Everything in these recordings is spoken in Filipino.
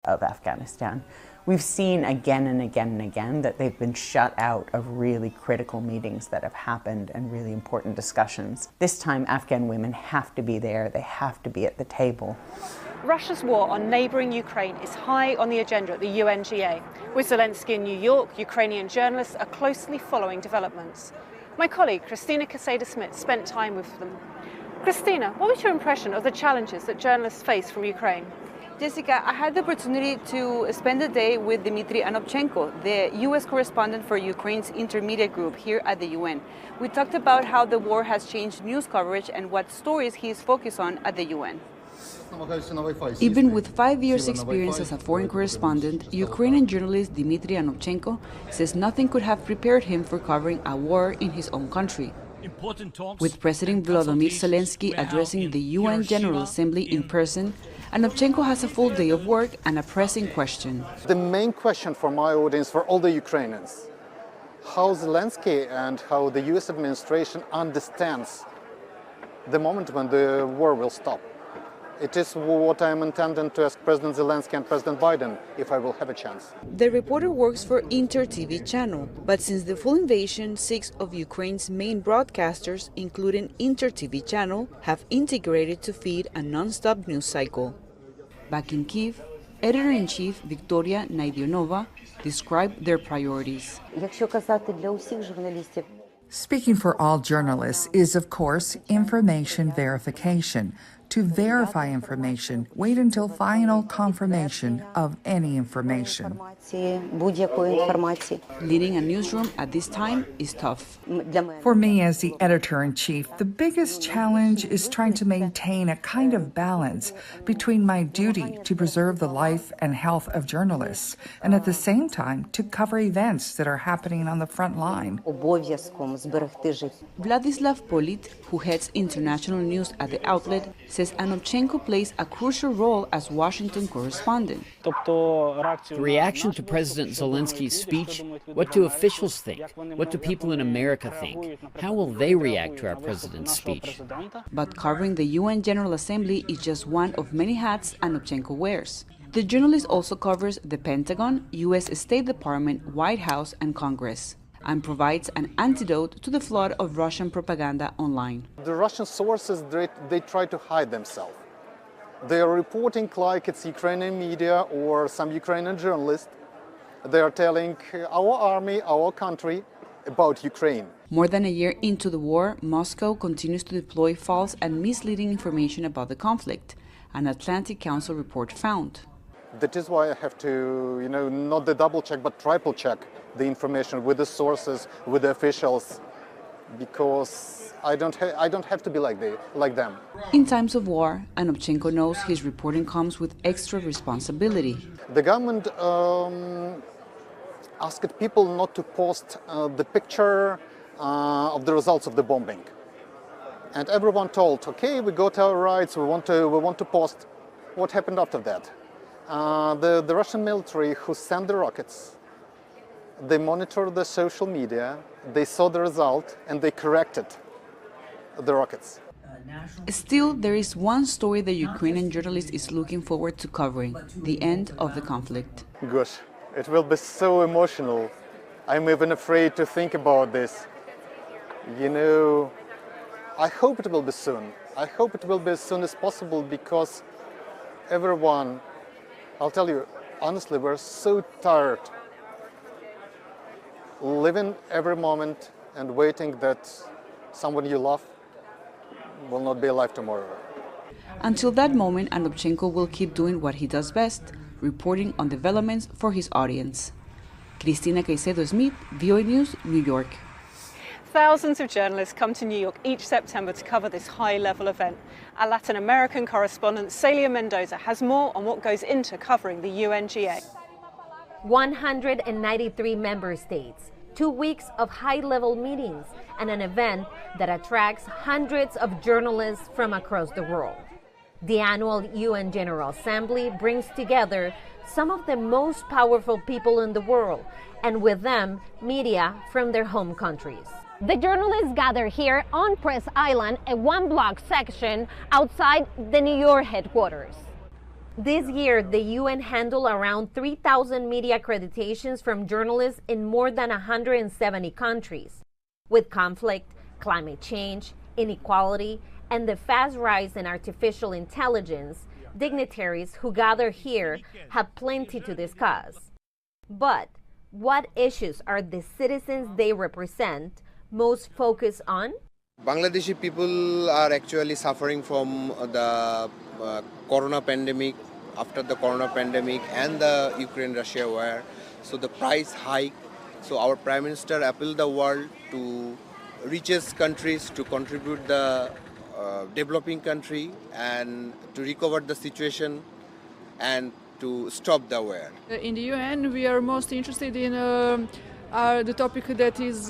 of Afghanistan. We've seen again and again and again that they've been shut out of really critical meetings that have happened and really important discussions. This time, Afghan women have to be there. They have to be at the table. Russia's war on neighbouring Ukraine is high on the agenda at the UNGA. With Zelensky in New York, Ukrainian journalists are closely following developments. My colleague, Christina Caseda-Smith, spent time with them. Christina, what was your impression of the challenges that journalists face from Ukraine? Jessica, I had the opportunity to spend the day with Dmitry Anopchenko, the U.S. correspondent for Ukraine's intermediate group here at the UN. We talked about how the war has changed news coverage and what stories he is focused on at the UN. Even with 5 years' experience as a foreign correspondent, Ukrainian journalist Dmitry Anopchenko says nothing could have prepared him for covering a war in his own country. With President Volodymyr Zelensky addressing the UN General Assembly in person, Anopchenko has a full day of work and a pressing question. The main question for my audience, for all the Ukrainians, how Zelensky and how the US administration understands the moment when the war will stop. It is what I am intending to ask President Zelensky and President Biden if I will have a chance. The reporter works for Inter TV channel, but since the full invasion, 6 of Ukraine's main broadcasters, including Inter TV channel, have integrated to feed a non-stop news cycle. Back in Kyiv, editor-in-chief Victoria Naidionova described their priorities. Speaking for all journalists is, of course, information verification. To verify information, wait until final confirmation of any information. Leading a newsroom at this time is tough. For me as the editor-in-chief, the biggest challenge is trying to maintain a kind of balance between my duty to preserve the life and health of journalists and at the same time to cover events that are happening on the front line. Vladislav Polit, who heads international news at the outlet, says Anopchenko plays a crucial role as Washington correspondent. The reaction to President Zelensky's speech, what do officials think? What do people in America think? How will they react to our president's speech? But covering the UN General Assembly is just one of many hats Anopchenko wears. The journalist also covers the Pentagon, US State Department, White House, and Congress, and provides an antidote to the flood of Russian propaganda online. The Russian sources, they try to hide themselves. They are reporting like it's Ukrainian media or some Ukrainian journalist. They are telling our army, our country about Ukraine. More than a year into the war, Moscow continues to deploy false and misleading information about the conflict, an Atlantic Council report found. That is why I have to, not the double check, but triple check the information with the sources, with the officials, because I don't have to be like them. In times of war, Anopchenko knows his reporting comes with extra responsibility. The government asked people not to post the picture of the results of the bombing, and everyone told, "Okay, we got our rights. We want to post." What happened after that? The Russian military who sent the rockets, they monitored the social media, they saw the result, and they corrected the rockets. Still, there is one story the Ukrainian journalist is looking forward to covering: the end of the conflict. Gosh, it will be so emotional. I'm even afraid to think about this. I hope it will be soon. I hope it will be as soon as possible, because everyone, I'll tell you, honestly, we're so tired living every moment and waiting that someone you love will not be alive tomorrow. Until that moment, Anopchenko will keep doing what he does best, reporting on developments for his audience. Christina Caicedo-Smith, VOA News, New York. Thousands of journalists come to New York each September to cover this high-level event. Our Latin American correspondent Celia Mendoza has more on what goes into covering the UNGA. 193 member states, 2 weeks of high-level meetings, and an event that attracts hundreds of journalists from across the world. The annual UN General Assembly brings together some of the most powerful people in the world, and with them, media from their home countries. The journalists gather here on Press Island, a one-block section outside the New York headquarters. This year, the UN handled around 3,000 media accreditations from journalists in more than 170 countries. With conflict, climate change, inequality, and the fast rise in artificial intelligence, dignitaries who gather here have plenty to discuss. But what issues are the citizens they represent most focused on? Bangladeshi people are actually suffering from the corona pandemic, after the corona pandemic and the Ukraine-Russia war. So the price hike. So our Prime Minister appealed the world to richest countries to contribute the developing country and to recover the situation and to stop the war. In the UN, we are most interested in the topic that is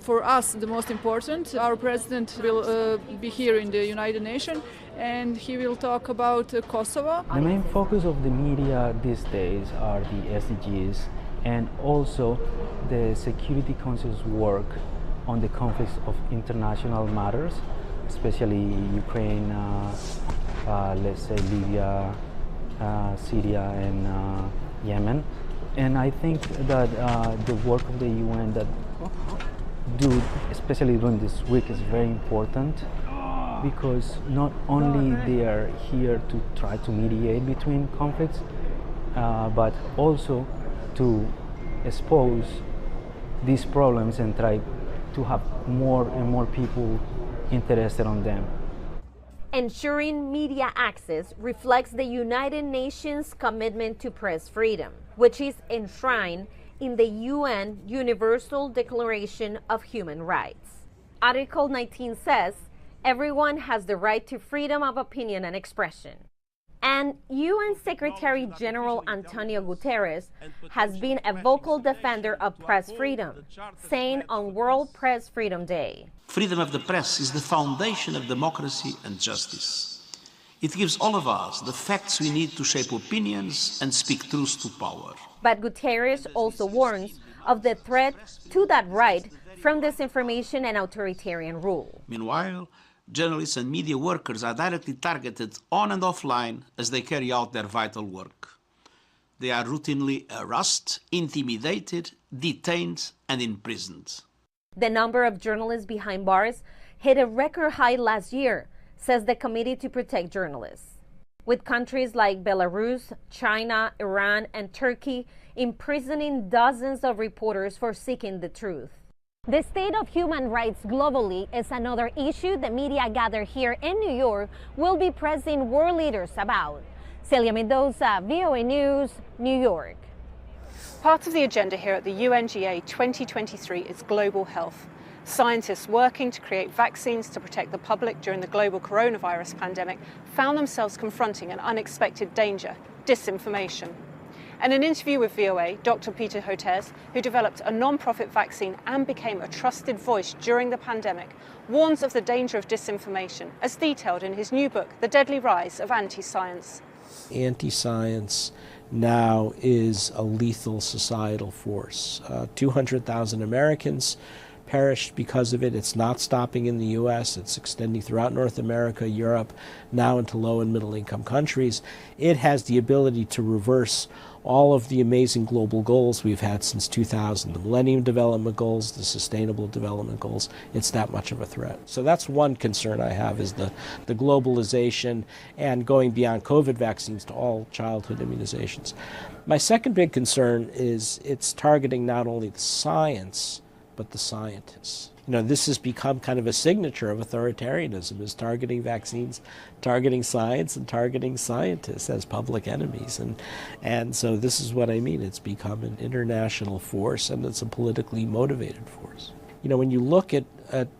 for us the most important. Our president will be here in the United Nations and he will talk about Kosovo. The main focus of the media these days are the SDGs and also the Security Council's work on the conflicts of international matters, especially Ukraine, let's say Libya, Syria and Yemen. And I think that the work of the UN that do, especially during this week, is very important because not only they are here to try to mediate between conflicts, but also to expose these problems and try to have more and more people interested on them. Ensuring media access reflects the United Nations commitment to press freedom, which is enshrined in the UN Universal Declaration of Human Rights. Article 19 says, everyone has the right to freedom of opinion and expression. And UN Secretary General Antonio Guterres has been a vocal defender of press freedom, saying on World Press Freedom Day, "Freedom of the press is the foundation of democracy and justice. It gives all of us the facts we need to shape opinions and speak truth to power." But Guterres also warns of the threat to that right from disinformation and authoritarian rule. Meanwhile, journalists and media workers are directly targeted on and offline as they carry out their vital work. They are routinely harassed, intimidated, detained, and imprisoned. The number of journalists behind bars hit a record high last year, says the Committee to Protect Journalists, with countries like Belarus, China, Iran, and Turkey imprisoning dozens of reporters for seeking the truth. The state of human rights globally is another issue the media gathered here in New York will be pressing world leaders about. Celia Mendoza, VOA News, New York. Part of the agenda here at the UNGA 2023 is global health. Scientists working to create vaccines to protect the public during the global coronavirus pandemic found themselves confronting an unexpected danger: disinformation. In an interview with VOA, Dr. Peter Hotez, who developed a non-profit vaccine and became a trusted voice during the pandemic, warns of the danger of disinformation, as detailed in his new book, The Deadly Rise of Anti-Science. Anti-science now is a lethal societal force. 200,000 Americans perished because of it. It's not stopping in the U.S. It's extending throughout North America, Europe, now into low and middle income countries. It has the ability to reverse all of the amazing global goals we've had since 2000, the Millennium Development Goals, the Sustainable Development Goals. It's that much of a threat. So that's one concern I have, is the globalization and going beyond COVID vaccines to all childhood immunizations. My second big concern is it's targeting not only the science, but the scientists. You know, this has become kind of a signature of authoritarianism, is targeting vaccines, targeting science, and targeting scientists as public enemies. And so this is what I mean. It's become an international force, and it's a politically motivated force. You know, when you look at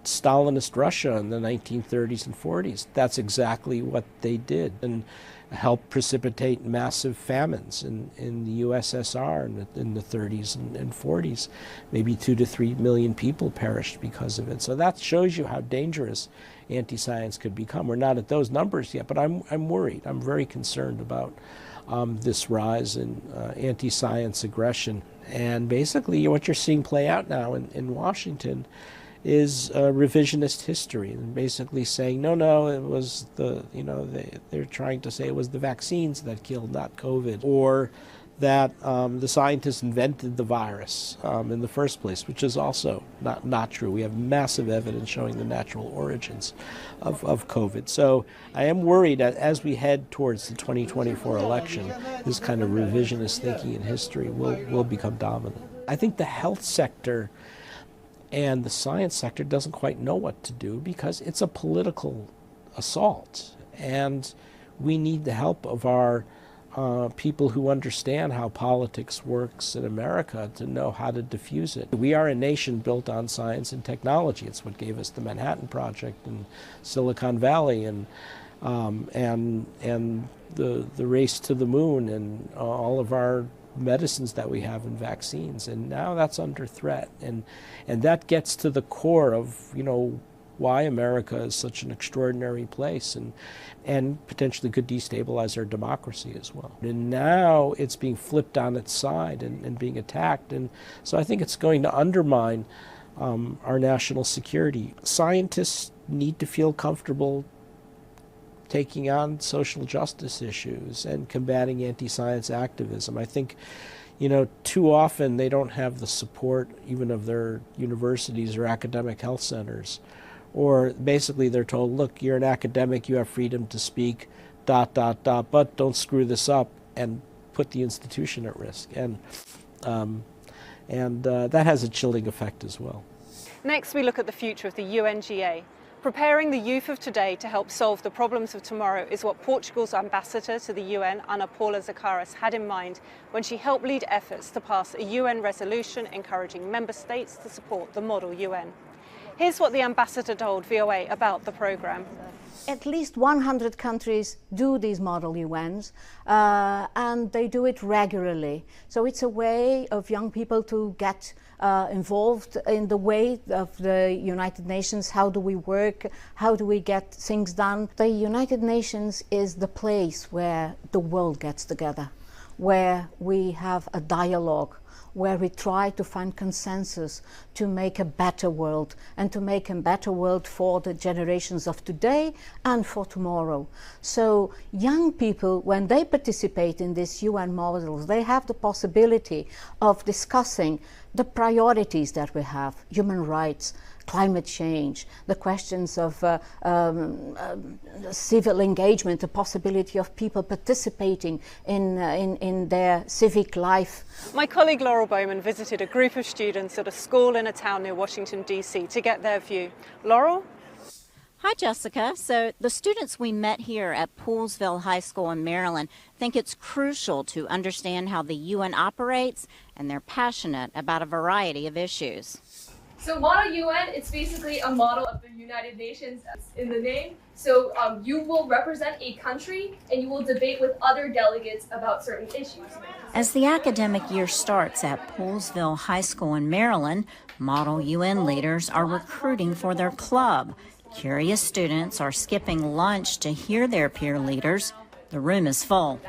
Stalinist Russia in the 1930s and 40s, that's exactly what they did, and helped precipitate massive famines in the USSR in the 30s and 40s. Maybe 2 to 3 million people perished because of it. So that shows you how dangerous anti-science could become. We're not at those numbers yet, but I'm worried. I'm very concerned about this rise in anti-science aggression. And basically what you're seeing play out now in Washington is revisionist history, and basically saying, no, it was they're trying to say it was the vaccines that killed, not COVID, or that the scientists invented the virus in the first place, which is also not true. We have massive evidence showing the natural origins of COVID. So I am worried that as we head towards the 2024 election, this kind of revisionist thinking in history will become dominant. I think the health sector and the science sector doesn't quite know what to do because it's a political assault, and we need the help of our people who understand how politics works in America to know how to diffuse it. We are a nation built on science and technology. It's what gave us the Manhattan Project and Silicon Valley and the race to the moon and all of our medicines that we have and vaccines. And now that's under threat. And that gets to the core of, why America is such an extraordinary place and potentially could destabilize our democracy as well. And now it's being flipped on its side and being attacked. And so I think it's going to undermine our national security. Scientists need to feel comfortable taking on social justice issues and combating anti-science activism. I think, too often they don't have the support even of their universities or academic health centers. Or basically they're told, look, you're an academic, you have freedom to speak, ... but don't screw this up and put the institution at risk. And that has a chilling effect as well. Next, we look at the future of the UNGA. Preparing the youth of today to help solve the problems of tomorrow is what Portugal's ambassador to the UN, Ana Paula Zacaras, had in mind when she helped lead efforts to pass a UN resolution encouraging member states to support the model UN. Here's what the ambassador told VOA about the programme. At least 100 countries do these model UNs, and they do it regularly. So it's a way of young people to get involved in the way of the United Nations. How do we work? How do we get things done? The United Nations is the place where the world gets together, where we have a dialogue, where we try to find consensus to make a better world, and to make a better world for the generations of today and for tomorrow. So young people, when they participate in these UN models, they have the possibility of discussing the priorities that we have: human rights, climate change, the questions of civil engagement, the possibility of people participating in their civic life. My colleague Laurel Bowman visited a group of students at a school in a town near Washington, D.C. to get their view. Laurel? Hi, Jessica. So the students we met here at Poolsville High School in Maryland think it's crucial to understand how the UN operates, and they're passionate about a variety of issues. So Model UN, it's basically a model of the United Nations in the name. So you will represent a country and you will debate with other delegates about certain issues. As the academic year starts at Poolsville High School in Maryland, Model UN leaders are recruiting for their club. Curious students are skipping lunch to hear their peer leaders. The room is full.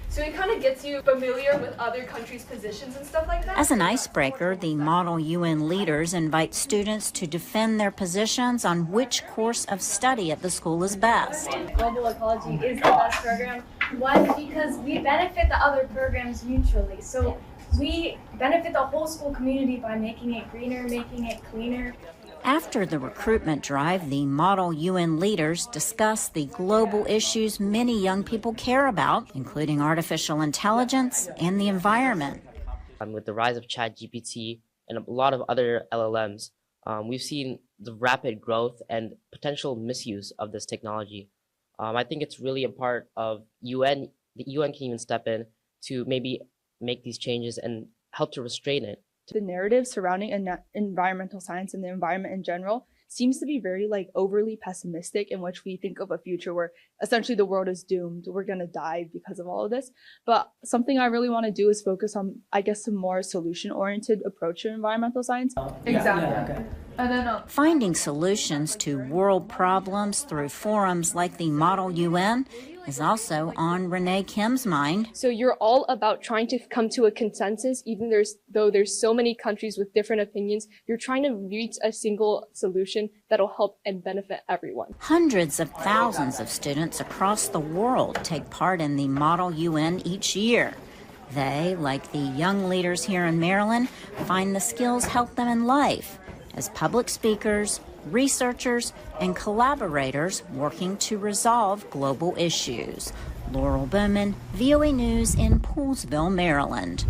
So it kind of gets you familiar with other countries' positions and stuff like that. As an icebreaker, the Model UN leaders invite students to defend their positions on which course of study at the school is best. Global ecology is the best program. One, because we benefit the other programs mutually. So we benefit the whole school community by making it greener, making it cleaner. After the recruitment drive, the Model UN leaders discussed the global issues many young people care about, including artificial intelligence and the environment. With the rise of ChatGPT and a lot of other LLMs, we've seen the rapid growth and potential misuse of this technology. I think it's really a part of UN. The UN can even step in to maybe make these changes and help to restrain it. The narrative surrounding environmental science and the environment in general seems to be very overly pessimistic, in which we think of a future where essentially the world is doomed. We're going to die because of all of this. But something I really want to do is focus on, I guess, a more solution-oriented approach to environmental science. Exactly. Yeah, okay. Finding solutions to world problems through forums like the Model UN is also on Renee Kim's mind. So you're all about trying to come to a consensus, even though there's so many countries with different opinions. You're trying to reach a single solution that'll help and benefit everyone. Hundreds of thousands of students across the world take part in the Model UN each year. They, like the young leaders here in Maryland, find the skills help them in life as public speakers, researchers, and collaborators working to resolve global issues. Laurel Bowman, VOA News in Poolesville, Maryland.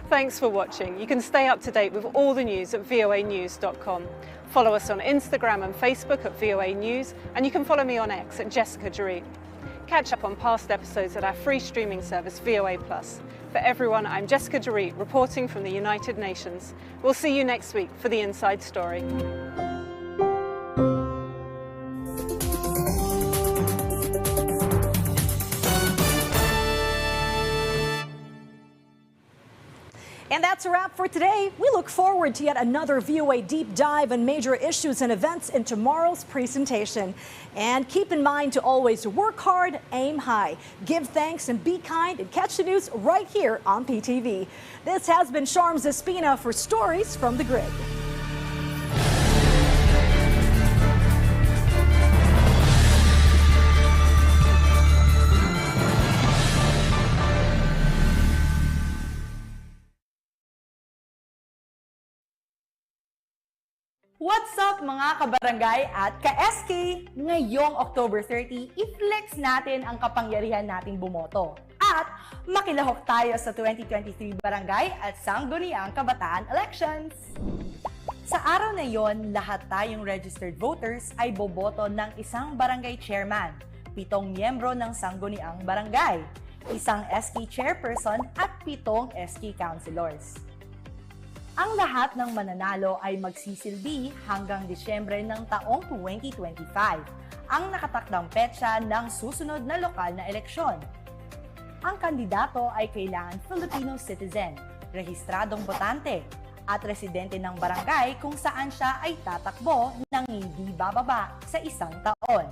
Thanks for watching. You can stay up to date with all the news at voanews.com. Follow us on Instagram and Facebook at VOA News, and you can follow me on X at Jessica Jaree. Catch up on past episodes at our free streaming service, VOA+. For everyone, I'm Jessica Jaree, reporting from the United Nations. We'll see you next week for The Inside Story. And that's a wrap for today. We look forward to yet another VOA deep dive on major issues and events in tomorrow's presentation. And keep in mind to always work hard, aim high, give thanks and be kind, and catch the news right here on PTV. This has been Sharms Espina for Stories from the Grid. What's up mga kabarangay at ka-SK? Ngayong October 30, i-flex natin ang kapangyarihan nating bumoto. At makilahok tayo sa 2023 Barangay at Sangguniang Kabataan Elections. Sa araw na yon, lahat tayong registered voters ay boboto ng isang barangay chairman, 7 miyembro ng Sangguniang Barangay, isang SK chairperson at 7 SK councilors. Ang lahat ng mananalo ay magsisilbi hanggang Disyembre ng taong 2025, ang nakatakdang petsa ng susunod na lokal na eleksyon. Ang kandidato ay kailangan Filipino citizen, rehistradong botante, at residente ng barangay kung saan siya ay tatakbo ng hindi bababa sa 1 taon.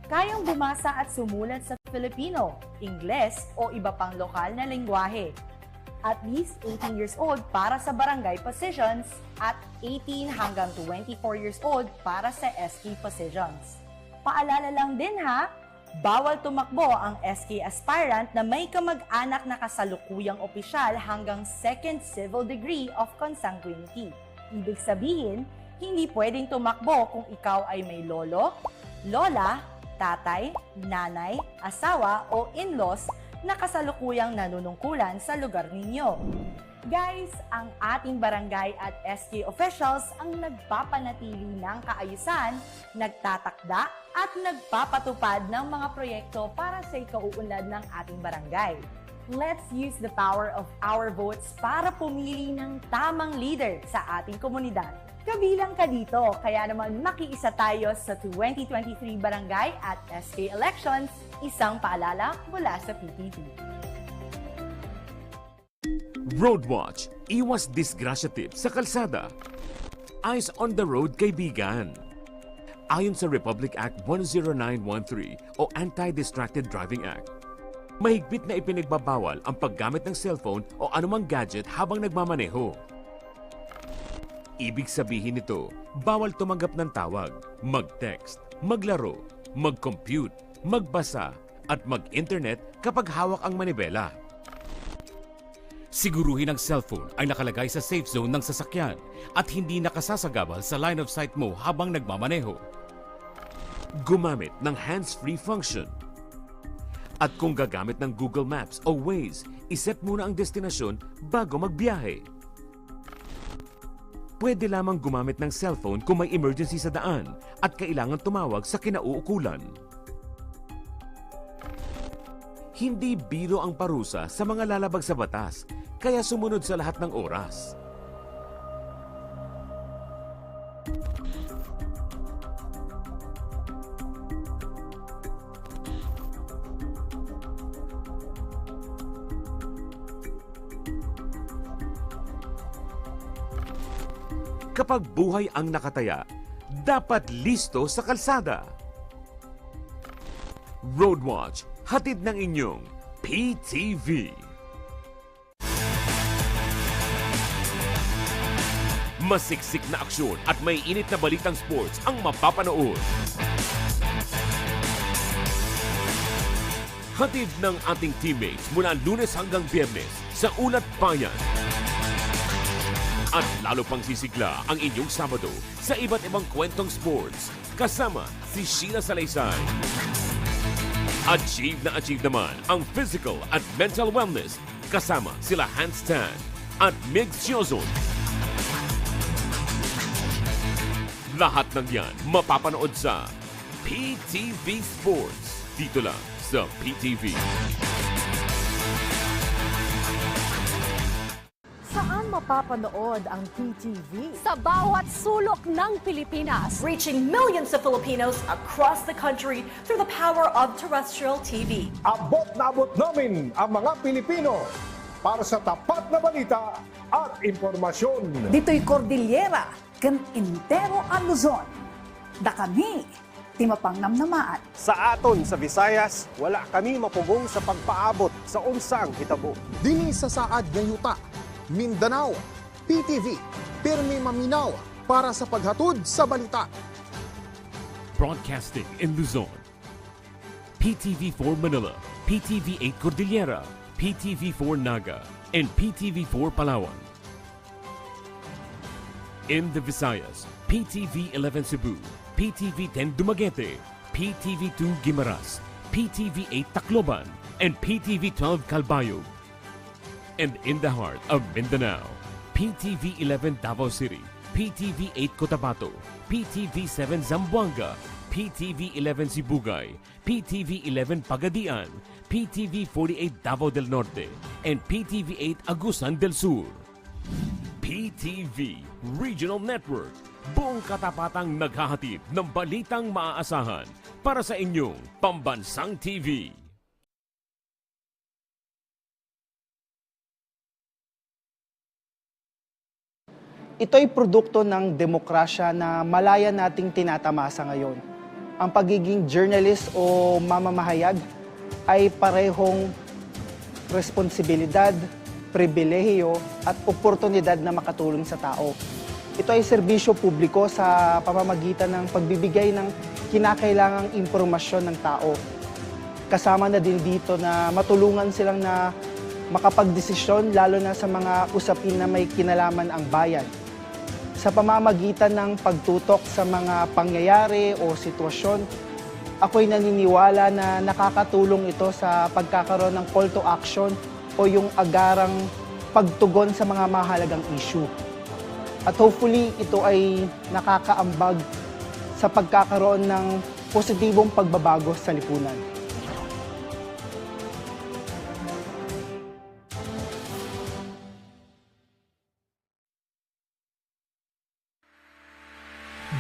Kayang bumasa at sumulat sa Filipino, Ingles o iba pang lokal na lengguwahe. At least 18 years old para sa barangay positions at 18 hanggang 24 years old para sa SK positions. Paalala lang din ha, bawal tumakbo ang SK aspirant na may kamag-anak na kasalukuyang opisyal hanggang 2nd civil degree of consanguinity. Ibig sabihin, hindi pwedeng tumakbo kung ikaw ay may lolo, lola, tatay, nanay, asawa o in-laws na kasalukuyang nanunungkulan sa lugar ninyo. Guys, ang ating barangay at SK officials ang nagpapanatili ng kaayusan, nagtatakda at nagpapatupad ng mga proyekto para sa ikauunlad ng ating barangay. Let's use the power of our votes para pumili ng tamang leader sa ating komunidad. Kabilang ka dito, kaya naman makiisa tayo sa 2023 Barangay at SK Elections. Isang paalala mula sa PTV. Roadwatch, iwas disgrasya tips sa kalsada. Eyes on the road, kaibigan. Ayon sa Republic Act 10913 o Anti-Distracted Driving Act, mahigpit na ipinagbabawal ang paggamit ng cellphone o anumang gadget habang nagmamaneho. Ibig sabihin nito, bawal tumanggap ng tawag, mag-text, maglaro, mag-compute, magbasa at mag-internet kapag hawak ang manibela. Siguruhin ang cellphone ay nakalagay sa safe zone ng sasakyan at hindi nakasasagabal sa line of sight mo habang nagmamaneho. Gumamit ng hands-free function. At kung gagamit ng Google Maps o Waze, iset muna ang destinasyon bago magbiyahe. Pwede lamang gumamit ng cellphone kung may emergency sa daan at kailangan tumawag sa kinauukulan. Hindi biro ang parusa sa mga lalabag sa batas, kaya sumunod sa lahat ng oras. Kapag buhay ang nakataya, dapat listo sa kalsada. Roadwatch, hatid ng inyong PTV. Masiksik na aksyon at may init na balitang sports ang mapapanood. Hatid ng ating teammates mula Lunes hanggang Biyernes sa Ulat Bayan. At lalo pang sisigla ang inyong Sabado sa iba't ibang kwentong sports kasama si Sheila Salaysay. Achieve naman ang physical at mental wellness kasama sila Handstand at Migs Chiozon. Lahat ng yan mapapanood sa PTV Sports dito lang sa PTV. Saan mapapanood ang PTV? Sa bawat sulok ng Pilipinas. Reaching millions of Filipinos across the country through the power of terrestrial TV. Abot na abot namin ang mga Pilipino para sa tapat na balita at impormasyon. Dito'y Cordillera, kan intero ang Luzon. Da kami, timapang namnamaan. Sa aton sa Visayas, wala kami mapugong sa pagpaabot sa unsang hitabo. Dini sa saad ng yuta, Mindanao, PTV, pirmi maminaw para sa paghatod sa balita. Broadcasting in Luzon, PTV4 Manila, PTV8 Cordillera, PTV4 Naga, and PTV4 Palawan. In the Visayas, PTV11 Cebu, PTV10 Dumaguete, PTV2 Guimaras, PTV8 Tacloban, and PTV12 Calbayog. And in the heart of Mindanao, PTV11 Davao City, PTV8 Cotabato, PTV7 Zamboanga, PTV11 Sibugay, PTV11 Pagadian, PTV48 Davao del Norte, and PTV8 Agusan del Sur. PTV Regional Network, buong katapatang naghahatid ng balitang maaasahan para sa inyong pambansang TV. Ito'y produkto ng demokrasya na malaya nating tinatamasa ngayon. Ang pagiging journalist o mamamahayag ay parehong responsibilidad, pribilehiyo at oportunidad na makatulong sa tao. Ito ay serbisyo publiko sa pamamagitan ng pagbibigay ng kinakailangang impormasyon ng tao. Kasama na din dito na matulungan silang na makapagdesisyon lalo na sa mga usapin na may kinalaman ang bayan. Sa pamamagitan ng pagtutok sa mga pangyayari o sitwasyon, ako'y naniniwala na nakakatulong ito sa pagkakaroon ng call to action o yung agarang pagtugon sa mga mahalagang issue. At hopefully, ito ay nakakaambag sa pagkakaroon ng positibong pagbabago sa lipunan.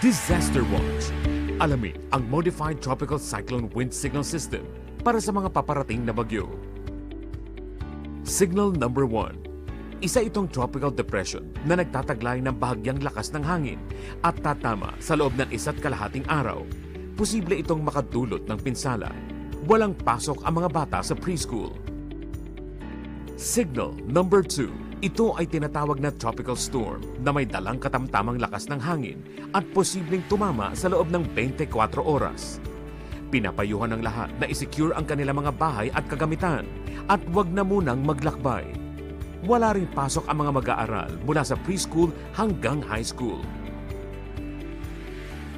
Disaster Watch. Alamin ang Modified Tropical Cyclone Wind Signal System para sa mga paparating na bagyo. Signal number 1. Isa itong tropical depression na nagtataglay ng bahagyang lakas ng hangin at tatama sa loob ng 1.5 araw. Posible itong makadulot ng pinsala. Walang pasok ang mga bata sa preschool. Signal number 2. Ito ay tinatawag na tropical storm na may dalang katamtamang lakas ng hangin at posibleng tumama sa loob ng 24 oras. Pinapayuhan ng lahat na isecure ang kanilang mga bahay at kagamitan at wag na munang maglakbay. Wala ring pasok ang mga mag-aaral mula sa preschool hanggang high school.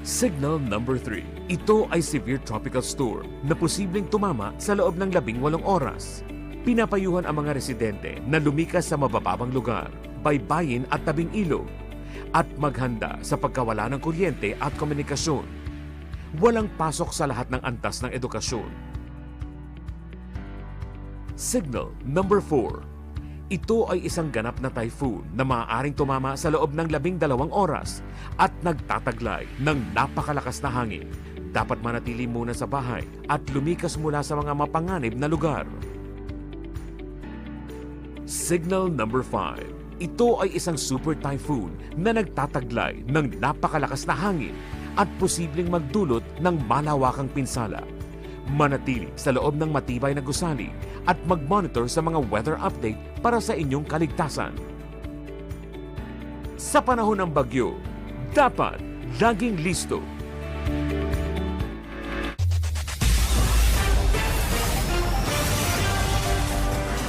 Signal number 3. Ito ay severe tropical storm na posibleng tumama sa loob ng 18 oras. Pinapayuhan ang mga residente na lumikas sa mabababang lugar, baybayin at tabing ilog at maghanda sa pagkawala ng kuryente at komunikasyon. Walang pasok sa lahat ng antas ng edukasyon. Signal number 4. Ito ay isang ganap na typhoon na maaaring tumama sa loob ng 12 oras at nagtataglay ng napakalakas na hangin. Dapat manatili muna sa bahay at lumikas mula sa mga mapanganib na lugar. Signal number 5. Ito ay isang super typhoon na nagtataglay ng napakalakas na hangin at posibleng magdulot ng malawakang pinsala. Manatili sa loob ng matibay na gusali at mag-monitor sa mga weather update para sa inyong kaligtasan. Sa panahon ng bagyo, dapat laging listo.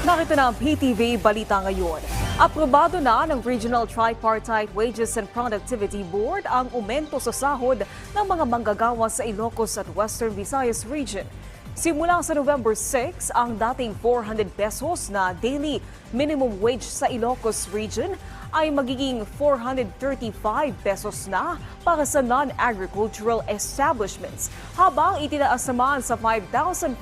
Nakita na ang PTV Balita ngayon. Aprobado na ng Regional Tripartite Wages and Productivity Board ang aumento sa sahod ng mga manggagawa sa Ilocos at Western Visayas Region. Simula sa November 6, ang dating 400 pesos na daily minimum wage sa Ilocos Region ay magiging 435 pesos na para sa non-agricultural establishments, habang itinaas naman sa 5,500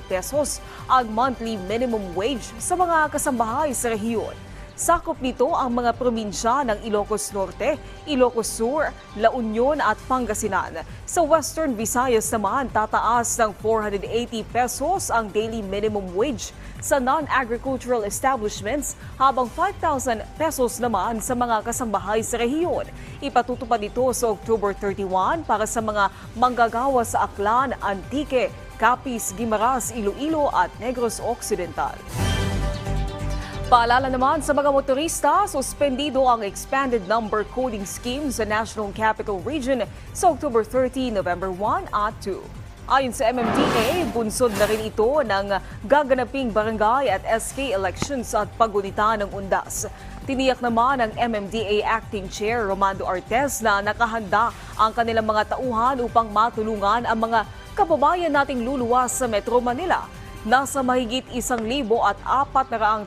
pesos ang monthly minimum wage sa mga kasambahay sa rehiyon. Sakop nito ang mga probinsya ng Ilocos Norte, Ilocos Sur, La Union at Pangasinan. Sa Western Visayas naman, tataas ng 480 pesos ang daily minimum wage sa non-agricultural establishments, habang 5,000 pesos naman sa mga kasambahay sa rehiyon. Ipatutupad ito sa October 31 para sa mga manggagawa sa Aklan, Antique, Capiz, Guimaras, Iloilo at Negros Occidental. Paalala naman sa mga motorista, suspendido ang expanded number coding scheme sa National Capital Region sa October 30, November 1 at 2. Ayon sa MMDA, bunsod na rin ito ng gaganaping barangay at SK elections at paggunita ng undas. Tiniyak naman ng MMDA Acting Chair Romando Artes na nakahanda ang kanilang mga tauhan upang matulungan ang mga kababayan nating luluwas sa Metro Manila. Nasa mahigit 1,400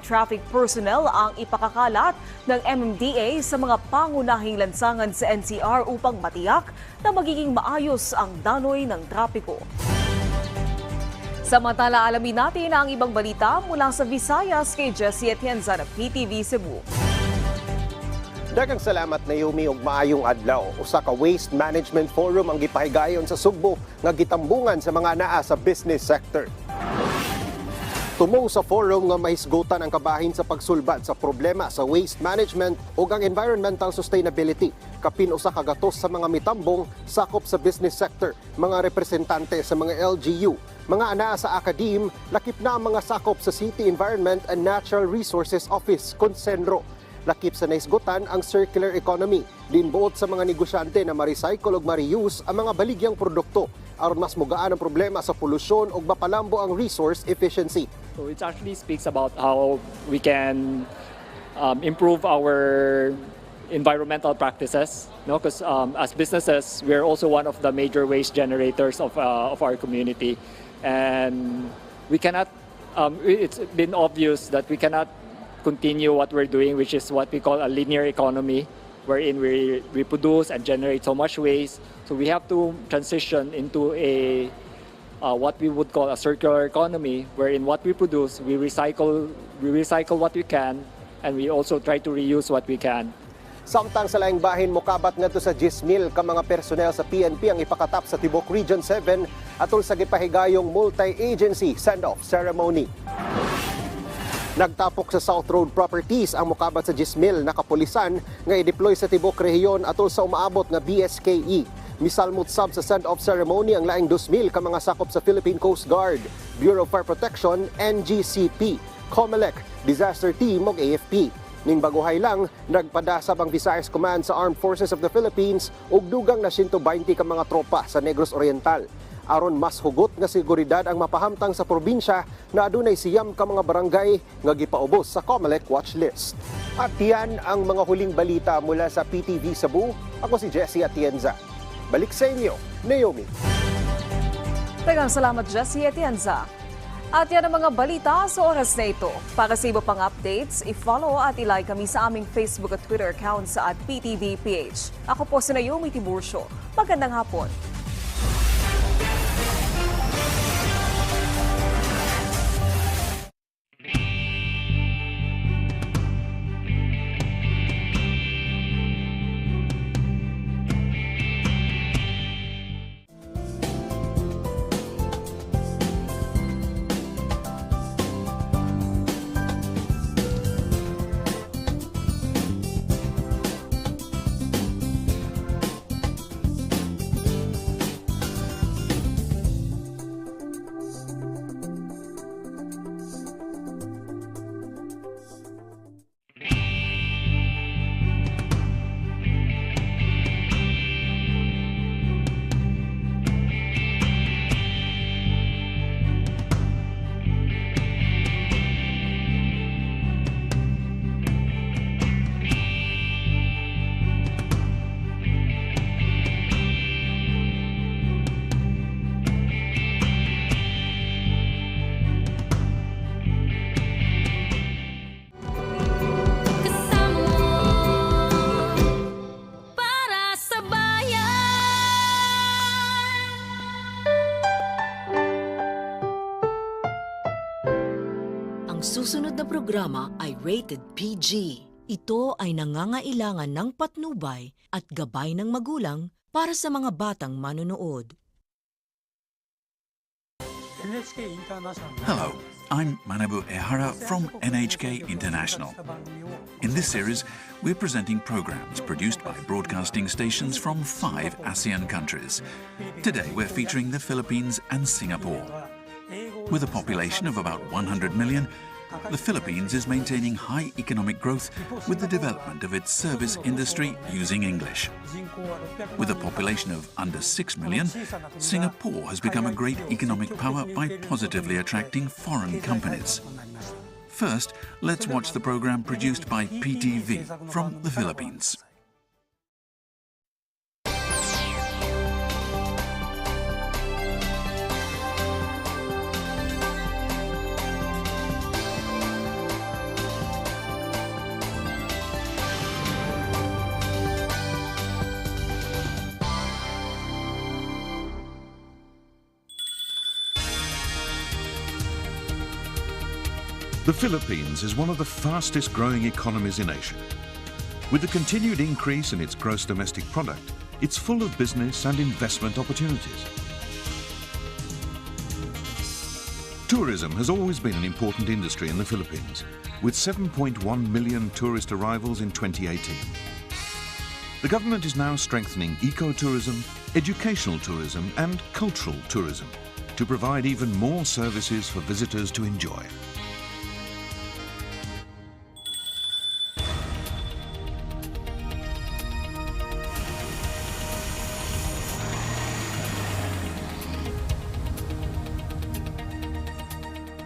traffic personnel ang ipakakalat ng MMDA sa mga pangunahing lansangan sa NCR upang matiyak na magiging maayos ang daloy ng trapiko. Samantala, alamin natin ang ibang balita mula sa Visayas kay Jessie Atienza ng PTV Cebu. Daghang salamat Naomi ug maayong adlaw. Usa ka waste management forum ang gipahigayon sa Sugbo nga gitambungan sa mga naa sa business sector. Tumong sa forum nga mahisgutan ang kabahin sa pagsulbad sa problema sa waste management ug ang environmental sustainability. Kapin usa ka gatos sa mga mitambong sakop sa business sector, mga representante sa mga LGU, mga anaa sa akadim, lakip na ang mga sakop sa City Environment and Natural Resources Office, Sentro. Lakip sa naisgutan ang circular economy, dinbuot sa mga negosyante na ma-recycle ug ma-reuse ang mga baligyang produkto aron mas mugaan ang problema sa polusyon ug mapalambo ang resource efficiency. So it actually speaks about how we can improve our environmental practices, because as businesses, we're also one of the major waste generators of our community, and we cannot. It's been obvious that we cannot continue what we're doing, which is what we call a linear economy, wherein we produce and generate so much waste. So we have to transition into a what we would call a circular economy, wherein what we produce, we recycle what we can, and we also try to reuse what we can. Samtang sa laing bahin mokabat ngadto sa 10,000 ka mga personnel sa PNP ang ipakatap sa Tibok Region 7 atol sa gipahigayong multi-agency send-off ceremony. Nagtapok sa South Road Properties ang mokabat sa 10,000 na kapulisan nga i-deploy sa Tibok Rehiyon atol sa umaabot nga BSKE. Misalmot sab sa send-off ceremony ang laing 2,000 ka mga sakop sa Philippine Coast Guard, Bureau of Fire Protection, NGCP, COMELEC, Disaster Team ug AFP. Ning baguhay lang, nagpadasab ang Visayas Command sa Armed Forces of the Philippines ug dugang na 120 ka mga tropa sa Negros Oriental. Aron mas hugot nga seguridad ang mapahamtang sa probinsya na adunay siyam ka mga barangay nga gipaubos sa COMELEC watch list. At yan ang mga huling balita mula sa PTV Cebu. Ako si Jessie Atienza. Balik sa inyo, Naomi. Daghang salamat, Jessie Atienza. At yan ang mga balita sa oras na ito. Para sa iba pang updates, i-follow at i-like kami sa aming Facebook at Twitter account sa @PTVPH. Ako po si Naomi Tiburcio. Magandang hapon. programa ay rated PG. Ito ay nangangailangan ng patnubay at gabay ng magulang para sa mga batang manonood. Hello, I'm Manabu Ehara from NHK International. In this series, we're presenting programs produced by broadcasting stations from 5 ASEAN countries. Today, we're featuring the Philippines and Singapore. With a population of about 100 million, the Philippines is maintaining high economic growth with the development of its service industry using English. With a population of under 6 million, Singapore has become a great economic power by positively attracting foreign companies. First, let's watch the program produced by PTV from the Philippines. The Philippines is one of the fastest growing economies in Asia. With the continued increase in its gross domestic product, it's full of business and investment opportunities. Tourism has always been an important industry in the Philippines, with 7.1 million tourist arrivals in 2018. The government is now strengthening ecotourism, educational tourism and cultural tourism to provide even more services for visitors to enjoy.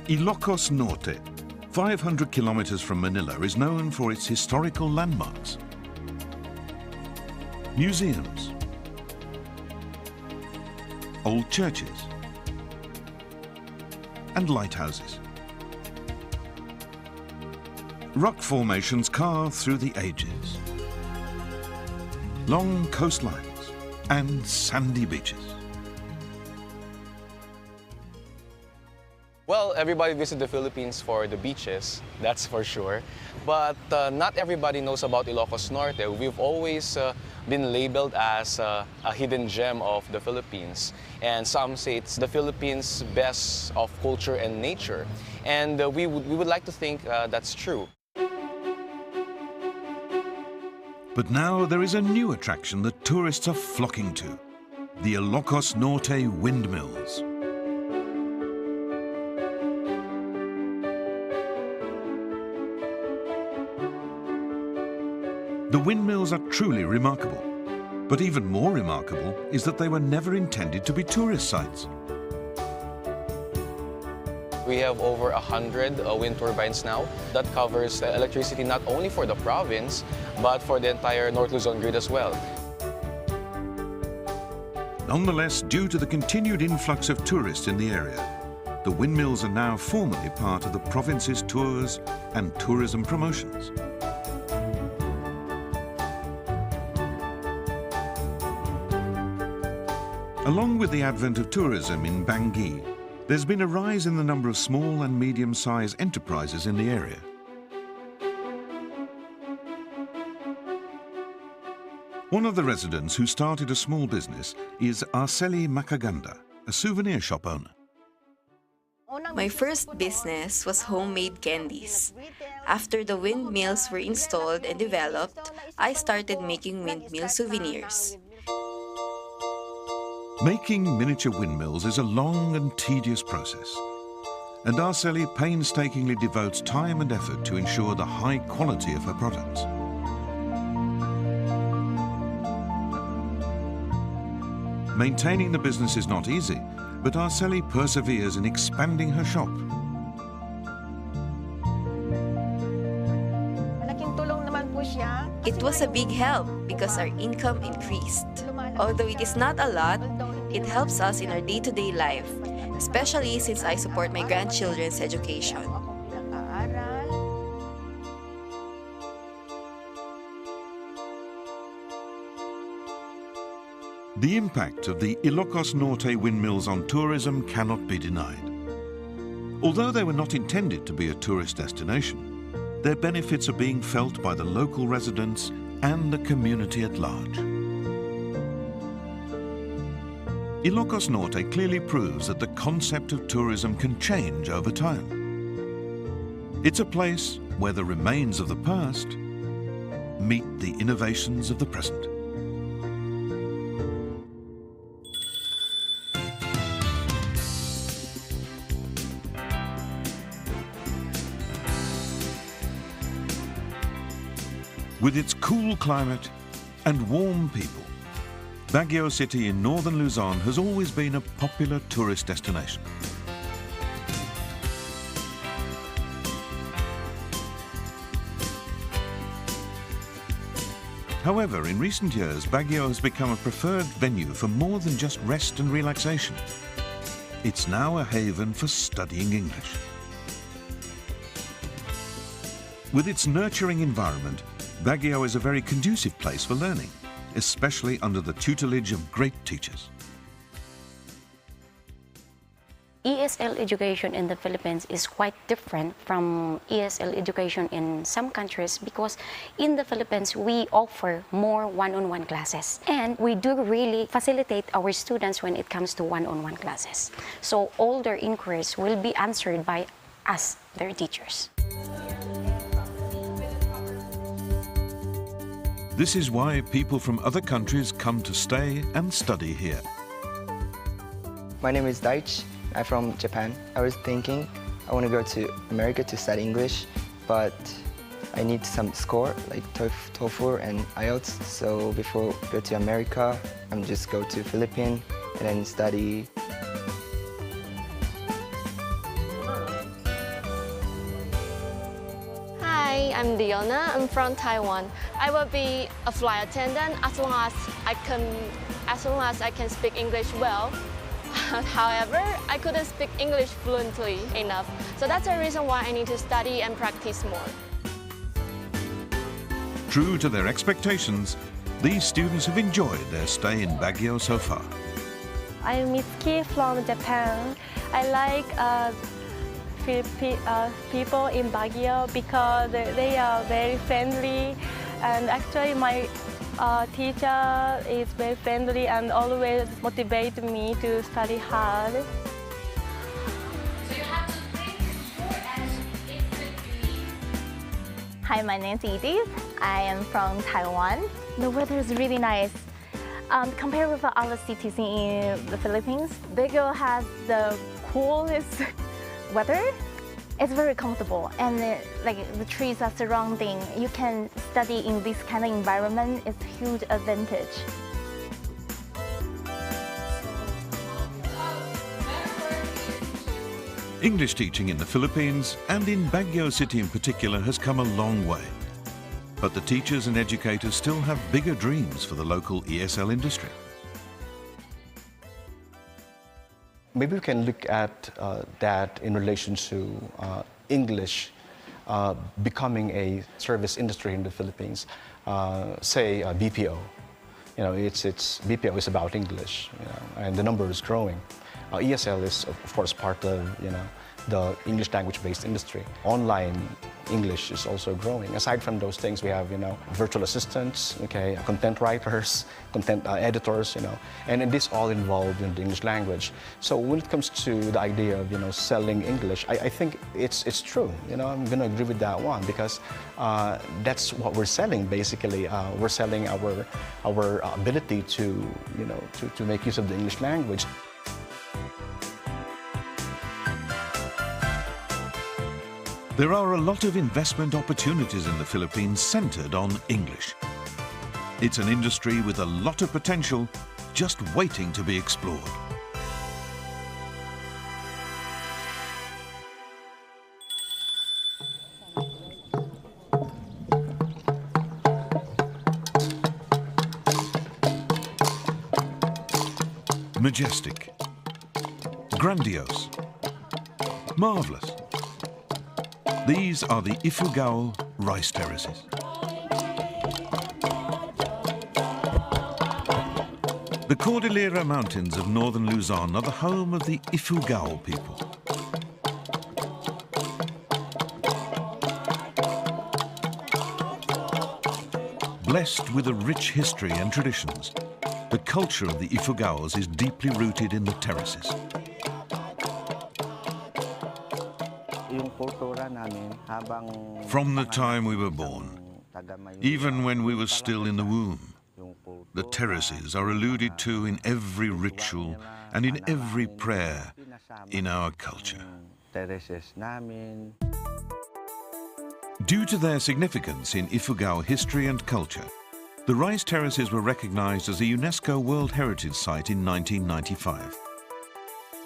Ilocos Norte, 500 kilometers from Manila, is known for its historical landmarks, museums, old churches, and lighthouses. Rock formations carved through the ages, long coastlines, and sandy beaches. Well, everybody visits the Philippines for the beaches, that's for sure. But not everybody knows about Ilocos Norte. We've always been labeled as a hidden gem of the Philippines. And some say it's the Philippines' best of culture and nature. And we would like to think that's true. But now there is a new attraction that tourists are flocking to, the Ilocos Norte windmills. The windmills are truly remarkable, but even more remarkable is that they were never intended to be tourist sites. We have over 100 wind turbines now that covers electricity not only for the province, but for the entire North Luzon grid as well. Nonetheless, due to the continued influx of tourists in the area, the windmills are now formally part of the province's tours and tourism promotions. Along with the advent of tourism in Bangi, there's been a rise in the number of small and medium-sized enterprises in the area. One of the residents who started a small business is Arceli Macaganda, a souvenir shop owner. My first business was homemade candies. After the windmills were installed and developed, I started making windmill souvenirs. Making miniature windmills is a long and tedious process, and Arceli painstakingly devotes time and effort to ensure the high quality of her products. Maintaining the business is not easy, but Arceli perseveres in expanding her shop. It was a big help because our income increased. Although it is not a lot, it helps us in our day-to-day life, especially since I support my grandchildren's education. The impact of the Ilocos Norte windmills on tourism cannot be denied. Although they were not intended to be a tourist destination, their benefits are being felt by the local residents and the community at large. Ilocos Norte clearly proves that the concept of tourism can change over time. It's a place where the remains of the past meet the innovations of the present. With its cool climate and warm people, Baguio City in northern Luzon has always been a popular tourist destination. However, in recent years, Baguio has become a preferred venue for more than just rest and relaxation. It's now a haven for studying English. With its nurturing environment, Baguio is a very conducive place for learning, especially under the tutelage of great teachers. ESL education in the Philippines is quite different from ESL education in some countries because in the Philippines we offer more one-on-one classes and we do really facilitate our students when it comes to one-on-one classes. So all their inquiries will be answered by us, their teachers. This is why people from other countries come to stay and study here. My name is Daich. I'm from Japan. I was thinking I want to go to America to study English, but I need some score like TOEFL and IELTS. So before I go to America, I'm just go to Philippines and then study. Hi, I'm Diona. I'm from Taiwan. I will be a flight attendant as long as I can speak English well. However, I couldn't speak English fluently enough. So that's the reason why I need to study and practice more. True to their expectations, these students have enjoyed their stay in Baguio so far. I'm Mitsuki from Japan. I like people in Baguio because they are very friendly, and actually my teacher is very friendly and always motivate me to study hard. So you have to think before and it could be. Hi, my name is Edith. I am from Taiwan. The weather is really nice. Compared with other cities in the Philippines, Baguio has the coolest weather. It's very comfortable, and the trees are surrounding. You can study in this kind of environment. It's a huge advantage. English teaching in the Philippines and in Baguio City in particular has come a long way. But the teachers and educators still have bigger dreams for the local ESL industry. Maybe we can look at that in relation to English becoming a service industry in the Philippines. Say BPO. You know, BPO is about English, you know, and the number is growing. ESL is of course part of the English language-based industry. Online English is also growing. Aside from those things, we have virtual assistants, okay, content writers, content editors, and this all involved in the English language. So when it comes to the idea of selling English, I think it's true. I'm going to agree with that one because that's what we're selling basically. We're selling our ability to make use of the English language. There are a lot of investment opportunities in the Philippines centered on English. It's an industry with a lot of potential just waiting to be explored. Majestic, grandiose, marvelous. These are the Ifugao rice terraces. The Cordillera Mountains of northern Luzon are the home of the Ifugao people. Blessed with a rich history and traditions, the culture of the Ifugaos is deeply rooted in the terraces. From the time we were born, even when we were still in the womb, the terraces are alluded to in every ritual and in every prayer in our culture. Due to their significance in Ifugao history and culture, the rice terraces were recognized as a UNESCO World Heritage Site in 1995.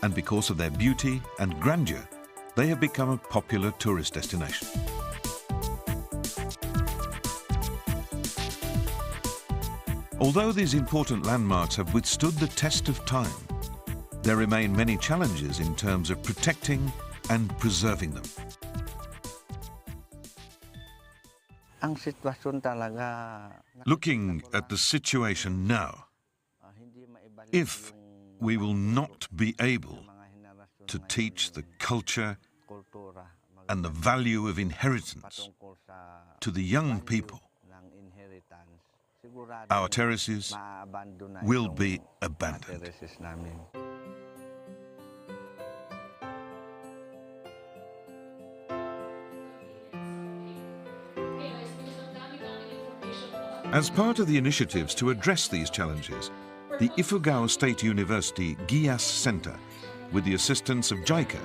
And because of their beauty and grandeur, they have become a popular tourist destination. Although these important landmarks have withstood the test of time, there remain many challenges in terms of protecting and preserving them. Looking at the situation now, if we will not be able to teach the culture and the value of inheritance to the young people, our terraces will be abandoned. As part of the initiatives to address these challenges, the Ifugao State University GIAS Center, with the assistance of JICA,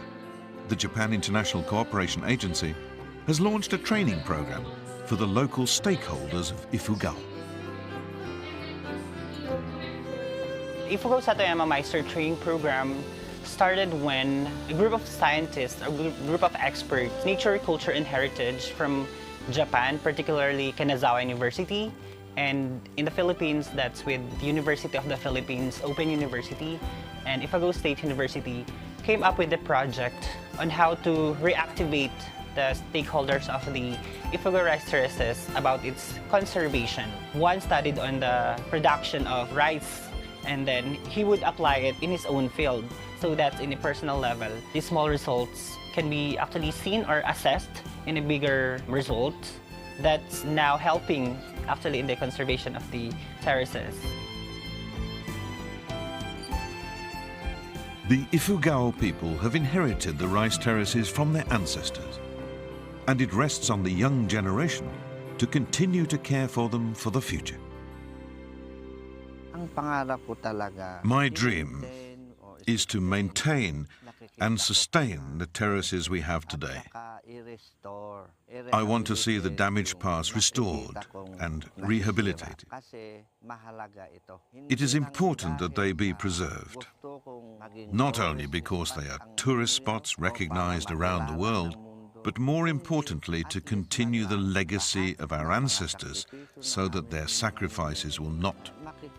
the Japan International Cooperation Agency, has launched a training program for the local stakeholders of Ifugao. Ifugao Satoyama Meister training program started when a group of scientists, a group of experts, nature, culture, and heritage from Japan, particularly Kanazawa University, and in the Philippines, that's with the University of the Philippines, Open University, and Ifugao State University, came up with the project on how to reactivate the stakeholders of the Ifugao rice terraces about its conservation. One studied on the production of rice, and then he would apply it in his own field. So that's in a personal level. These small results can be actually seen or assessed in a bigger result that's now helping actually in the conservation of the terraces. The Ifugao people have inherited the rice terraces from their ancestors, and it rests on the young generation to continue to care for them for the future. My dream is to maintain and sustain the terraces we have today. I want to see the damaged parts restored and rehabilitated. It is important that they be preserved, not only because they are tourist spots recognized around the world, but more importantly to continue the legacy of our ancestors so that their sacrifices will not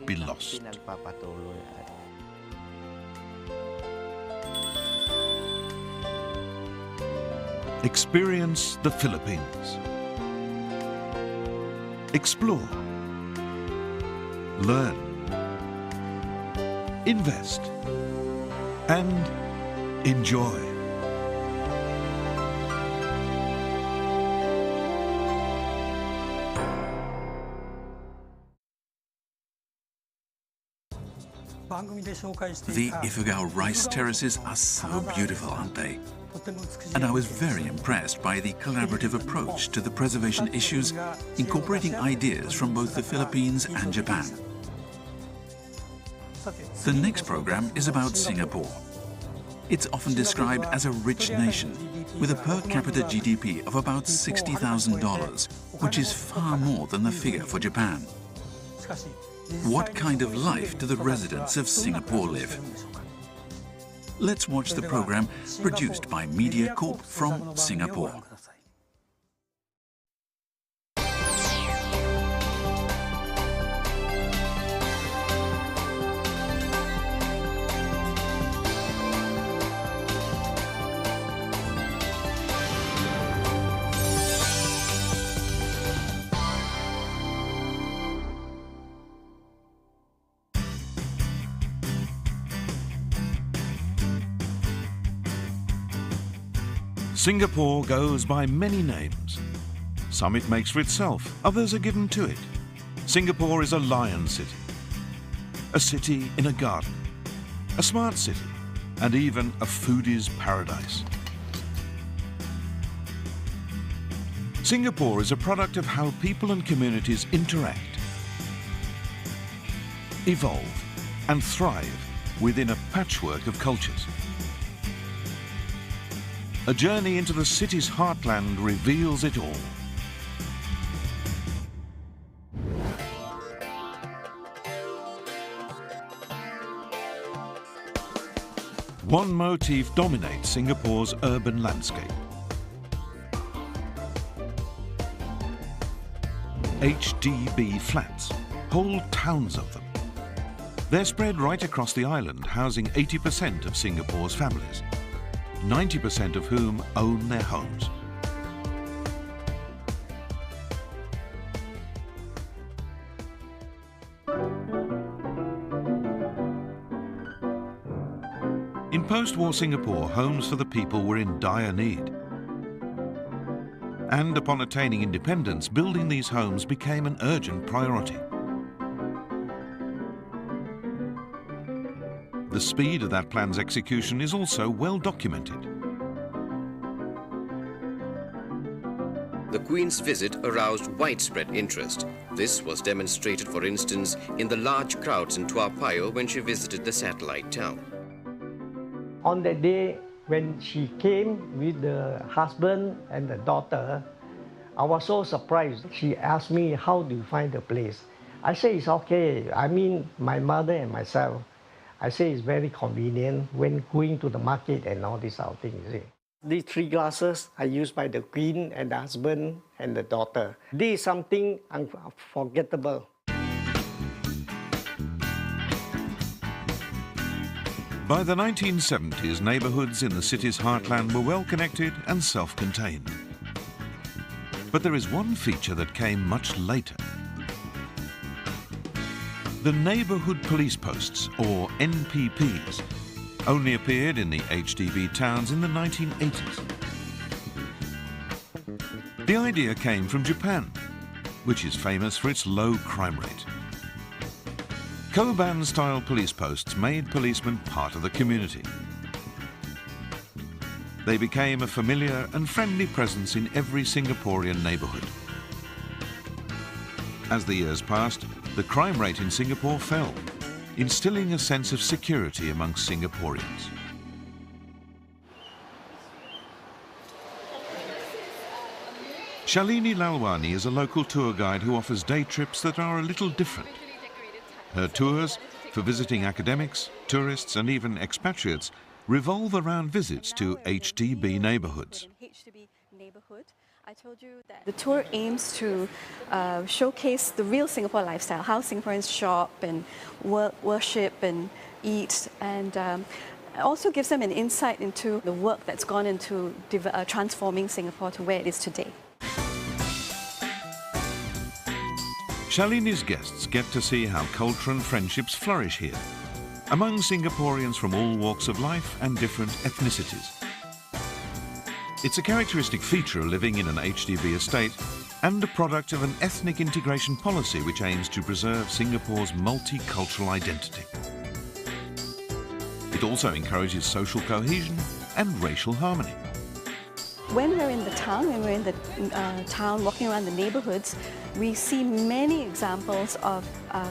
be lost. Experience the Philippines. Explore. Learn. Invest. And enjoy. The Ifugao rice terraces are so beautiful, aren't they? And I was very impressed by the collaborative approach to the preservation issues, incorporating ideas from both the Philippines and Japan. The next program is about Singapore. It's often described as a rich nation, with a per capita GDP of about $60,000, which is far more than the figure for Japan. What kind of life do the residents of Singapore live? Let's watch the program produced by Media Corp from Singapore. Singapore goes by many names. Some it makes for itself, others are given to it. Singapore is a lion city, a city in a garden, a smart city, and even a foodie's paradise. Singapore is a product of how people and communities interact, evolve, and thrive within a patchwork of cultures. A journey into the city's heartland reveals it all. One motif dominates Singapore's urban landscape. HDB flats, whole towns of them. They're spread right across the island, housing 80% of Singapore's families, 90% of whom own their homes. In post-war Singapore, homes for the people were in dire need. And upon attaining independence, building these homes became an urgent priority. The speed of that plan's execution is also well documented. The Queen's visit aroused widespread interest. This was demonstrated, for instance, in the large crowds in Toa Payoh when she visited the satellite town. On that day, when she came with the husband and the daughter, I was so surprised. She asked me, how do you find the place? I say, it's okay. I mean, my mother and myself. I say it's very convenient when going to the market and all these other things. You see. These 3 glasses are used by the Queen and the husband and the daughter. This is something unforgettable. By the 1970s, neighbourhoods in the city's heartland were well connected and self-contained. But there is one feature that came much later. The neighbourhood police posts, or NPPs, only appeared in the HDB towns in the 1980s. The idea came from Japan, which is famous for its low crime rate. Koban-style police posts made policemen part of the community. They became a familiar and friendly presence in every Singaporean neighbourhood. As the years passed, the crime rate in Singapore fell, instilling a sense of security amongst Singaporeans. Shalini Lalwani is a local tour guide who offers day trips that are a little different. Her tours, for visiting academics, tourists and even expatriates, revolve around visits to HDB neighbourhoods. I told you that the tour aims to showcase the real Singapore lifestyle, how Singaporeans shop and worship and eat, and also gives them an insight into the work that's gone into transforming Singapore to where it is today. Shalini's guests get to see how culture and friendships flourish here, among Singaporeans from all walks of life and different ethnicities. It's a characteristic feature of living in an HDB estate and a product of an ethnic integration policy which aims to preserve Singapore's multicultural identity. It also encourages social cohesion and racial harmony. When we're in the town, town walking around the neighbourhoods, we see many examples of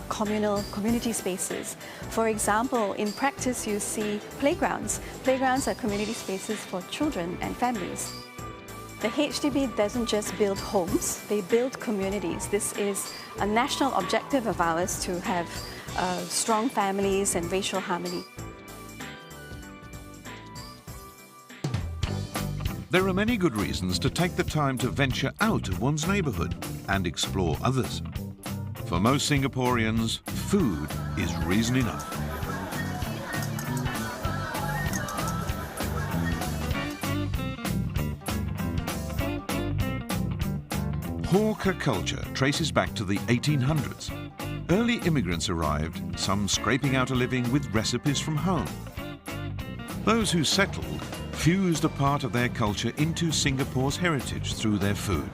community spaces. For example, in practice you see playgrounds. Playgrounds are community spaces for children and families. The HDB doesn't just build homes, they build communities. This is a national objective of ours to have strong families and racial harmony. There are many good reasons to take the time to venture out of one's neighbourhood and explore others. For most Singaporeans, food is reason enough. Hawker culture traces back to the 1800s. Early immigrants arrived, some scraping out a living with recipes from home. Those who settled fused a part of their culture into Singapore's heritage through their food.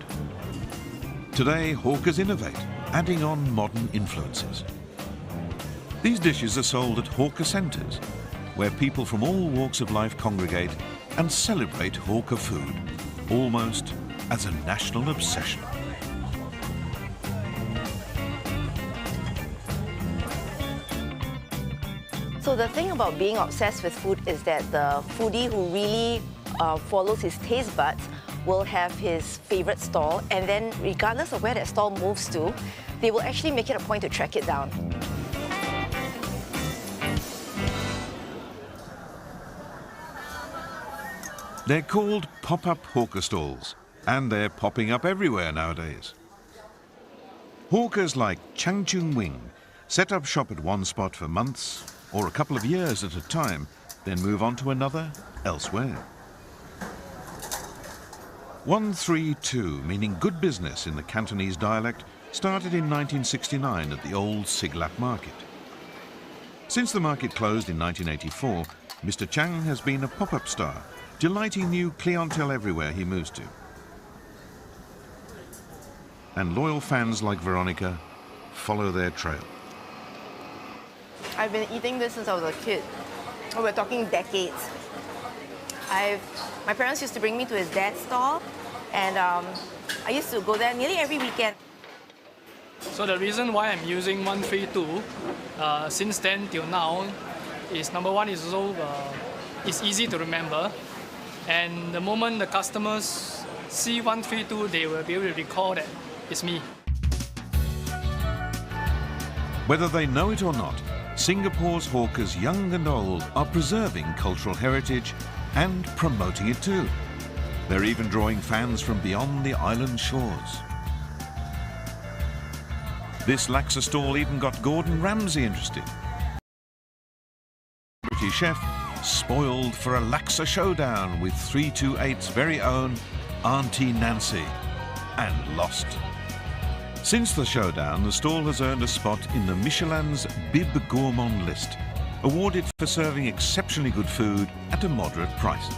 Today, hawkers innovate, adding on modern influences. These dishes are sold at hawker centres, where people from all walks of life congregate and celebrate hawker food, almost as a national obsession. So the thing about being obsessed with food is that the foodie who really follows his taste buds will have his favorite stall, and then regardless of where that stall moves to, they will actually make it a point to track it down. They're called pop-up hawker stalls, and they're popping up everywhere nowadays. Hawkers like Chang Chung Wing set up shop at one spot for months or a couple of years at a time, then move on to another elsewhere. 132, meaning good business in the Cantonese dialect, started in 1969 at the old Siglap market. Since the market closed in 1984, Mr. Chang has been a pop-up star, delighting new clientele everywhere he moves to. And loyal fans like Veronica follow their trail. I've been eating this since I was a kid. We're talking decades. My parents used to bring me to his dad's stall, and I used to go there nearly every weekend. So the reason why I'm using 132 since then till now is, number one, is also it's easy to remember, and the moment the customers see 132, they will be able to recall that it's me. Whether they know it or not, Singapore's hawkers, young and old, are preserving cultural heritage and promoting it too. They're even drawing fans from beyond the island shores. This laksa stall even got Gordon Ramsay interested. British chef spoiled for a laksa showdown with 328's very own Auntie Nancy, and lost. Since the showdown, the stall has earned a spot in the Michelin's Bib Gourmand list, awarded for serving exceptionally good food at a moderate price.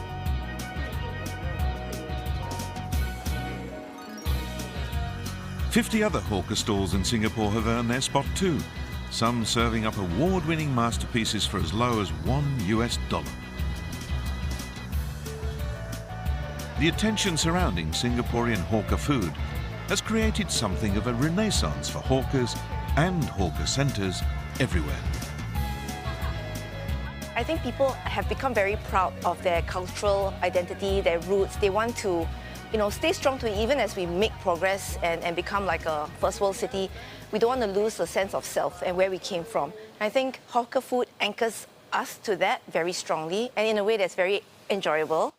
"50 other hawker stalls in Singapore have earned their spot too, some serving up award-winning masterpieces for as low as $1. The attention surrounding Singaporean hawker food has created something of a renaissance for hawkers and hawker centres everywhere. I think people have become very proud of their cultural identity, their roots. They want to, stay strong to it, even as we make progress and become like a first world city. We don't want to lose the sense of self and where we came from. I think hawker food anchors us to that very strongly, and in a way that's very enjoyable.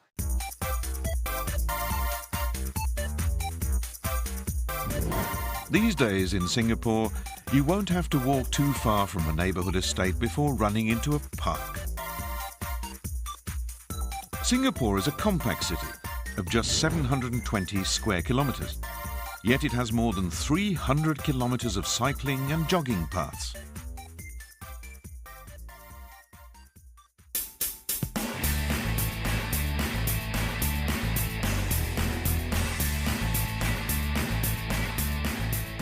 These days in Singapore, you won't have to walk too far from a neighbourhood estate before running into a park. Singapore is a compact city of just 720 square kilometres, yet it has more than 300 kilometres of cycling and jogging paths.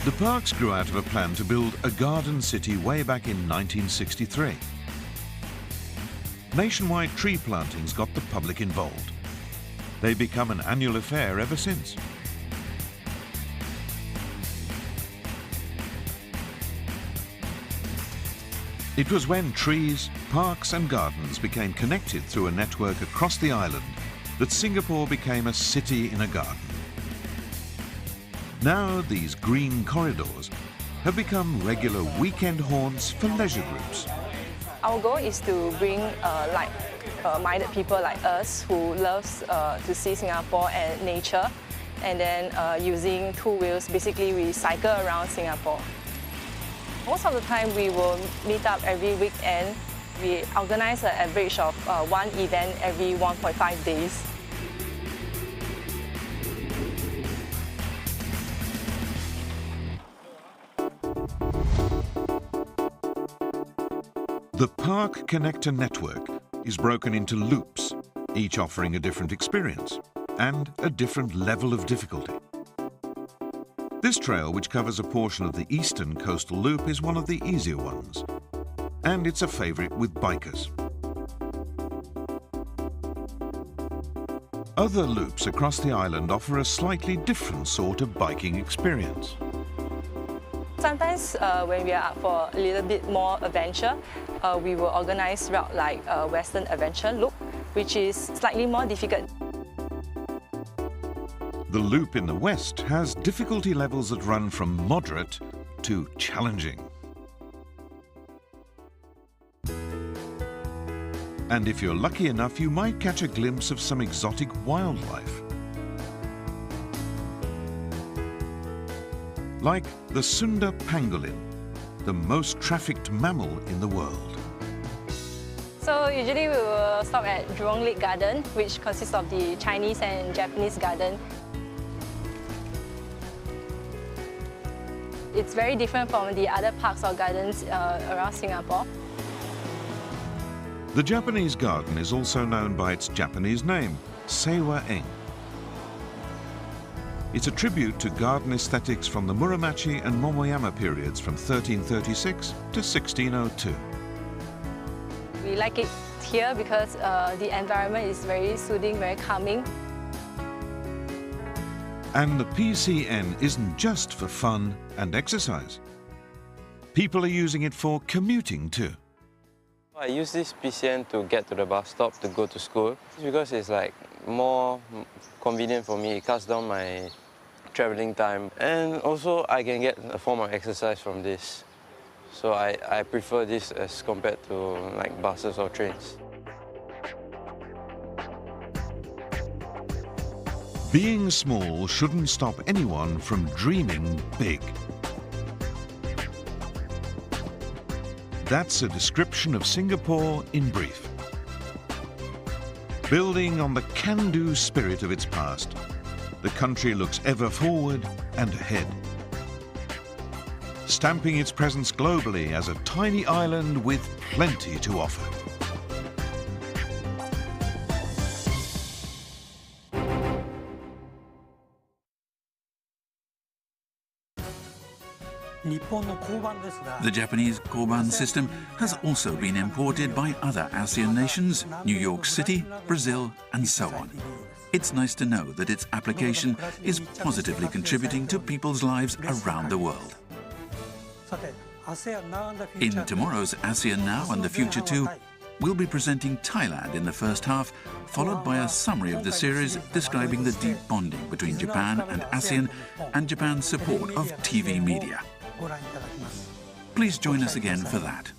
The parks grew out of a plan to build a garden city way back in 1963. Nationwide tree plantings got the public involved. They've become an annual affair ever since. It was when trees, parks and gardens became connected through a network across the island that Singapore became a city in a garden. Now these green corridors have become regular weekend haunts for leisure groups. Our goal is to bring like-minded people like us who loves to see Singapore and nature, and then using two wheels, basically we cycle around Singapore. Most of the time we will meet up every weekend. We organize an average of one event every 1.5 days. The Park Connector network is broken into loops, each offering a different experience and a different level of difficulty. This trail, which covers a portion of the eastern coastal loop, is one of the easier ones. And it's a favourite with bikers. Other loops across the island offer a slightly different sort of biking experience. Sometimes when we are up for a little bit more adventure, we will organize route like Western Adventure Loop, which is slightly more difficult. The loop in the west has difficulty levels that run from moderate to challenging. And if you're lucky enough, you might catch a glimpse of some exotic wildlife. Like the Sunda pangolin, the most trafficked mammal in the world. So usually we will stop at Jurong Lake Garden, which consists of the Chinese and Japanese garden. It's very different from the other parks or gardens around Singapore. The Japanese garden is also known by its Japanese name, Seiwa-eng. It's a tribute to garden aesthetics from the Muromachi and Momoyama periods from 1336 to 1602. We like it here because the environment is very soothing, very calming. And the PCN isn't just for fun and exercise. People are using it for commuting too. I use this PCN to get to the bus stop to go to school because it's like more convenient for me. It cuts down my traveling time, and also I can get a form of exercise from this. So I prefer this as compared to like buses or trains. Being small shouldn't stop anyone from dreaming big. That's a description of Singapore in brief. Building on the can-do spirit of its past, the country looks ever forward and ahead. Stamping its presence globally as a tiny island with plenty to offer. The Japanese koban system has also been imported by other ASEAN nations, New York City, Brazil, and so on. It's nice to know that its application is positively contributing to people's lives around the world. In tomorrow's ASEAN Now and the Future Too, we'll be presenting Thailand in the first half, followed by a summary of the series describing the deep bonding between Japan and ASEAN and Japan's support of TV media. Please join us again for that.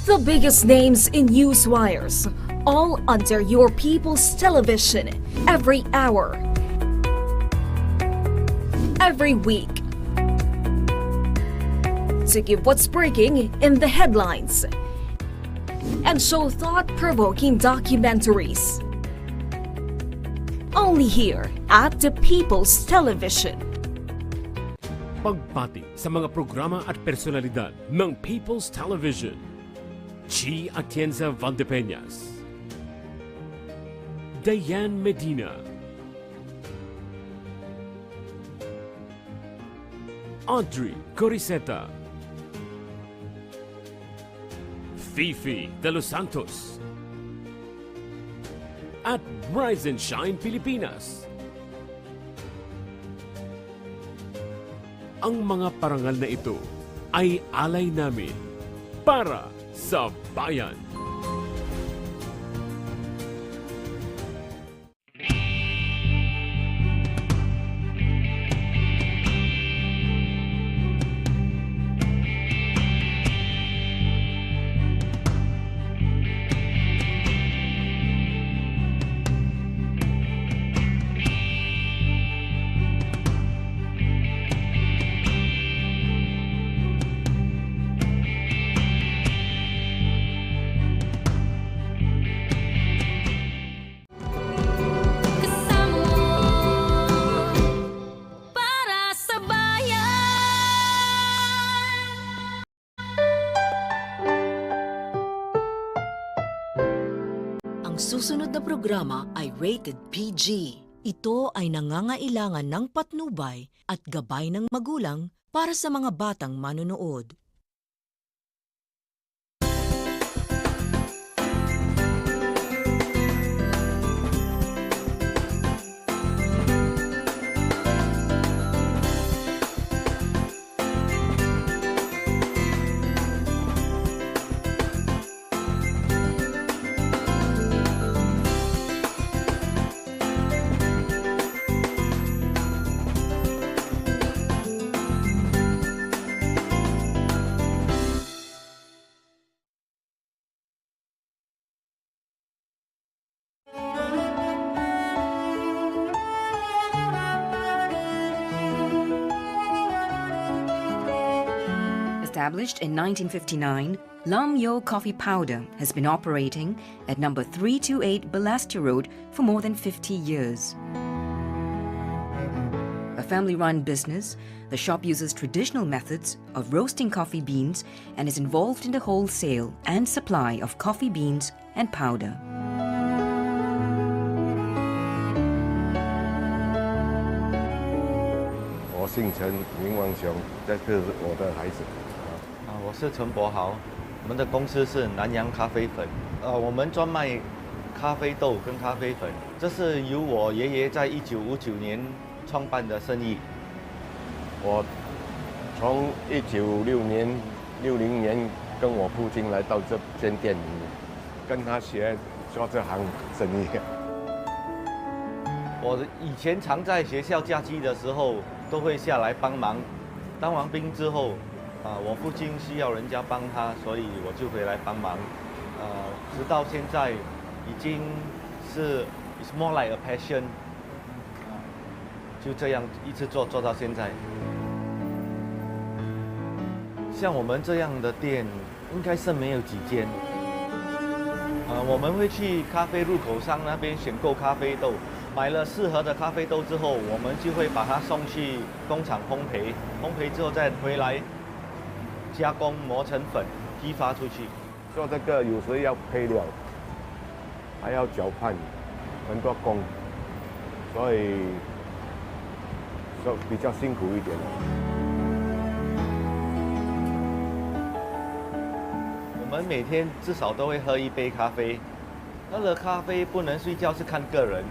The biggest names in news wires, all under your People's Television, every hour, every week, to give what's breaking in the headlines and show thought-provoking documentaries. Only here at the People's Television. Pagpati sa mga programa at personalidad ng People's Television. Chi Atienza Valdepeñas, Diane Medina, Audrey Coriseta, Fifi de los Santos, at Rise and Shine Pilipinas. Ang mga parangal na ito ay alay namin para sa bayan. susunod na programa ay rated PG. Ito ay nangangailangan ng patnubay at gabay ng magulang para sa mga batang manonood. Established in 1959, Lam Yo Coffee Powder has been operating at number 328 Balestier Road for more than 50 years. A family-run business, the shop uses traditional methods of roasting coffee beans and is involved in the wholesale and supply of coffee beans and powder. I 我是陈柏豪，我们的公司是南洋咖啡粉，我们专卖咖啡豆跟咖啡粉，这是由我爷爷在1959年创办的生意。我从1960年跟我父亲来到这间店里面，跟他学做这行生意。我以前常在学校假期的时候都会下来帮忙，当完兵之后。我父亲需要人家帮他，所以我就回来帮忙。直到现在，已经是 it's more like a passion， 就这样一直做到现在。像我们这样的店，应该是没有几间。我们会去咖啡入口商那边选购咖啡豆，买了适合的咖啡豆之后，我们就会把它送去工厂烘焙，烘焙之后再回来。加工磨成粉，批发出去。做这个有时要配料，还要搅拌，很多工，所以说比较辛苦一点。我们每天至少都会喝一杯咖啡，喝了咖啡不能睡觉是看个人。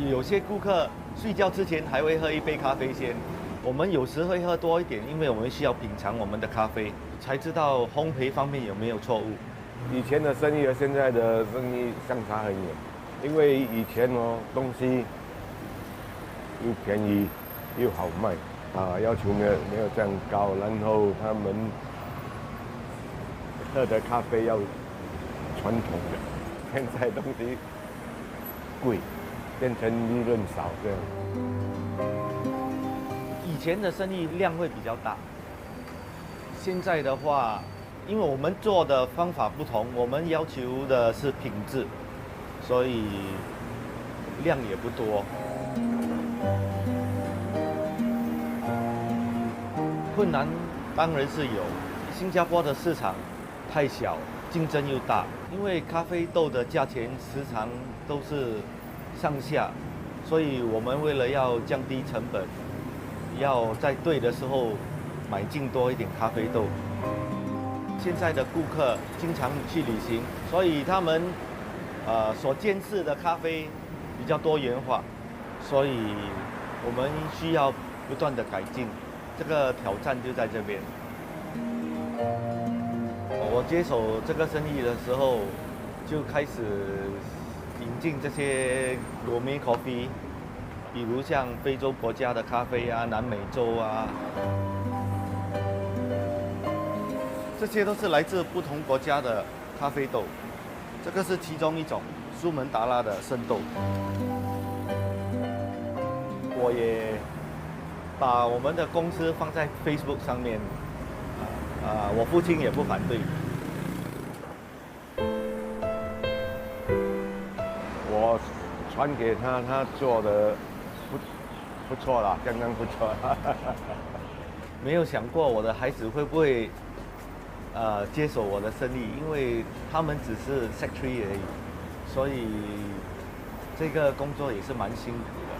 有些顾客睡觉之前还会喝一杯咖啡先。我们有时会喝多一点，因为我们需要品尝我们的咖啡，才知道烘焙方面有没有错误。以前的生意和现在的生意相差很远，因为以前东西又便宜又好卖，要求没有这样高，然后他们喝的咖啡要传统的，现在东西贵，变成利润少这样。以前的生意量会比较大，现在的话，因为我们做的方法不同，我们要求的是品质，所以量也不多。困难当然是有，新加坡的市场太小，竞争又大，因为咖啡豆的价钱时常都是上下，所以我们为了要降低成本。要在对的时候买进多一点咖啡豆。现在的顾客经常去旅行，所以他们所见识的咖啡比较多元化，所以我们需要不断的改进。这个挑战就在这边。我接手这个生意的时候，就开始引进这些gourmet coffee。比如像非洲国家的咖啡啊，南美洲啊，这些都是来自不同国家的咖啡豆。这个是其中一种苏门答腊的生豆。我也把我们的公司放在 Facebook 上面，我父亲也不反对。我传给他，他做的。不错啦，刚刚不错。没有想过我的孩子会不会接手我的生意，因为他们只是 secretary 而已，所以这个工作也是蛮辛苦的。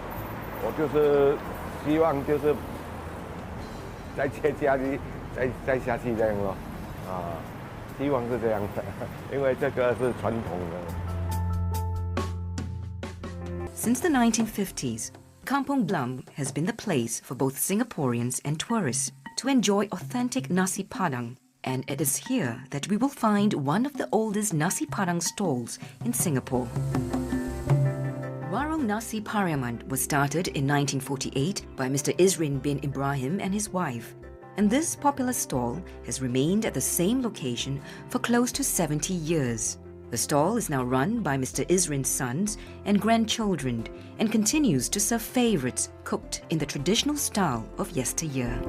我就是希望就是再接下去，再下去这样咯，希望是这样的，因为这个是传统的。Since the 1950s, Kampong Glam has been the place for both Singaporeans and tourists to enjoy authentic nasi padang, and it is here that we will find one of the oldest nasi padang stalls in Singapore. Warung Nasi Pariaman was started in 1948 by Mr. Izrin bin Ibrahim and his wife, and this popular stall has remained at the same location for close to 70 years. The stall is now run by Mr. Izrin's sons and grandchildren and continues to serve favorites cooked in the traditional style of yesteryear.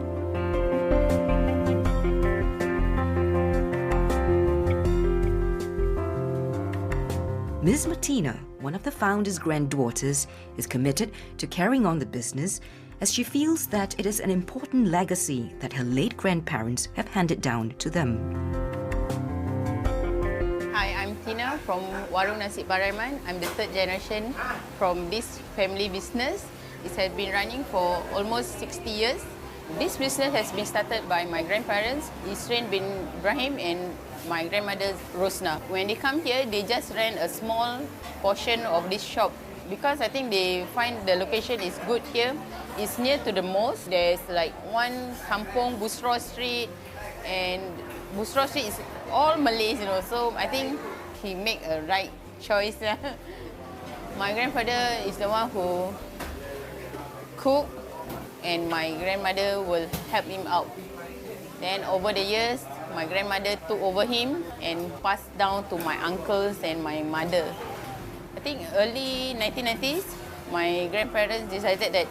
Ms. Martina, one of the founder's granddaughters, is committed to carrying on the business as she feels that it is an important legacy that her late grandparents have handed down to them. Hi, I'm Tina from Warung Nasi Pariaman. I'm the third generation from this family business. It has been running for almost 60 years. This business has been started by my grandparents, Isrin bin Ibrahim and my grandmother Rosna. When they come here, they just rent a small portion of this shop because I think they find the location is good here. It's near to the mosque. There's like one kampong, Busro Street, and Busro Street is all Malays, you know, so I think he make a right choice. My grandfather is the one who cook, and my grandmother will help him out. Then over the years, my grandmother took over him and passed down to my uncles and my mother. I think early 1990s, my grandparents decided that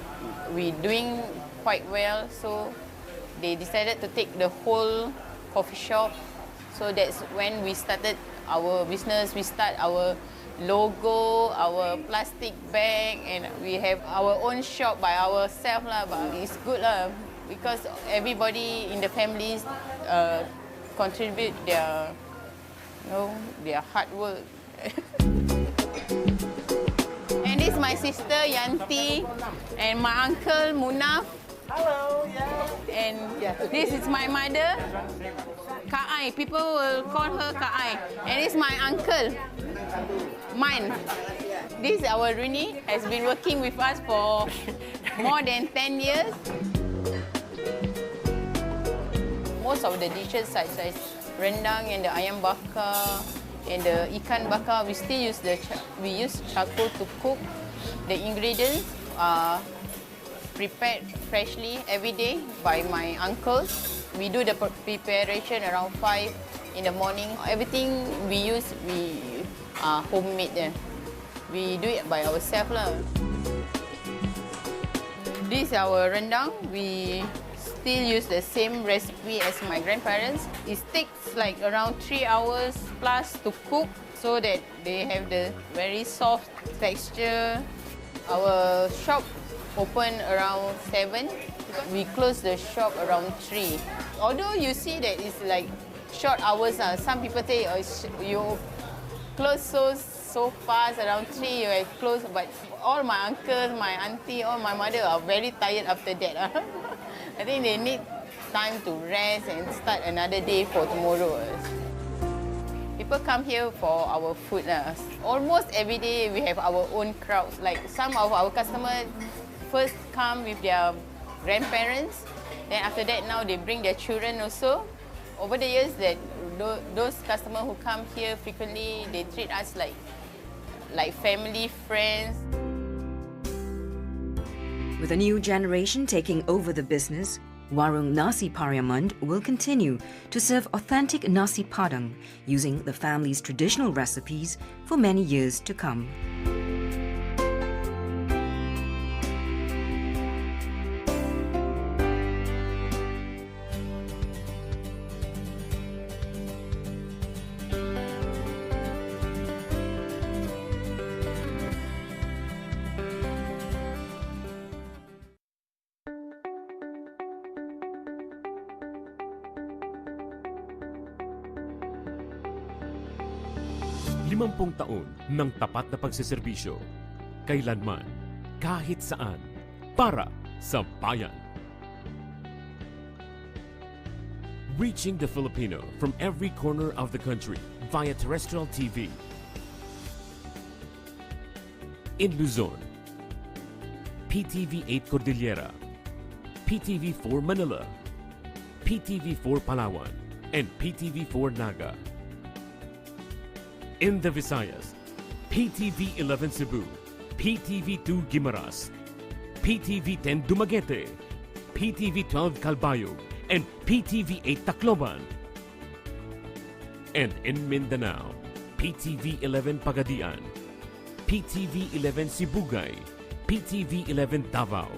we're doing quite well, so they decided to take the whole coffee shop. So that's when we started our business. We start our logo, our plastic bag, and we have our own shop by ourselves lah. But it's good lah because everybody in the families contribute their, their hard work. And this is my sister Yanti and my uncle Munaf. Hello, yeah. And this is my mother, Kak Ai. People will call her Kak Ai. And this is my uncle, mine. This is our Rini, has been working with us for more than 10 years. Most of the dishes such as rendang and the ayam bakar and the ikan bakar, we still use we use charcoal to cook. The ingredients are prepared freshly every day by my uncles. We do the preparation around 5 in the morning. Everything we use, we homemade. We do it by ourselves lah. This is our rendang. We still use the same recipe as my grandparents. It takes like around 3 hours plus to cook so that they have the very soft texture. Our shop open around 7. We close the shop around 3. Although you see that it's like short hours, some people say you close so fast, around 3 you have closed, but all my uncles, my auntie, all my mother are very tired after that. I think they need time to rest and start another day for tomorrow. People come here for our food. Almost every day we have our own crowd. Like some of our customers first come with their grandparents, then after that now they bring their children also. Over the years, that those customers who come here frequently, they treat us like family, friends. With a new generation taking over the business, Warung Nasi Pariaman will continue to serve authentic nasi padang using the family's traditional recipes for many years to come. 50 taon ng tapat na pagseserbisyo. Kailanman, kahit saan, para sa bayan. Reaching the Filipino from every corner of the country via terrestrial TV. In Luzon, PTV 8 Cordillera, PTV 4 Manila, PTV 4 Palawan, and PTV 4 Naga. In the Visayas, PTV 11 Cebu, PTV 2 Guimaras, PTV 10 Dumaguete, PTV 12 Calbayog, and PTV 8 Tacloban. And in Mindanao, PTV 11 Pagadian, PTV 11 Sibugay, PTV 11 Davao,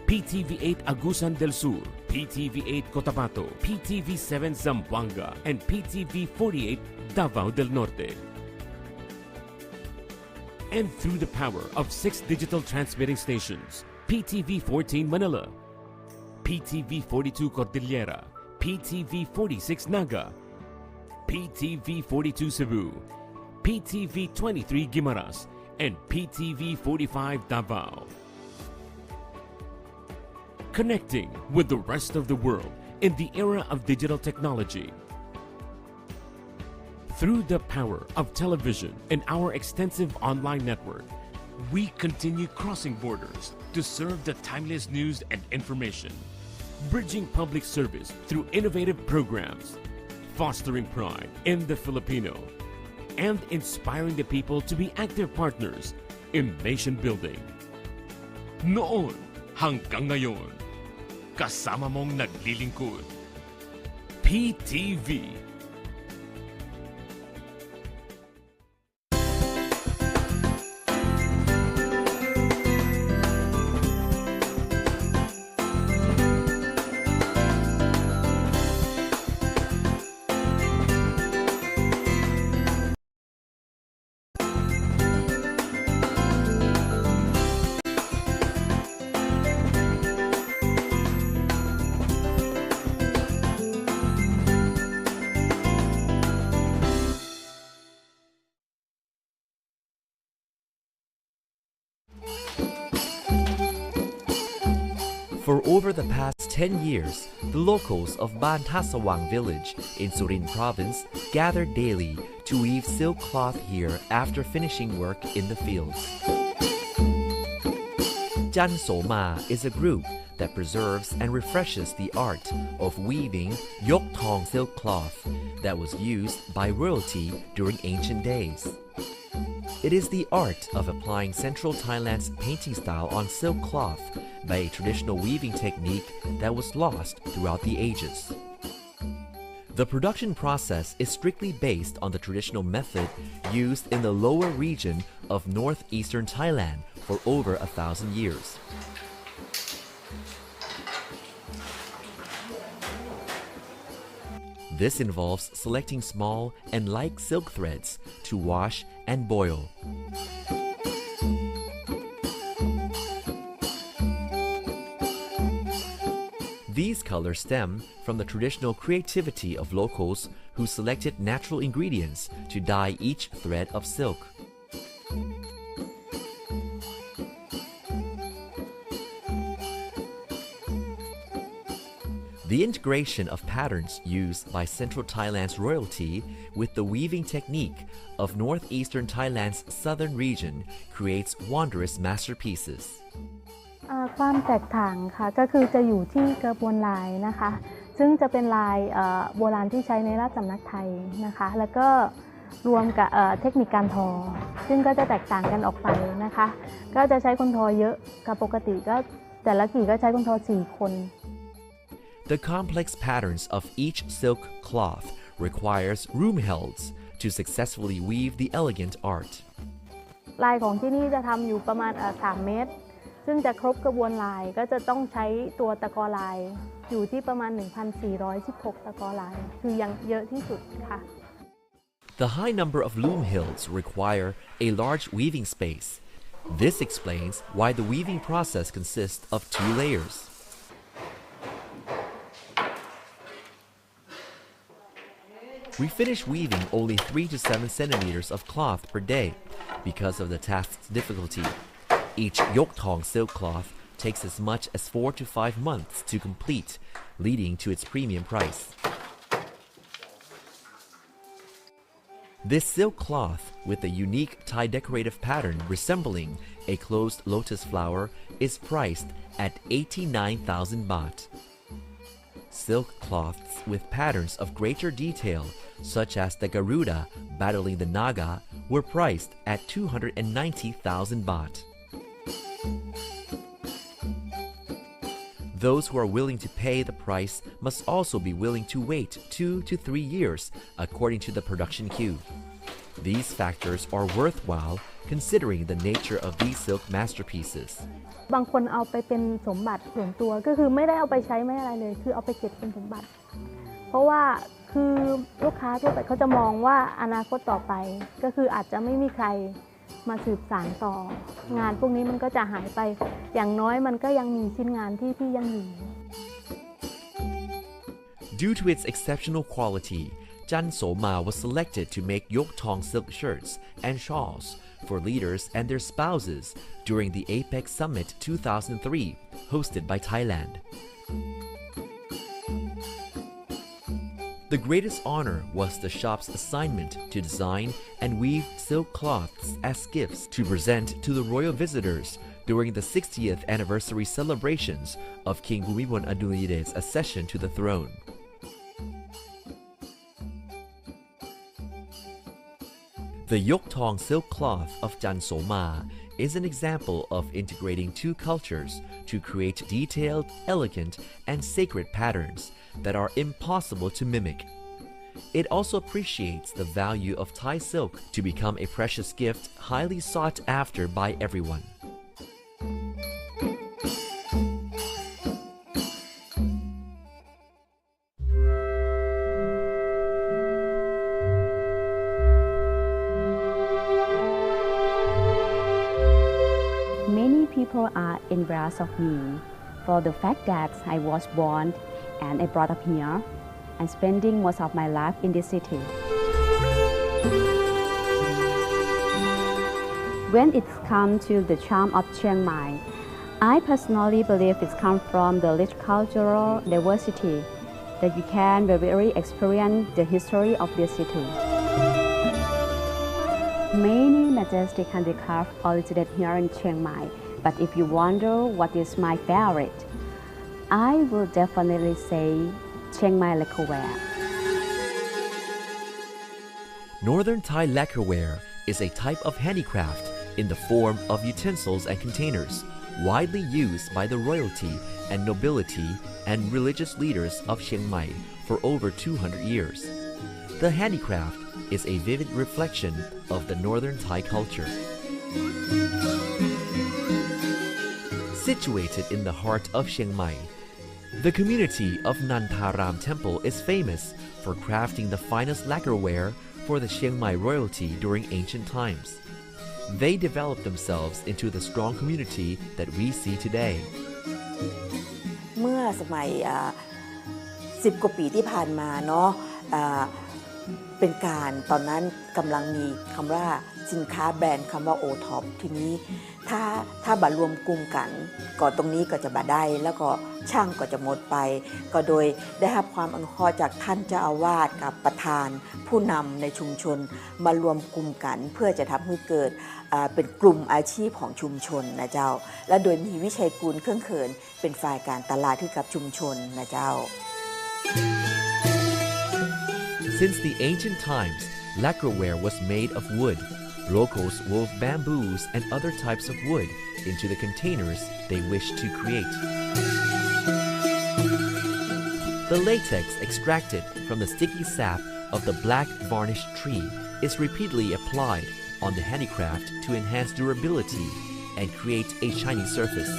PTV 8 Agusan del Sur, PTV 8 Cotabato, PTV 7 Zamboanga, and PTV 48 Davao del Norte. And through the power of 6 digital transmitting stations, PTV 14 Manila, PTV 42 Cordillera, PTV 46 Naga, PTV 42 Cebu, PTV 23 Guimaras, and PTV 45 Davao. Connecting with the rest of the world in the era of digital technology. Through the power of television and our extensive online network, we continue crossing borders to serve the timeless news and information, bridging public service through innovative programs, fostering pride in the Filipino, and inspiring the people to be active partners in nation building. Noon hanggang ngayon, kasama mong naglilingkod. PTV. For over the past 10 years, the locals of Bantasawang village in Surin province gather daily to weave silk cloth here after finishing work in the fields. Jan Soma is a group that preserves and refreshes the art of weaving yoktong silk cloth that was used by royalty during ancient days. It is the art of applying Central Thailand's painting style on silk cloth by a traditional weaving technique that was lost throughout the ages. The production process is strictly based on the traditional method used in the lower region of northeastern Thailand for over 1,000 years. This involves selecting small and light silk threads to wash and boil. These colors stem from the traditional creativity of locals who selected natural ingredients to dye each thread of silk. The integration of patterns used by Central Thailand's royalty with the weaving technique of northeastern Thailand's southern region creates wondrous masterpieces. ความแตกต่างค่ะก็คือจะอยู่ที่กระบวนลายนะคะซึ่งจะเป็นลายโบราณที่ใช้ในราชสำนักไทยนะคะแล้วก็รวมกับเทคนิคการทอซึ่งก็จะแตกต่างกันออกไปนะคะก็จะใช้คนทอเยอะกับปกติก็แต่ละกี่ก็ใช้คนทอ4 คน The complex patterns of each silk cloth requires roomhelds to successfully weave the elegant art. ลายของที่นี่จะทำอยู่ประมาณ3 เมตรซึ่งจะครบกระบวนลายก็จะต้องใช้ตัวตะกอลายอยู่ที่ประมาณ 1,416 ตะกอลายคือยังเยอะที่สุดค่ะ The high number of loom hills require a large weaving space. This explains why the weaving process consists of 2 layers. We finish weaving only 3 to 7 centimeters of cloth per day because of the task's difficulty. Each Yoktong silk cloth takes as much as 4 to 5 months to complete, leading to its premium price. This silk cloth, with a unique Thai decorative pattern resembling a closed lotus flower, is priced at 89,000 baht. Silk cloths with patterns of greater detail, such as the Garuda battling the Naga, were priced at 290,000 baht. Those who are willing to pay the price must also be willing to wait 2 to 3 years according to the production queue. These factors are worthwhile considering the nature of these silk masterpieces. บางคนเอาไปเป็นสมบัติส่วนตัวก็คือไม่ได้เอาไปใช้ไม่อะไรเลยคือเอาไปเก็บเป็นสมบัติเพราะว่าคือลูกค้าทั่วไปเขาจะมองว่าอนาคตต่อไปก็คืออาจจะไม่มีใครมาสืบสานต่องานพวกนี้มันก็จะหายไปอย่างน้อยมันก็ยังมีชิ้นงานที่ยังอยู่ Due to its exceptional quality, Jan Soma was selected to make Yoktong silk shirts and shawls for leaders and their spouses during the APEC Summit 2003 hosted by Thailand. The greatest honor was the shop's assignment to design and weave silk cloths as gifts to present to the royal visitors during the 60th anniversary celebrations of King Bhumibol Adulyadej's accession to the throne. The Yoktong silk cloth of Jan Soma is an example of integrating two cultures to create detailed, elegant, and sacred patterns that are impossible to mimic. It also appreciates the value of Thai silk to become a precious gift highly sought after by everyone. Many people are embarrassed of me for the fact that I was born and I brought up here and spending most of my life in this city. When it comes to the charm of Chiang Mai, I personally believe it comes from the rich cultural diversity that you can very experience the history of this city. Many majestic handicrafts originate here in Chiang Mai, but if you wonder what is my favorite, I will definitely say Chiang Mai lacquerware. Northern Thai lacquerware is a type of handicraft in the form of utensils and containers widely used by the royalty and nobility and religious leaders of Chiang Mai for over 200 years. The handicraft is a vivid reflection of the Northern Thai culture. Situated in the heart of Chiang Mai, the community of Nantaram Temple is famous for crafting the finest lacquerware for the Chiang Mai royalty during ancient times. They developed themselves into the strong community that we see today. เมื่อสมัย10 กว่าปีที่ผ่านมาเนาะเป็นการตอนนั้นกำลังมีคำว่าสินค้าแบรนด์คำว่าโอท็อปทีนี้ถ้าบัดรวมกลุ่มกันก็ตรงนี้ก็จะบัดได้แล้วก็ช่างก็จะหมดไปก็โดยได้รับความอนุเคราะห์จากท่านเจ้าอาวาสกับประธานผู้นำในชุมชนมารวมกลุ่มกันเพื่อจะทำให้เกิดเป็นกลุ่มอาชีพของชุมชนนะเจ้าและโดยมีวิชัยกุลเครื่องเขินเป็นฝ่ายการตลาดให้กับชุมชนนะเจ้า Since the ancient times, lacquerware was made of wood. Locals wove bamboos and other types of wood into the containers they wished to create. The latex extracted from the sticky sap of the black varnished tree is repeatedly applied on the handicraft to enhance durability and create a shiny surface.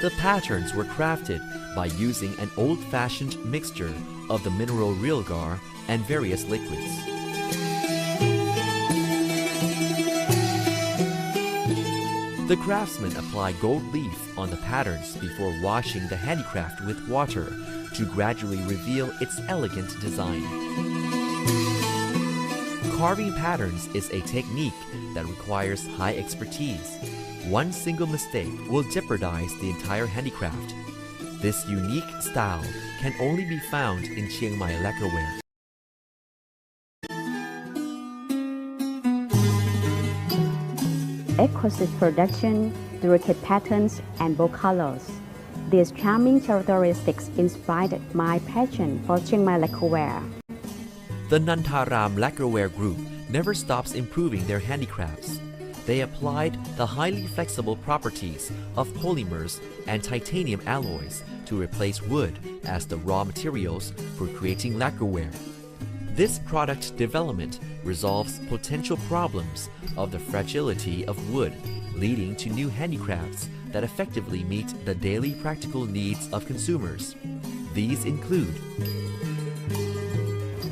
The patterns were crafted by using an old-fashioned mixture of the mineral realgar and various liquids. The craftsmen apply gold leaf on the patterns before washing the handicraft with water to gradually reveal its elegant design. Carving patterns is a technique that requires high expertise. One single mistake will jeopardize the entire handicraft. This unique style can only be found in Chiang Mai lacquerware. Exquisite production, delicate patterns, and bold colors. These charming characteristics inspired my passion for Chiang Mai lacquerware. The Nantaram Lacquerware Group never stops improving their handicrafts. They applied the highly flexible properties of polymers and titanium alloys to replace wood as the raw materials for creating lacquerware. This product development resolves potential problems of the fragility of wood, leading to new handicrafts that effectively meet the daily practical needs of consumers. These include: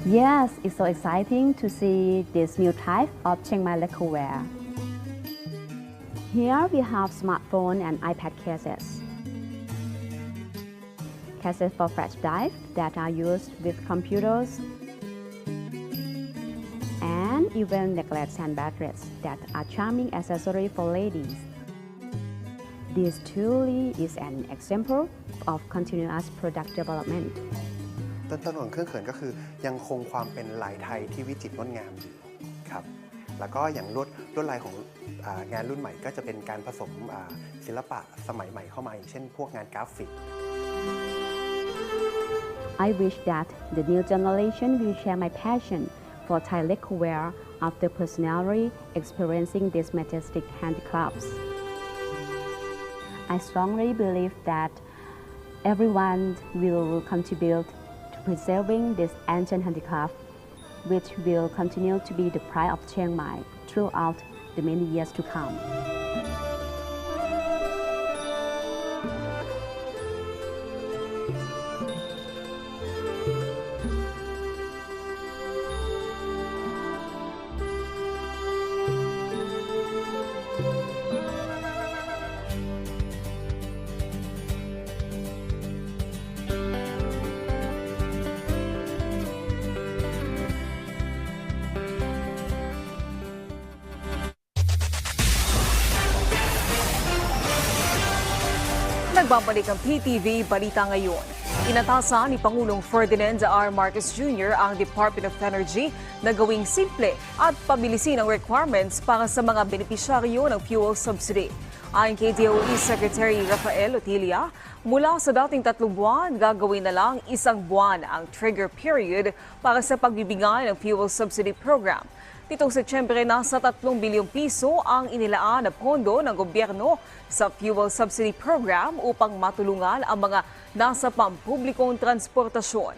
Yes, it's so exciting to see this new type of Chiang Mai lacquerware. Here we have smartphone and iPad cases. Cases for flash drive that are used with computers, and even necklace and batteries that are charming accessory for ladies. This truly is an example of continuous product development. ต้นของเครื่องเขินก็คือยังคงความเป็นลายไทยที่วิจิตรงดงามอยู่ครับแล้วก็อย่างลวดลายของงานรุ่นใหม่ก็จะเป็นการผสมศิลปะสมัยใหม่เข้ามาอย่างเช่นพวกงานกราฟิก I wish that the new generation will share my passion for Thai lacquerware after personally experiencing these majestic handicrafts. I strongly believe that everyone will contribute to preserving this ancient handicraft, which will continue to be the pride of Chiang Mai throughout the many years to come. Nagbabalik ang PTV Balita ngayon. Inatasan ni Pangulong Ferdinand R. Marcos Jr. ang Department of Energy na gawing simple at pabilisin ang requirements para sa mga benepisyaryo ng fuel subsidy. Ayon kay DOE Secretary Rafael Otilia, mula sa dating 3 buwan, gagawin na lang 1 buwan ang trigger period para sa pagbibigay ng fuel subsidy program. Nitong Setyembre, nasa 3 bilyong piso ang inilaan na pondo ng gobyerno sa fuel subsidy program upang matulungan ang mga nasa pampublikong transportasyon.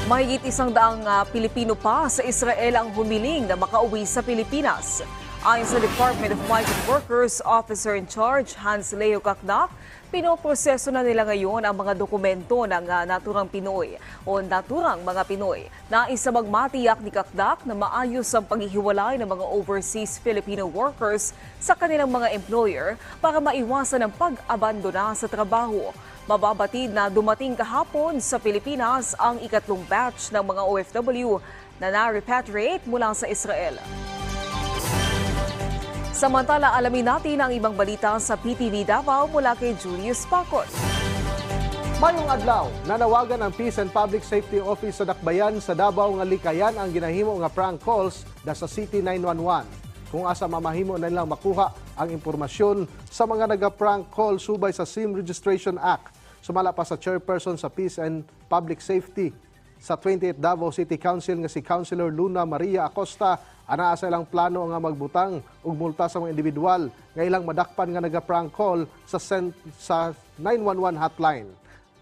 Mahigit 100 Pilipino pa sa Israel ang humiling na makauwi sa Pilipinas. Ayon sa Department of Migrant Workers Officer in Charge Hans Leo Kakdak, pinoproseso na nila ngayon ang mga dokumento ng naturang Pinoy o naturang mga Pinoy. Nais magmatiyak ni Kakdak na maayos ang paghihiwalay ng mga overseas Filipino workers sa kanilang mga employer para maiwasan ang pag-abandona sa trabaho. Mababatid na dumating kahapon sa Pilipinas ang ikatlong batch ng mga OFW na na-repatriate mula sa Israel. Samantala, alamin natin ang ibang balita sa PTV Davao mula kay Julius Pacot. Mayong adlaw, nanawagan ang Peace and Public Safety Office sa Dakbayan sa Davao nga likayan ang ginahimo nga prank calls da sa City 911. Kung asa mamahimo na nilang makuha ang impormasyon sa mga naga-prank call subay sa SIM Registration Act. Sumala pa sa chairperson sa Peace and Public Safety sa 28th Davao City Council nga si Councilor Luna Maria Acosta, anaa sa ilang plano nga magbutang og multa sa mga individual nga ilang madakpan nga naga-prank call sa 911 hotline.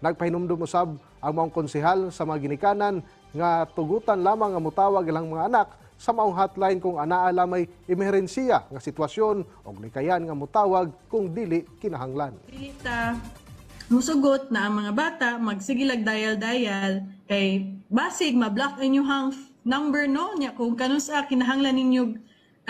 Nagpahinumdum usab ang mga konsehal sa mga ginikanan nga tugutan lamang nga mutawag ilang mga anak sa maong hotline kung anaa lamay emerhensiya nga sitwasyon o nikayan nga mutawag kung dili kinahanglan. Musugot na ang mga bata, magsigilag dial-dial, kay basig, ma-block inyong number no, niya kung kanun sa kinahanglan ninyo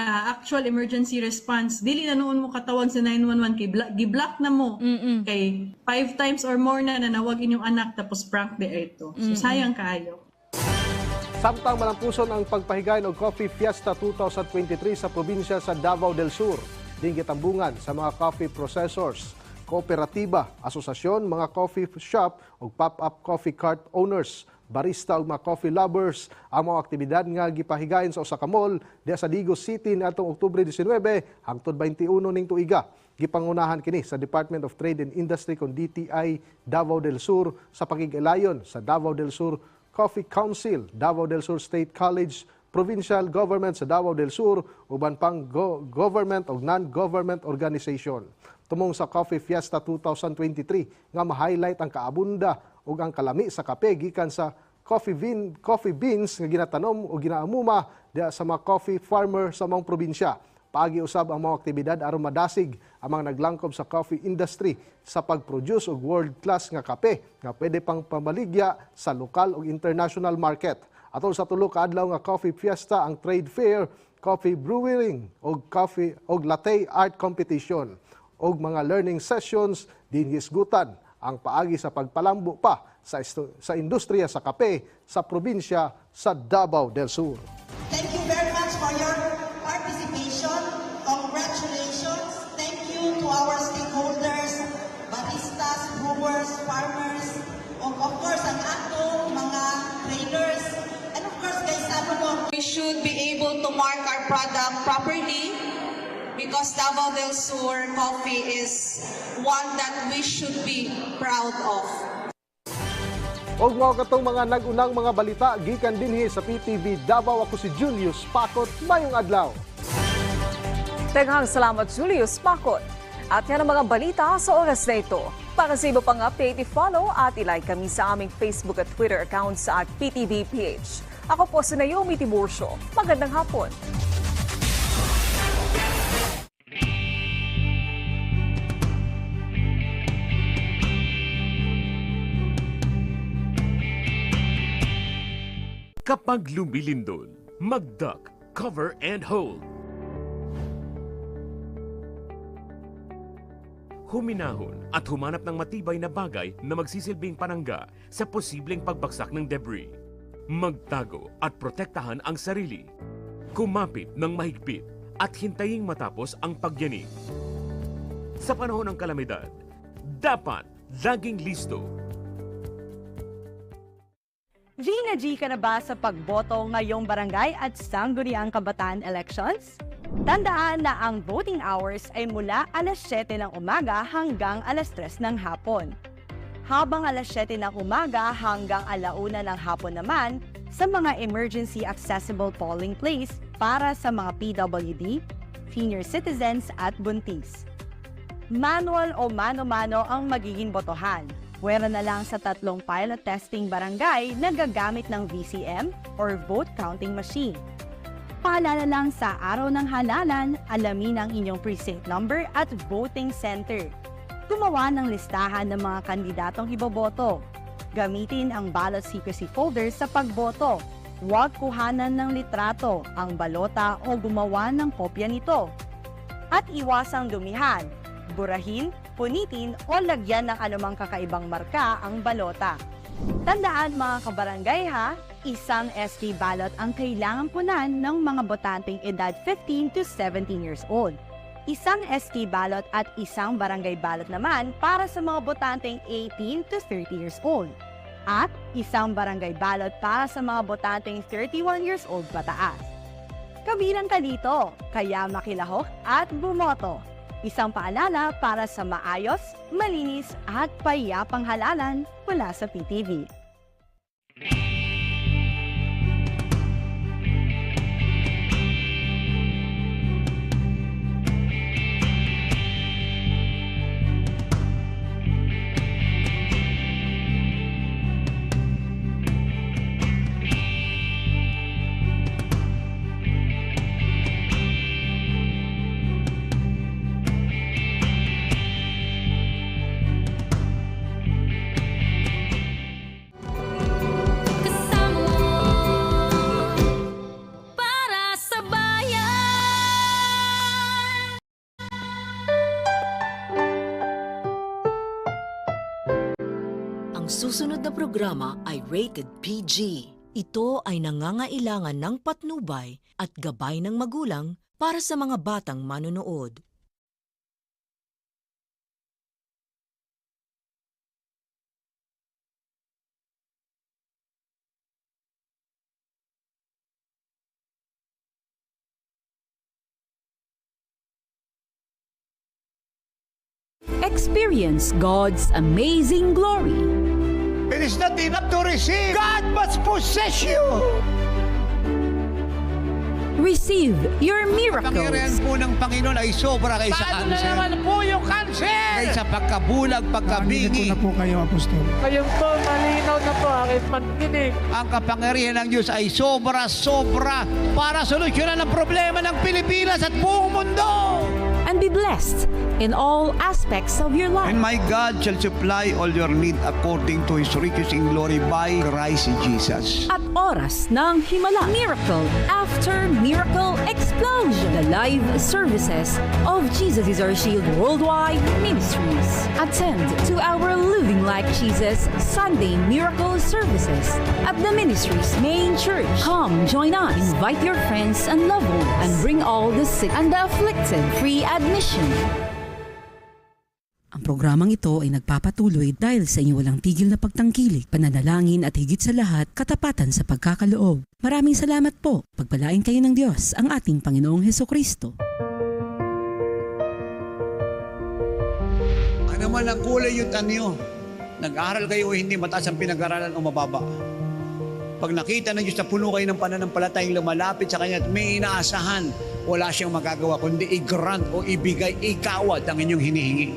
actual emergency response, dili na noon mo katawag sa 911 kay gi-block na mo. Kay 5 times or more na nanawag inyong anak tapos prank di ito. So sayang kaayo. Samtang malampuson ang pagpahigayon og Coffee Fiesta 2023 sa probinsya sa Davao del Sur, ding gitambungan sa mga coffee processors, kooperatiba, asosasyon, mga coffee shop ug pop-up coffee cart owners, barista ug mga coffee lovers ang mga aktibidad nga gipahigayon sa usa ka mall diha sa Digos City niadtong Oktubre 19 hangtod 21 ning tuiga. Gipangunahan kini sa Department of Trade and Industry kon DTI Davao del Sur sa pakig-ilayon sa Davao del Sur Coffee Council, Davao del Sur State College, Provincial Government sa Davao del Sur, uban pang government o non-government organization. Tumong sa Coffee Fiesta 2023 nga ma-highlight ang kaabunda ug ang kalami sa kape gikan sa coffee beans nga ginatanom o ginaamuma diha sa mga coffee farmer sa mga probinsya. Paagi usab ang mga aktibidad aron madasig ang mga naglangkob sa coffee industry sa pag-produce og world-class nga kape nga pwede pang pamaligya sa lokal ug international market. Atol sa tulo ka adlaw nga Coffee Fiesta ang trade fair, coffee brewing og coffee og latte art competition og mga learning sessions din hisgutan ang paagi sa pagpalambo pa sa industriya sa kape sa probinsya sa Davao del Sur. Thank you very much for your participation. Congratulations. Thank you to our stakeholders, baristas, brewers, farmers, and of course ang atong mga traders. And of course guys, we should be able to mark our product properly because Davao del Sur coffee is one that we should be proud of. Og mao katong mga nag-unang mga balita gikan dinhi sa PTV Davao, ako si Julius Pakot. Mayong adlaw. Daghang salamat Julius Pakot. At yan ang mga balita sa oras na ito. Para sa iba pang update, i-follow at i-like kami sa aming Facebook at Twitter accounts at PTVPH. Ako po si Naomi Tiburcio. Magandang hapon. Kapag lumilindol, mag-duck, cover and hold. Huminahon at humanap ng matibay na bagay na magsisilbing panangga sa posibleng pagbagsak ng debris. Magtago at protektahan ang sarili. Kumapit ng mahigpit at hintaying matapos ang pagyanig. Sa panahon ng kalamidad, dapat laging listo. G na G ka na ba sa pagboto ngayong barangay at sangguniang kabataan elections? Tandaan na ang voting hours ay mula alas 7 ng umaga hanggang alas 3 ng hapon. Habang alas 7 ng umaga hanggang 1:00 ng hapon naman sa mga emergency accessible polling place para sa mga PWD, senior citizens at buntis. Manual o mano-mano ang magiging botohan. Pwera na lang sa 3 pilot testing barangay na gagamit ng VCM or vote counting machine. Paalala lang sa araw ng halalan, alamin ang inyong precinct number at voting center. Gumawa ng listahan ng mga kandidatong iboboto. Gamitin ang ballot secrecy folder sa pagboto. Huwag kuhanan ng litrato, ang balota o gumawa ng kopya nito. At iwasang dumihan, burahin, punitin o lagyan ng anumang kakaibang marka ang balota. Tandaan mga kabarangay ha, isang ST ballot ang kailangan punan ng mga botanteng edad 15 to 17 years old. Isang ST ballot at isang barangay ballot naman para sa mga botanteng 18 to 30 years old. At isang barangay ballot para sa mga botanteng 31 years old pataas. Kabilang ka dito, kaya makilahok at bumoto. Isang paalala para sa maayos, malinis at payapang halalan mula sa PTV. manonood na programa ay rated PG. Ito ay nangangailangan ng patnubay at gabay ng magulang para sa mga batang manonood. Experience God's amazing glory. It is not enough to receive. God must possess you. Receive your Pangirian miracles. po ng Panginoon ay sobra kay sa Paano cancer. na naman po yung cancer? Kaysa pagkabulag, pagkabingi. Narinig ko na po kayo, Apostol. Ngayon po, malinaw na po aking pandinig. Ang kapangyarihan ng Diyos ay sobra-sobra para solusyonan ang problema ng Pilipinas at buong mundo. And be blessed in all aspects of your life. And my God shall supply all your need according to His riches in glory by Christ Jesus. At oras ng himala. Miracle after miracle explosion. The live services of Jesus is Our Shield Worldwide Ministries. Attend to our Living Like Jesus Sunday Miracle Services at the Ministry's main church. Come join us. Invite your friends and loved ones and bring all the sick and the afflicted. Free admission. Ang programang ito ay nagpapatuloy dahil sa inyong walang tigil na pagtangkilik, pananalangin at higit sa lahat, katapatan sa pagkakaloob. Maraming salamat po. Pagpalain kayo ng Diyos, ang ating Panginoong Hesukristo. Ano man ang kulay yung tanyo, nag-aral kayo o hindi, mataas ang pinag-aralan o mababa. Pag nakita ng Diyos na puno kayo ng pananampalatayang lumalapit sa Kanya at may inaasahan, wala siyang magagawa kundi i-grant o ibigay, ikawad ang inyong hinihingi.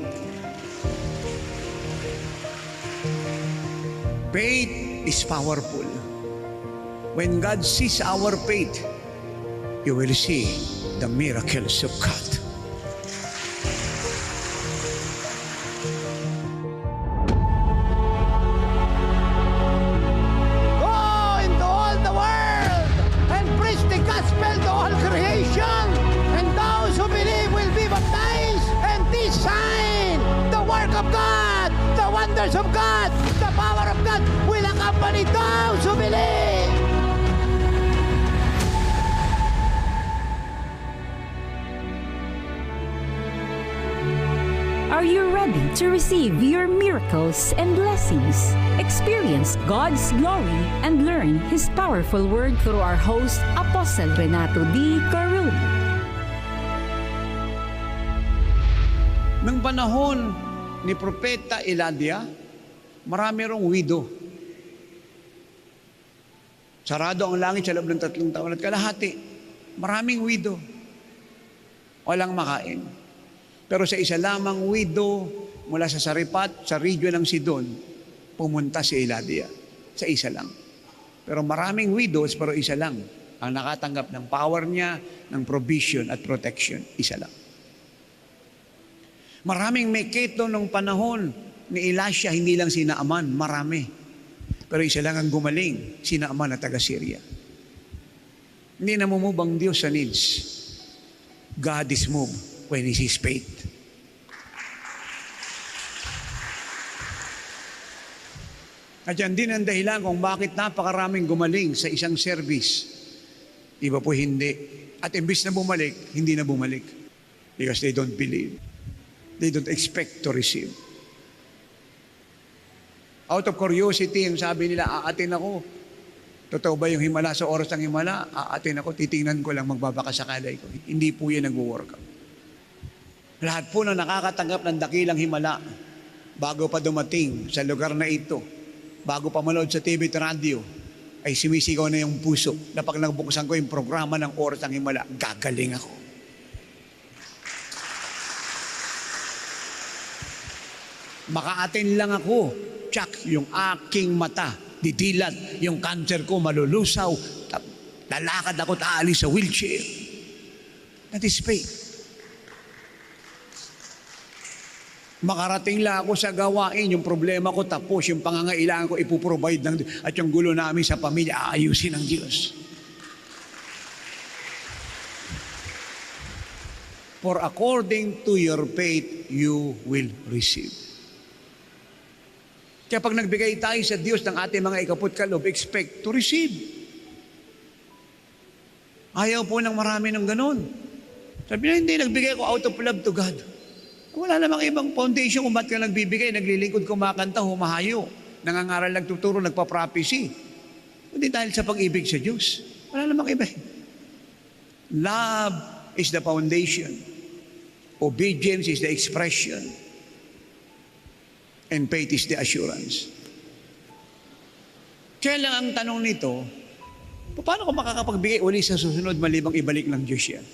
Faith is powerful. When God sees our faith, you will see the miracles of God. Go into all the world and preach the gospel to all creation. And those who believe will be baptized. And this sign, the work of God, the wonders of God, the power of God will accompany those who believe. Are you ready to receive your miracles and blessings? Experience God's glory and learn His powerful word through our host, Apostle Renato D. Carulli. Nang panahon ni Propeta Elijah, marami rong widow. Sarado ang langit sa loob ng 3 taon at kalahati. Maraming widow. Walang makain. Pero sa isa lamang widow mula sa Saripat, sa region ng Sidon, pumunta si Elijah. Sa isa lang. Pero maraming widows, pero isa lang ang nakatanggap ng power niya, ng provision at protection. Isa lang. Maraming may keto nung panahon ni Elisha, hindi lang si Naaman, marami. Pero isa lang ang gumaling, si Naaman na taga-Syria. Hindi namumubang Diyos sa needs. God is moved when He sees faith. At yan din ang dahilan kung bakit napakaraming gumaling sa isang service. Iba po hindi. At imbis na bumalik, hindi na bumalik. Because they don't believe. They don't expect to receive. Out of curiosity, ang sabi nila, aatin ako. Totoo ba yung himala sa oras ng himala? Aatin ako, titingnan ko lang, magbabaka sa kalay ko. Hindi po yan nag-work out. Lahat po na nakakatanggap ng dakilang himala, bago pa dumating sa lugar na ito, bago pa manood sa TV at radio, ay sumisigaw na yung puso na pag nagbuksan ko yung programa ng oras ng himala, gagaling ako. Makaatin lang ako, tsak, yung aking mata, didilat, yung cancer ko malulusaw, lalakad ako, aalis sa wheelchair. That is faith. Makarating lang ako sa gawain, yung problema ko tapos, yung pangangailangan ko ipuprovide ng Diyos, at yung gulo namin sa pamilya, aayusin ng Diyos. For according to your faith, you will receive. Kaya pag nagbigay tayo sa Diyos ng ating mga ikaput kaloob, expect to receive. Ayaw po ng marami ng ganun. Sabi na, hindi, nagbigay ko out of love to God. Kung wala namang ibang foundation kung ba't ka nagbibigay, naglilingkod, kumakanta, humahayo, nangangaral, nagtuturo, nagpa-prophecy. Hindi dahil sa pag-ibig sa Diyos. Wala namang iba. Love is the foundation. Obedience is the expression. And faith is the assurance. Kaya lang ang tanong nito, paano ko makakapagbigay uli sa susunod malibang ibalik ng Diyos yan?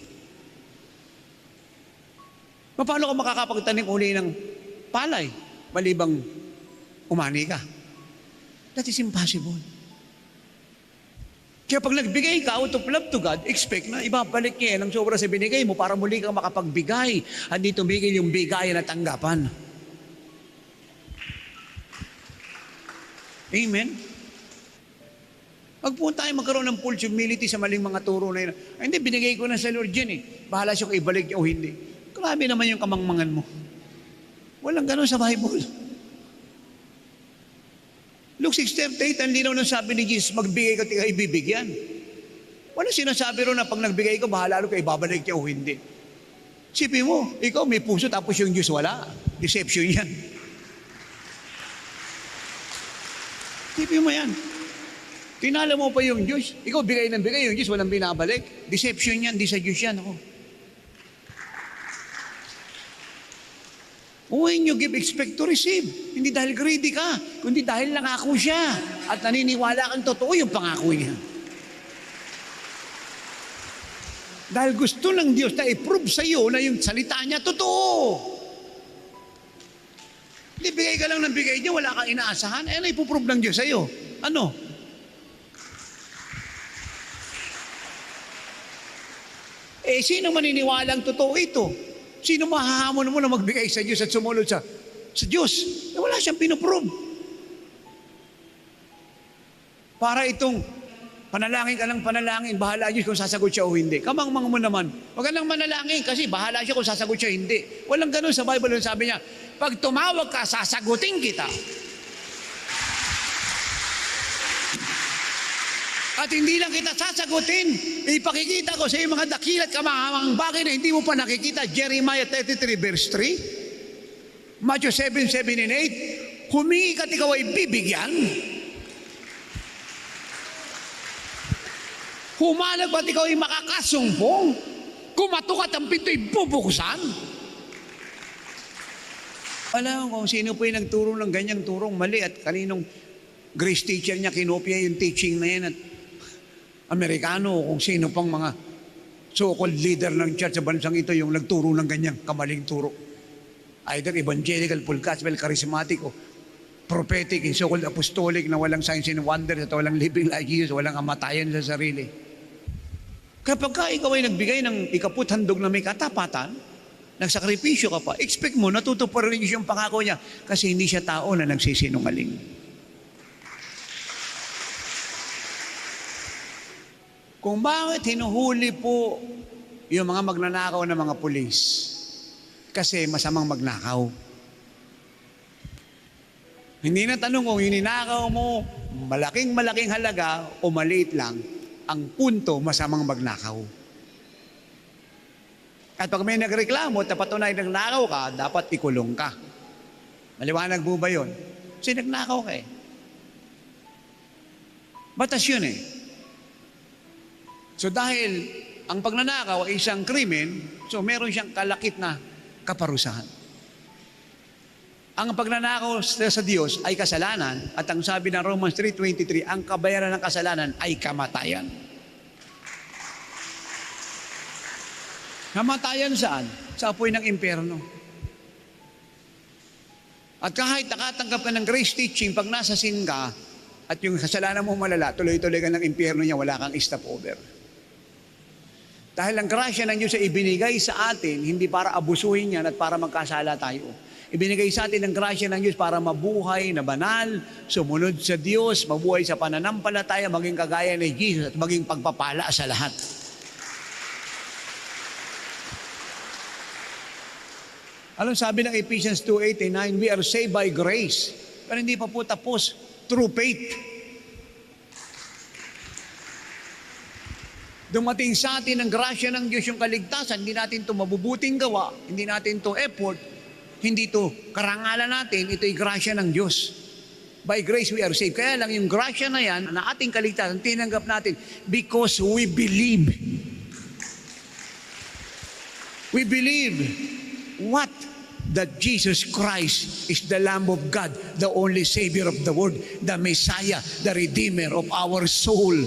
Paano ko makakapagtanim uli ng palay malibang umani ka? That is impossible. Kaya pag nagbigay ka out of love to God, expect na ibabalik niya ng sobra sa binigay mo para muli kang makapagbigay. Hindi tumigil yung bigayan at tanggapan. Amen? Wag po tayo magkaroon ng false humility sa maling mga turo na yun. Ay, hindi, binigay ko na sa Lord yan eh. Bahala siya kung ibalik niya o hindi. Grabe naman yung kamangmangan mo. Walang ganun sa Bible. Luke 6:38, ang linaw ng sabi ni Jesus, magbigay ka, tika ibibigyan. Walang sinasabi ro na pag nagbigay ko, bahala ko ibabalik niya o hindi. Sipin mo, ikaw may puso tapos yung Diyos wala. Deception yan. Sipin mo yan. Tinala mo pa yung Diyos. Ikaw bigay ng bigay, yung Diyos walang binabalik. Deception yan, di sa Diyos yan. Ako. When you give, expect to receive. Hindi dahil greedy ka, kundi dahil nangako siya. At naniniwala kang totoo yung pangako niya. Dahil gusto ng Diyos na i-prove sa iyo na yung salita niya totoo. Hindi bigay ka lang ng bigay niya, wala kang inaasahan. Ano ipuprove ng Diyos sa iyo? Ano? Sino maniniwalang totoo ito? Sino mahahamon mo na magbigay sa Diyos at sumunod sa Diyos? Wala siyang pinuprove. Para itong panalangin ka ng panalangin, bahala Diyos kung sasagot siya o hindi. Kamangmang mo naman. Huwag ka lang manalangin kasi bahala siya kung sasagot siya o hindi. Walang ganun sa Bible. Sabi niya, pag tumawag ka, sasagutin kita. At hindi lang kita sasagutin, ipakikita ko sa iyo mga dakilat kamahamang bagay na hindi mo pa nakikita. Jeremiah 33 verse 3, Matthew 7, 7 and 8, humingi ka at ikaw ay bibigyan. Humalag at ikaw ay makakasumpong. Kumatok at ang pinto'y bubuksan. Alam mo kung sino po yung nagturo ng ganyang turong mali at kaninong grace teacher niya kinopya yung teaching na yan at Amerikano, kung sino pang mga so-called leader ng church sa bansang ito yung nagturo ng ganyang kamaling turo. Either evangelical, full gospel, charismatic, o prophetic, so-called apostolic na walang signs and wonders at walang living like Jesus, walang kamatayan sa sarili. Kapag ka ikaw ay nagbigay ng ikaput handog na may katapatan, nagsakripisyo ka pa, expect mo, natutuparin niyo yung pangako niya kasi hindi siya tao na nagsisinungaling. Kung bakit hinuhuli po yung mga magnanakaw na mga pulis? Kasi masamang magnakaw. Hindi na tanong kung yung ninakaw mo, malaking halaga o maliit lang, ang punto, masamang magnakaw. At pag may nagreklamo at napatunay nagnakaw ka, dapat ikulong ka. Maliwanag po ba yun? Kasi nagnakaw ka eh. Batas yun eh. So dahil ang pagnanakaw ay isang krimen, so meron siyang kalakip na kaparusahan. Ang pagnanakaw sa Diyos ay kasalanan at ang sabi ng Romans 3:23, ang kabayaran ng kasalanan ay kamatayan. Kamatayan saan? Sa apoy ng impyerno. At kahit nakatanggap ka ng grace teaching, pag nasa sin ka at yung kasalanan mo malala, tuloy-tuloy ka ng impyerno niya, wala kang stopover. Dahil ang grasya ng Diyos ay ibinigay sa atin, hindi para abusuhin yan at para magkasala tayo. Ibinigay sa atin ang grasya ng Diyos para mabuhay na banal, sumunod sa Diyos, mabuhay sa pananampalataya, maging kagaya ni Jesus at maging pagpapala sa lahat. Anong sabi ng Ephesians 2:8-9? We are saved by grace Pero hindi pa po tapos. Through faith. Dumating sa atin ang grasya ng Diyos, yung kaligtasan. Hindi natin ito mabubuting gawa. Hindi natin ito effort. Hindi ito karangalan natin. Ito'y grasya ng Diyos. By grace we are saved. Kaya lang yung grasya na yan, na ating kaligtasan, tinanggap natin because we believe. We believe what? That Jesus Christ is the Lamb of God, the only Savior of the world, the Messiah, the Redeemer of our soul.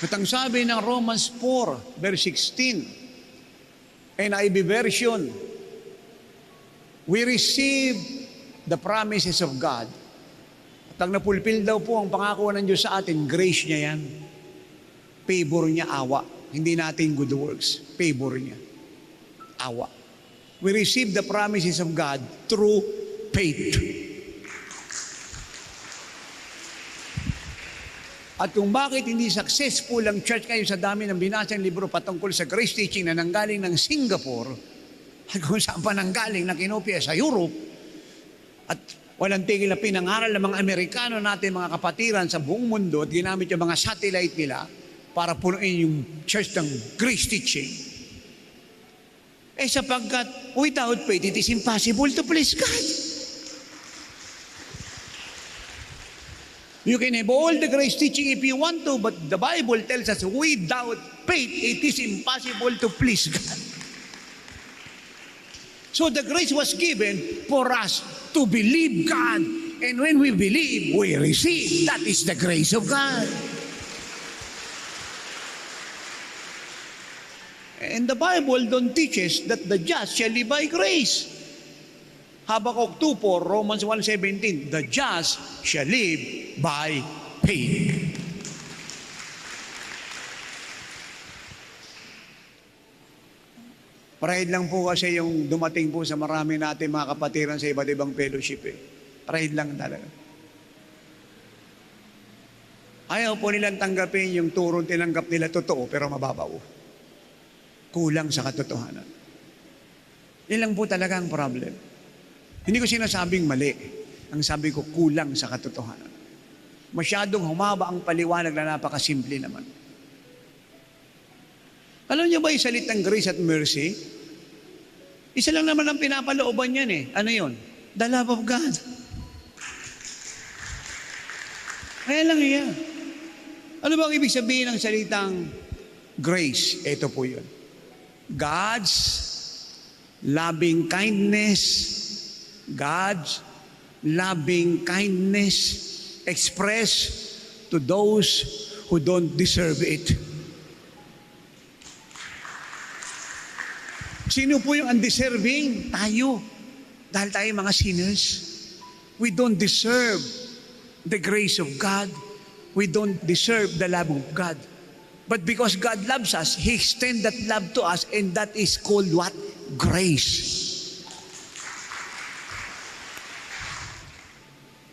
At ang sabi ng Romans 4, verse 16, NIV version, we receive the promises of God. At ang napulpil daw po ang pangako ng Diyos sa atin, grace niya yan. Favor niya, awa. Hindi natin good works. Favor niya. Awa. We receive the promises of God through faith. At kung bakit hindi successful ang church ngayon sa dami ng binasang libro patungkol sa grace teaching na nanggaling ng Singapore, at kung saan pa nanggaling na kinopya sa Europe, at walang tigil na pinangaral ng mga Amerikano natin, mga kapatiran sa buong mundo, at ginamit yung mga satellite nila para punuin yung church ng grace teaching. Sapagkat without faith, it is impossible to please God. You can have all the grace teaching if you want to, but the Bible tells us without faith, it is impossible to please God. So the grace was given for us to believe God. And when we believe, we receive. That is the grace of God. And the Bible don't teach us that the just shall live by grace. Habakkuk 2:4, Romans 1:17, the just shall live by faith. Pride lang po kasi yung dumating po sa marami natin mga kapatiran sa iba't ibang fellowship eh. Pride lang talaga. Ayaw po nilang tanggapin yung turong tinanggap nila totoo pero mababaw. Kulang sa katotohanan. Yan lang po talaga ang problem. Hindi ko sinasabing mali. Ang sabi ko, kulang sa katotohanan. Masyadong humaba ang paliwanag na napakasimple naman. Alam niyo ba yung salitang grace at mercy? Isa lang naman ang pinapalooban yan eh. Ano yun? The love of God. Kaya lang yan. Ano ba ang ibig sabihin ng salitang grace? Ito po yun. God's loving kindness, God's loving kindness expressed to those who don't deserve it. Sino po yung undeserving? Tayo. Dahil tayo mga sinners. We don't deserve the grace of God. We don't deserve the love of God. But because God loves us, He extends that love to us, and that is called what? Grace.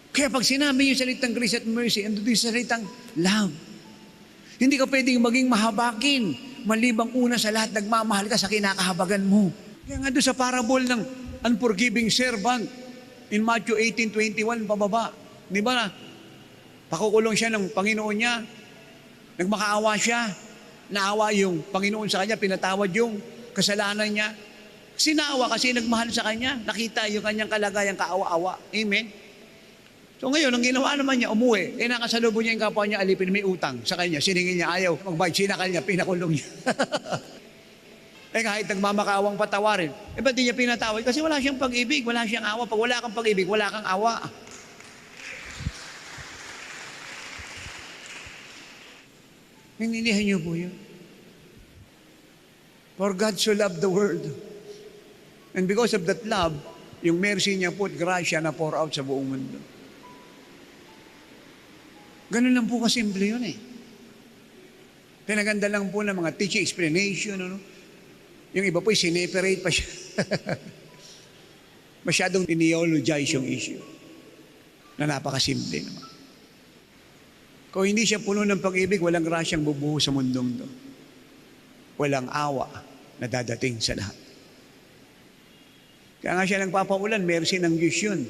Kaya pag sinabi yung salitang grace at mercy, ando din sa salitang love. Hindi ka pwedeng maging mahabakin, malibang una sa lahat, nagmamahal ka sa kinakahabagan mo. Kaya nga doon sa parable ng unforgiving servant, in Matthew 18:21, pababa. Di ba na? Pakukulong siya ng Panginoon niya, nagmakaawa siya, naawa yung Panginoon sa kanya, pinatawad yung kasalanan niya. Sinawa kasi nagmahal sa kanya, nakita yung kanyang kalagayang kaawa-awa. Amen? So ngayon, ang ginawa naman niya, umuwi. Nakasalubong niya yung kapwa niya, alipin, may utang sa kanya. Siningin niya, ayaw. Magbayad, sinakal niya, pinakulong niya. Kahit nagmamakaawang patawarin, ba't di niya pinatawad? Kasi wala siyang pag-ibig, wala siyang awa. Pag wala kang pag-ibig, wala kang awa. Hinindihan niyo po yun. For God so loved the world. And because of that love, yung mercy niya po at grasya na pour out sa buong mundo. Ganun lang po kasimple yun eh. Pinaganda lang po ng mga teaching explanation. Ano? Yung iba po, sineperate pa siya. Masyadong ineologize yung issue. Na napakasimple naman. Kung hindi siya puno ng pag-ibig, walang grasyang bubuho sa mundong to. Walang awa na dadating sa lahat. Kaya nga siya nagpapaulan, mercy ng Diyos yun.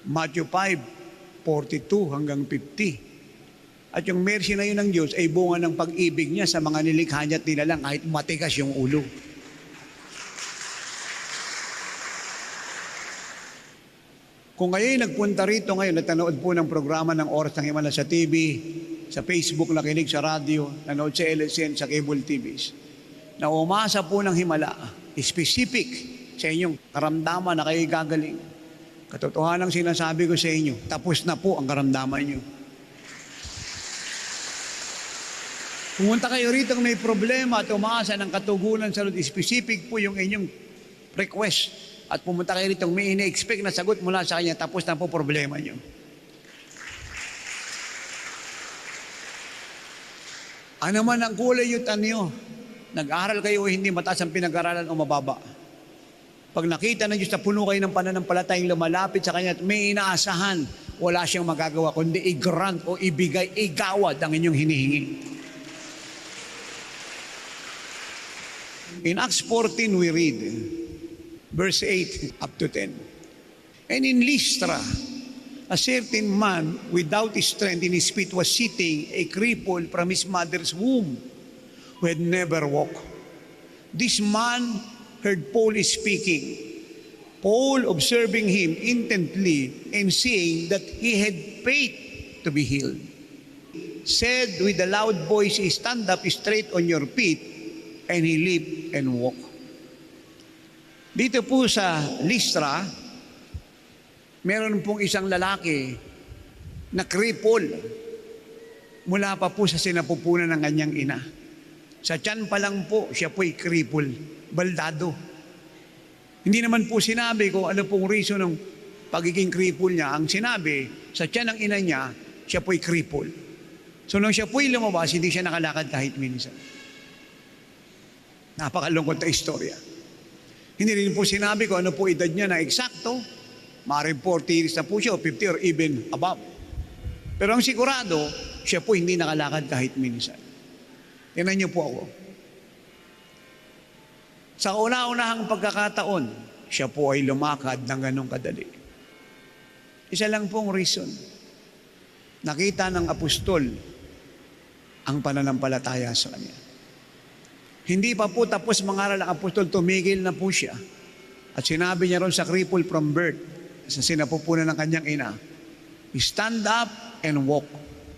Matthew 5:42 hanggang 50. At yung mercy na yun ng Diyos ay bunga ng pag-ibig niya sa mga nilikha niya at nilalang kahit matigas yung ulo. Kung kayo'y nagpunta rito ngayon at nanood po ng programa ng Oras ng Himala sa TV, sa Facebook, nakinig sa radyo, nanood sa LSN, sa cable TVs, na umasa po ng Himala, specific sa inyong karamdaman na kayo'y gagaling. Katotohanan ang sinasabi ko sa inyo, tapos na po ang karamdaman nyo. Pumunta kayo rito kung may problema at umasa ng katugunan sa Lord, specific po yung inyong request. At pumunta kayo rito, may ine-expect na sagot mula sa kanya, tapos na po problema nyo. Ano man ang kulay yutan nyo, nag-aral kayo o hindi, mataas ang pinag-aralan o mababa. Pag nakita ng Diyos na puno kayo ng pananampalatayang lumalapit sa Kanya at may inaasahan, wala siyang magagawa, kundi i-grant o ibigay, igawad ang inyong hinihingi. In Acts 14 we read, verse 8 up to 10. And in Lystra, a certain man without strength in his feet was sitting, a cripple from his mother's womb, who had never walked. This man heard Paul speaking. Paul, observing him intently and seeing that he had faith to be healed, said with a loud voice, "Stand up straight on your feet," and he leaped and walked. Dito po sa Lystra, meron pong isang lalaki na cripple mula pa po sa sinapupunan ng kanyang ina. Sa tiyan pa lang po, siya po'y cripple, baldado. Hindi naman po sinabi kung ano pong reason ng pagiging cripple niya. Ang sinabi, sa tiyan ng ina niya, siya po'y cripple. So nung siya po'y lumabas, hindi siya nakalakad kahit minsan. Napakalungkot na istorya. Hindi rin po sinabi kung ano po edad niya na eksakto. Maaaring 40 years na po siya o 50 or even above. Pero ang sigurado, siya po hindi nakalakad kahit minsan. Tingnan niyo po ako. Sa una-unahang pagkakataon, siya po ay lumakad ng ganong kadali. Isa lang pong reason. Nakita ng apostol ang pananampalataya sa kanya. Hindi pa po tapos mangaral ang apostol, tumigil na po siya. At sinabi niya ron sa cripple from birth, sa sinapupunan ng kanyang ina, "Stand up and walk."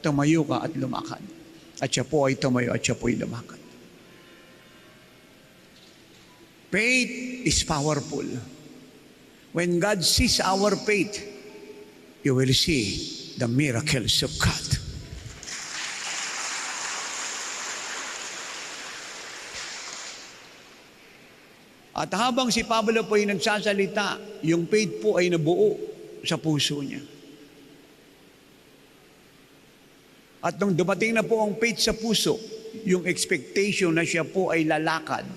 Tumayo ka at lumakad. At siya po ay tumayo at siya po ay lumakad. Faith is powerful. When God sees our faith, you will see the miracles of God. At habang si Pablo po ay nagsasalita, yung faith po ay nabuo sa puso niya. At nung dumating na po ang faith sa puso, yung expectation na siya po ay lalakad,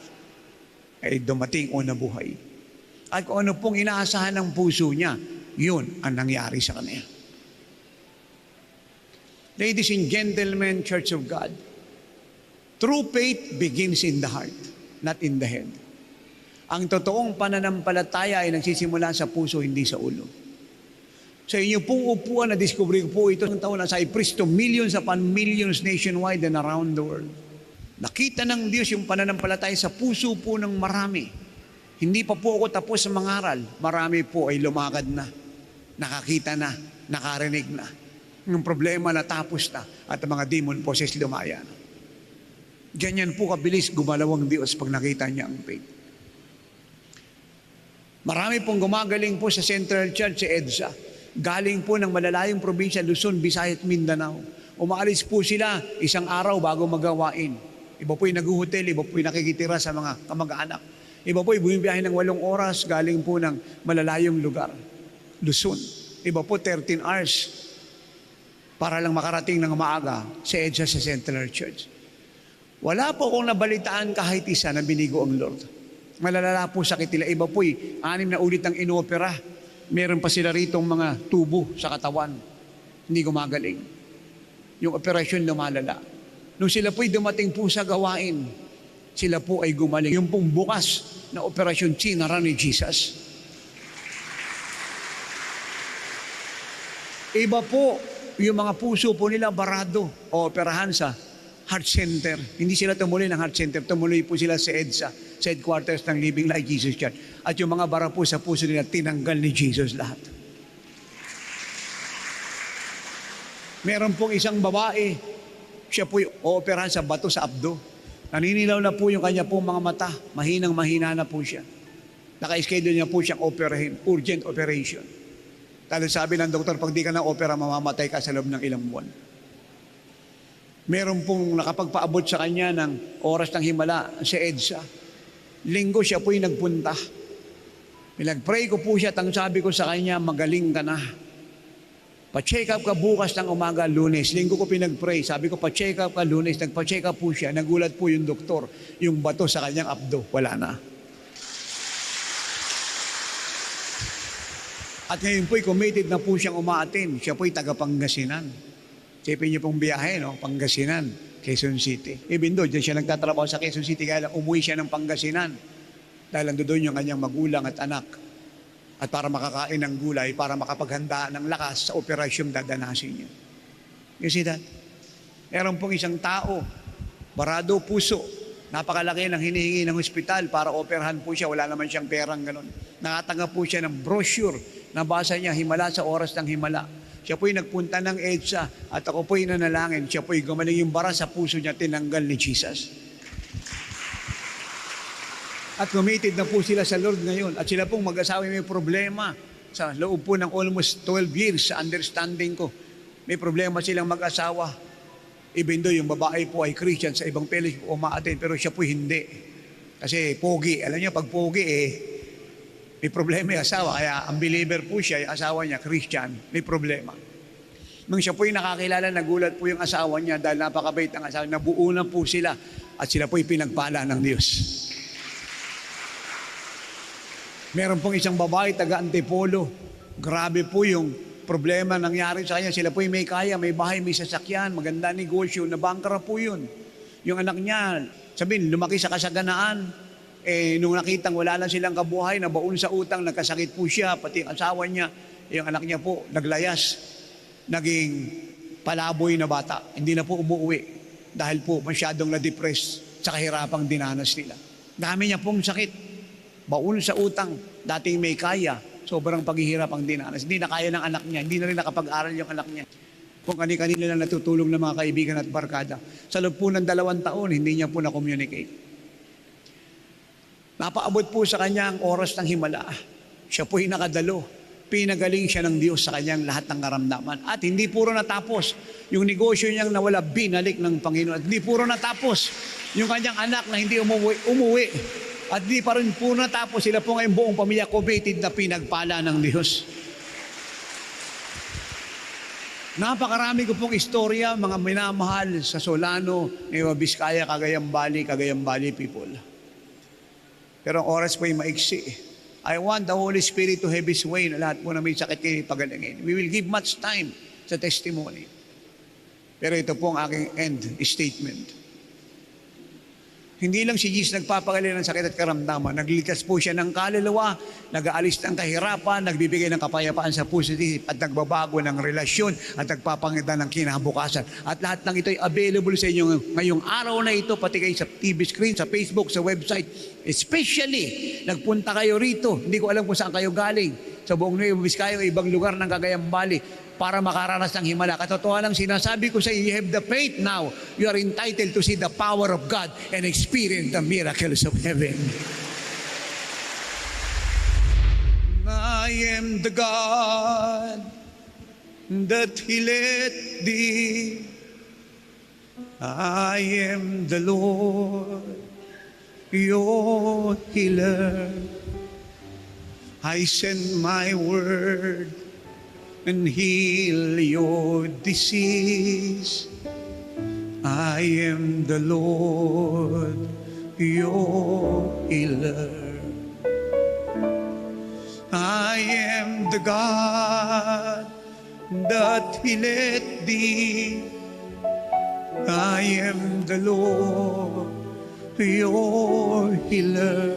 ay dumating o nabuhay. At kung ano pong inaasahan ng puso niya, yun ang nangyari sa kanya. Ladies and gentlemen, Church of God, true faith begins in the heart, not in the head. Ang totoong pananampalataya ay nagsisimula sa puso, hindi sa ulo. Sa inyo pong upuan, na-discover ko po ito ng taon na sa Cyprus to millions upon millions nationwide and around the world. Nakita ng Diyos yung pananampalataya sa puso po ng marami. Hindi pa po ako tapos sa mangaral. Marami po ay lumakad na, nakakita na, nakarinig na. Yung problema natapos na at ang mga demon possessed lumaya na. Ganyan po kabilis gumalaw ang Diyos pag nakita niya ang faith. Marami pong gumagaling po sa Central Church, sa EDSA. Galing po ng malalayong probinsya, Luzon, Visayas at Mindanao. Umaalis po sila isang araw bago magawain. Iba po'y nag-hotel, iba po'y nakikitira sa mga kamag-anak. Iba po'y bumibiyahe ng 8 oras, galing po ng malalayong lugar. Luzon. Iba po 13 hours para lang makarating ng maaga sa EDSA sa Central Church. Wala po akong nabalitaan kahit isa na binigo ang Lord. Malalala po sakit nila. Iba po'y 6 na ulit ang inopera. Meron pa sila ritong mga tubo sa katawan. Hindi gumagaling. Yung operasyon lumalala. Nung sila po'y dumating po sa gawain, sila po ay gumaling. Yung pong bukas na operasyon sinara ni Jesus. Iba po yung mga puso po nila barado o operahan sa heart center. Hindi sila tumuloy ng heart center, tumuloy po sila sa EDSA, sa headquarters ng Living Like Jesus Church. At yung mga bara po sa puso nila, tinanggal ni Jesus lahat. Meron pong isang babae, siya po ooperahan sa bato sa abdo. Naninilaw na po yung kanya pong mga mata, mahinang-mahina na po siya. Naka-schedule niya po siyang operahin, urgent operation. Dahil sabi ng doktor, pag di ka na-opera, mamamatay ka sa loob ng ilang buwan. Meron pong nakapagpaabot sa kanya ng oras ng himala sa EDSA. Linggo siya po'y nagpunta. Pinag-pray ko po siya, tang sabi ko sa kanya, magaling ka na. Pa-check up ka bukas ng umaga, Lunes. Linggo ko pinag-pray. Sabi ko, pa-check up ka Lunes. Nagpa-check up po siya. Nagulat po yung doktor. Yung bato sa kanyang abdo, wala na. At ngayon po'y committed na po siyang umaatin. Siya po'y taga-Pangasinan. Sipin niyo pong biyahe, no? Pangasinan, Quezon City. Even though, dyan siya nagtatrabaho sa Quezon City, kaya lang umuwi siya ng Pangasinan. Dahil ando doon yung kanyang magulang at anak. At para makakain ng gulay, para makapaghanda ng lakas sa operasyong dadanasin niya. You see that? Meron pong isang tao, barado puso, napakalaki ng hinihingi ng ospital para operahan po siya, wala naman siyang perang ganun. Nakatanggap po siya ng brochure, nabasa niya, himala sa oras ng himala. Siya po'y nagpunta ng EDSA at ako po'y nanalangin. Siya po'y gumaling yung bara sa puso niya, tinanggal ni Jesus. At committed na po sila sa Lord ngayon. At sila pong mag-asawa may problema. Sa loob po ng almost 12 years, sa understanding ko, may problema silang mag-asawa. Even though yung babae po ay Christian, sa ibang pelis po umaatin, pero siya po hindi. Kasi pogi. Alam niyo, pag pogi may problema yung asawa. Kaya ang believer po siya, yung asawa niya, Christian, may problema. Nung siya po yung nakakilala, nagulat po yung asawa niya dahil napakabait ng asawa. Nabuo na po sila at sila po yung pinagpala ng Diyos. Meron pong isang babae, taga-Antipolo. Grabe po yung problema nangyari sa kanya. Sila po yung may kaya, may bahay, may sasakyan, maganda negosyo, nabangkara po yun. Yung anak niya, sabihin, lumaki sa kasaganaan. Nung nakitang wala lang silang kabuhay, nabaon sa utang, nagkasakit po siya, pati ang asawa niya, yung anak niya po, naglayas, naging palaboy na bata. Hindi na po umuwi dahil po masyadong na-depress sa kahirapang dinanas nila. Dami niya pong sakit, baon sa utang, dating may kaya, sobrang paghihirap ang dinanas. Hindi na kaya ng anak niya, hindi na rin nakapag-aral yung anak niya. Kung kani-kanila lang natutulong ng mga kaibigan at barkada. Sa loob po ng 2 taon, hindi niya po na-communicate. Napaabot po sa kanya ang oras ng himala. Siya po'y nakadalo. Pinagaling siya ng Diyos sa kanyang lahat ng karamdaman. At hindi puro natapos. Yung negosyo niyang nawala, binalik ng Panginoon. At hindi puro natapos. Yung kanyang anak na hindi umuwi. At hindi pa rin puro natapos. Sila po ngayong buong pamilya committed na pinagpala ng Diyos. Napakarami ko pong istorya, mga minamahal sa Solano, Nueva Vizcaya, Cagayan Valley people. Pero ang oras po ay maiksi. I want the Holy Spirit to have His way na lahat po na may sakit kayo pagalingin. We will give much time sa testimony. Pero ito po ang aking end statement. Hindi lang si Jesus nagpapagaling ng sakit at karamdaman. Nagliligtas po siya ng kaluluwa, nag-aalis ng kahirapan, nagbibigay ng kapayapaan sa puso at nagbabago ng relasyon at nagpapangita ng kinabukasan. At lahat ng ito ay available sa inyo ngayong araw na ito, pati kayo sa TV screen, sa Facebook, sa website. Especially, nagpunta kayo rito. Hindi ko alam kung saan kayo galing. Sa buong Nueva Vizcaya o ibang lugar ng Cagayan Valley para makaranas ng himala. Katotohanan lang sinasabi ko sa iyo, you have the faith now. You are entitled to see the power of God and experience the miracles of heaven. I am the God that healeth thee. I am the Lord, your healer. I send my word and heal your disease. I am the Lord, your healer. I am the God that healeth thee. I am the Lord, your healer.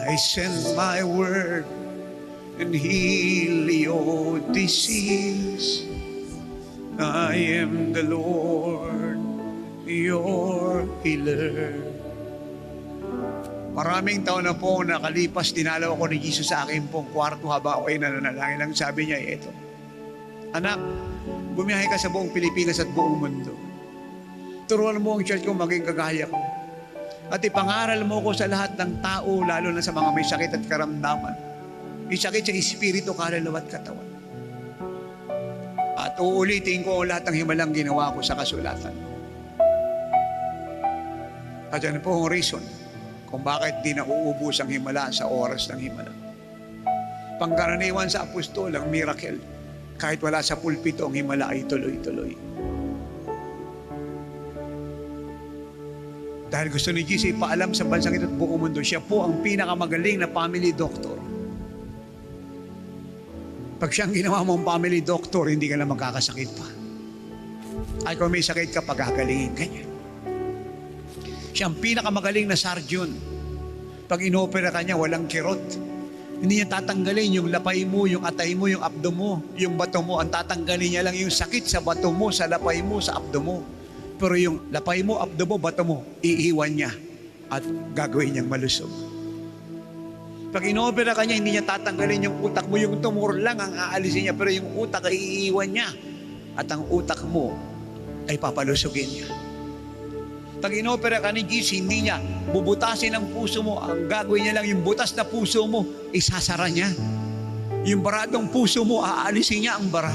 I send my word and heal your disease. I am the Lord, your healer. Maraming taon na po nakalipas, dinalaw ako ni Jesus sa akin pong kwarto habang ako ay nananalangin. Ang sabi niya ay ito, anak, bumiyahe ka sa buong Pilipinas at buong mundo. Turuan mo ang church kong maging kagaya ko. At ipangaral mo ko sa lahat ng tao, lalo na sa mga may sakit at karamdaman. May sakit sa espiritu, kaluluwa at katawan. At uulitin ko lahat ng himalang ginawa ko sa kasulatan. At yan po ang reason kung bakit di nauubos ang himala sa oras ng himala. Pangkaraniwan sa apostol ang miracle. Kahit wala sa pulpito, ang himala ay tuloy-tuloy. Dahil gusto ni Jesus ipaalam sa bansang ito at buong mundo, siya po ang pinakamagaling na family doctor. Pag siyang ginawa mong family doctor, hindi ka na magkakasakit pa. Ay kung may sakit ka, pagagalingin ka niya. Siya ang pinakamagaling na surgeon. Pag inopera ka niya, walang kirot. Hindi niya tatanggalin yung lapay mo, yung atay mo, yung abdo mo, yung bato mo. Ang tatanggalin niya lang yung sakit sa bato mo, sa lapay mo, sa abdo mo. Pero yung lapay mo, abdo mo, bato mo, iiwan niya at gagawin niyang malusog. Pag inopera ka niya, hindi niya tatanggalin yung utak mo. Yung tumor lang ang aalisin niya, pero yung utak ay iiwan niya. At ang utak mo ay papalusogin niya. Pag inopera ka ni Jesus, hindi niya bubutasin ang puso mo. Ang gagawin niya lang, yung butas na puso mo, isasara niya. Yung baradong puso mo, aalisin niya ang bara.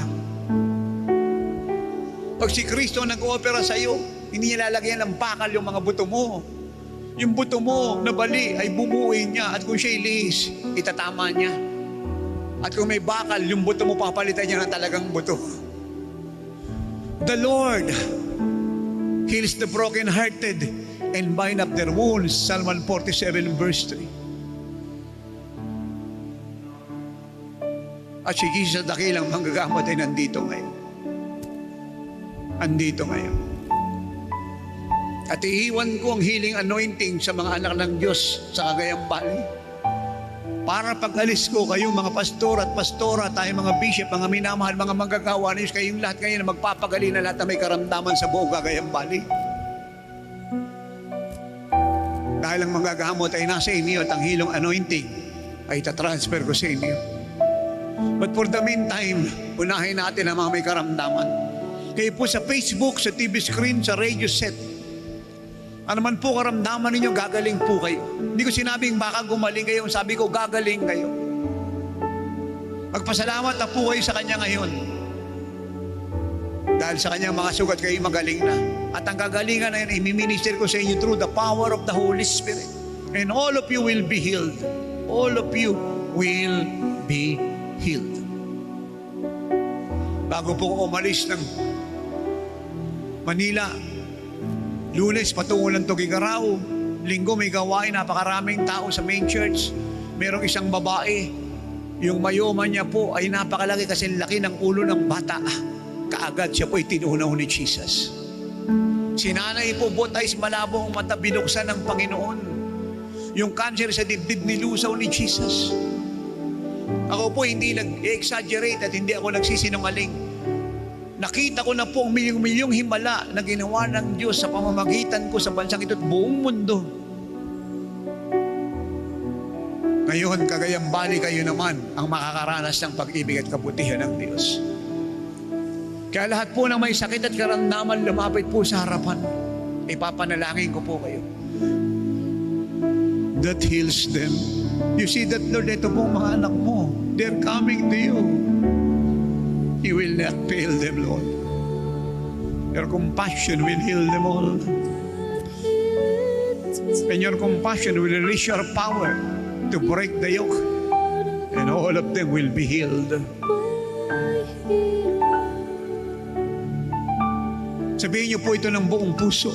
Pag si Kristo nag-opera sa iyo, hindi niya lalagyan ng bakal yung mga buto mo. Yung buto mo na bali ay bumuuin niya. At kung siya'y lihis, itatama niya. At kung may bakal, yung buto mo papalitan niya ng talagang buto. The Lord heals the broken-hearted and bind up their wounds. Psalm 147 verse 3. At si Jesus na dakilang manggagamot ay nandito ngayon. Andito ngayon. At iiwan ko ang healing anointing sa mga anak ng Diyos sa Cagayang Valley. Para pag-alis ko, kayong mga pastor at pastora, tayong mga bishop, mga minamahal, mga manggagawa na kayong lahat kayo na magpapagaling na lahat na may karamdaman sa buong Cagayang Valley. Dahil ang manggagamot ay nasa inyo at ang healing anointing ay tatransfer ko sa inyo. But for the meantime, unahin natin ang mga may karamdaman. Kayo po sa Facebook, sa TV screen, sa radio set, ano man po karamdaman ninyo, gagaling po kayo. Hindi ko sinabing baka gumaling kayo, sabi ko gagaling kayo. Magpasalamat na po kayo sa Kanya ngayon. Dahil sa Kanyang mga sugat kayo magaling na. At ang kagalingan na yun, imiminister ko sa inyo through the power of the Holy Spirit. And all of you will be healed. All of you will be healed. Bago po ko umalis ng Manila, Lunes, patungo ng Tugigaraw. Linggo, may gawain, napakaraming tao sa main church. Merong isang babae, yung mayoma niya po ay napakalaki kasi laki ng ulo ng bata. Kaagad siya po ay tinunaw ni Jesus. Sinanay po, botais malabo ang mata, binuksan ng Panginoon. Yung cancer sa dibdib nilusaw ni Jesus. Ako po hindi nag-exaggerate at hindi ako nagsisinungaling. Nakita ko na po ang milyong-milyong himala na ginawa ng Diyos sa pamamagitan ko sa bansang ito at buong mundo. Ngayon, Cagayang Valley, kayo naman ang makakaranas ng pag-ibig at kabutihan ng Diyos. Kaya lahat po ng may sakit at karamdaman, lumapit po sa harapan. Ipapanalangin ko po kayo. That heals them. You see that, Lord, ito pong mga anak mo. They're coming to you. You will not fail them, Lord. Your compassion will heal them all. And your compassion will release your power to break the yoke. And all of them will be healed. Sabihin niyo po ito ng buong puso.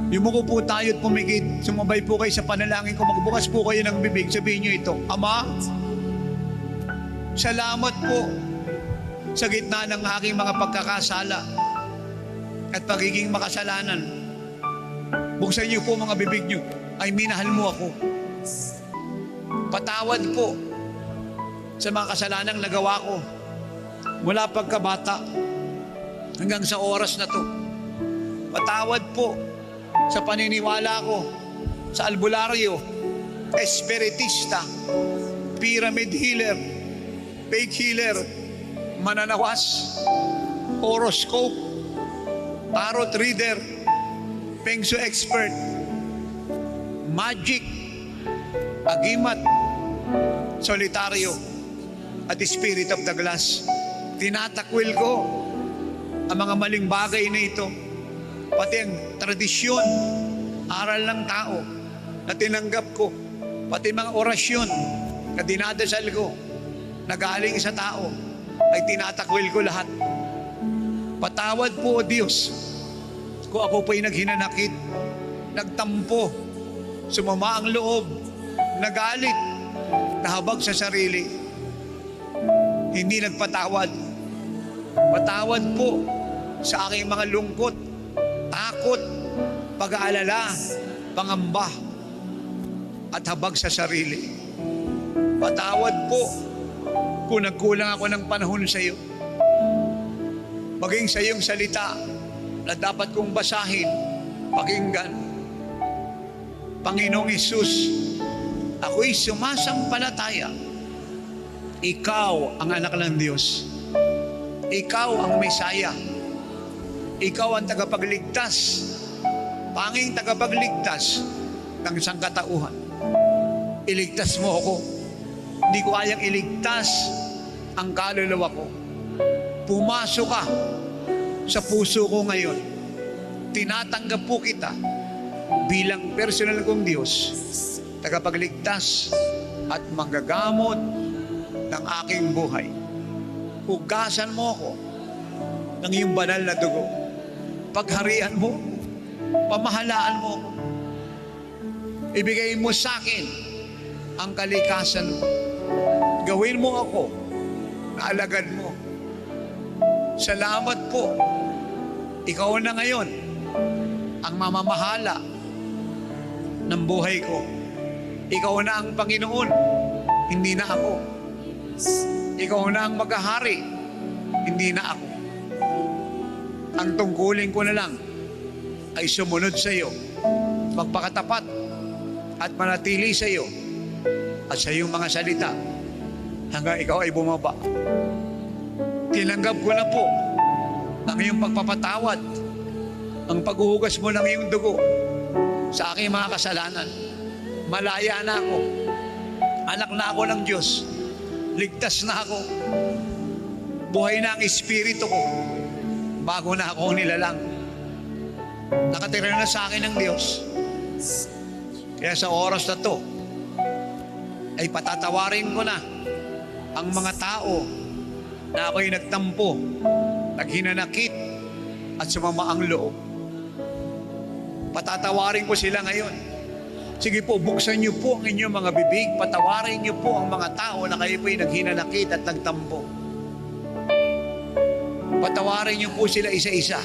Yumuko po tayo at pumikit. Sumabay po kayo sa panalangin ko. Magbukas po kayo ng bibig. Sabihin niyo ito, Ama, salamat po sa gitna ng aking mga pagkakasala at pagiging makasalanan. Buksan niyo po mga bibig niyo. Ay, minahal mo ako. Patawad po sa mga kasalanang nagawa ko mula pagkabata hanggang sa oras na to. Patawad po sa paniniwala ko sa albularyo, espiritista, pyramid healer, fake healer, mananawas, horoscope, tarot reader, feng shui expert, magic, agimat, solitaryo, at spirit of the glass. Tinatakwil ko ang mga maling bagay na ito, pati ang tradisyon, aral ng tao na tinanggap ko, pati mga orasyon na dinadasal ko na galing sa tao, ay tinatakwil ko lahat. Patawad po, O Diyos, kung ako po'y naghinanakit, nagtampo, sumama ang loob, nagalit, nahabag sa sarili, hindi nagpatawad. Patawad po sa aking mga lungkot, takot, pag-aalala, pangamba, at habag sa sarili. Patawad po kung nagkulang ako ng panahon sa iyo. Maging sa iyong salita na dapat kong basahin, pakinggan. Panginoong Hesus, ako'y sumasampalataya. Ikaw ang anak ng Diyos. Ikaw ang Mesaya. Ikaw ang tagapagligtas, panging tagapagligtas ng sangkatauhan. Iligtas mo ako. Hindi ko kayang iligtas ang kaluluwa ko. Pumasok ka sa puso ko ngayon. Tinatanggap po kita bilang personal kong Diyos, tagapagligtas at manggagamot ng aking buhay. Hugasan mo ako ng iyong banal na dugo. Pagharian mo, pamahalaan mo ako. Ibigay mo sa akin ang kalikasan mo. Gawin mo ako na alagad mo. Salamat po. Ikaw na ngayon ang mamamahala ng buhay ko. Ikaw na ang Panginoon, hindi na ako. Ikaw na ang maghahari, hindi na ako. Ang tungkulin ko na lang ay sumunod sa iyo, magpakatapat at manatili sa iyo at sa iyong mga salita hanggang ikaw ay bumaba. Tinanggap ko na po ang iyong pagpapatawad, ang paghuhugas mo ng iyong dugo sa aking mga kasalanan. Malaya na ako. Anak na ako ng Diyos. Ligtas na ako. Buhay na ang espiritu ko. Bago na ako nilalang. Nakatira na sa akin ng Diyos. Kaya sa oras na to, ay patatawarin ko na ang mga tao na ako'y nagtampo, naghinanakit, at sumama ang loob. Patatawarin ko sila ngayon. Sige po, buksan niyo po ang inyong mga bibig, patawarin niyo po ang mga tao na kayo po'y naghinanakit at nagtampo. Patawarin niyo po sila isa-isa.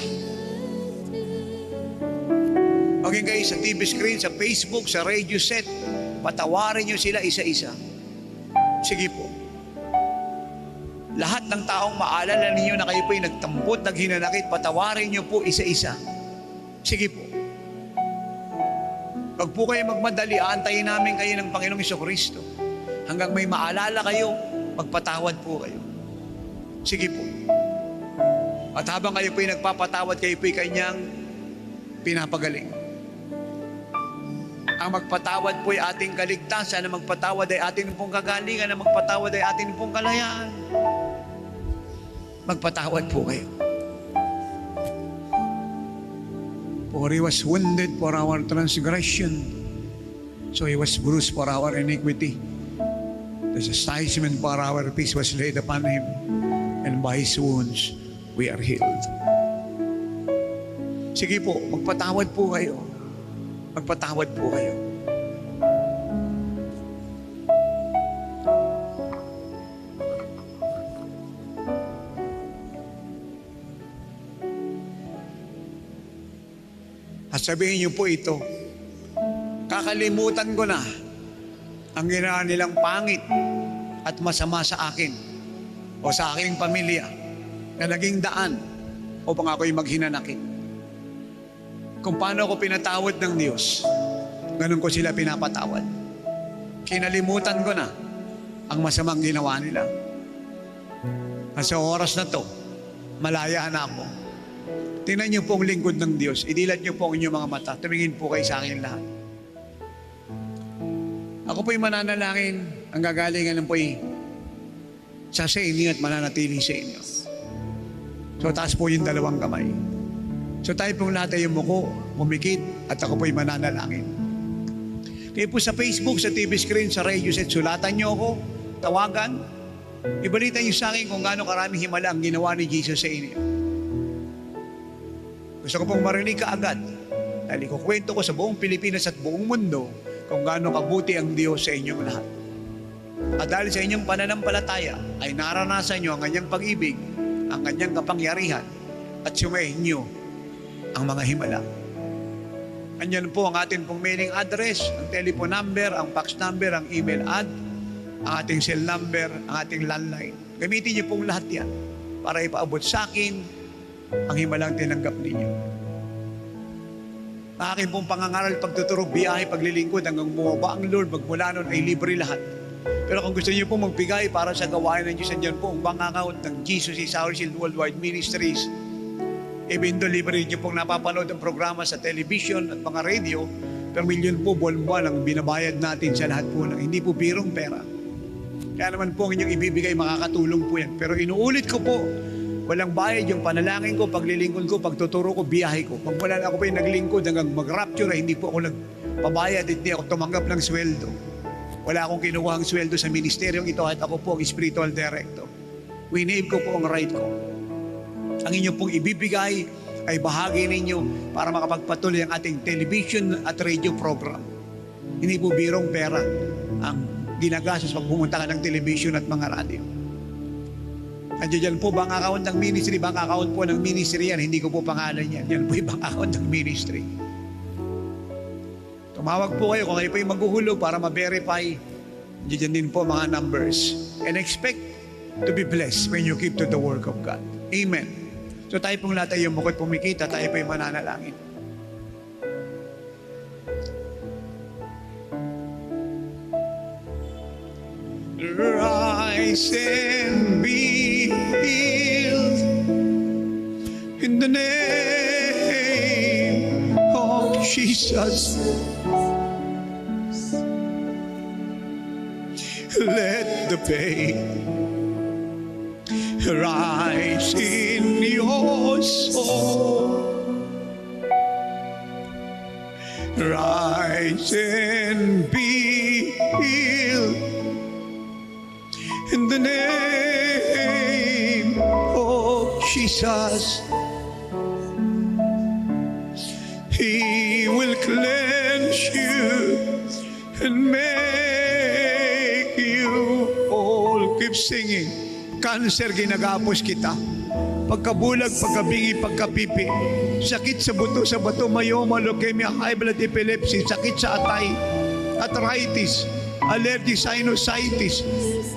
Maging kayo sa TV screen, sa Facebook, sa radio set, patawarin niyo sila isa-isa. Sige po. Lahat ng taong maalala ninyo na kayo po'y nagtampot, naghinanakit, patawarin niyo po isa-isa. Sige po. Pag po kayo magmadali, aantayin namin kayo ng Panginoong Jesucristo. Hanggang may maalala kayo, magpatawad po kayo. Sige po. At habang kayo po'y nagpapatawad, kayo po'y kanyang pinapagaling. Ang magpatawad po'y ating kaligtasan, ang magpatawad ay ating pong kagalingan, ang magpatawad ay ating pong kalayaan. Magpatawad po kayo. For He was wounded for our transgression, so He was bruised for our iniquity. The chastisement for our peace was laid upon Him, and by His wounds we are healed. Sige po, magpatawad po kayo. Magpatawad po kayo. At sabihin niyo po ito, kakalimutan ko na ang ginawa nilang pangit at masama sa akin o sa aking pamilya na naging daan upang ako'y maghinanakit. Kung paano ako pinatawad ng Diyos, ganun ko sila pinapatawad. Kinalimutan ko na ang masamang ginawa nila. At sa oras na to, malaya na ako. Tingnan niyo po ang lingkod ng Diyos. Idilat niyo po ang inyong mga mata. Tumingin po kayo sa akin lahat. Ako po'y mananalangin. Ang gagalingan ng po'y sa inyo at mananatili sa inyo. So taas po yung dalawang kamay. So tayo pong lahat ay umuko, umikit, at ako po'y mananalangin. Kaya po sa Facebook, sa TV screen, sa radio set, sulatan niyo ako, tawagan, ibalita niyo sa akin kung gaano karaming himala ang ginawa ni Jesus sa inyo. Gusto ko pong marinig kaagad dahil ikukwento ko sa buong Pilipinas at buong mundo kung gaano kabuti ang Diyos sa inyong lahat. At dahil sa inyong pananampalataya ay naranasan nyo ang kanyang pag-ibig, ang kanyang kapangyarihan at sumayin nyo ang mga himala. Anyan po ang ating pong mailing address, ang telephone number, ang fax number, ang email ad, ang ating cell number, ang ating landline. Gamitin niyo pong lahat yan para ipaabot sa akin ang himalang tinanggap ninyo. Ang aking pong pangangaral, pagtuturo, biyahe, paglilingkod, hanggang bumaba ang Lord, magmula nun ay libre lahat. Pero kung gusto niyo pong magbigay para sa gawain ng Diyos, andyan po ang bank account ng Jesus is Our Shield Worldwide Ministries. Even though libre niyo pong napapanood ang programa sa television at mga radio, pero milyon po buwan-buwan ang binabayad natin sa lahat po ng hindi po birong pera. Kaya naman po ang inyong ibibigay, makakatulong po yan. Pero inuulit ko po, walang bayad yung panalangin ko, paglilingkod ko, pagtuturo ko, biyahe ko. Pag wala na ako pa yung naglingkod hanggang mag-rapture, hindi po ako nagpabayad, hindi ako tumanggap ng sweldo. Wala akong kinukuhang sweldo sa ministeryong ito at ako po ang spiritual director. Winave ko po ang right ko. Ang inyo pong ibibigay ay bahagi ninyo para makapagpatuloy ang ating television at radio program. Hindi po birong pera ang ginagastos pag pumunta ka ng television at mga radio. Andiyan po bank account ng ministry, bank account po ng ministry yan, hindi ko po pangalan yan. Yan po yung bank account ng ministry. Tumawag po kayo kung kayo po yung maghuhulog para ma-verify. Andiyan din po mga numbers. And expect to be blessed when you keep to the work of God. Amen. So tayo pong lahat ay umukot, pumikita, tayo po yung mananalangin. Rise and be healed in the name of Jesus. Let the pain rise in your soul. Rise and be healed in the name of Jesus. He will cleanse you and make you whole. Keep singing. Cancer, ginagapos kita. Pagkabulag, pagkabingi, pagkapipi. Sakit sa bato, myoma, leukemia, high blood, epilepsy, sakit sa atay, arthritis, allergy, sinusitis,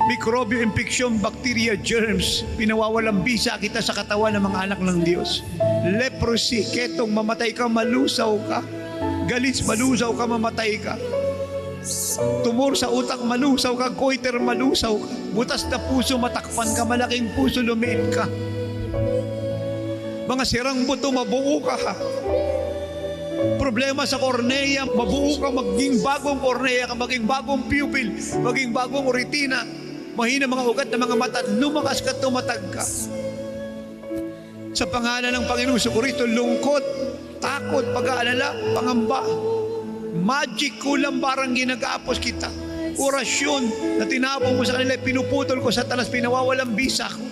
microbial infection, bacteria, germs. Pinawawalang bisa kita sa katawan ng mga anak ng Diyos. Leprosy, ketong, mamatay ka, malusaw ka. Galis, malusaw ka, mamatay ka. Tumor sa utak, malusaw ka. Goiter, malusaw ka. Butas na puso, matakpan ka. Malaking puso, lumiit ka. Mga sirang buto, mabuo ka. Problema sa kornea, mabuo ka, maging bagong kornea ka, maging bagong pupil, maging bagong retina, mahina mga ugat ng mga mata, lumakas ka, tumatag ka. Sa pangalan ng Panginoong Jesucristo, lungkot, takot, pag-aalala, pangamba, magic, kulang, barang ginagapos kita. Orasyon na tinapon mo sa kanila, pinuputol ko sa talas, pinawawalang bisa ko.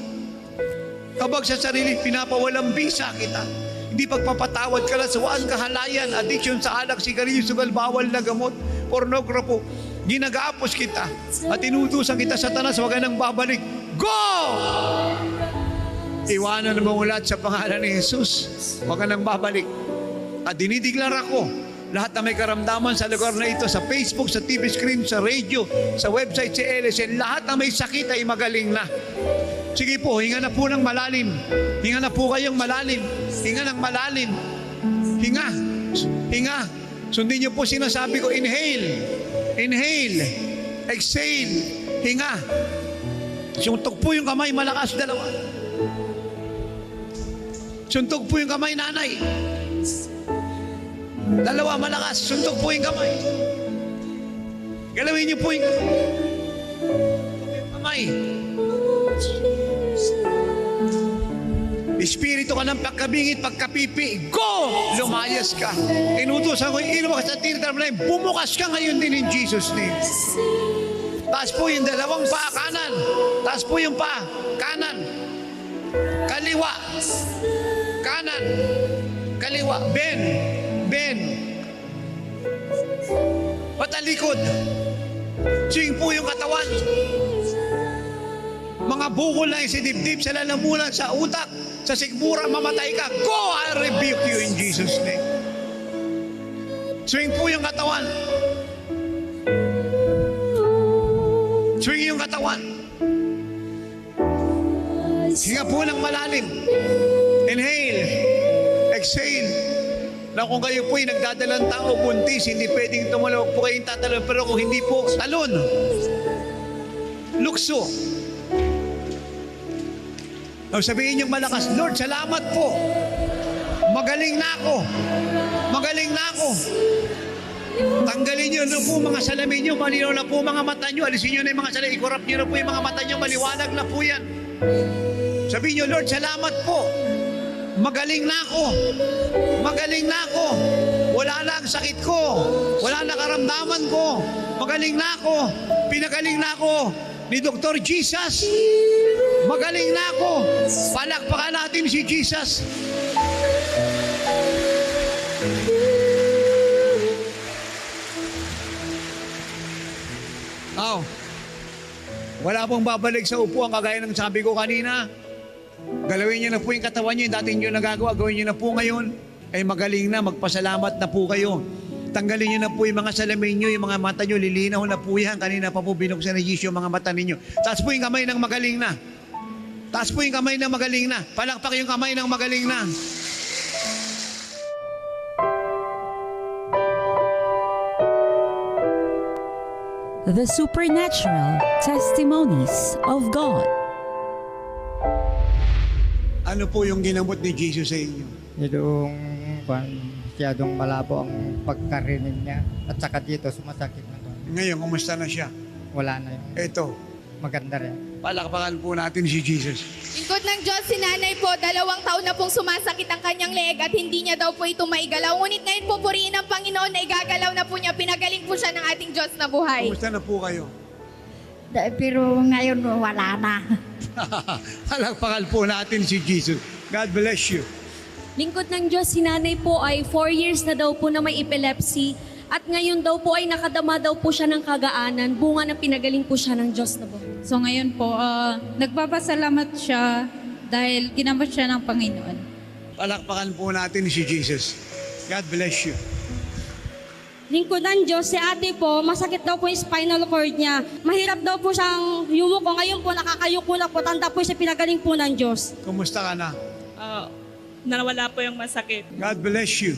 Kabag sa sarili, pinapawalang bisa kita. Hindi pagpapatawad, kalaswaan, kahalayan, addiction sa alak, sigarilyo, sugal, bawal na gamot, pornografo. Ginagapos kita at inutusan kita sa tanas, wag ka nang babalik. Go! Iwanan mo ulat sa pangalan ni Jesus. Wag ka nang babalik. at dinideklara ko lahat na may karamdaman sa lugar na ito, sa Facebook, sa TV screen, sa radio, sa website, sa LSN, lahat na may sakit ay magaling na. Sige po, hinga na po ng malalim. Hinga na po kayong malalim. Hinga ng malalim. Hinga. Hinga. Sundin niyo po sinasabi ko, inhale. Inhale. Exhale. Hinga. Suntok po yung kamay, malakas, dalawa. Suntok po yung kamay, nanay. Dalawa, malakas. Suntok po yung kamay. Galawin niyo po yung kamay. Espiritu ka ng pagkabingit, pagkapipi, go! Lumayas ka. Inutusan ko yung ilaw ka sa tiritar mo na yun. Bumukas ka ngayon din in Jesus' name. Taas po yung dalawang paa, kanan. Taas po yung paa, kanan. Kaliwa. Kanan. Kaliwa. Ben. Ben. Patalikod. Swing po yung katawan. Mga bukol na sa dibdib, sa lalamunan, sa utak, sa sikmura, mamatay ka. Go! I rebuke you in Jesus' name. Swing po yung katawan. Swing yung katawan. Hinga po ng malalim. Inhale. Exhale. Na kung kayo po'y nagdadalang tao, buntis, hindi pwedeng tumulog po kayong tatalon. Pero kung hindi po, talon. Lukso. Sabihin niyong malakas, Lord, salamat po. Magaling na ako. Magaling na ako. Tanggalin niyo na po mga salamin niyo, malinaw na po mga mata niyo, alisin niyo na yung mga salamin, ikurap niyo na po yung mga mata niyo, maliwanag na po yan. Sabihin niyo, Lord, salamat po. Magaling na ako. Magaling na ako. Wala na ang sakit ko. Wala na karamdaman ko. Magaling na ako. Pinagaling na ako ni Dr. Jesus. Magaling na ako. Palakpakan natin si Jesus. Oh. Wala pong babalik sa upuan kagaya ng sabi ko kanina. Galawin niyo na po yung katawan niyo, dati niyo nagagawa, gawin niyo na po ngayon. Ay magaling na, magpasalamat na po kayo. Tanggalin niyo na po yung mga salamin niyo, yung mga mata niyo, lilinaw na po yan. Kanina pa po binuksan ni Jesus yung mga mata ninyo. Taas po yung kamay ng magaling na. Taas po yung kamay ng magaling na. Palakpak yung kamay ng magaling na. The supernatural testimonies of God. Ano po yung ginamot ni Jesus sa inyo? Yung masyadong malabo ang pagkarinig niya at saka dito sumasakit na to. Ngayon, kumusta na siya? Wala na yung... Ito. Maganda rin. Palakpakan po natin si Jesus. Lingkod ng Diyos, si nanay po, 2 taon na pong sumasakit ang kanyang leeg at hindi niya daw po ito maigalaw. Ngunit ngayon po purihin ng Panginoon na igagalaw na po niya. Pinagaling po siya ng ating Diyos na buhay. Kumusta na po kayo? Pero ngayon wala na. Palakpakan po natin si Jesus. God bless you. Lingkod ng Diyos, si nanay po ay 4 years na daw po na may epilepsy at ngayon daw po ay nakadama daw po siya ng kagaanan, bunga na pinagaling po siya ng Diyos na po. So ngayon po, nagpapasalamat siya dahil ginamot siya ng Panginoon. Palakpakan po natin si Jesus. God bless you. Lingkod ng Diyos, si ate po, masakit daw po yung spinal cord niya. Mahirap daw po siyang yumuko. Ngayon po, nakakayuko na po. Tanda po siya, pinagaling po ng Diyos. Kumusta ka na? Nawala po yung masakit. God bless you.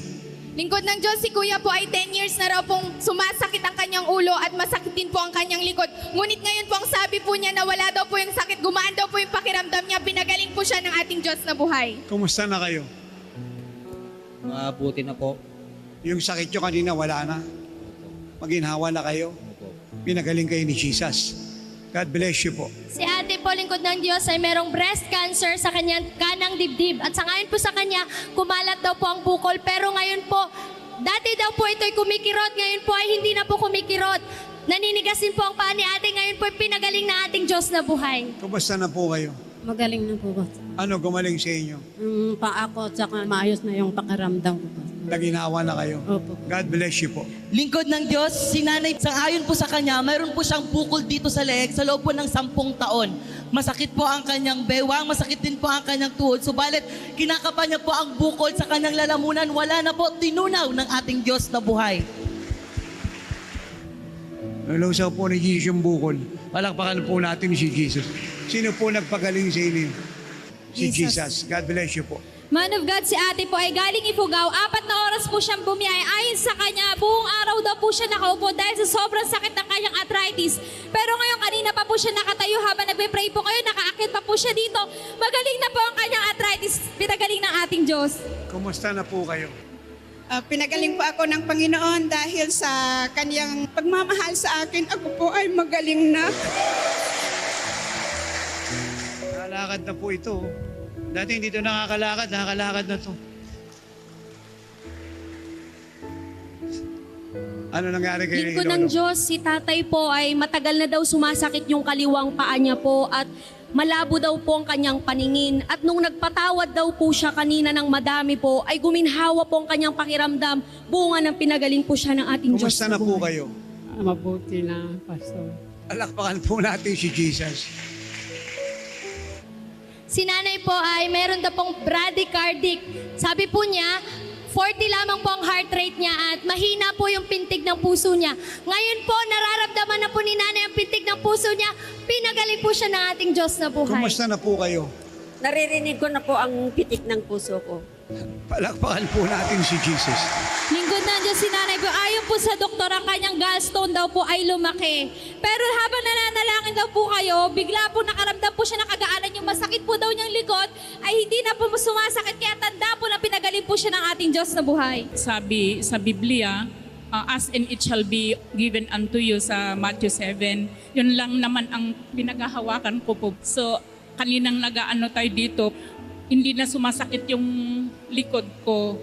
Lingkod ng Diyos, si Kuya po ay 10 years na raw pong sumasakit ang kanyang ulo at masakit din po ang kanyang likod. Ngunit ngayon po ang sabi po niya na wala daw po yung sakit, gumaan daw po yung pakiramdam niya, pinagaling po siya ng ating Diyos na buhay. Kumusta na kayo? Mabuti na po. Yung sakit nyo kanina, wala na. Maginhawa na kayo. Pinagaling kayo ni Jesus. God bless you po. Si ate po, lingkod ng Diyos, ay merong breast cancer sa kanyang kanang dibdib. At sa ngayon po sa kanya, kumalat daw po ang bukol. Pero ngayon po, dati daw po ito'y kumikirot. Ngayon po ay hindi na po kumikirot. Naninigasin po ang paa ni ate. Ngayon po ay pinagaling na ating Diyos na buhay. Kumusta na po kayo? Magaling na po. Ano gumaling sa inyo? Paa ko at saka maayos na yung pakiramdam ko. Naginawa na kayo. Opo. God bless you po. Lingkod ng Diyos, si nanay, sangayon po sa kanya, mayroon po siyang bukol dito sa leeg sa loob po ng 10 taon. Masakit po ang kanyang bewang, masakit din po ang kanyang tuhod. Subalit, kinakapa niya po ang bukol sa kanyang lalamunan. Wala na po, tinunaw ng ating Diyos na buhay. Nalusaw po ni Jesus yung bukol. Palakpakan po natin si Jesus. Sino po nagpagaling sa inyo? Si Jesus. God bless you po. Man of God, si ate po ay galing Ifugao. 4 na oras po siyang bumiyay. Ayon sa kanya, buong araw daw po siya nakaupo dahil sa sobrang sakit ng kanyang arthritis. Pero ngayon, kanina pa po siya nakatayo habang nagpe-pray po kayo. Nakaakit pa po siya dito. Magaling na po ang kanyang arthritis. Pinagaling ng ating Diyos. Kumusta na po kayo? Pinagaling po ako ng Panginoon dahil sa kanyang pagmamahal sa akin. Ako po ay magaling na. Nakalakad na po ito. Dati hindi ito nakakalakad na to. Ano nangyari kay Lingkod ng Diyos, si tatay po ay matagal na daw sumasakit yung kaliwang paa niya po at malabo daw po ang kanyang paningin. At nung nagpatawad daw po siya kanina ng madami po, ay guminhawa po ang kanyang pakiramdam. Bunga ng pinagaling po siya ng ating Diyos. Kumusta na po kayo? Mabuti na, Pastor. Alakpakan po natin si Jesus. Si nanay po ay meron daw pong bradycardic. Sabi po niya, 40 lamang po ang heart rate niya at mahina po yung pintig ng puso niya. Ngayon po, nararamdaman na po ni nanay ang pintig ng puso niya. Pinagaling po siya ng ating Diyos na buhay. Kumusta na po kayo? Naririnig ko na po ang pitik ng puso ko. Palakpakan po natin si Jesus. Lingkod ng Diyos si nanay po. Ayon po sa doktor, ang kanyang gallstone daw po ay lumaki. Pero habang nananalangin daw po kayo, bigla po nakaramdam po siya ng kagaanan. Yung masakit po daw niyang likod ay hindi na po sumasakit. Kaya tanda po na pinagaling po siya ng ating Diyos na buhay. Sabi sa Biblia, ask and it shall be given unto you sa Matthew 7. Yun lang naman ang pinaghahawakan ko po. So, kaninang nag-aano tayo dito, hindi na sumasakit yung likod ko.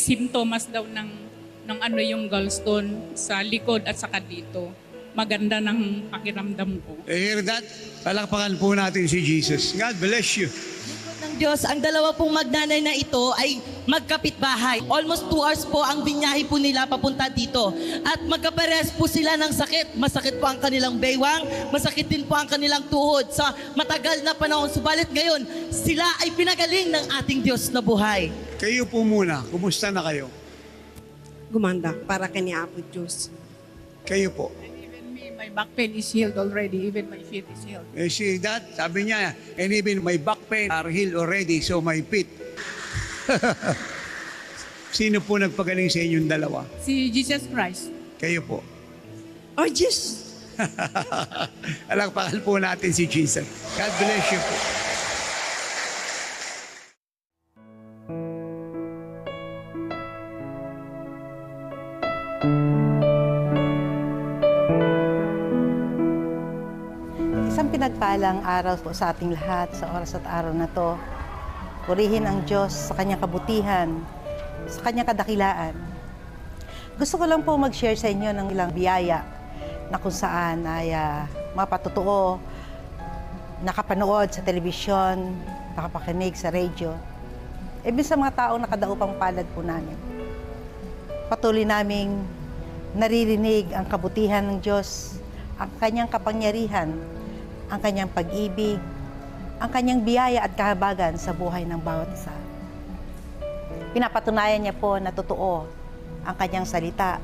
Simptomas daw ng ano yung gallstone sa likod at saka dito. Maganda ng pakiramdam ko. Hear that? Palakpakan po natin si Jesus. God bless you. Ng Diyos, ang dalawa pong magnanay na ito ay magkapitbahay. Almost 2 hours po ang binyahe po nila papunta dito. At magkapares po sila ng sakit. Masakit po ang kanilang baywang, masakit din po ang kanilang tuhod sa matagal na panahon. Subalit ngayon, sila ay pinagaling ng ating Diyos na buhay. Kayo po muna, kumusta na kayo? Gumanda para kanya ako, Diyos. Kayo po. My back pain is healed already, even my feet is healed. See that? Sabi niya, and even my back pain are healed already, so my feet. Sino po nagpagaling sa inyong dalawa? Si Jesus Christ. Kayo po. Oh, Jesus! Alakpakan po natin si Jesus. God bless you po. Isang pinagpalang araw po sa ating lahat sa oras at araw na to. Purihin ang Diyos sa kanyang kabutihan, sa kanyang kadakilaan. Gusto ko lang po mag-share sa inyo ng ilang biyaya na kung saan ay mapatotoo, nakapanood sa telebisyon, nakapakinig sa radio. Ibig sa mga taong nakadaupang palad po namin. Patuloy naming naririnig ang kabutihan ng Diyos, ang kanyang kapangyarihan, ang kanyang pag-ibig, ang kanyang biyaya at kahabagan sa buhay ng bawat isa. Pinapatunayan niya po na totoo ang kanyang salita,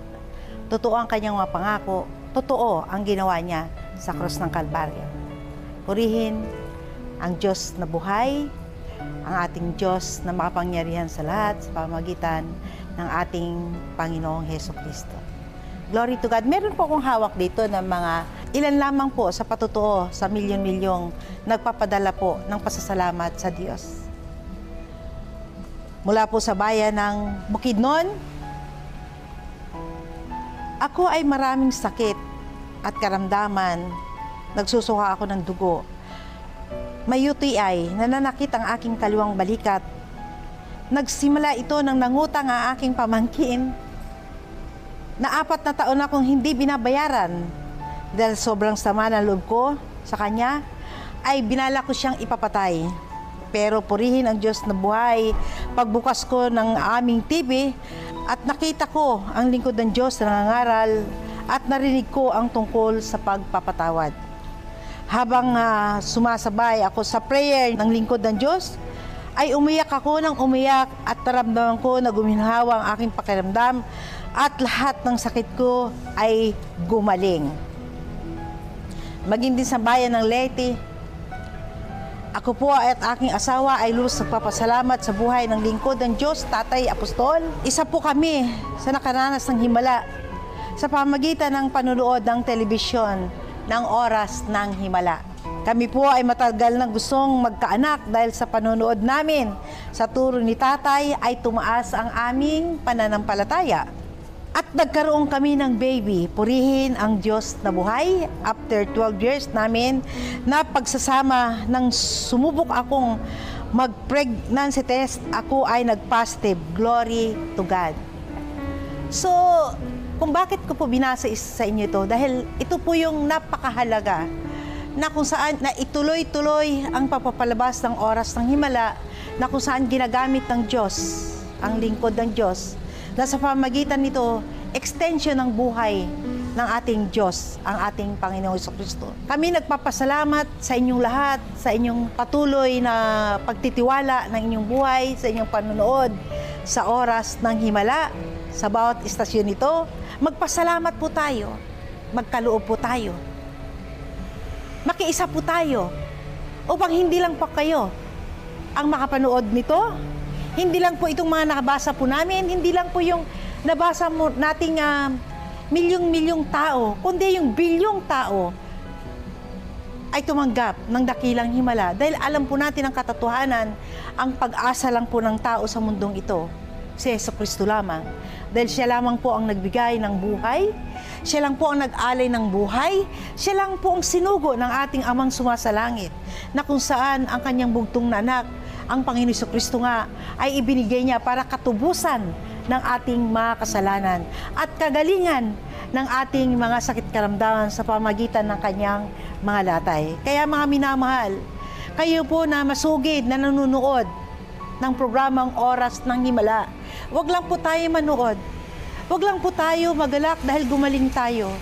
totoo ang kanyang mga pangako, totoo ang ginawa niya sa krus ng Kalbaryo. Purihin ang Diyos na buhay, ang ating Diyos na makapangyarihan sa lahat sa pamamagitan ng ating Panginoong Hesukristo. Glory to God. Meron po akong hawak dito ng mga ilan lamang po sa patotoo sa milyon-milyong nagpapadala po ng pasasalamat sa Diyos. Mula po sa bayan ng Bukidnon, ako ay maraming sakit at karamdaman. Nagsusuka ako ng dugo. May UTI, nananakit ang aking kaliwang balikat. Nagsimula ito nang nangutang ang aking pamangkin na 4 na taon akong hindi binabayaran. Dahil sobrang sama ng loob ko sa kanya, ay binala ko siyang ipapatay. Pero purihin ang Diyos na buhay. Pagbukas ko ng aming TV at nakita ko ang lingkod ng Diyos na nangangaral at narinig ko ang tungkol sa pagpapatawad. habang sumasabay ako sa prayer ng lingkod ng Diyos, ay umiyak ako ng umiyak at naramdaman ko na guminhawa ang aking pakiramdam at lahat ng sakit ko ay gumaling. Maging din sa bayan ng Leyte, ako po at aking asawa ay lubos nagpapasalamat sa buhay ng lingkod ng Diyos, Tatay Apostol. Isa po kami sa nakaranas ng himala sa pamamagitan ng panunood ng telebisyon ng Oras ng Himala. Kami po ay matagal na gustong magkaanak dahil sa panonood namin sa turo ni Tatay ay tumaas ang aming pananampalataya. At nagkaroon kami ng baby. Purihin ang Diyos na buhay. After 12 years namin na pagsasama nang sumubok akong mag-pregnancy test, ako ay nag-positive. Glory to God. So, kung bakit ko po binasa sa inyo ito, dahil ito po yung napakahalaga na kung saan na ituloy-tuloy ang papapalabas ng Oras ng Himala, na kung saan ginagamit ng Diyos, ang lingkod ng Diyos, na sa pamamagitan nito, extension ng buhay ng ating Diyos, ang ating Panginoong Jesucristo. Kami nagpapasalamat sa inyong lahat, sa inyong patuloy na pagtitiwala ng inyong buhay, sa inyong panonood sa Oras ng Himala, sa bawat istasyon nito. Magpasalamat po tayo, magkaloob po tayo, makiisa po tayo, upang hindi lang po kayo ang makapanood nito, hindi lang po itong mga nakabasa po namin, hindi lang po yung nabasa mo nating milyong-milyong tao, kundi yung bilyong tao ay tumanggap ng dakilang himala. Dahil alam po natin ang katotohanan, ang pag-asa lang po ng tao sa mundong ito, si Jesucristo lamang. Dahil siya lamang po ang nagbigay ng buhay, siya lang po ang nag-alay ng buhay, siya lang po ang sinugo ng ating Amang sumasalangit, na kung saan ang kanyang bugtong na anak, ang Panginoon Jesucristo nga, ay ibinigay niya para katubusan ng ating mga kasalanan at kagalingan ng ating mga sakit karamdaman sa pamagitan ng kanyang mga latay. Kaya mga minamahal, kayo po na masugid na nanonood ng programang Oras ng Himala, wag lang po tayo manood, wag lang po tayo magalak dahil gumaling tayo,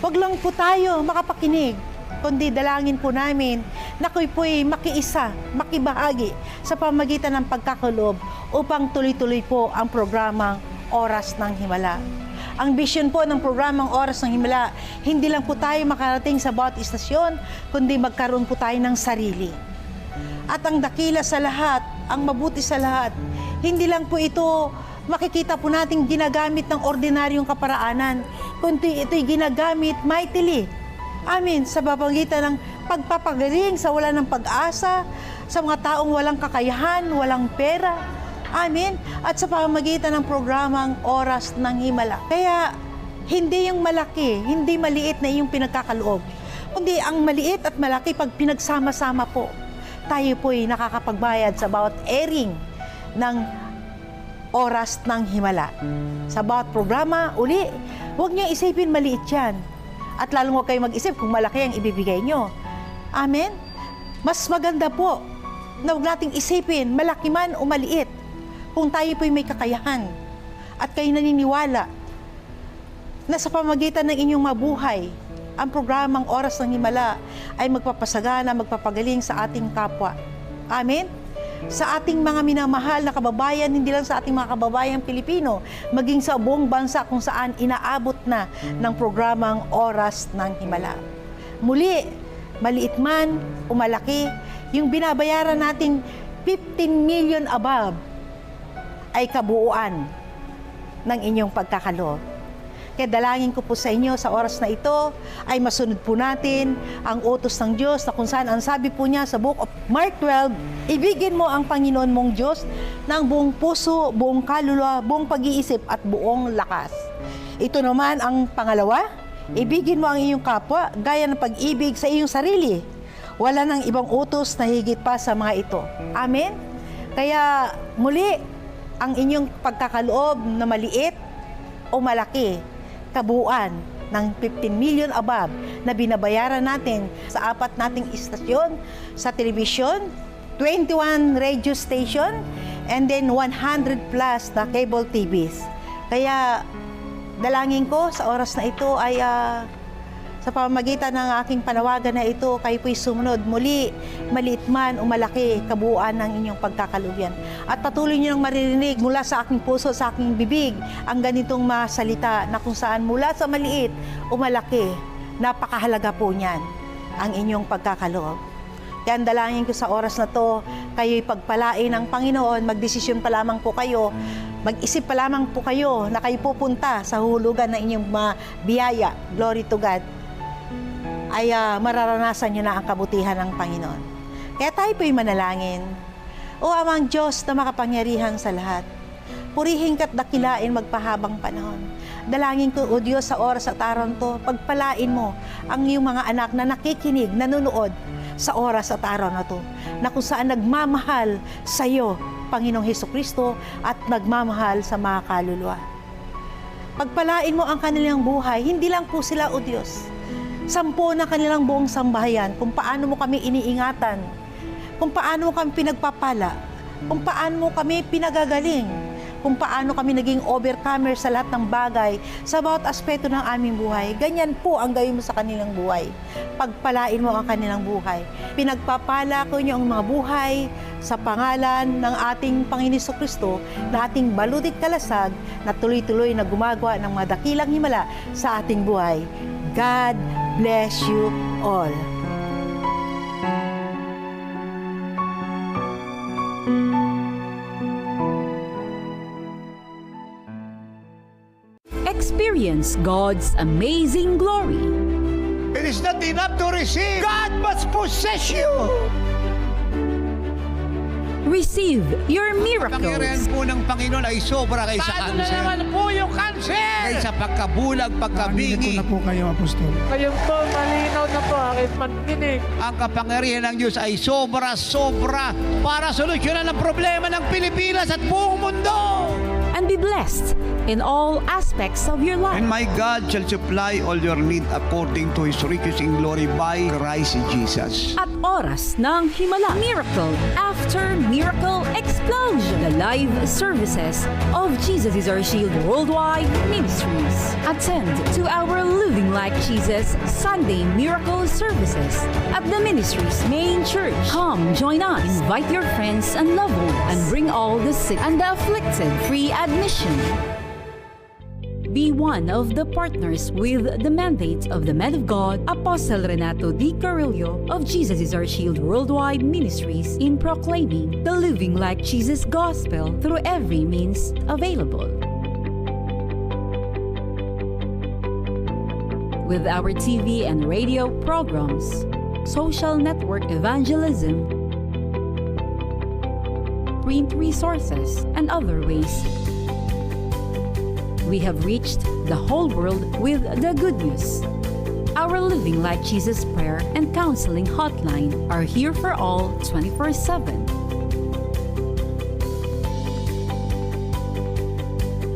wag lang po tayo makapakinig, kundi dalangin po namin na kayo po'y makiisa, makibahagi sa pamagitan ng pagkakaloob upang tuloy-tuloy po ang programang Oras ng Himala. Ang vision po ng programang Oras ng Himala, hindi lang po tayo makarating sa bawat istasyon, kundi magkaroon po tayo ng sarili. At ang dakila sa lahat, ang mabuti sa lahat, hindi lang po ito makikita po natin ginagamit ng ordinaryong kaparaanan, kundi ito'y ginagamit mightily. Amin, sa pamamagitan ng pagpapagaling sa wala ng pag-asa, sa mga taong walang kakayahan, walang pera. Amin. At sa pamamagitan ng programang Oras ng Himala. Kaya, hindi yung malaki, hindi maliit na yung pinagkakaloob, kundi ang maliit at malaki pag pinagsama-sama po, tayo po'y nakakapagbayad sa bawat airing ng Oras ng Himala. Sa bawat programa, uli, huwag niyo isipin maliit yan. At lalong huwag kayo mag-isip kung malaki ang ibibigay nyo. Amen? Mas maganda po na huwag nating isipin, malaki man o maliit, kung tayo po'y may kakayahan at kayo naniniwala na sa pamagitan ng inyong mabuhay, ang programang Oras ng Himala ay magpapasagana, magpapagaling sa ating kapwa. Amen? Sa ating mga minamahal na kababayan, hindi lang sa ating mga kababayang Pilipino, maging sa buong bansa kung saan inaabot na ng programang Oras ng Himala. Muli, maliit man o malaki, yung binabayaran nating 15 million above ay kabuuan ng inyong pagkakaloob. Kaya dalangin ko po sa inyo sa oras na ito ay masunod po natin ang utos ng Diyos na kung saan ang sabi po niya sa Book of Mark 12, ibigin mo ang Panginoon mong Diyos ng buong puso, buong kaluluwa, buong pag-iisip at buong lakas. Ito naman ang pangalawa, ibigin mo ang iyong kapwa gaya ng pag-ibig sa iyong sarili. Wala nang ibang utos na higit pa sa mga ito. Amen? Kaya muli, ang inyong pagkakaloob na maliit o malaki, kabuuan ng 15 million above na binabayaran natin sa 4 nating istasyon sa telebisyon, 21 radio station, and then 100 plus na cable TVs. Kaya dalangin ko sa oras na ito ay Sa pamamagitan ng aking panawagan na ito, kayo po'y sumunod muli, maliit man o malaki, kabuuan ng inyong pagkakalugyan. At patuloy niyo nang maririnig mula sa aking puso, sa aking bibig, ang ganitong masalita na kung saan mula sa maliit o malaki, napakahalaga po niyan ang inyong pagkakaloob. Kaya ang dalangin ko sa oras na to, kayo'y pagpalain ng Panginoon, magdesisyon pa lamang po kayo, mag-isip pa lamang po kayo na kayo pupunta sa hulugan ng inyong biyaya, glory to God, ay mararanasan nyo na ang kabutihan ng Panginoon. Kaya tayo po'y manalangin. O Amang Diyos na makapangyarihan sa lahat, purihin ka't dakilain magpahabang panahon. Dalangin ko, O Diyos, sa oras at araw to, pagpalain mo ang iyong mga anak na nakikinig, nanonood sa oras at araw na to, na kung saan nagmamahal sa iyo, Panginoong Hesukristo, at nagmamahal sa mga kaluluwa. Pagpalain mo ang kanilang buhay, hindi lang po sila, O Diyos, 10 na kanilang buong sambahayan, kung paano mo kami iniingatan, kung paano mo kami pinagpapala, kung paano mo kami pinagagaling, kung paano kami naging overcomer sa lahat ng bagay, sa bawat aspeto ng aming buhay. Ganyan po ang gawin mo sa kanilang buhay. Pagpalain mo ang kanilang buhay. Pinagpapala ko niyo ang mga buhay sa pangalan ng ating Panginoon Jesucristo, na ating balutit kalasag, na tuloy-tuloy na gumagawa ng mga dakilang himala sa ating buhay. God bless you all. Experience God's amazing glory. It is not enough to receive. God must possess you. Receive your Kapangyarihan miracles. po ng Panginoon ay sobra kaysa Paano na cancer. naman po yung cancer? Kaysa pagkabulag, pagkabingi. po kayo, Apostol. Kayo po, malinaw na po aking pandinig. Ang kapangyarihan ng Diyos ay sobra-sobra para solusyonan ang problema ng Pilipinas at buong mundo. And be blessed in all aspects of your life. And my God shall supply all your need according to His riches in glory by Christ Jesus. At oras ng himala. Miracle after miracle explosion. The live services of Jesus is Our Shield Worldwide Ministries. Attend to our Living Like Jesus Sunday Miracle Services at the ministry's main church. Come, join us. Invite your friends and loved ones and bring all the sick and the afflicted free admission. Be one of the partners with the mandate of the man of God, Apostle Renato D. Carrillo of Jesus is Our Shield Worldwide Ministries in proclaiming the Living Like Jesus Gospel through every means available. With our TV and radio programs, social network evangelism, print resources, and other ways, we have reached the whole world with the good news. Our Living Like Jesus prayer and counseling hotline are here for all 24/7.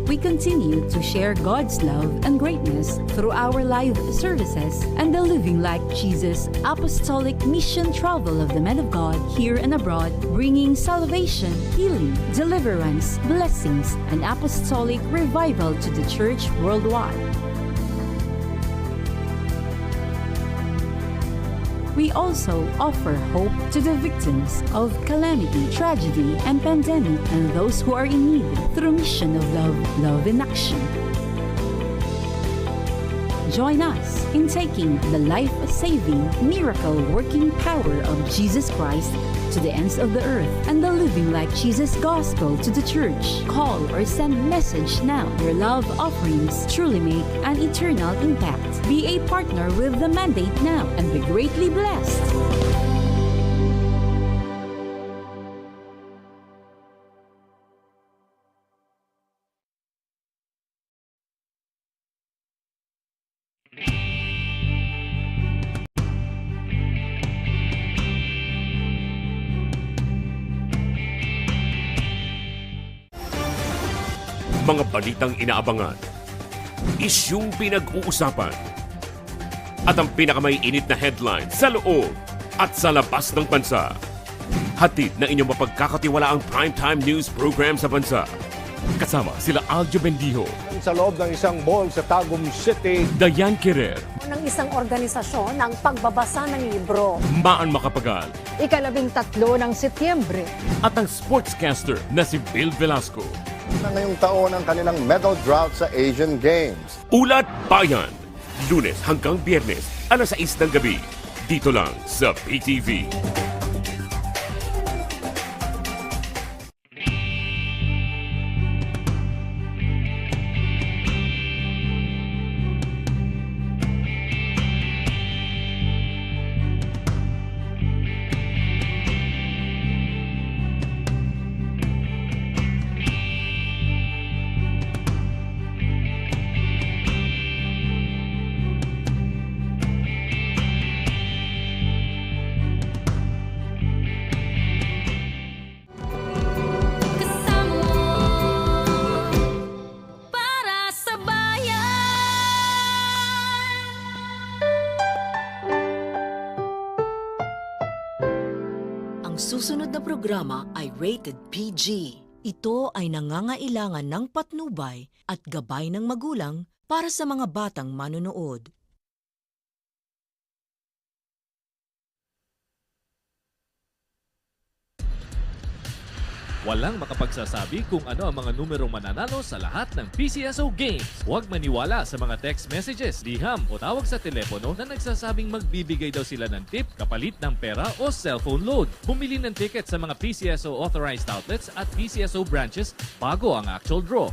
We continue to share God's love and greatness through our live services and the Living Like Jesus Apostolic Mission Travel of the Men of God here and abroad, bringing salvation, healing, deliverance, blessings, and apostolic revival to the church worldwide. We also offer hope to the victims of calamity, tragedy, and pandemic, and those who are in need through mission of love, love in action. Join us in taking the life-saving, miracle-working power of Jesus Christ to the ends of the earth and the Living Like Jesus Gospel to the church. Call or send message now. Your love offerings truly make an eternal impact. Be a partner with the mandate now and be greatly blessed. Mga balitang inaabangan, isyung pinag-uusapan, at ang pinakamaiinit na headline sa loob at sa labas ng bansa. Hatid na inyong mapagkakatiwalaang primetime news program sa bansa. Kasama sila Aljo Bendijo, Sa loob ng isang mall sa Tagum City, Dayan Querer, ng isang organisasyon ng pagbabasa ng libro. Maan Makapagal, Ika-13 ng Setyembre. at ang sportscaster na si Bill Velasco. Na ngayong taon ang kanilang medal drought sa Asian Games. Ulat Bayan, Lunes hanggang Biyernes, alas 6 ng gabi. Dito lang sa PTV. Susunod na programa ay rated PG. Ito ay nangangailangan ng patnubay at gabay ng magulang para sa mga batang manonood. Walang makapagsasabi kung ano ang mga numerong mananalo sa lahat ng PCSO Games. Huwag maniwala sa mga text messages, liham o tawag sa telepono na nagsasabing magbibigay daw sila ng tip kapalit ng pera o cellphone load. Bumili ng ticket sa mga PCSO authorized outlets at PCSO branches bago ang actual draw.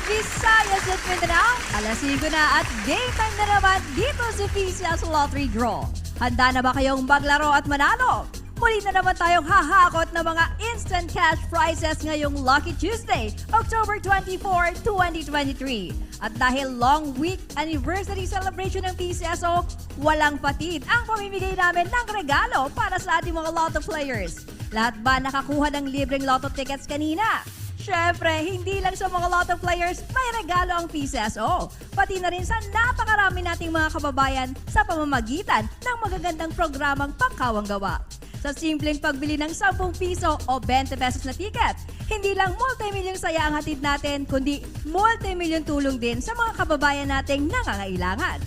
Visayas at Mindanao, alas 5 na at game time na naman dito sa PCS Lottery Draw. Handa na ba kayong maglaro at manalo? Muli na naman tayong hahakot ng mga instant cash prizes ngayong Lucky Tuesday, October 24, 2023. At dahil long week anniversary celebration ng PCSO, walang patid ang pamimigay namin ng regalo para sa ating mga lotto players. Lahat ba nakakuha ng libreng lotto tickets kanina? Syempre, hindi lang sa mga lotto players may regalo ang PCSO. Pati na rin sa napakarami nating mga kababayan sa pamamagitan ng magagandang programang pangkawang gawa. Sa simpleng pagbili ng 10 piso o 20 pesos na ticket, hindi lang multi-million saya ang hatid natin, kundi multi-million tulong din sa mga kababayan nating nangangailangan.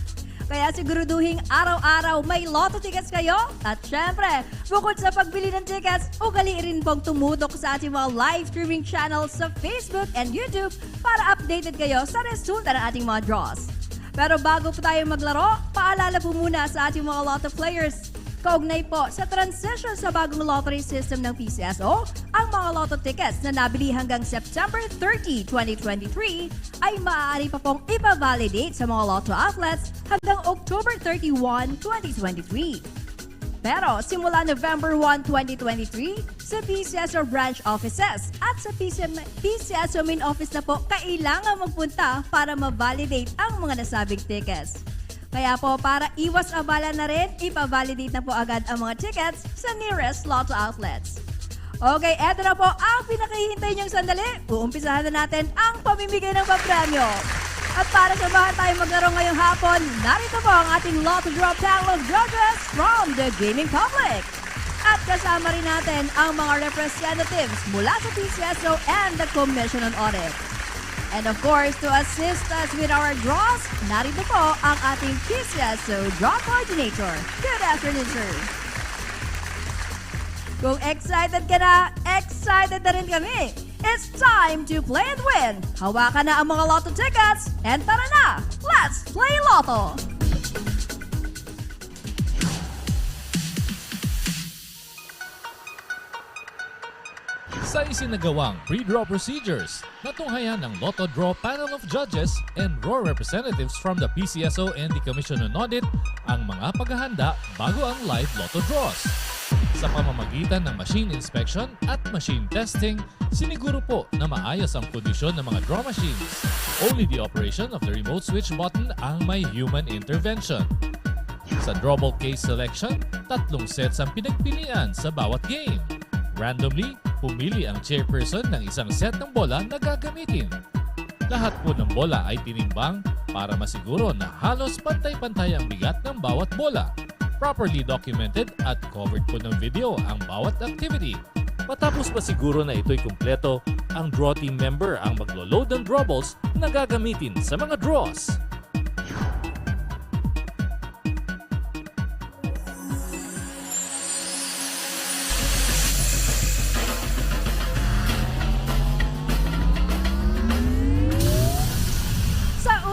Kaya siguraduhin araw-araw may lotto tickets kayo. At syempre, bukod sa pagbili ng tickets, ugali rin pong tumudok sa ating mga live streaming channels sa Facebook and YouTube para updated kayo sa resulta ng ating mga draws. Pero bago po tayo maglaro, paalala po muna sa ating mga lotto players. Kaugnay po sa transition sa bagong lottery system ng PCSO, ang mga lotto tickets na nabili hanggang September 30, 2023 ay maaari pa pong ipa-validate sa mga lotto outlets hanggang October 31, 2023. Pero simula November 1, 2023, sa PCSO branch offices at sa PCSO main office na po kailangan magpunta para ma-validate ang mga nasabing tickets. Kaya po para iwas abala na rin, ipa-validate na po agad ang mga tickets sa nearest lotto outlets. Okay, eto na po ang pinakahihintay niyong sandali. Uumpisahan na natin ang pamimigay ng papremyo. At para samahan tayo maglaro ngayong hapon, narito po ang ating Lotto Draw panel of judges from the gaming public. At kasama rin natin ang mga representatives mula sa PCSO and the Commission on Audit. And of course, to assist us with our draws, narito po ang ating PCSO Draw Coordinator. Good afternoon, sir. Kung excited ka na rin kami. It's time to play and win. Hawakan na ang mga lotto tickets and tara na, let's play Lotto! Sa isinagawang pre-draw procedures, natunghayan ng Lotto Draw Panel of Judges and draw representatives from the PCSO and the Commission on Audit ang mga paghahanda bago ang live Lotto draws. Sa pamamagitan ng machine inspection at machine testing, siniguro po na maayos ang kondisyon ng mga draw machines. Only the operation of the remote switch button ang may human intervention. Sa drawball case selection, 3 sets ang pinagpilian sa bawat game. Randomly, pumili ang chairperson ng isang set ng bola na gagamitin. Lahat po ng bola ay tinimbang para masiguro na halos pantay-pantay ang bigat ng bawat bola. Properly documented at covered po ng video ang bawat activity. Matapos masiguro na ito'y kumpleto, ang draw team member ang maglo-load ng draw balls na gagamitin sa mga draws.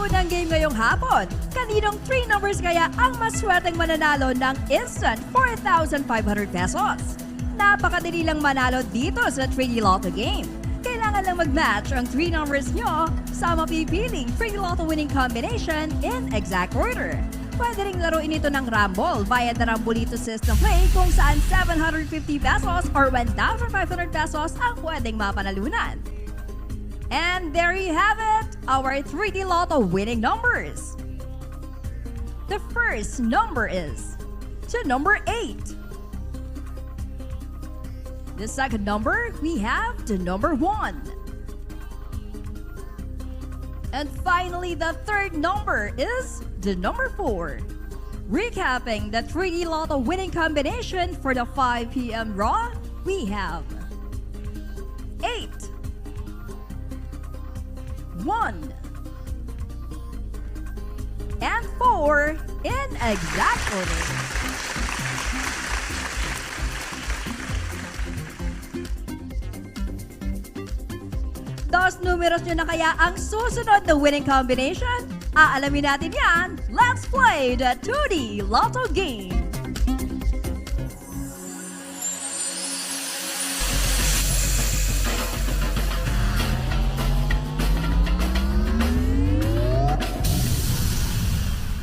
Unang game ngayong hapon, kaninong 3 numbers kaya ang maswerteng mananalo ng instant 4,500 pesos? Napakadali lang manalo dito sa 3D Lotto game. Kailangan lang mag-match ang 3 numbers nyo sa mapipiling 3D Lotto winning combination in exact order. Pwede ring laruin ito ng Rumble via the Rambolito system play kung saan 750 pesos or 1,500 pesos ang pwedeng mapanalunan. And there you have it, our 3D Lotto winning numbers. The first number is to number 8. The second number, we have to number 1. And finally, the third number is the number 4. Recapping the 3D Lotto winning combination for the 5 p.m. draw, we have 8, 1, and 4 in exact order. Dos numeros nyo na kaya ang susunod na winning combination? Aalamin natin yan. Let's play the 2D Lotto game.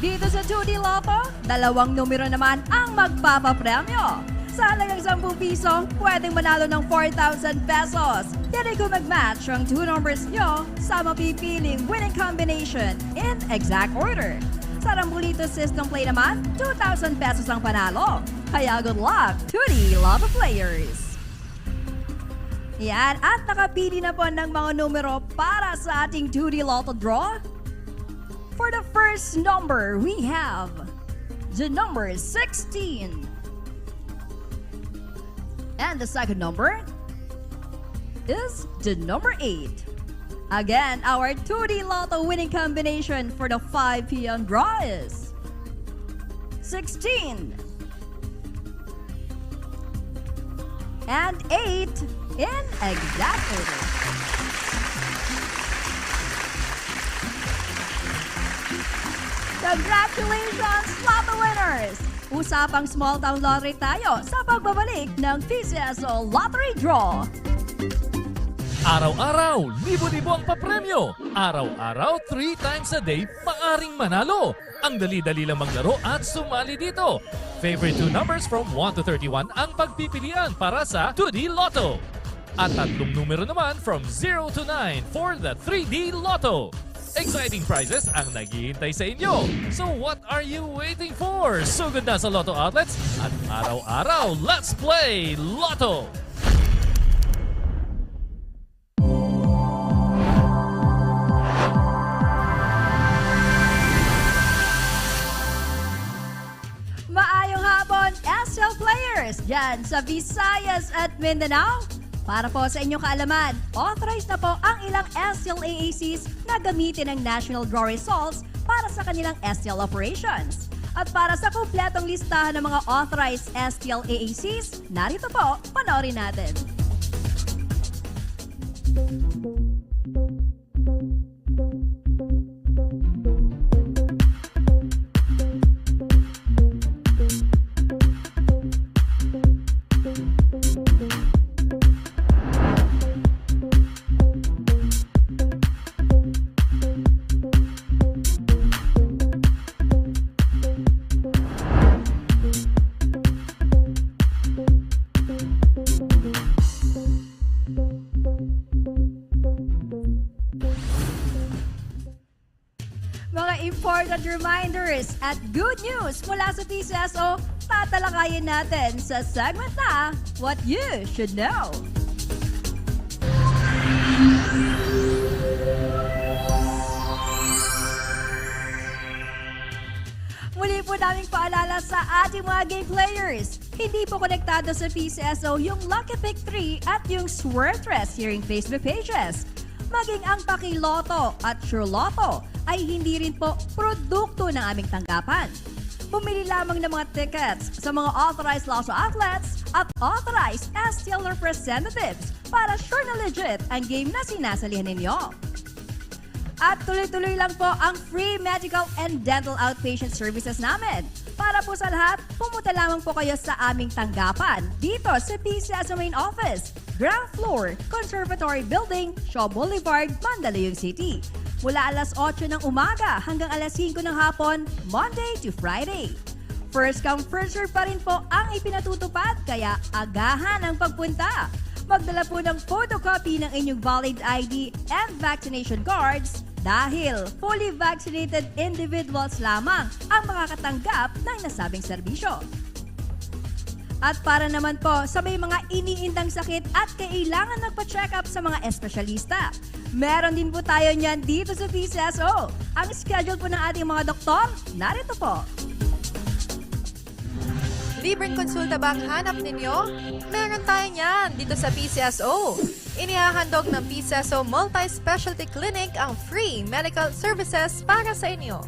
Dito sa 2D Lotto, 2 numero naman ang magpapapremyo. Sa halagang 10 piso, pwedeng manalo ng 4,000 pesos. Yan ay kung mag-match ang 2 numbers nyo sa mapipiling winning combination in exact order. Sa Rambolito system play naman, 2,000 pesos ang panalo. Kaya good luck, 2D Lotto players! Yan, at nakapili na po ng mga numero para sa ating 2D Lotto draw. For the first number, we have the number 16. And the second number is the number 8. Again, our 2D Lotto winning combination for the 5 p.m. draw is 16 and 8 in exact order. Congratulations, Lotto winners! Usapang small town lottery tayo sa pagbabalik ng PCSO Lottery Draw. Araw-araw, libo-libo ang papremyo. Araw-araw, 3 times a day, maaring manalo. Ang dali-dali lang maglaro at sumali dito. Favorite 2 numbers from 1 to 31 ang pagpipilian para sa 2D Lotto. At 3 numero naman from 0 to 9 for the 3D Lotto. Exciting prizes ang naghihintay sa inyo. So what are you waiting for? Sugod na sa Lotto outlets at araw-araw, let's play Lotto! Maayong hapon, SL players dyan sa Visayas at Mindanao. Para po sa inyong kaalaman, authorized na po ang ilang SL AACs na gamitin ang national draw results para sa kanilang SL operations. At para sa kumpletong listahan ng mga authorized SL AACs, narito po, panoorin natin. important reminders at good news mula sa PCSO, tatalakayin natin sa segment na What You Should Know. Muli po naming paalala sa ating mga game players. Hindi po konektado sa PCSO yung Lucky Pick 3 at yung Swertres hearing Facebook pages. Maging ang Pakiloto at Sure Lotto ay hindi rin po produkto ng aming tanggapan. Bumili lamang ng mga tickets sa mga authorized lotto outlets at authorized STL representatives para sure na legit ang game na sinasalihan ninyo. At tuloy-tuloy lang po ang free medical and dental outpatient services namin. Para po sa lahat, pumunta lamang po kayo sa aming tanggapan dito sa PCSO Main Office, Ground Floor, Conservatory Building, Shaw Boulevard, Mandaluyong City. Mula alas 8 ng umaga hanggang alas 5 ng hapon, Monday to Friday. First come, first serve pa rin po ang ipinatutupad, kaya agahan ang pagpunta. Magdala po ng photocopy ng inyong valid ID and vaccination cards dahil fully vaccinated individuals lamang ang makakatanggap ng nasabing serbisyo. At para naman po sa may mga iniindang sakit at kailangan magpa-check up sa mga espesyalista, meron din po tayo niyan dito sa PCSO. Ang schedule po ng ating mga doktor, narito po. Libreng konsulta ba ang hanap ninyo? Meron tayo niyan dito sa PCSO. Inihahandog ng PCSO Multi-Specialty Clinic ang free medical services para sa inyo.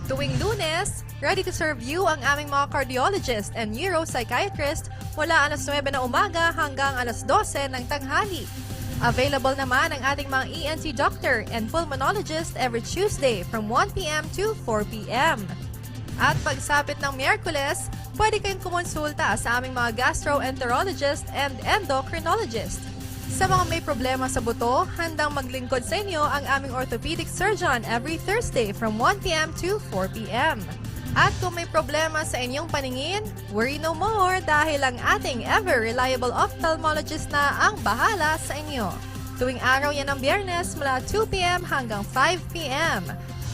Tuwing Lunes, ready to serve you ang aming mga cardiologist and neuropsychiatrist mula alas 9 na umaga hanggang alas 12 ng tanghali. Available naman ang ating mga ENT doctor and pulmonologist every Tuesday from 1 p.m. to 4 p.m. At pagsapit ng Miyerkules, pwede kayong kumonsulta sa aming mga gastroenterologist and endocrinologist. Sa mga may problema sa buto, handang maglingkod sa inyo ang aming orthopedic surgeon every Thursday from 1 p.m. to 4 p.m. At kung may problema sa inyong paningin, worry no more dahil ang ating ever-reliable ophthalmologist na ang bahala sa inyo. Tuwing araw yan ng Biyernes mula 2 p.m. hanggang 5 p.m.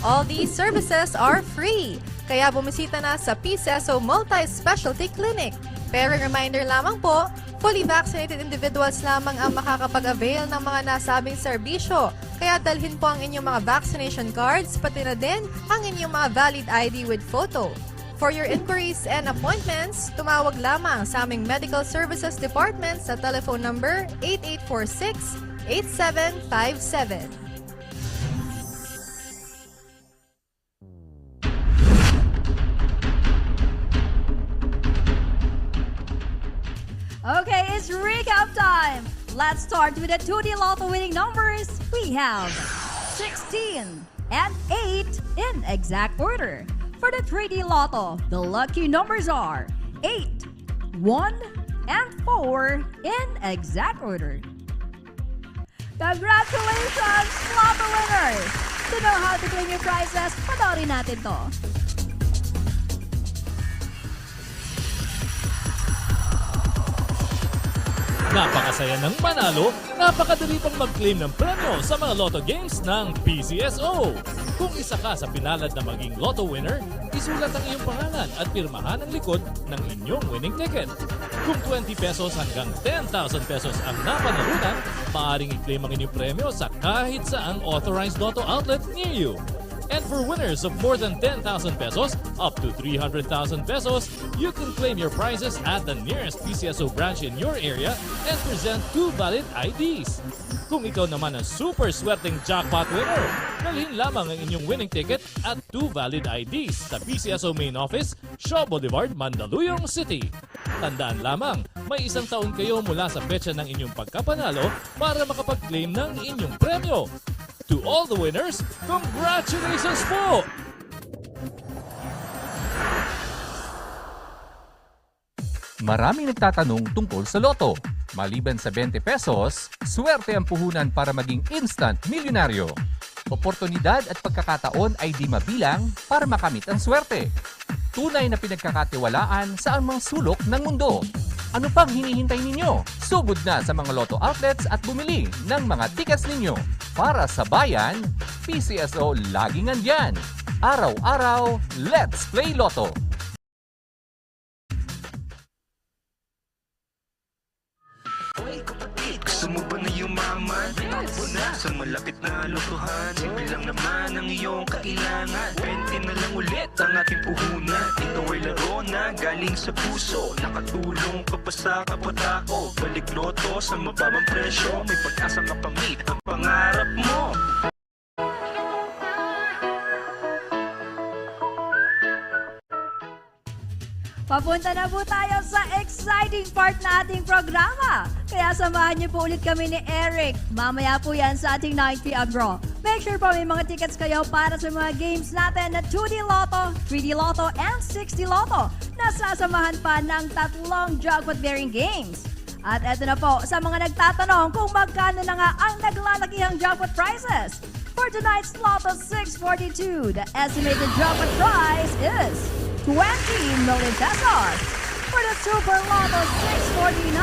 All these services are free, kaya bumisita na sa PCSO Multi-Specialty Clinic. Pero reminder lamang po, fully vaccinated individuals lamang ang makakapag-avail ng mga nasabing serbisyo. Kaya dalhin po ang inyong mga vaccination cards, pati na din ang inyong mga valid ID with photo. For your inquiries and appointments, tumawag lamang sa aming Medical Services Department sa telephone number 8846-8757. Okay, it's recap time. Let's start with the 2D Lotto winning numbers. We have 16 and 8 in exact order. For the 3D Lotto, the lucky numbers are 8, 1, and 4 in exact order. Congratulations, Lotto winners! To know how to claim your prizes, panoorin natin to. Napakasaya ng manalo, napakadali pang mag-claim ng premyo sa mga lotto games ng PCSO. Kung isa ka sa pinalad na maging lotto winner, isulat ang iyong pangalan at pirmahan ang likod ng inyong winning ticket. Kung 20 pesos hanggang 10,000 pesos ang napanalunan, maaaring i-claim ang inyong premyo sa kahit saang authorized lotto outlet near you. And for winners of more than 10,000 pesos up to 300,000 pesos, you can claim your prizes at the nearest PCSO branch in your area and present 2 valid IDs. Kung ikaw naman ang super swerteng jackpot winner, dalhin lamang ang inyong winning ticket at 2 valid IDs sa PCSO Main Office, Shaw Boulevard, Mandaluyong City. Tandaan lamang, may 1 taon kayo mula sa petsa ng inyong pagkapanalo para makapag-claim ng inyong premyo. To all the winners, congratulations po! Maraming nagtatanong tungkol sa loto. Maliban sa 20 pesos, swerte ang puhunan para maging instant milyonaryo. Oportunidad at pagkakataon ay di mabilang para makamit ang swerte. Tunay na pinagkakatiwalaan sa anumang sulok ng mundo. Ano pang hinihintay ninyo? Sugod na sa mga lotto outlets at bumili ng mga tickets ninyo. Para sa bayan, PCSO laging nandyan. Araw-araw, Let's Play Lotto! Gusto mo ba na yumaman? Muna sa malapit na lotohan. Simple lang naman ang iyong kailangan. 20 na lang ulit ang ating puhunan. Ito ay laro na galing sa puso. Nakatulong ka pa sa kapatako. Balik loto sa mababang presyo. May pag-asa makamit ang pangarap mo. Papunta na po tayo sa exciting part na ating programa. Kaya samahan niyo po ulit kami ni Eric. Mamaya po yan sa ating 9 p.m. draw. Make sure po may mga tickets kayo para sa mga games natin na 2D Lotto, 3D Lotto, and 6D Lotto. Nasasamahan pa ng 3 jackpot-bearing games. At eto na po, sa mga nagtatanong kung magkano na nga ang naglalakihang jackpot prizes. For tonight's Lotto 642, the estimated jackpot prize is 20 million pesos. For the Super Lotto 649,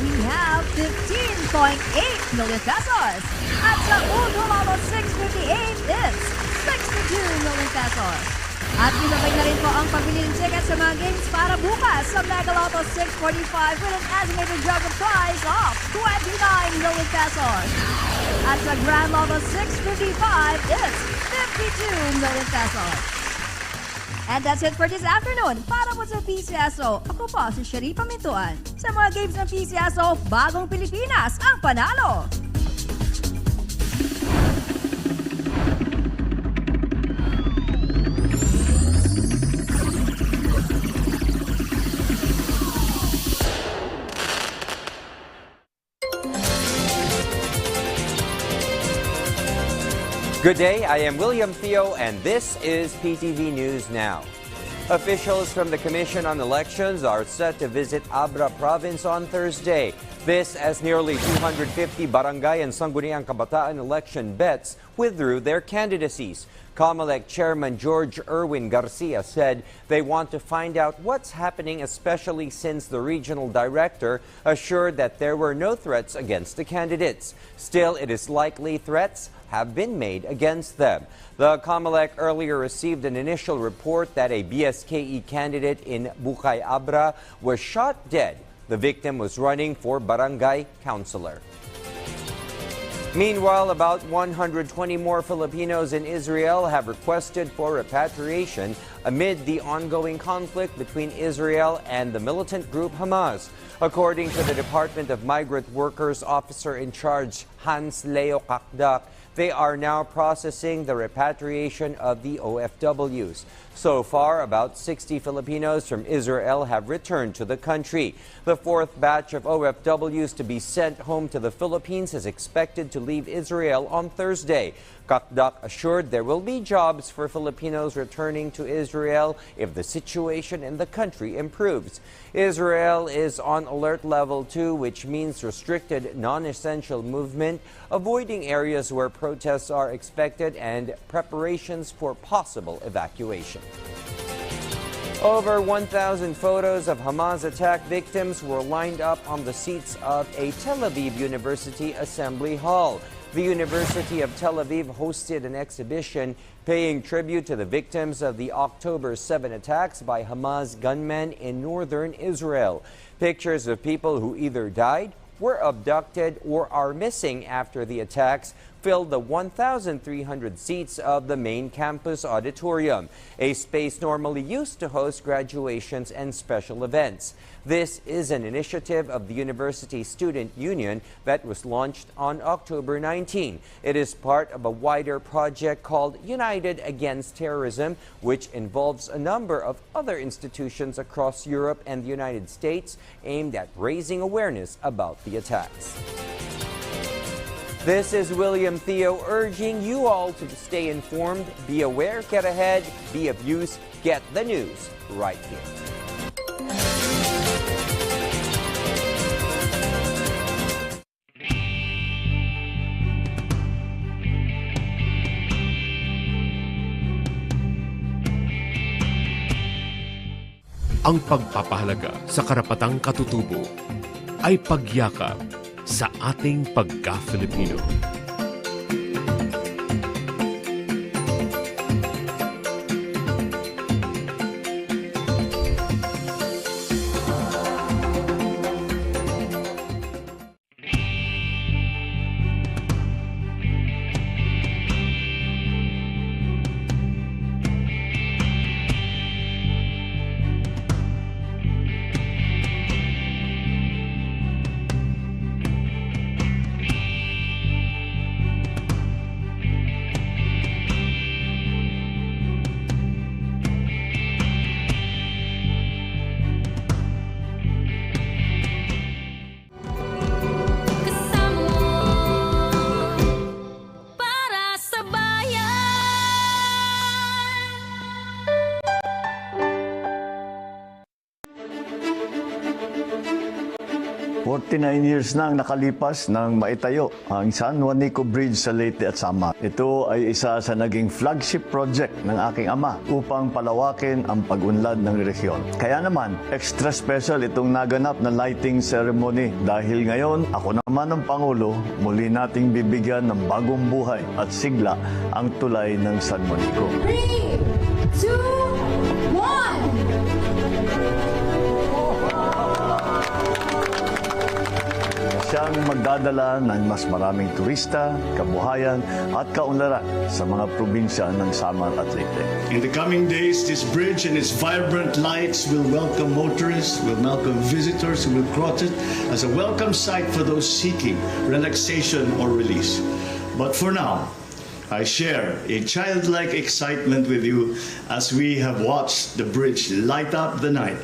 we have 15.8 million pesos. At sa Uno Lotto 658, it's 62 million pesos. At isabay na rin po ang pabili ng tickets sa mga games para bukas sa Mega Lotto 645 with an estimated jackpot prize of 29 million pesos. At sa Grand Lotto 655, it's 52 million pesos. And that's it for this afternoon. Para po sa PCSO, ako po si Sharifa Mintuan. Sa mga games ng PCSO, bagong Pilipinas ang panalo! Good day, I am William Theo, and this is PTV News Now. Officials from the Commission on Elections are set to visit Abra Province on Thursday. This as nearly 250 barangay and Sangguniang Kabataan election bets withdrew their candidacies. COMELEC Chairman George Erwin Garcia said they want to find out what's happening, especially since the regional director assured that there were no threats against the candidates. Still, it is likely threats have been made against them. The COMELEC earlier received an initial report that a BSKE candidate in Bukay Abra was shot dead. The victim was running for barangay councilor. Meanwhile, about 120 more Filipinos in Israel have requested for repatriation amid the ongoing conflict between Israel and the militant group Hamas. According to the Department of Migrant Workers Officer in Charge Hans Leo Kakdak, they are now processing the repatriation of the OFWs. So far, about 60 Filipinos from Israel have returned to the country. The 4th batch of OFWs to be sent home to the Philippines is expected to leave Israel on Thursday. Kakdak assured there will be jobs for Filipinos returning to Israel if the situation in the country improves. Israel is on alert level 2, which means restricted non-essential movement, avoiding areas where protests are expected, and preparations for possible evacuation. Over 1,000 photos of Hamas attack victims were lined up on the seats of a Tel Aviv University Assembly Hall. The University of Tel Aviv hosted an exhibition paying tribute to the victims of the October 7 attacks by Hamas gunmen in northern Israel. Pictures of people who either died, were abducted, or are missing after the attacks filled the 1,300 seats of the main campus auditorium, a space normally used to host graduations and special events. This is an initiative of the University Student Union that was launched on October 19. It is part of a wider project called United Against Terrorism, which involves a number of other institutions across Europe and the United States aimed at raising awareness about the attacks. This is William Theo urging you all to stay informed, be aware, get ahead, be of use, get the news right here. Ang pagpapahalaga sa karapatang katutubo ay pagyakap sa ating pagka-Filipino. 49 years na ang nakalipas nang maitayo ang San Juanico Bridge sa Leyte at Samar. Ito ay isa sa naging flagship project ng aking ama upang palawakin ang pag-unlad ng rehiyon. Kaya naman, extra special itong naganap na lighting ceremony dahil ngayon ako naman ang Pangulo, muli nating bibigyan ng bagong buhay at sigla ang tulay ng San Juanico. 3, 2, 1! Siyang magdadala ng mas maraming turista, kabuhayan at kaunlaran sa mga probinsya ng Samar at Leyte. In the coming days, this bridge and its vibrant lights will welcome motorists, will welcome visitors who will cross it as a welcome sight for those seeking relaxation or release. But for now, I share a childlike excitement with you as we have watched the bridge light up the night.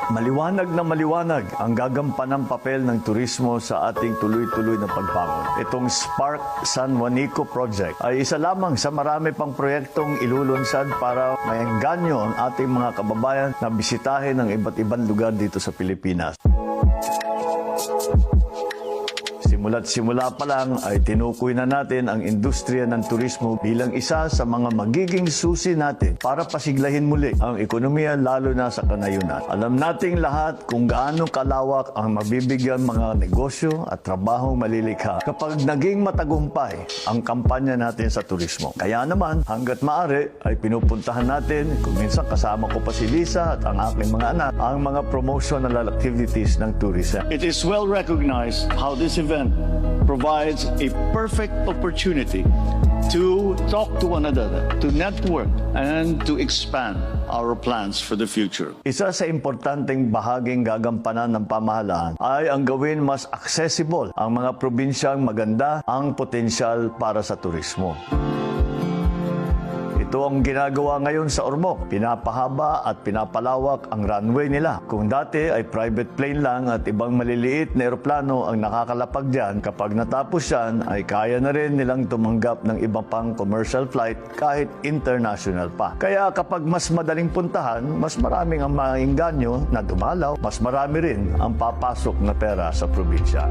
Maliwanag na maliwanag ang gagampanang papel ng turismo sa ating tuloy-tuloy na pagbangon. Itong Spark San Juanico Project ay isa lamang sa marami pang proyektong ilulunsad para maengganyo ang ating mga kababayan na bisitahin ang iba't ibang lugar dito sa Pilipinas. Simula't simula pa lang ay tinukoy na natin ang industriya ng turismo bilang isa sa mga magiging susi natin para pasiglahin muli ang ekonomiya lalo na sa kanayunan. Alam nating lahat kung gaano kalawak ang mabibigyan mga negosyo at trabahong malilikha kapag naging matagumpay ang kampanya natin sa turismo. Kaya naman hanggat maaari ay pinupuntahan natin, kung minsan kasama ko pa si Lisa at ang aking mga anak, ang mga promotional activities ng tourism. It is well recognized how this event provides a perfect opportunity to talk to one another, to network, and to expand our plans for the future. Isa sa importanteng bahaging gagampanan ng pamahalaan ay ang gawin mas accessible ang mga probinsyang maganda ang potensyal para sa turismo. Ito ang ginagawa ngayon sa Ormoc. Pinapahaba at pinapalawak ang runway nila. Kung dati ay private plane lang at ibang maliliit na eroplano ang nakakalapag dyan, kapag natapos yan ay kaya na rin nilang tumanggap ng ibang pang commercial flight kahit international pa. Kaya kapag mas madaling puntahan, mas maraming ang maingganyo na dumalaw, mas marami rin ang papasok na pera sa probinsya.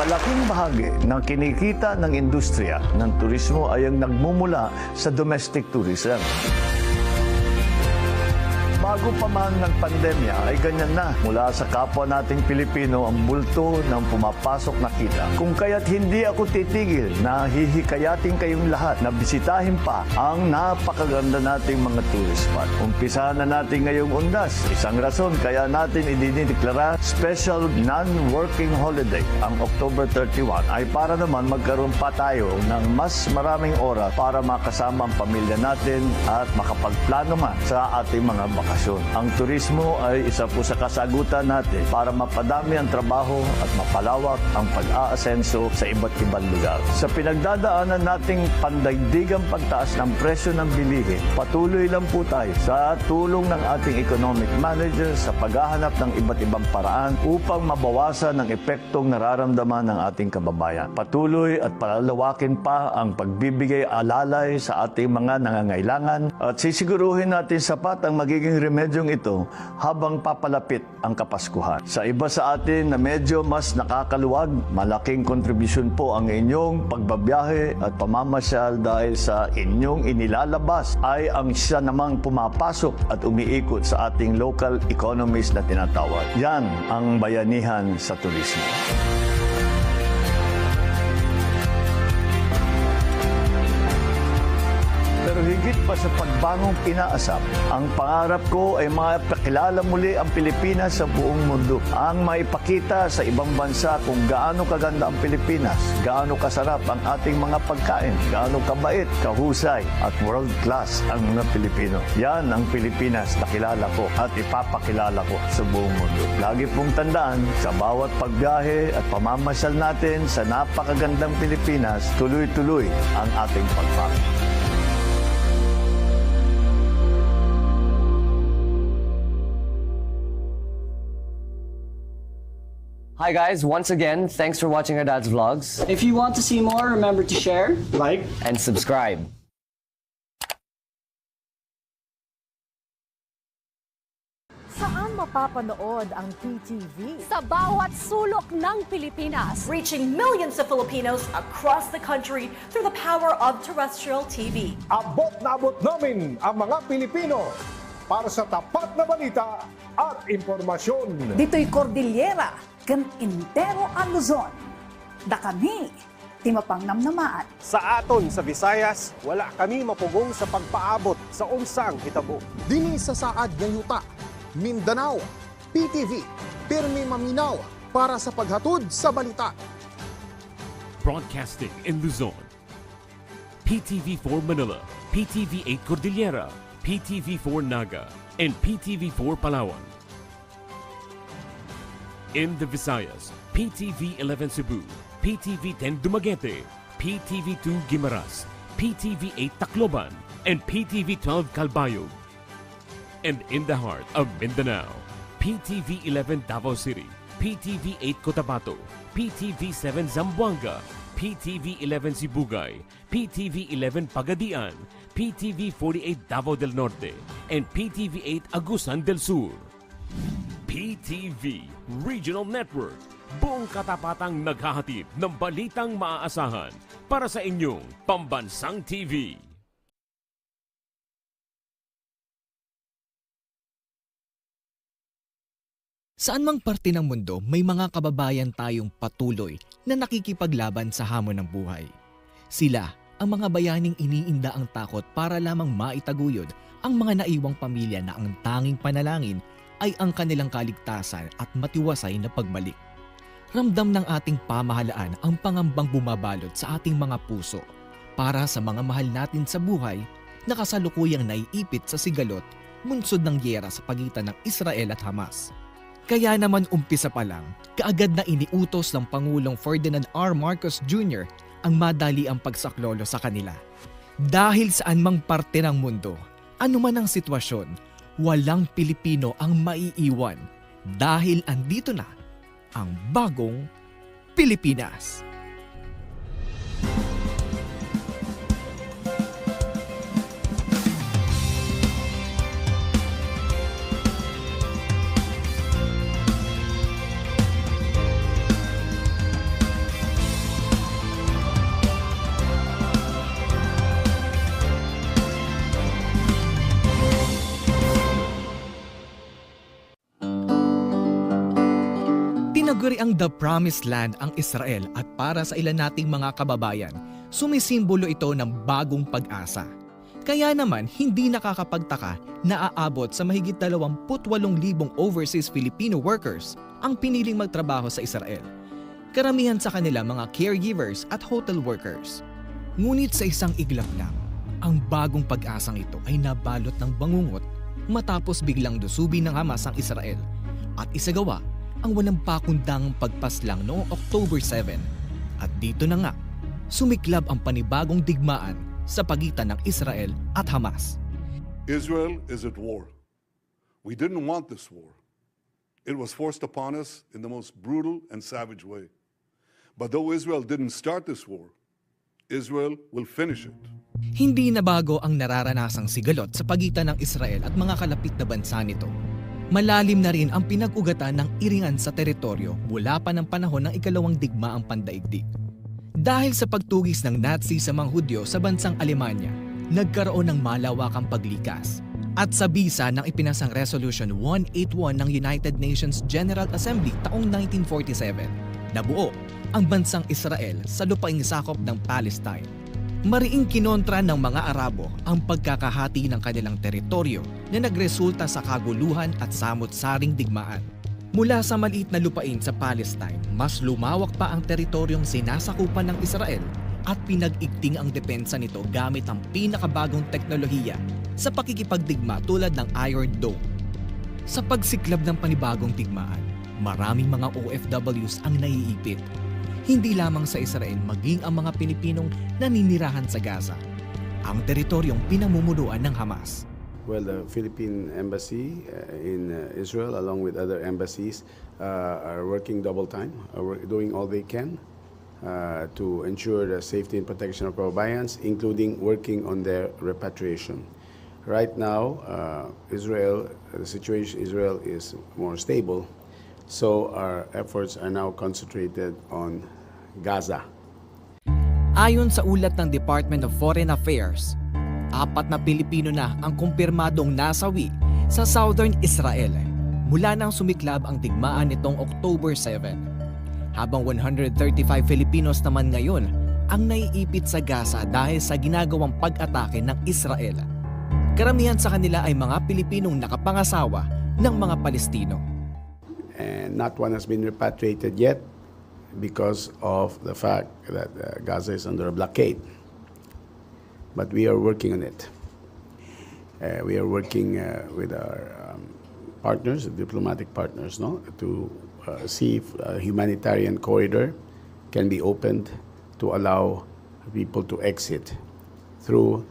Malaking bahagi ng kinikita ng industriya ng turismo ay ang nagmumula sa domestic tourism. Bago pa man ng pandemya ay ganyan na. Mula sa kapwa nating Pilipino ang bulto ng pumapasok na kita. Kung kaya't hindi ako titigil na hihikayatin kayong lahat na bisitahin pa ang napakaganda nating mga tourist spot. Umpisahan na natin ngayong undas. Isang rason kaya natin idinideklara special non-working holiday ang October 31 ay para naman magkaroon pa tayo ng mas maraming oras para makasama ang pamilya natin at makapagplano man sa ating mga bakasyon. Ang turismo ay isa po sa kasagutan natin para mapadami ang trabaho at mapalawak ang pag-aasenso sa iba't ibang lugar. Sa pinagdadaanan nating pandaigdigang pagtaas ng presyo ng bilihin, patuloy lang po tayo sa tulong ng ating economic manager sa paghahanap ng iba't ibang paraan upang mabawasan ang epektong nararamdaman ng ating kababayan. Patuloy at palalawakin pa ang pagbibigay alalay sa ating mga nangangailangan at sisiguruhin natin sapat ang magiging remedyong ito habang papalapit ang Kapaskuhan. Sa iba sa atin na medyo mas nakakaluwag, malaking kontribusyon po ang inyong pagbabiyahe at pamamasyal dahil sa inyong inilalabas ay ang siya namang pumapasok at umiikot sa ating local economies na tinatawag. Yan ang bayanihan sa turismo. Pero higit pa sa pagbangong pinaasap, ang pangarap ko ay mapakilala muli ang Pilipinas sa buong mundo. Ang maipakita sa ibang bansa kung gaano kaganda ang Pilipinas, gaano kasarap ang ating mga pagkain, gaano kabait, kahusay at world class ang mga Pilipino. Yan ang Pilipinas na kilala ko at ipapakilala ko sa buong mundo. Lagi pong tandaan, sa bawat pagbiyahe at pamamasyal natin sa napakagandang Pilipinas, tuloy-tuloy ang ating pagbago. Hi guys, once again, thanks for watching our dad's vlogs. If you want to see more, remember to share, like, and subscribe. Sa napapanood ang PTV sa bawat sulok ng Pilipinas, reaching millions of Filipinos across the country through the power of terrestrial TV. Abot na abot namin ang mga Pilipino para sa tapat na balita at impormasyon. Dito'y Cordillera, kan intero ang Luzon. Da kami, timapang namnamaan. Sa aton sa Visayas, wala kami mapugong sa pagpaabot sa unsang hitabo. Dini sa saad ng yuta, Mindanao, PTV, pirmi maminaw para sa paghatod sa balita. Broadcasting in Luzon, PTV4 Manila, PTV8 Cordillera, PTV4 Naga, and PTV4 Palawan. In the Visayas, PTV11 Cebu, PTV10 Dumaguete, PTV2 Guimaras, PTV8 Tacloban, and PTV12 Calbayog. And in the heart of Mindanao, PTV11 Davao City, PTV8 Cotabato, PTV7 Zamboanga, PTV11 Sibugay, PTV11 Pagadian, PTV48 Davao del Norte, and PTV8 Agusan del Sur. PTV Regional Network, buong katapatang naghahatid ng balitang maaasahan para sa inyong pambansang TV. Saan mang parte ng mundo, may mga kababayan tayong patuloy na nakikipaglaban sa hamon ng buhay. Sila ang mga bayaning iniinda ang takot para lamang maitaguyod ang mga naiwang pamilya na ang tanging panalangin ay ang kanilang kaligtasan at matiwasay na pagbalik. Ramdam ng ating pamahalaan ang pangambang bumabalot sa ating mga puso para sa mga mahal natin sa buhay na kasalukuyang naiipit sa sigalot, munsod ng gyera sa pagitan ng Israel at Hamas. Kaya naman umpisa pa lang, kaagad na iniutos ng Pangulong Ferdinand R. Marcos Jr. ang madali ang pagsaklolo sa kanila. Dahil saan mang parte ng mundo, anuman ang sitwasyon, walang Pilipino ang maiiwan dahil andito na ang bagong Pilipinas. Tinaguri ang The Promised Land ang Israel at para sa ilan nating mga kababayan, sumisimbolo ito ng bagong pag-asa. Kaya naman hindi nakakapagtaka na aabot sa mahigit 28,000 overseas Filipino workers ang piniling magtrabaho sa Israel. Karamihan sa kanila mga caregivers at hotel workers. Ngunit sa isang iglap lang, ang bagong pag-asang ito ay nabalot ng bangungot matapos biglang dusubin ng Hamas ang Israel at isagawa ang walang pakundangang pagpaslang noong October 7. At dito na nga, sumiklab ang panibagong digmaan sa pagitan ng Israel at Hamas. Israel is at war. We didn't want this war. It was forced upon us in the most brutal and savage way. But though Israel didn't start this war, Israel will finish it. Hindi na bago ang nararanasang sigalot sa pagitan ng Israel at mga kalapit na bansa nito. Malalim na rin ang pinag-ugatan ng iringan sa teritoryo mula pa ng panahon ng ikalawang digmaang pandaigdig. Dahil sa pagtugis ng Nazi sa mga Hudyo sa bansang Alemanya, nagkaroon ng malawakang paglikas. At sa bisa ng ipinasang Resolution 181 ng United Nations General Assembly taong 1947, nabuo ang bansang Israel sa lupaing sakop ng Palestine. Mariing kinontra ng mga Arabo ang pagkakahati ng kanilang teritoryo na nagresulta sa kaguluhan at samot-saring digmaan. Mula sa maliit na lupain sa Palestine, mas lumawak pa ang teritoryong sinasakupan ng Israel at pinag-igting ang depensa nito gamit ang pinakabagong teknolohiya sa pakikipagdigma tulad ng Iron Dome. Sa pagsiklab ng panibagong digmaan, maraming mga OFWs ang naiipit. Hindi lamang sa Israel maging ang mga Pilipinong naninirahan sa Gaza, ang teritoryong pinamumunuan ng Hamas. Well, the Philippine Embassy in Israel, along with other embassies, are working double time, are doing all they can to ensure the safety and protection of our kababayans, including working on their repatriation. Right now, the situation in Israel is more stable, so our efforts are now concentrated on Gaza. Ayon sa ulat ng Department of Foreign Affairs, 4 na Pilipino na ang kumpirmadong nasawi sa Southern Israel mula nang sumiklab ang digmaan nitong October 7. Habang 135 Filipinos naman ngayon ang naiipit sa Gaza dahil sa ginagawang pag-atake ng Israel. Karamihan sa kanila ay mga Pilipinong nakapangasawa ng mga Palestino. And not one has been repatriated yet because of the fact that Gaza is under a blockade. But we are working on it. We are working with our partners, diplomatic partners, to see if a humanitarian corridor can be opened to allow people to exit through,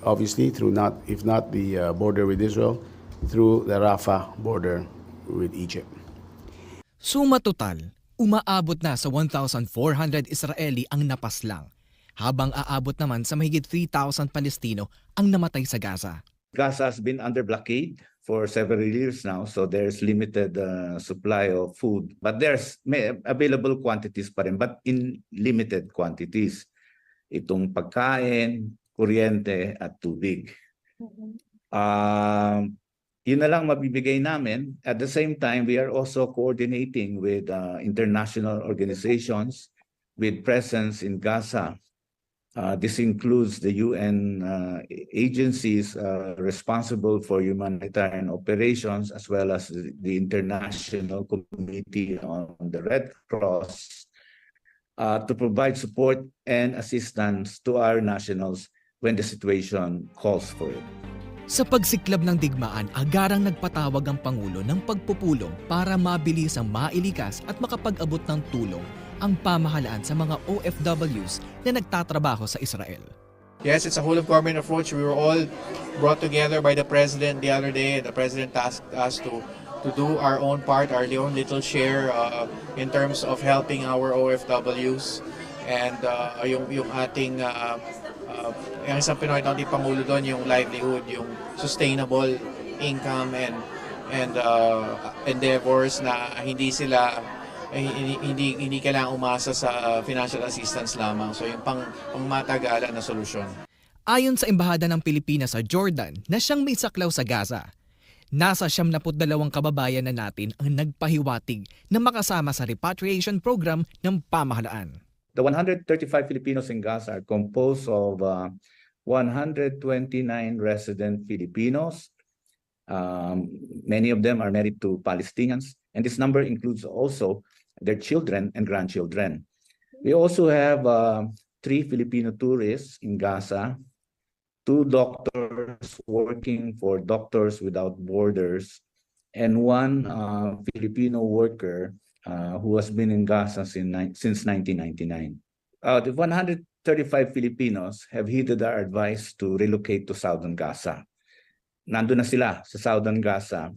obviously, if not the border with Israel, through the Rafah border with Egypt. Suma total, umaabot na sa 1,400 Israeli ang napaslang, habang aabot naman sa mahigit 3,000 Palestino ang namatay sa Gaza. Gaza has been under blockade for several years now, so there's limited supply of food. But there's available quantities pa rin, but in limited quantities. Itong pagkain, kuryente, at tubig. Yun na lang mabibigay namin. At the same time, we are also coordinating with international organizations with presence in Gaza. This includes the UN agencies responsible for humanitarian operations, as well as the International Committee on the Red Cross, to provide support and assistance to our nationals when the situation calls for it. Sa pagsiklab ng digmaan, agarang nagpatawag ang Pangulo ng pagpupulong para mabilis ang mailikas at makapag-abot ng tulong ang pamahalaan sa mga OFWs na nagtatrabaho sa Israel. Yes, it's a whole-of-government approach. We were all brought together by the President the other day, and the President asked us to do our own part, our own little share in terms of helping our OFWs. And yung ating yung isang Pinoy nating Pangulo doon, yung livelihood, yung sustainable income and endeavors na hindi kailangang umasa sa financial assistance lamang. So yung pangmatagalan na solusyon. Ayon sa Embahada ng Pilipinas sa Jordan na siyang may saklaw sa Gaza, nasa 72 kababayan na natin ang nagpahiwatig na makasama sa repatriation program ng pamahalaan. The 135 Filipinos in Gaza are composed of 129 resident Filipinos. Many of them are married to Palestinians, and this number includes also their children and grandchildren. We also have 3 Filipino tourists in Gaza, 2 doctors working for Doctors Without Borders, and 1 Filipino worker who has been in Gaza since 1999. The 135 Filipinos have heeded our advice to relocate to Southern Gaza. Nandun na sila sa Southern Gaza.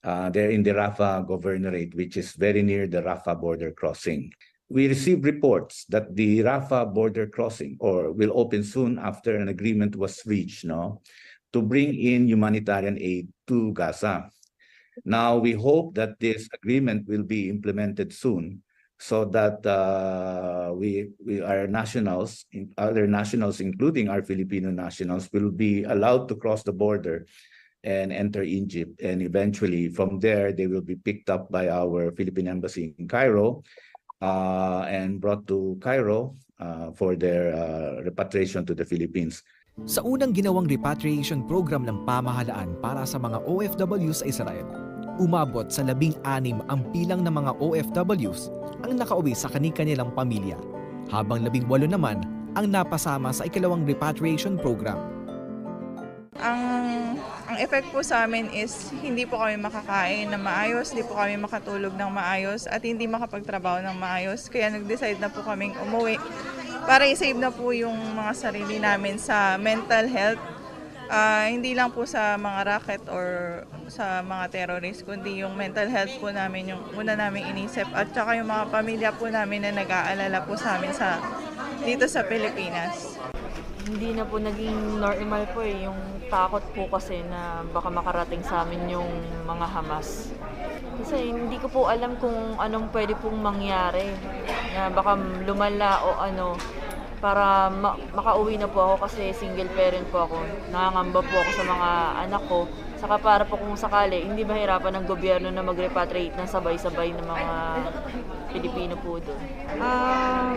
They're in the Rafah Governorate, which is very near the Rafah border crossing. We received reports that the Rafah border crossing will open soon after an agreement was reached to bring in humanitarian aid to Gaza. Now, we hope that this agreement will be implemented soon so that our nationals, other nationals, including our Filipino nationals, will be allowed to cross the border and enter Egypt. And eventually, from there, they will be picked up by our Philippine Embassy in Cairo and brought to Cairo for their repatriation to the Philippines. Sa unang ginawang repatriation program ng pamahalaan para sa mga OFW sa Israel, umabot sa 16 ang bilang ng mga OFWs ang nakauwi sa kani-kanilang pamilya, habang 18 naman ang napasama sa ikalawang repatriation program. Ang effect po sa amin is hindi po kami makakain na maayos, hindi po kami makatulog ng maayos, at hindi makapagtrabaho ng maayos. Kaya nag-decide na po kaming umuwi para i-save na po yung mga sarili namin sa mental health. Hindi lang po sa mga racket or sa mga terrorist, kundi yung mental health po namin yung una namin inisip, at saka yung mga pamilya po namin na nag-aalala po sa amin dito sa Pilipinas. hindi na po naging normal po yung takot po kasi na baka makarating sa amin yung mga Hamas. Kasi hindi ko po alam kung anong pwede pong mangyari. Na baka lumala o ano, para makauwi na po ako kasi single parent po ako. Nangangamba po ako sa mga anak ko. Saka para po kung sakali, hindi mahirapan ng gobyerno na mag-repatriate ng sabay-sabay ng mga Pilipino po doon.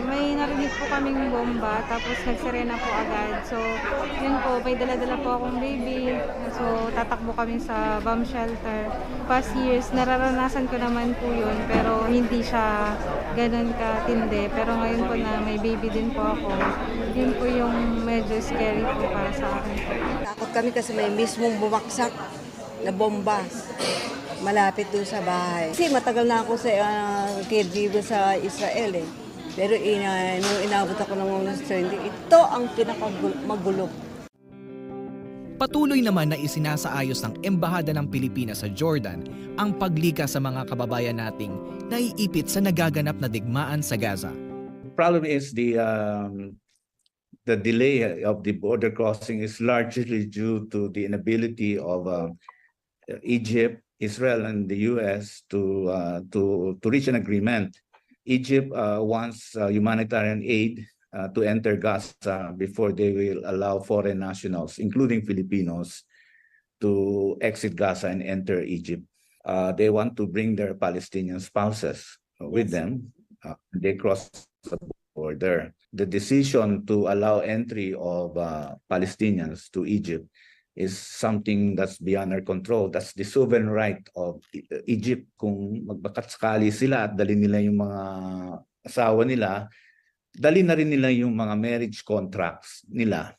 May narinig po kaming bomba, tapos nagsirena po agad. So, yun po, may dala-dala po akong baby. So, tatakbo kami sa bomb shelter. Past years, nararanasan ko naman po yun, pero hindi siya ganun katindi. Pero ngayon po na may baby din po ako, yun po yung medyo scary po para sa akin. Takot kami kasi may mismong bumaksak na bomba malapit doon sa bahay. Kasi matagal na ako sa caregiver sa Israel eh. Pero nung inabot ako ng trending, ito ang pinakamagulo. Patuloy naman na isinasaayos ng Embahada ng Pilipinas sa Jordan ang paglikas sa mga kababayan nating naiipit sa nagaganap na digmaan sa Gaza. Problem is the delay of the border crossing is largely due to the inability of Egypt, Israel, and the U.S. to reach an agreement. Egypt wants humanitarian aid to enter Gaza before they will allow foreign nationals, including Filipinos, to exit Gaza and enter Egypt. They want to bring their Palestinian spouses with them. They cross the border. The decision to allow entry of Palestinians to Egypt is something that's beyond our control. That's the sovereign right of Egypt. Kung magbakatsakali sila at dali nila yung mga asawa nila, dali na rin nila yung mga marriage contracts nila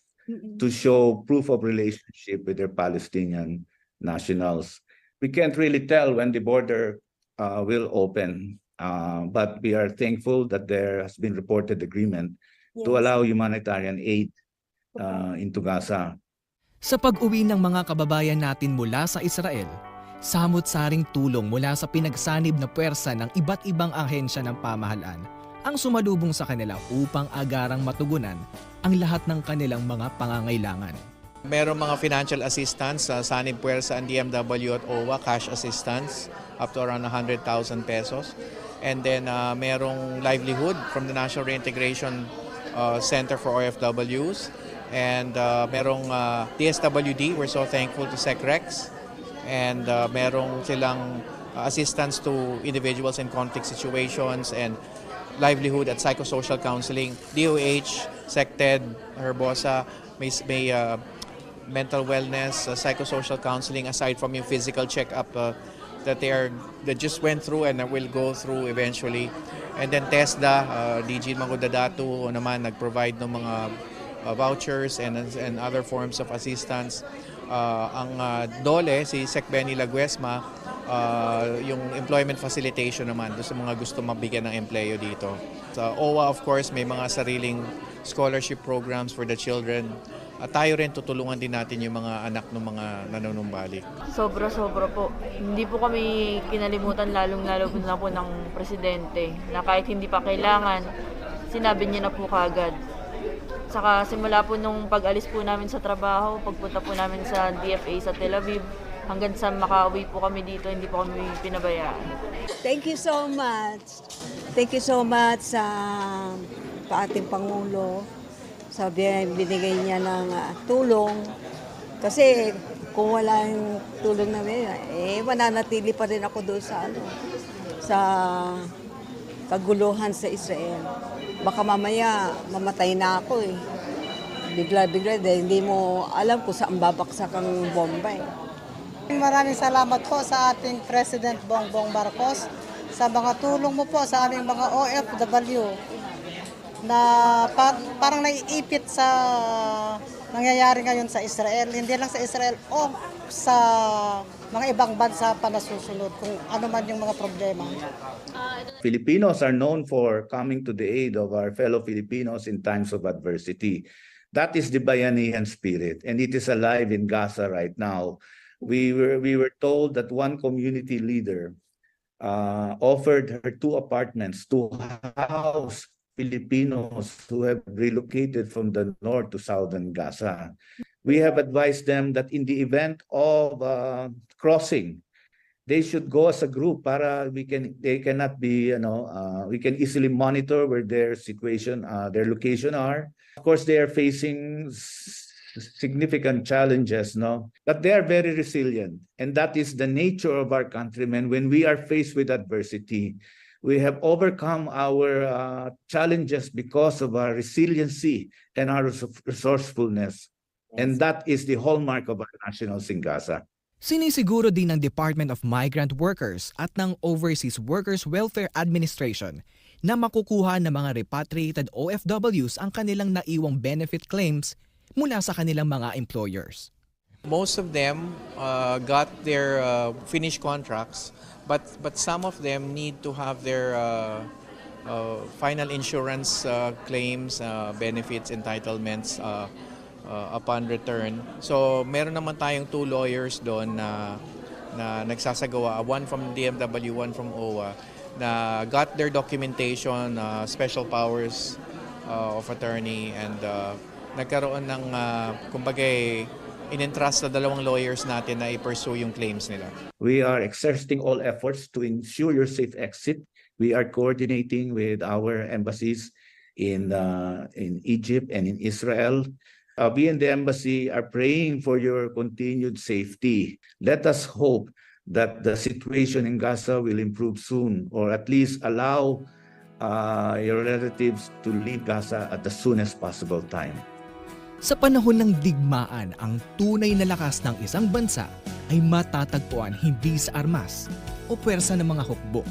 to show proof of relationship with their Palestinian nationals. We can't really tell when the border will open, but we are thankful that there has been reported agreement to allow humanitarian aid into Gaza. Sa pag-uwi ng mga kababayan natin mula sa Israel, samot-saring tulong mula sa pinagsanib na puwersa ng iba't ibang ahensya ng pamahalaan ang sumalubong sa kanila upang agarang matugunan ang lahat ng kanilang mga pangangailangan. Merong mga financial assistance sa sanib puwersa ang DMW at OWA, cash assistance up to around 100,000 pesos. And then merong livelihood from the National Reintegration Center for OFWs. And merong DSWD, we're so thankful to SecRex. And merong silang assistance to individuals in conflict situations and livelihood at psychosocial counseling. DOH, SecTed, Herbosa, may mental wellness, psychosocial counseling aside from yung physical check-up that they just went through and will go through eventually. And then TESDA, DG Mangudadatu naman nag-provide ng mga vouchers and other forms of assistance. Ang DOLE, si Sec Benny Laguesma, yung employment facilitation naman doon sa mga gusto mabigyan ng empleyo dito. Sa OWA, of course, may mga sariling scholarship programs for the children. At tayo rin tutulungan din natin yung mga anak ng mga nanunumbalik. Sobra-sobra po. Hindi po kami kinalimutan lalong-lalo na po ng presidente na kahit hindi pa kailangan, sinabi niya na po kagad. Saka simula po nung pag-alis po namin sa trabaho, pagpunta po namin sa DFA sa Tel Aviv, hanggang sa makauwi po kami dito, hindi po kami pinabayaan. Thank you so much. Thank you so much sa ating Pangulo sa binigay niya ng tulong. Kasi kung wala yung tulong namin, mananatili pa rin ako doon sa kaguluhan sa Israel. Baka mamaya mamatay na ako eh. Bigla-bigla dahil hindi mo alam kung saan babaksak ang bomba eh. Maraming salamat po sa ating President Bongbong Marcos sa mga tulong mo po sa aming mga OFW na parang naiipit sa nangyayari ngayon sa Israel. Hindi lang sa Israel o sa mga ibang bansa pa na susunod kung ano man yung mga problema. Filipinos are known for coming to the aid of our fellow Filipinos in times of adversity. That is the Bayanihan spirit, and it is alive in Gaza right now. We were told that one community leader offered her 2 apartments to house Filipinos who have relocated from the north to southern Gaza. We have advised them that in the event of crossing, they should go as a group para they cannot be, we can easily monitor where their situation, their location are. Of course, they are facing significant challenges, but they are very resilient. And that is the nature of our countrymen. When we are faced with adversity, we have overcome our challenges because of our resiliency and our resourcefulness. And that is the hallmark of our nationals in Gaza. Sinisiguro din ng Department of Migrant Workers at ng Overseas Workers Welfare Administration na makukuha ng mga repatriated OFWs ang kanilang naiwang benefit claims mula sa kanilang mga employers. Most of them got their finished contracts, but some of them need to have their final insurance claims, benefits, entitlements upon return. So meron naman tayong 2 lawyers doon na nagsasagawa, one from DMW, one from OWA, na got their documentation, special powers of attorney, and nagkaroon ng kumbaga in-entrust sa 2 lawyers natin na i-pursue yung claims nila. We are exerting all efforts to ensure your safe exit. We are coordinating with our embassies in Egypt and in Israel. We in the embassy are praying for your continued safety. Let us hope that the situation in Gaza will improve soon, or at least allow your relatives to leave Gaza at the soonest possible time. Sa panahon ng digmaan, ang tunay na lakas ng isang bansa ay matatagpuan hindi sa armas o pwersa ng mga hukbo,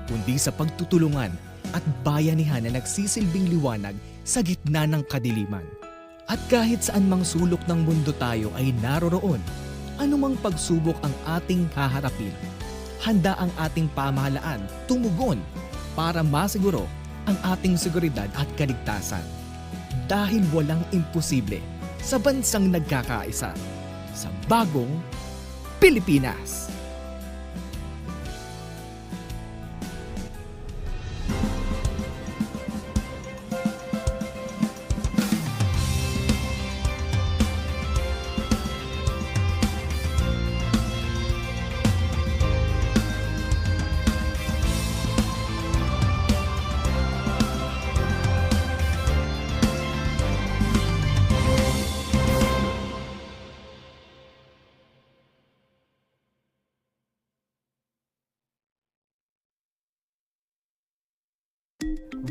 kundi sa pagtutulungan at bayanihan na nagsisilbing liwanag sa gitna ng kadiliman. At kahit saan mang sulok ng mundo tayo ay naroroon, anumang pagsubok ang ating haharapin, handa ang ating pamahalaan tumugon para masiguro ang ating seguridad at kaligtasan. Dahil walang imposible sa bansang nagkakaisa, sa bagong Pilipinas.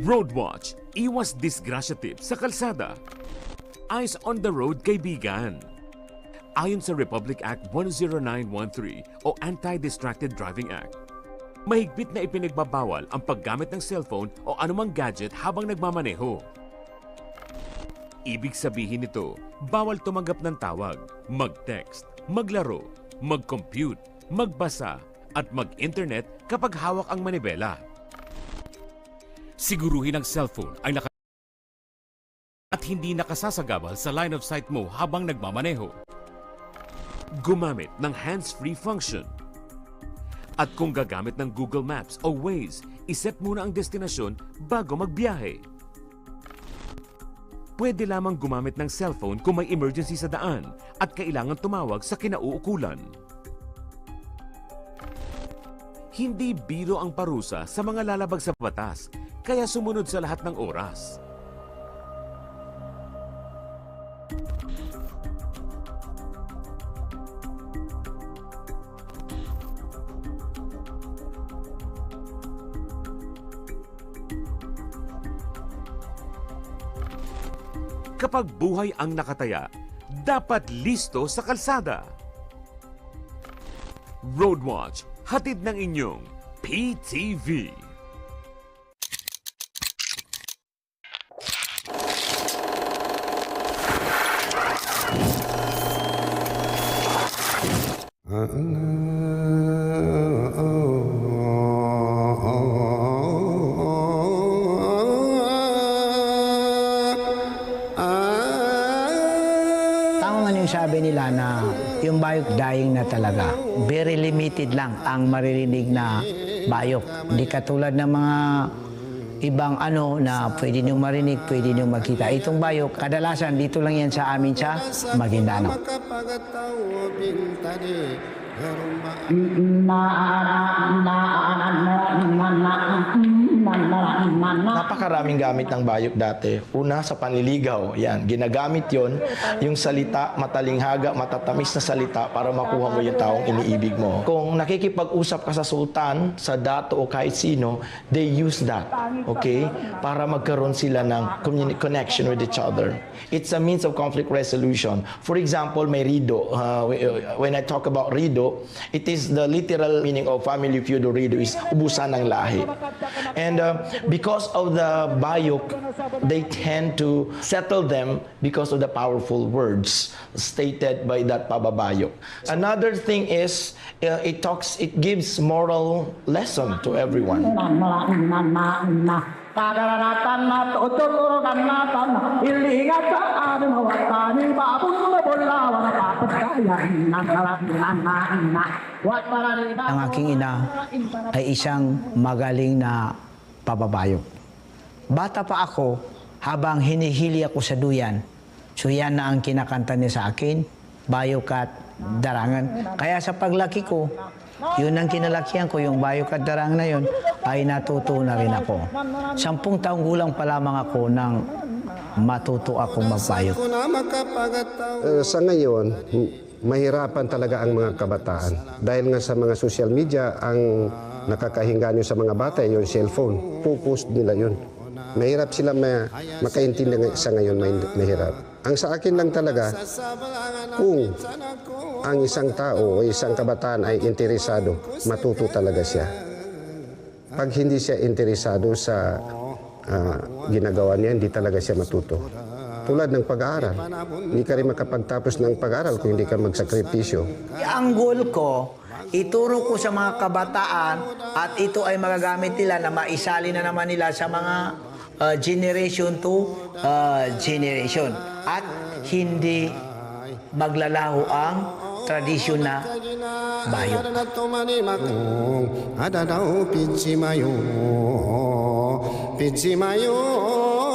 Roadwatch, iwas disgrasya tips sa kalsada. Eyes on the road, kaibigan. Ayon sa Republic Act 10913 o Anti-Distracted Driving Act, mahigpit na ipinagbabawal ang paggamit ng cellphone o anumang gadget habang nagmamaneho. Ibig sabihin nito, bawal tumanggap ng tawag, mag-text, maglaro, mag-compute, magbasa, at mag-internet kapag hawak ang manibela. Siguruhin ang cellphone ay at hindi nakasasagabal sa line of sight mo habang nagmamaneho. Gumamit ng hands-free function. At kung gagamit ng Google Maps o Waze, iset muna ang destinasyon bago magbiyahe. Pwede lamang gumamit ng cellphone kung may emergency sa daan at kailangan tumawag sa kinauukulan. Hindi biro ang parusa sa mga lalabag sa batas, kaya sumunod sa lahat ng oras. Kapag buhay ang nakataya, dapat listo sa kalsada. Roadwatch, hatid ng inyong PTV. Sabi nila na yung bayok dying na talaga. Very limited lang ang maririnig na bayok. Di katulad ng mga ibang ano na pwede nyo marinig, pwede nyo makita. Itong bayok, kadalasan dito lang yan sa amin sa Maguindanao. Napakaraming gamit ng bayok dati. Una, sa panliligaw. Yan, ginagamit yon yung salita, matalinghaga, matatamis na salita para makuha mo yung taong iniibig mo. Kung nakikipag-usap ka sa sultan, sa dato o kahit sino, they use that, okay? Para magkaroon sila ng connection with each other. It's a means of conflict resolution. For example, may rido. When I talk about rido, it is the literal meaning of family feud or rido is ubusan ng lahi. And because of the bayok, they tend to settle them because of the powerful words stated by that pababayok. Another thing is it gives moral lesson to everyone. Ang aking ina ay isang magaling na pababayok. Bata pa ako, habang hinihili ako sa duyan, so yan na ang kinakanta niya sa akin, bayok at darangan. Kaya sa paglaki ko, yun ang kinalakihan ko, yung bayok at darangan na yun, ay natuto na rin ako. 10 taong gulang pa lamang ako nang matuto akong magbayok. Sa ngayon, mahirapan talaga ang mga kabataan. Dahil nga sa mga social media, ang nakakahinganyo sa mga bata yung cellphone. Focus nila yun. Mahirap sila makaintindi sa ngayon, mahirap. Ang sa akin lang talaga, kung ang isang tao o isang kabataan ay interesado, matuto talaga siya. Pag hindi siya interesado sa ginagawa niya, hindi talaga siya matuto. Tulad ng pag-aaral. Hindi ka rin makapagtapos ng pag-aaral kung hindi ka magsakripisyo. Ang goal ko, ituro ko sa mga kabataan at ito ay magagamit nila na maisali na naman nila sa mga generation to generation. At hindi maglalaho ang tradisyon na bayok.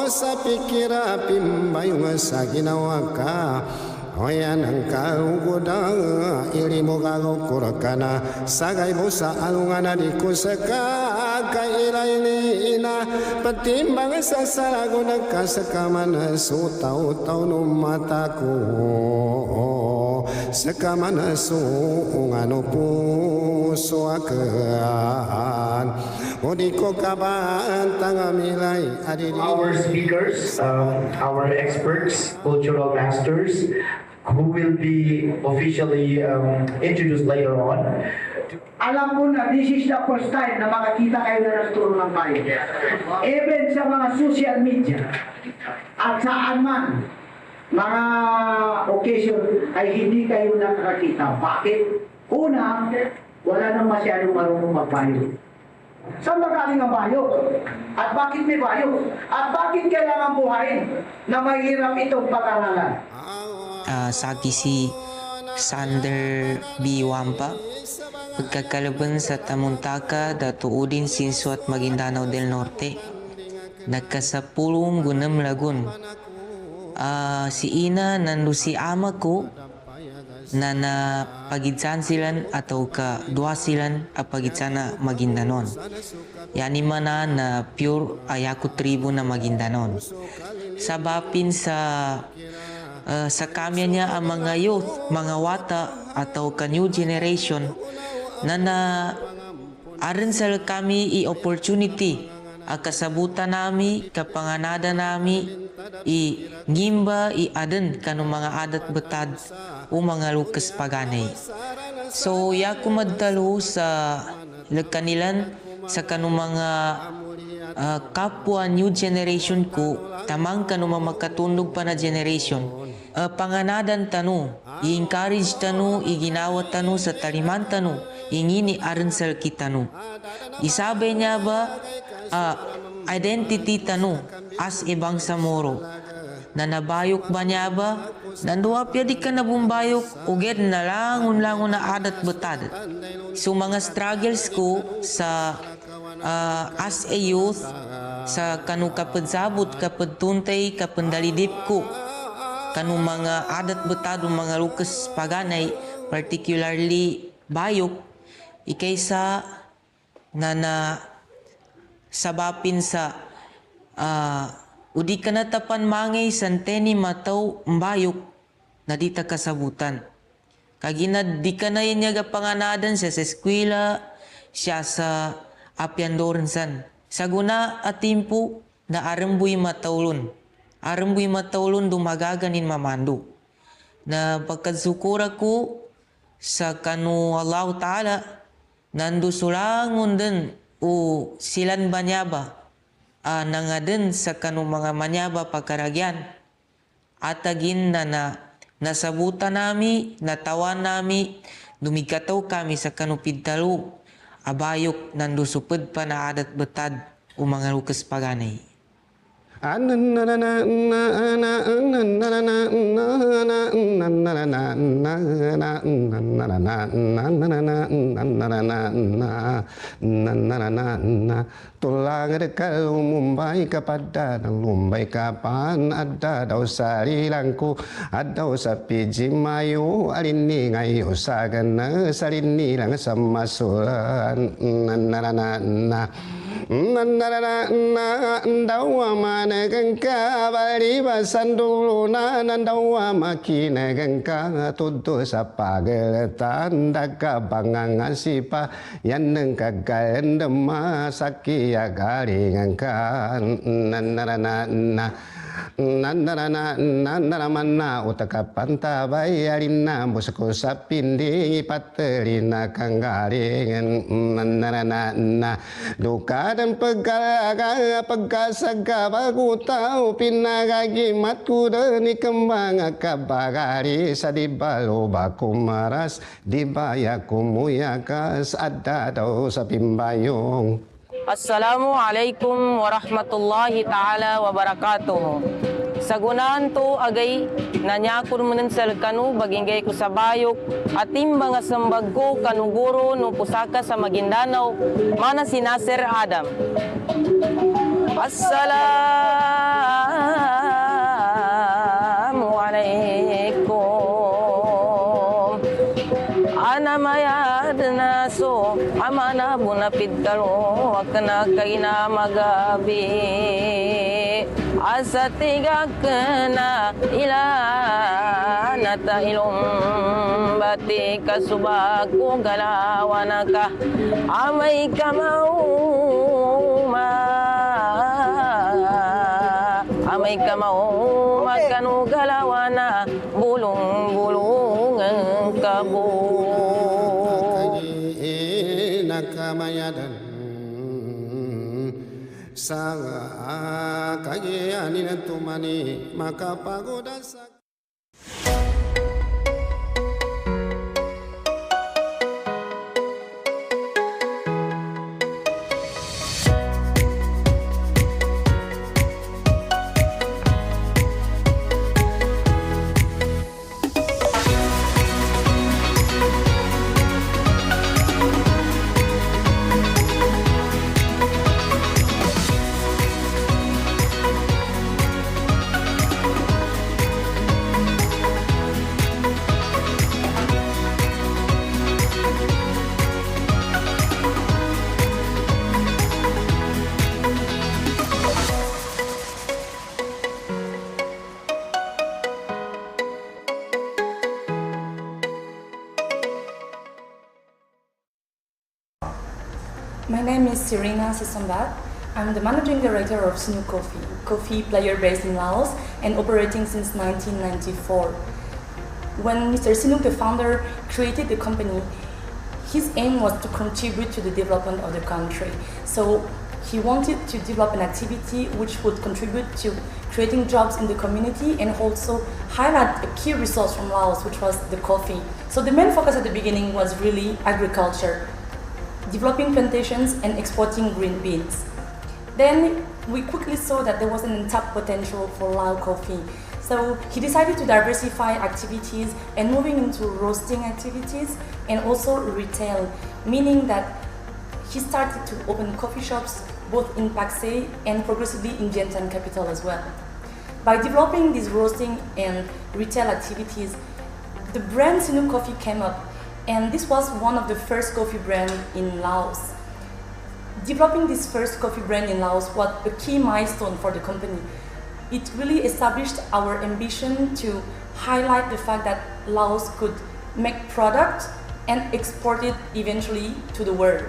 Sa pikira pimbayong sa ginawa ka, Oyan ang kaugoda, iri mo galukura ka na, sagay mo sa alungan di ko sa kakailay ni ina, patimbang sa sarago nagkasakaman, sutaw-taw no mata ko, sakaman suungano puso akan, o di ko kabaan tangamilay adili. Our speakers, our experts, cultural masters, who will be officially introduced later on. Alam mo na, this is the first time na makakita kayo na ng turo ng bayan. Even sa mga social media at saan man, mga occasion ay hindi kayo nakakita. Bakit? Una, wala nang masyadong marunong magbayot. Saan magaling ang bayok? At bakit may bayok? At bakit kailangan buhayin na mahirap itong pag-aralan? Saki si Sander B. Wampa, pagkakalaban sa Tamuntaka, Datuudin, Sinso at Maguindanao del Norte. Nagkasapulong gunam lagun. Si Ina nandu si ama ko na napagidsan silan atau ka dua silan apagidsan na Maguindanon. Yani mana na pure ayaku tribu na Maguindanon. Sabapin sa kamya niya ang mga youth, mga wata atau ka new generation na aron sa kami i-opportunity akasabutan nami, kapanganada nami i-ngimba, i-adan kanong mga adat betad o mga lukas paganay. So, yaku madtalo sa kanilan sa kanong mga kapwa new generation ko, tamang kanong mga makatundog pa na generation. Panganadan tanu, i-encourage tanu, iginawa tanu sa taliman tanu, ingini aransal kitanu. Isabi niya ba, identity tanu as ibang samoro. Na nabayok ba niya ba? Nanduwa pya di ka na bumbayok, uged na langon na adat betad. So mga struggles ko sa as a youth, sa kanu kapadsabot kapadtuntay kapandalidip ko kanu mga adat betado mga lukas paganay particularly bayok ikaysa na sabapin sa udi kanatapan mangay santeni mataw mbayok na di ta kasabutan kagina di ka na yun niya panganadan siya sa eskwela siya sa apyandoransan sa guna at timpo na arambuy matawlon dumagaganin mamando na pagkadsukura ko sa kanu Allah Ta'ala nandu sulangon din o silan banyaba nangaden sa kanu mga manyaba pagkaragyan atagin na nasabutan nami natawan nami dumikataw kami sa kanu pidtalo abayok nandu suped pa na adat betad o mga lukas paganay. Tulang dekal Mumbai kepada Mumbai kapan ada daw sarilangku ada sapi jimayu alini ngayu sagana salini lang sama sulan Nandawa mana gengka bali basan dulu nandawa makina gengka tutu sapa geletan daga bangang asipa yang nengkagal dema sakia gali gengka nandaramana utaka panta bayarina musuku sapindi patelina kanggaring nandarana duka dan pegasaga bagu tahu pinagagi matku deni kembang kabagari sadibalu baku maras dibayaku muyakas ada dosa pimbayung. Assalamualaikum warahmatullahi ta'ala wabarakatuh. Sa gunaan to agay nanyakor manen sa kanu bagingay ko sa bayok atim mga sambag ko kanuguro no pusaka sa Maguindanao mana si Nasir Adam. Assalamualaikum. Ana mayad na so amana bunapidkalo wakna kaina magabi asa tiga kena ila nata ilum bati kasubaku galawanaka amai kamau makanu galawana bulung-bulung kabu nakamayadan Sanga kageani nantumani maka pagoda sa My name is Serena Sisombat. I'm the managing director of Snu coffee player based in Laos and operating since 1994. When Mr. Sinuk, the founder, created the company, his aim was to contribute to the development of the country. So he wanted to develop an activity which would contribute to creating jobs in the community and also highlight a key resource from Laos, which was the coffee. So the main focus at the beginning was really agriculture, developing plantations and exporting green beans. Then we quickly saw that there was an untapped potential for Lao coffee. So he decided to diversify activities and moving into roasting activities and also retail, meaning that he started to open coffee shops both in Paksay and progressively in Gentan capital as well. By developing these roasting and retail activities, the brand Sinuk Coffee came up, and this was one of the first coffee brands in Laos. Developing this first coffee brand in Laos was a key milestone for the company. It really established our ambition to highlight the fact that Laos could make product and export it eventually to the world.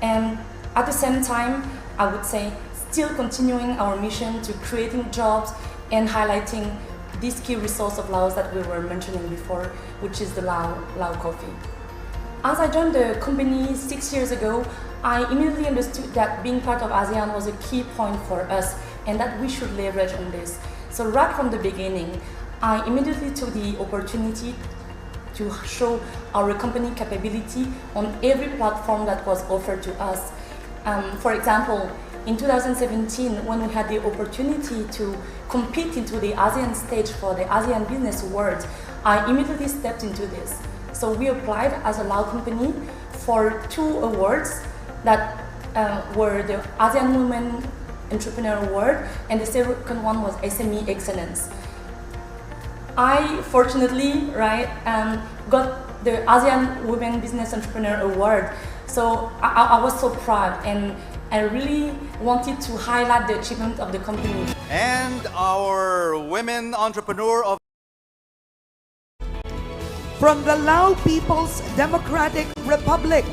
And at the same time, I would say, still continuing our mission to creating jobs and highlighting this key resource of Laos that we were mentioning before, which is the Lao coffee. As I joined the company 6 years ago, I immediately understood that being part of ASEAN was a key point for us and that we should leverage on this. So right from the beginning, I immediately took the opportunity to show our company capability on every platform that was offered to us. For example, in 2017, when we had the opportunity to compete into the ASEAN stage for the ASEAN Business Awards, I immediately stepped into this. So we applied as a Lao company for 2 awards that were the ASEAN Women Entrepreneur Award, and the second one was SME Excellence. I fortunately, got the ASEAN Women Business Entrepreneur Award. So I was so proud, and I really wanted to highlight the achievement of the company. And our women entrepreneur of from the Lao People's Democratic Republic,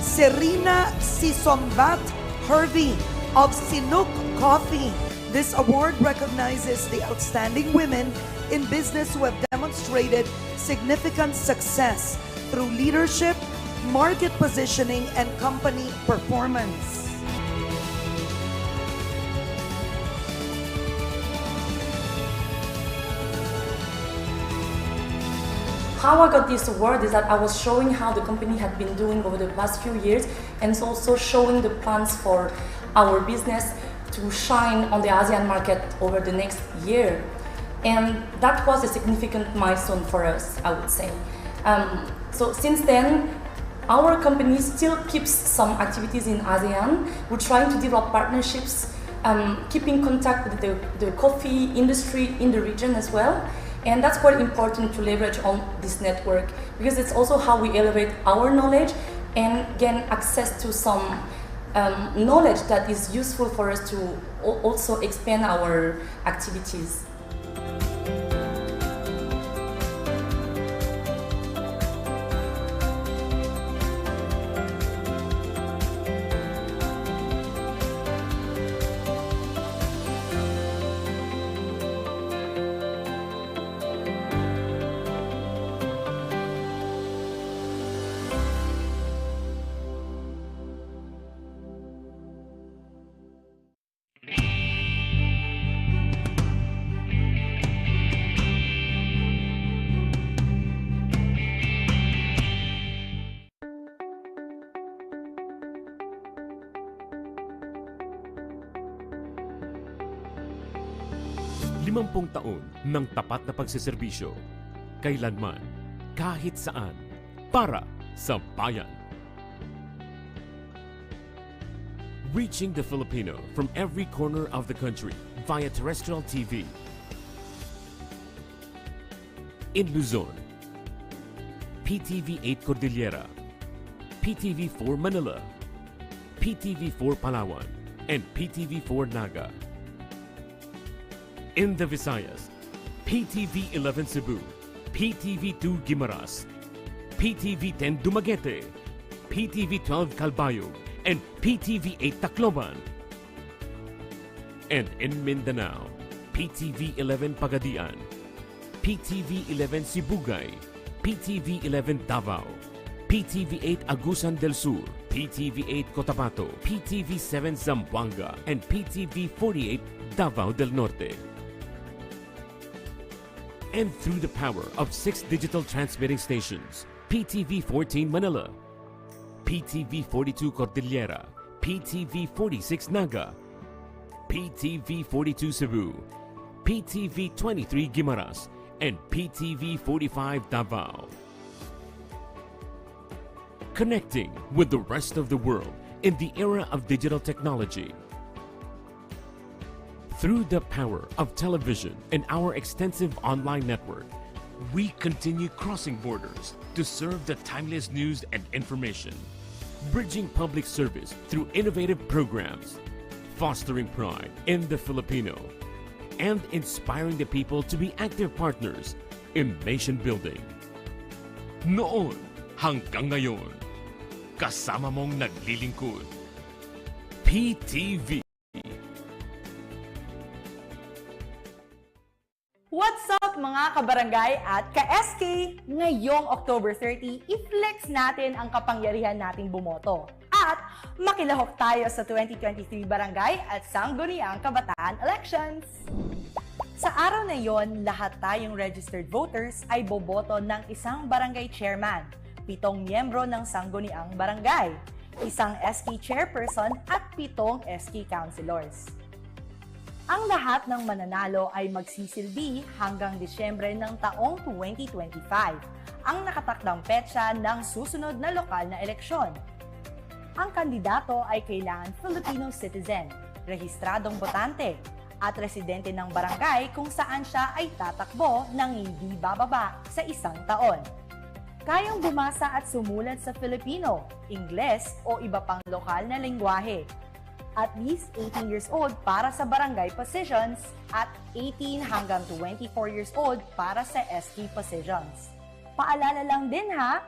Serena Sisombat Hervey of Sinuk Coffee. This award recognizes the outstanding women in business who have demonstrated significant success through leadership, market positioning, and company performance. How I got this award is that I was showing how the company had been doing over the past few years, and also showing the plans for our business to shine on the ASEAN market over the next year. And that was a significant milestone for us, I would say. So since then, our company still keeps some activities in ASEAN. We're trying to develop partnerships, keep in contact with the coffee industry in the region as well. And that's quite important to leverage on this network, because it's also how we elevate our knowledge and gain access to some knowledge that is useful for us to also expand our activities. Limampung taon ng tapat na pagsiservisyo, kailanman, kahit saan, para sa bayan. Reaching the Filipino from every corner of the country via terrestrial TV. In Luzon, PTV 8 Cordillera, PTV 4 Manila, PTV 4 Palawan, and PTV 4 Naga. In the Visayas, PTV 11 Cebu, PTV 2 Guimaras, PTV 10 Dumaguete, PTV 12 Calbayog, and PTV 8 Tacloban. And in Mindanao, PTV 11 Pagadian, PTV 11 Sibugay, PTV 11 Davao, PTV 8 Agusan del Sur, PTV 8 Cotabato, PTV 7 Zamboanga, and PTV 48 Davao del Norte. And through the power of 6 digital transmitting stations, PTV 14 Manila, PTV 42 Cordillera, PTV 46 Naga, PTV 42 Cebu, PTV 23 Guimaras, and PTV 45 Davao. Connecting with the rest of the world in the era of digital technology, Through the power of television and our extensive online network, we continue crossing borders to serve the timeless news and information, bridging public service through innovative programs, fostering pride in the Filipino, and inspiring the people to be active partners in nation building. Noon hanggang ngayon, kasama mong naglilingkod. PTV. What's up mga kabarangay at ka-SK? Ngayong October 30, i-flex natin ang kapangyarihan nating bumoto. At makilahok tayo sa 2023 Barangay at Sangguniang Kabataan Elections. Sa araw na yon, lahat tayong registered voters ay boboto ng isang barangay chairman, 7 miyembro ng Sangguniang Barangay, isang SK chairperson at 7 SK councilors. Ang lahat ng mananalo ay magsisilbi hanggang Disyembre ng taong 2025, ang nakatakdang petsa ng susunod na lokal na eleksyon. Ang kandidato ay kailangan Filipino citizen, rehistradong botante, at residente ng barangay kung saan siya ay tatakbo ng hindi bababa sa 1 taon. Kayang bumasa at sumulat sa Filipino, Ingles o iba pang lokal na lengguwahe. At least 18 years old para sa barangay positions at 18 hanggang 24 years old para sa SK positions. Paalala lang din ha,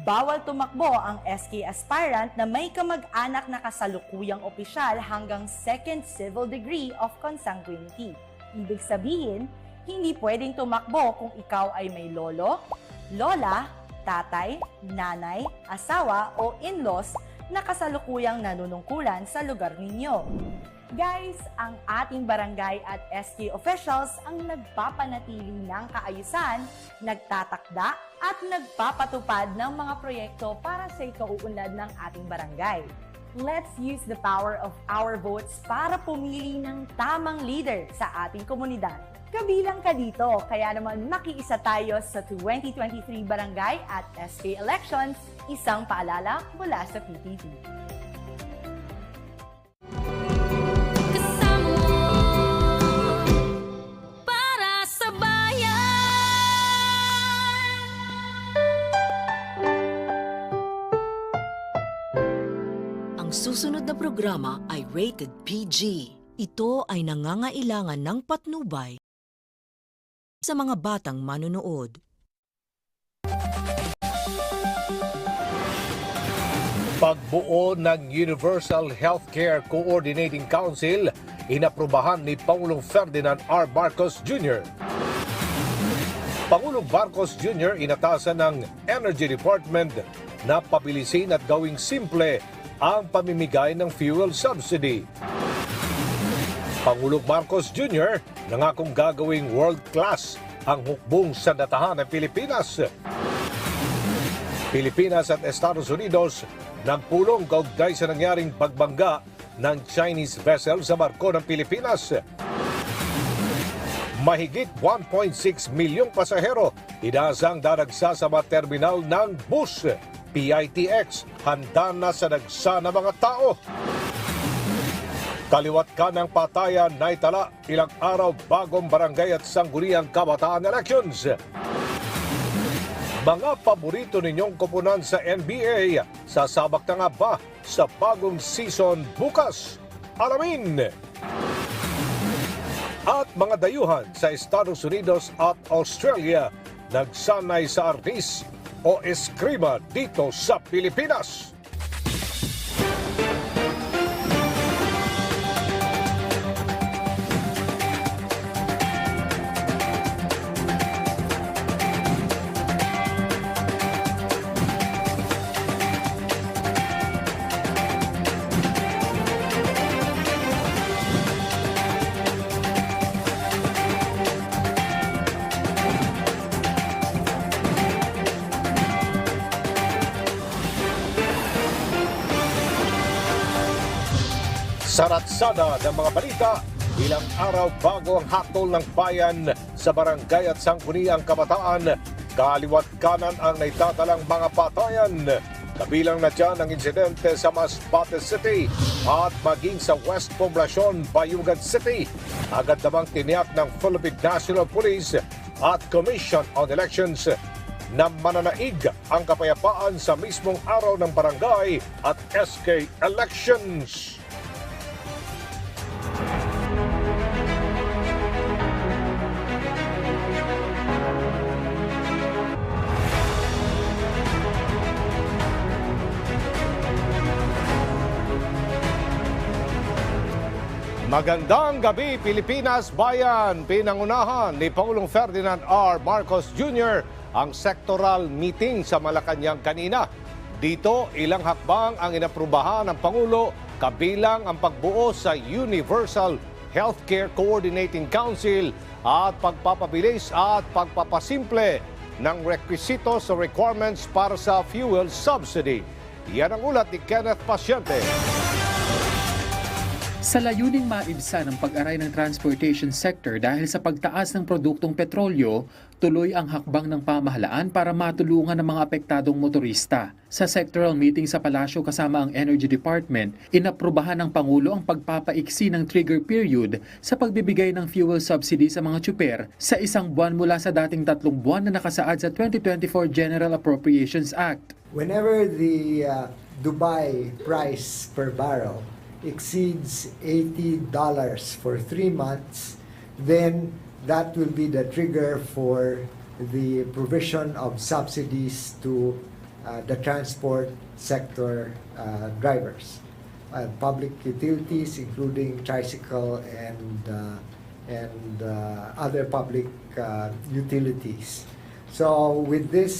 bawal tumakbo ang SK aspirant na may kamag-anak na kasalukuyang opisyal hanggang 2nd civil degree of consanguinity. Ibig sabihin, hindi pwedeng tumakbo kung ikaw ay may lolo, lola, tatay, nanay, asawa o in-laws na kasalukuyang nanunungkulan sa lugar ninyo. Guys, ang ating barangay at SK officials ang nagpapanatili ng kaayusan, nagtatakda at nagpapatupad ng mga proyekto para sa ikauunlad ng ating barangay. Let's use the power of our votes para pumili ng tamang leader sa ating komunidad. Kabilang ka dito, kaya naman makiisa tayo sa 2023 Barangay at SK Elections. Isang paalala mula sa PTV. Para sa bayan! Ang susunod na programa ay rated PG. Ito ay nangangailangan ng patnubay sa mga batang manonood. Pagbuo ng Universal Healthcare Coordinating Council, inaprubahan ni Pangulong Ferdinand R. Marcos Jr. Pangulong Marcos Jr. inatasan ng Energy Department na pabilisin at gawing simple ang pamimigay ng fuel subsidy. Pangulong Marcos Jr. nangakong gagawing world-class ang hukbong sandatahan ng Pilipinas. Pilipinas at Estados Unidos nagpulong kaugnay sa nangyaring pagbangga ng Chinese vessel sa barko ng Pilipinas. Mahigit 1.6 milyong pasahero inaasang daragsa sa mga terminal ng bus. PITX handa na sa dagsa ng mga tao. Kaliwat ka ng patayan na itala ilang araw bagong barangay at sangguniang kabataan elections. Mga paborito ninyong koponan sa NBA, sasabak na nga ba sa bagong season bukas? Alamin! At mga dayuhan sa Estados Unidos at Australia nagsanay sa arnis o eskrima dito sa Pilipinas. Saratsada ng mga balita, ilang araw bago ang hatol ng bayan sa barangay at sangguniang kabataan, kaliwat kanan ang naitatalang mga patayan. Kabilang na dyan ang insidente sa Masbate City at maging sa West Poblacion, Bayugan City. Agad namang tiniyak ng Philippine National Police at Commission on Elections na mananaig ang kapayapaan sa mismong araw ng barangay at SK elections. Magandang gabi, Pilipinas Bayan! Pinangunahan ni Pangulong Ferdinand R. Marcos Jr. ang sectoral meeting sa Malacanang kanina. Dito, ilang hakbang ang inaprubahan ng Pangulo, kabilang ang pagbuo sa Universal Healthcare Coordinating Council at pagpapabilis at pagpapasimple ng requisitos o requirements para sa fuel subsidy. Yan ang ulat ni Kenneth Pasyente. Sa layuning maibsan ang pag-aray ng transportation sector dahil sa pagtaas ng produktong petrolyo, tuloy ang hakbang ng pamahalaan para matulungan ang mga apektadong motorista. Sa sectoral meeting sa Palasyo kasama ang Energy Department, inaprubahan ng Pangulo ang pagpapaiksi ng trigger period sa pagbibigay ng fuel subsidy sa mga tsuper sa isang buwan mula sa dating 3 buwan na nakasaad sa 2024 General Appropriations Act. Whenever the Dubai price per barrel exceeds $80 for 3 months, then that will be the trigger for the provision of subsidies to the transport sector drivers, public utilities, including tricycle and other public utilities. So with this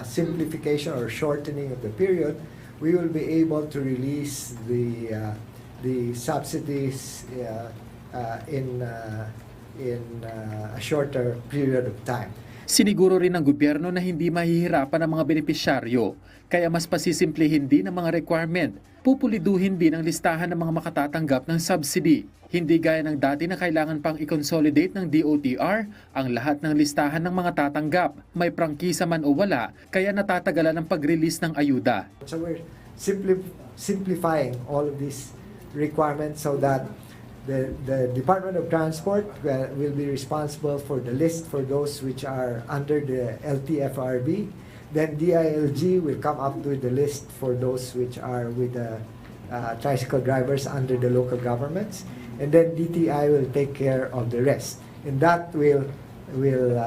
simplification or shortening of the period, we will be able to release the subsidies in a shorter period of time. Siniguro rin ng gobyerno na hindi mahihirapan ang mga benepisyaryo, kaya mas pasisimplihin din ang mga requirement. Pupuliduhin din ang listahan ng mga makatatanggap ng subsidy. Hindi gaya ng dati na kailangan pang i-consolidate ng DOTR ang lahat ng listahan ng mga tatanggap. May prangkisa man o wala, kaya natatagalan ang pag-release ng ayuda. So we're simplifying all of these requirements so that the Department of Transport will be responsible for the list for those which are under the LTFRB. Then DILG will come up with the list for those which are with the tricycle drivers under the local governments. And then DTI will take care of the rest. And that will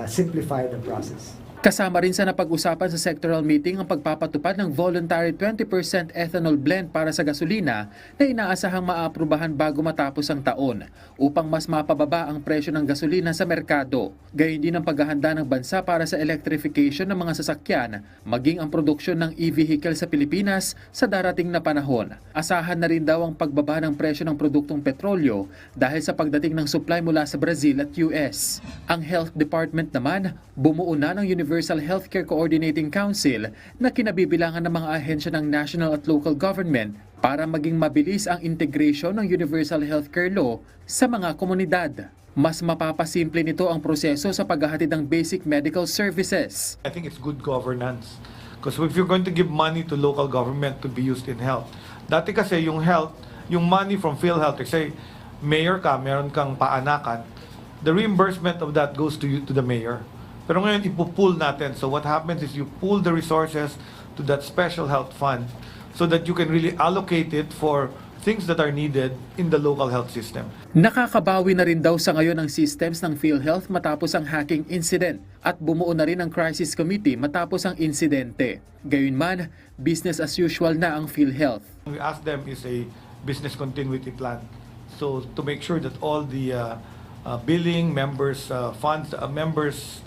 simplify the process. Kasama rin sa napag-usapan sa sectoral meeting ang pagpapatupad ng voluntary 20% ethanol blend para sa gasolina na inaasahang maaprubahan bago matapos ang taon upang mas mapababa ang presyo ng gasolina sa merkado. Gayon din ang paghahanda ng bansa para sa electrification ng mga sasakyan, maging ang produksyon ng e-vehicle sa Pilipinas sa darating na panahon. Asahan na rin daw ang pagbaba ng presyo ng produktong petrolyo dahil sa pagdating ng supply mula sa Brazil at US. Ang Health Department naman, bumuo na ng Universal Healthcare Coordinating Council na kinabibilangan ng mga ahensya ng national at local government para maging mabilis ang integration ng Universal Healthcare Law sa mga komunidad. Mas mapapasimple nito ang proseso sa paghahatid ng basic medical services. I think it's good governance because if you're going to give money to local government to be used in health, dati kasi yung health, yung money from PhilHealth, say mayor ka, meron kang paanakan, the reimbursement of that goes to the mayor. Pero ngayon, ipupool natin. So what happens is you pool the resources to that special health fund so that you can really allocate it for things that are needed in the local health system. Nakakabawi na rin daw sa ngayon ang systems ng PhilHealth matapos ang hacking incident at bumuo na rin ang crisis committee matapos ang insidente. Gayunman, business as usual na ang PhilHealth. We ask them is a business continuity plan. So to make sure that all the billing, members' funds, members'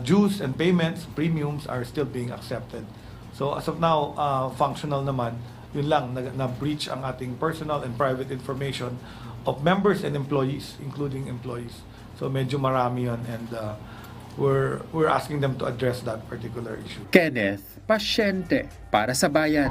dues and payments, premiums are still being accepted. So as of now, functional naman. Yun lang, na-breach ang ating personal and private information of members and employees, including employees. So medyo marami yun and we're asking them to address that particular issue. Kenneth Pasyente para sa Bayan.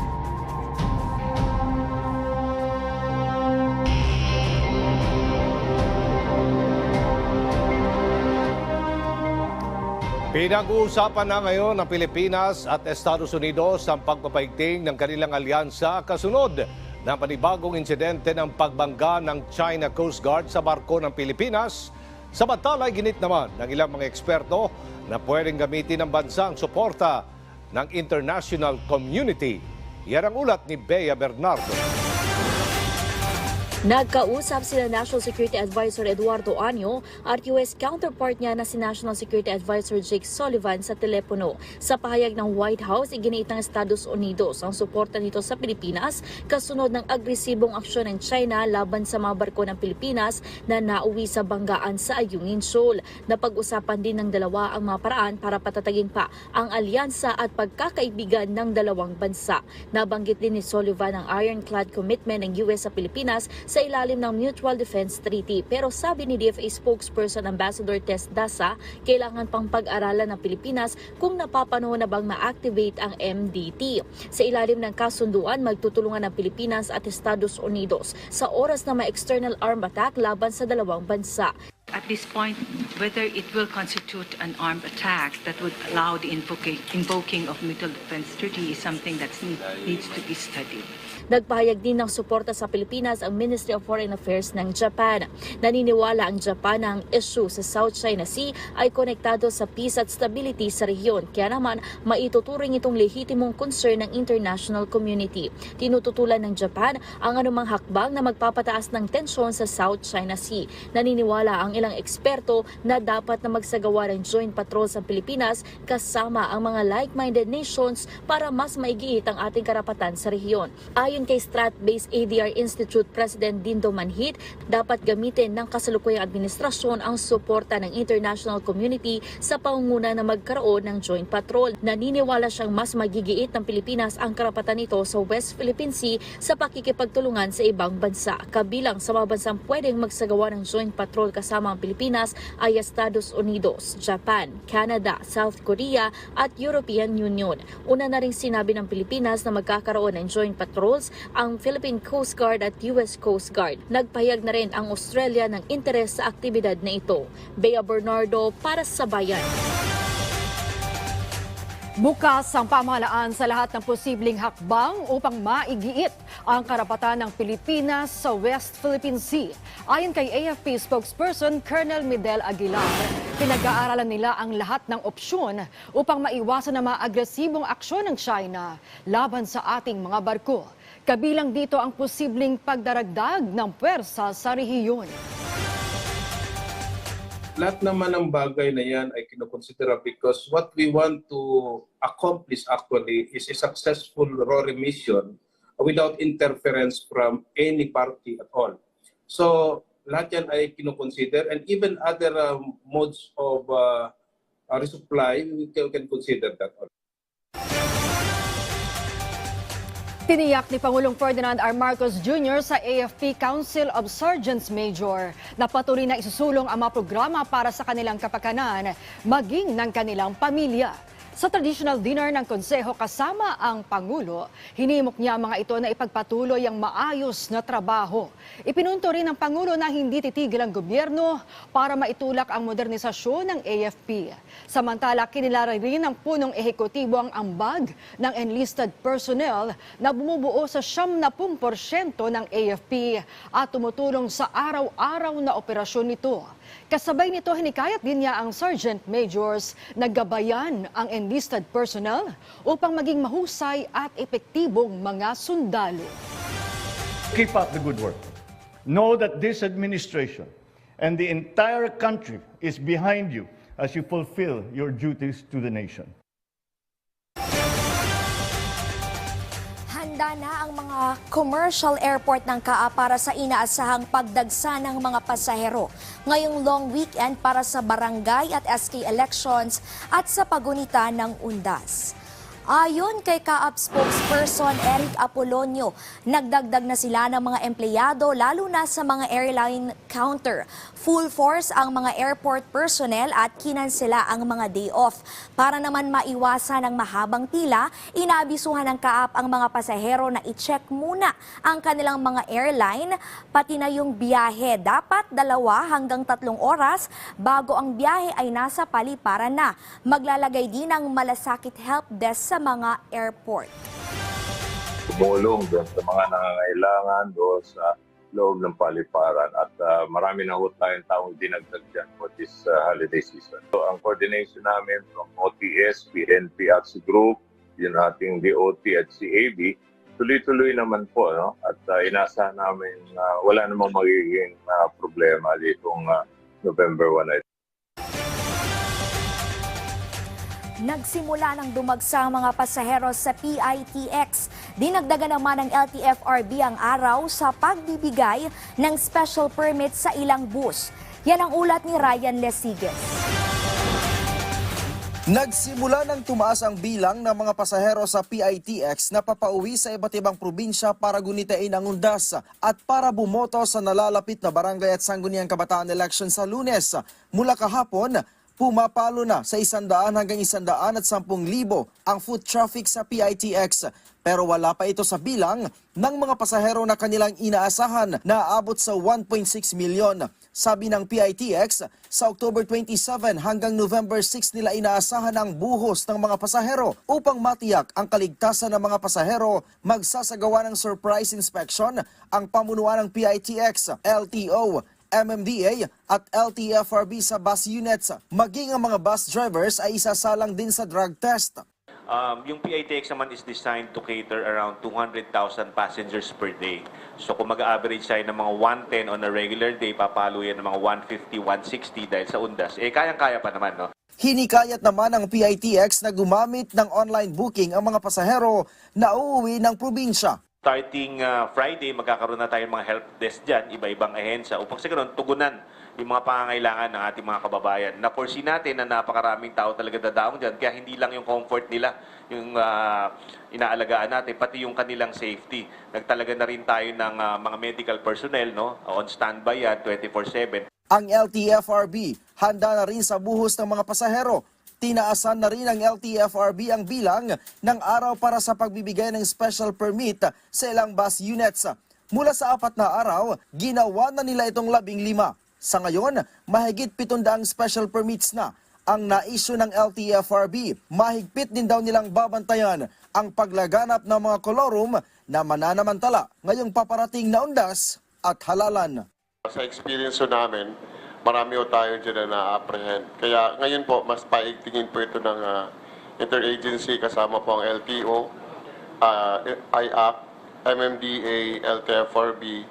Pinag-uusapan na ngayon ng Pilipinas at Estados Unidos ang pagpapaigting ng kanilang alyansa kasunod ng panibagong insidente ng pagbangga ng China Coast Guard sa barko ng Pilipinas. Samantala, ginit naman ng ilang mga eksperto na pwedeng gamitin ng bansa ang suporta ng international community. Yan ang ulat ni Bea Bernardo. Nagkausap sila National Security Advisor Eduardo Anyo at US counterpart niya na si National Security Advisor Jake Sullivan sa telepono. Sa pahayag ng White House, iginiit ng Estados Unidos ang suporta nito sa Pilipinas kasunod ng agresibong aksyon ng China laban sa mga barko ng Pilipinas na nauwi sa banggaan sa Ayungin Shoal. Napag-usapan din ng dalawa ang mga paraan para patatagin pa ang alyansa at pagkakaibigan ng dalawang bansa. Nabanggit din ni Sullivan ang ironclad commitment ng US sa Pilipinas sa ilalim ng Mutual Defense Treaty. Pero sabi ni DFA spokesperson Ambassador Tess Daza, kailangan pang pag-aralan ng Pilipinas kung napapanahon na bang ma-activate ang MDT. Sa ilalim ng kasunduan, magtutulungan ng Pilipinas at Estados Unidos sa oras na may external armed attack laban sa dalawang bansa. At this point, whether it will constitute an armed attack that would allow the invoking of Mutual Defense Treaty is something that needs to be studied. Nagpahayag din ng suporta sa Pilipinas ang Ministry of Foreign Affairs ng Japan. Naniniwala ang Japan na ang issue sa South China Sea ay konektado sa peace at stability sa rehiyon. Kaya naman, maituturing itong lehitimong concern ng international community. Tinututulan ng Japan ang anumang hakbang na magpapataas ng tensyon sa South China Sea. Naniniwala ang ilang eksperto na dapat na magsagawa ng joint patrol sa Pilipinas kasama ang mga like-minded nations para mas maigiit ang ating karapatan sa rehiyon. Ayon kay Strat-based ADR Institute President Dindo Manhit, dapat gamitin ng kasalukuyang administrasyon ang suporta ng international community sa pangunguna na magkaroon ng joint patrol. Naniniwala siyang mas magigiit ng Pilipinas ang karapatan nito sa West Philippine Sea sa pakikipagtulungan sa ibang bansa. Kabilang sa mga bansang pwedeng magsagawa ng joint patrol kasama ang Pilipinas ay Estados Unidos, Japan, Canada, South Korea at European Union. Una na ring sinabi ng Pilipinas na magkakaroon ng joint patrols ang Philippine Coast Guard at US Coast Guard. Nagpahayag na rin ang Australia ng interes sa aktibidad na ito. Bea Bernardo para sa Bayan. Bukas ang pamahalaan sa lahat ng posibleng hakbang upang maigiit ang karapatan ng Pilipinas sa West Philippine Sea. Ayon kay AFP spokesperson Colonel Midel Aguilar, pinag-aaralan nila ang lahat ng opsyon upang maiwasan ang mga agresibong aksyon ng China laban sa ating mga barko. Kabilang dito ang posibleng pagdaragdag ng puwersa sa rehiyon. Lahat naman ng bagay na yan ay kinukonsidera because what we want to accomplish actually is a successful RORE mission without interference from any party at all. So lahat yan ay kinukonsider and even other modes of resupply, we can consider that also. Tiniyak ni Pangulong Ferdinand R. Marcos Jr. sa AFP Council of Sergeants Major na patuloy na isusulong ang mga programa para sa kanilang kapakanan, maging ng kanilang pamilya. Sa traditional dinner ng konseho kasama ang Pangulo, hinimok niya mga ito na ipagpatuloy ang maayos na trabaho. Ipinunto rin ng Pangulo na hindi titigil ang gobyerno para maitulak ang modernisasyon ng AFP. Samantala, kinilala rin ng punong ehekutibo ang ambag ng enlisted personnel na bumubuo sa 70% ng AFP at tumutulong sa araw-araw na operasyon nito. Kasabay nito, hinikayat din niya ang Sergeant Majors na gabayan ang enlisted personnel upang maging mahusay at epektibong mga sundalo. Keep up the good work. Know that this administration and the entire country is behind you as you fulfill your duties to the nation. Handa na ang mga commercial airport ng KAA para sa inaasahang pagdagsa ng mga pasahero ngayong long weekend para sa barangay at SK elections at sa pagunita ng undas. Ayon kay CAAP spokesperson Eric Apolonio, nagdagdag na sila ng mga empleyado lalo na sa mga airline counter. Full force ang mga airport personnel at kinansela ang mga day off. Para naman maiwasan ang mahabang pila, inaabisuhan ng CAAP ang mga pasahero na i-check muna ang kanilang mga airline, pati na yung biyahe. Dapat 2 hanggang 3 oras bago ang biyahe ay nasa paliparan na. Maglalagay din ng malasakit help desk sa mga airport. Tumulong doon sa mga nangangailangan doon sa loob ng paliparan at marami na ho tayong taong dinagdag dyan for this holiday season. So, ang coordination namin from OTS, PNP at si Group, yung ating DOT at CAB, tuloy-tuloy naman po, no? At inasahan namin wala namang magiging problema ditong November 1. Nagsimula ng dumagsa ang mga pasahero sa PITX. Dinagdagan naman ng LTFRB ang araw sa pagbibigay ng special permit sa ilang bus. Yan ang ulat ni Ryan Lesiges. Nagsimula ng tumaas ang bilang ng mga pasahero sa PITX na papauwi sa iba't ibang probinsya para gunitain ang undas at para bumoto sa nalalapit na barangay at sangguniang kabataan election sa Lunes. Mula kahapon, pumapalo na sa 100 hanggang 110,000 ang foot traffic sa PITX. Pero wala pa ito sa bilang ng mga pasahero na kanilang inaasahan na aabot sa 1.6 milyon. Sabi ng PITX, sa October 27 hanggang November 6 nila inaasahan ang buhos ng mga pasahero. Upang matiyak ang kaligtasan ng mga pasahero, magsasagawa ng surprise inspection ang pamunuan ng PITX, LTO, MMDA at LTFRB sa bus units. Maging ang mga bus drivers ay isasalang din sa drug test. Yung PITX naman is designed to cater around 200,000 passengers per day. So kung mag-average tayo ng mga 110 on a regular day, papalo yan ng mga 150, 160 dahil sa undas. Kayang-kaya pa naman, no? Hinikayat naman ng PITX na gumamit ng online booking ang mga pasahero na uuwi ng probinsya. Starting Friday, magkakaroon na tayo ng mga help desk dyan, iba-ibang ahensya, upang sa ganun, tugunan yung mga pangangailangan ng ating mga kababayan. Na-foresee natin na napakaraming tao talaga dadaong dyan, kaya hindi lang yung comfort nila, yung inaalagaan natin, pati yung kanilang safety. Nagtalaga na rin tayo ng mga medical personnel, no? On standby yan, 24/7. Ang LTFRB, handa na rin sa buhos ng mga pasahero. Tinaasan na rin ng LTFRB ang bilang ng araw para sa pagbibigay ng special permit sa ilang bus units. Mula sa 4 na araw, ginawa na nila itong 15. Sa ngayon, mahigit 700 special permits na ang na-issue ng LTFRB. Mahigpit din daw nilang babantayan ang paglaganap ng mga kolorum na mananamantala ngayong paparating na undas at halalan. Sa experience namin, marami tayo dyan na na-apprehend. Kaya ngayon po, mas paigtingin po ito ng interagency kasama po ang LTO, IAC, MMDA, LTFRB,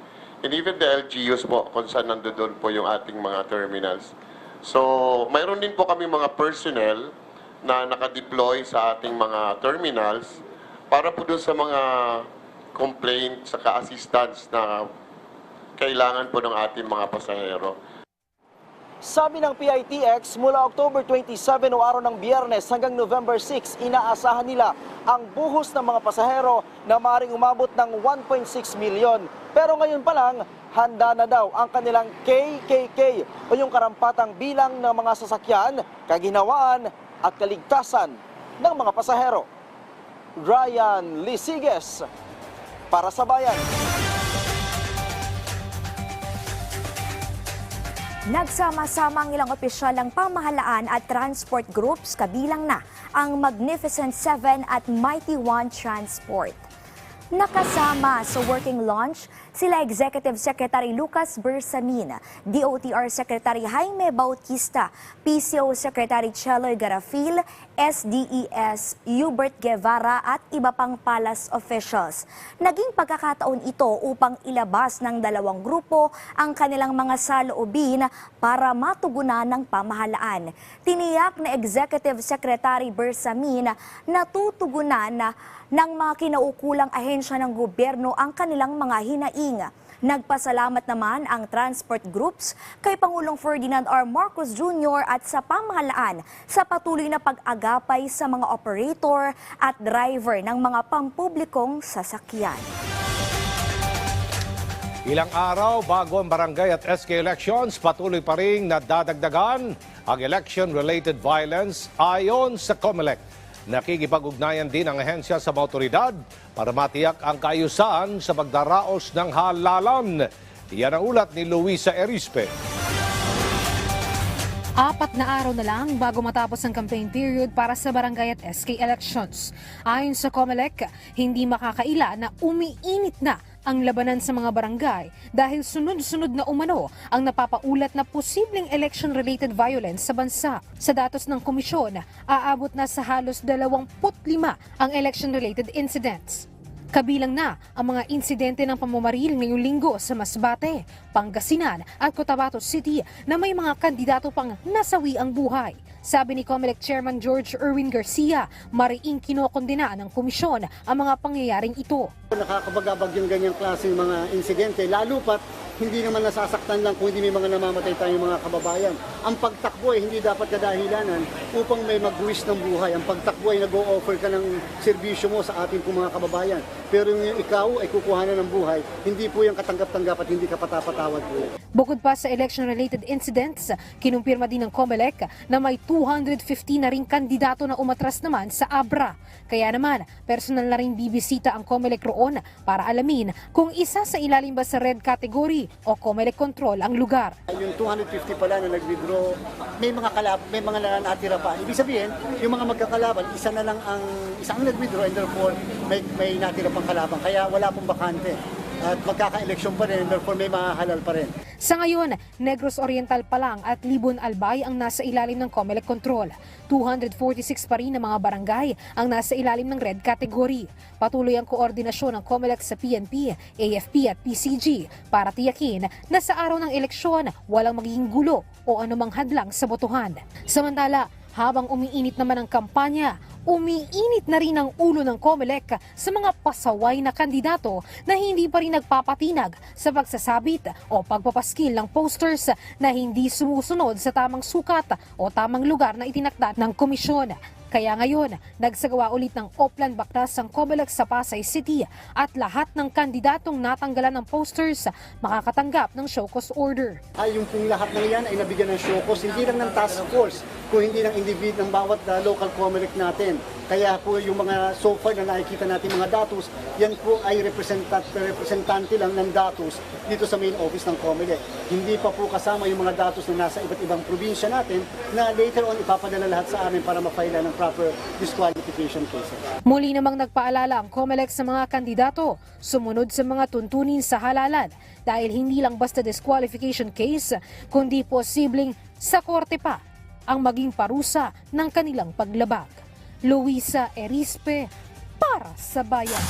and even the LGUs po kung saan nandoon po yung ating mga terminals. So, mayroon din po kami mga personnel na nakadeploy sa ating mga terminals para po doon sa mga complaint, saka assistance na kailangan po ng ating mga pasahero. Sabi ng PITX, mula October 27 o araw ng Biyernes hanggang November 6, inaasahan nila ang buhos ng mga pasahero na maaaring umabot ng 1.6 milyon. Pero ngayon pa lang, handa na daw ang kanilang KKK o yung karampatang bilang ng mga sasakyan, kaginhawaan at kaligtasan ng mga pasahero. Ryan Lesiges, para sa Bayan. Nagsama-sama ang ilang opisyal ng pamahalaan at transport groups, kabilang na ang Magnificent 7 at Mighty One Transport. Nakasama sa working lunch sila Executive Secretary Lucas Bersamin, DOTR Secretary Jaime Bautista, PCO Secretary Cheloy Garafil, SDES Hubert Guevara at iba pang palace officials. Naging pagkakataon ito upang ilabas ng dalawang grupo ang kanilang mga saloobin para matugunan ng pamahalaan. Tiniyak na Executive Secretary Bersamin na tutugunan ng mga kinaukulang ahensya ng gobyerno ang kanilang mga hinaing. Nagpasalamat naman ang transport groups kay Pangulong Ferdinand R. Marcos Jr. at sa pamahalaan sa patuloy na pag-agapay sa mga operator at driver ng mga pampublikong sasakyan. Ilang araw bago ang barangay at SK elections, patuloy pa rin nadadagdagan ang election-related violence ayon sa COMELEC. Nakikipag-ugnayan din ang ahensya sa mga otoridad para matiyak ang kaayusan sa pagdaraos ng halalan. Yan ang ulat ni Luisa Erispe. 4 na araw na lang bago matapos ang campaign period para sa barangay at SK elections. Ayon sa COMELEC, hindi makakaila na umiinit na ang labanan sa mga barangay dahil sunod-sunod na umano ang napapaulat na posibleng election-related violence sa bansa. Sa datos ng komisyon, aabot na sa halos 25 ang election-related incidents. Kabilang na ang mga insidente ng pamamaril ngayong linggo sa Masbate, Pangasinan at Cotabato City na may mga kandidato pang nasawi ang buhay. Sabi ni COMELEC Chairman George Erwin Garcia, mariing kinokondena ng komisyon ang mga pangyayaring ito. Nakakabagabag yung ganyang klaseng mga insidente, lalo pat hindi naman nasasaktan lang kung hindi may mga namamatay tayong mga kababayan. Ang pagtakbo ay hindi dapat kadahilanan upang may magbuwis ng buhay. Ang pagtakbo ay nag-o-offer ka ng serbisyo mo sa ating mga kababayan. Pero yung ikaw ay kukuhanan ng buhay, hindi po yung katanggap-tanggap at hindi ka patapatawad po. Bukod pa sa election-related incidents, kinumpirma din ng COMELEC na may 250 na ring kandidato na umatras naman sa Abra. Kaya naman, personal na rin bibisita ang COMELEC roon para alamin kung isa sa ilalim ba sa red category o COMELEC control ang lugar. Yung 250 pala na nag-withdraw, may mga natira pa. Ibig sabihin, yung mga magkakalaban, isa ang nag-withdraw and therefore may natira pang kalaban. Kaya wala pong bakante. At magkaka-eleksyon pa rin, therefore may mahahalal pa rin. Sa ngayon, Negros Oriental pa lang at Libon Albay ang nasa ilalim ng COMELEC control. 246 pa rin na mga barangay ang nasa ilalim ng red category. Patuloy ang koordinasyon ng COMELEC sa PNP, AFP at PCG para tiyakin na sa araw ng eleksyon walang magiging gulo o anumang hadlang sa botohan. Samantala, habang umiinit naman ang kampanya, umiinit na rin ang ulo ng COMELEC sa mga pasaway na kandidato na hindi pa rin nagpapatinag sa pagsasabit o pagpapaskil ng posters na hindi sumusunod sa tamang sukat o tamang lugar na itinakda ng komisyon. Kaya ngayon, nagsagawa ulit ng Oplan Baktas ang COMELEC sa Pasay City at lahat ng kandidatong natanggalan ng posters makakatanggap ng show cause order. Yung pong lahat ng yan ay nabigyan ng show cause, hindi lang ng task force, kung hindi ng individual ng bawat local COMELEC natin. Kaya po yung mga so far na nakikita natin mga datos, yan po ay representante lang ng datos dito sa main office ng COMELEC. Hindi pa po kasama yung mga datos na nasa iba't ibang probinsya natin na later on ipapadala lahat sa amin para ma-file ng proper disqualification cases. Muli namang nagpaalala ang COMELEC sa mga kandidato, sumunod sa mga tuntunin sa halalan dahil hindi lang basta disqualification case, kundi posibleng sa korte pa ang maging parusa ng kanilang paglabag. Luisa Erispe para sa Bayan.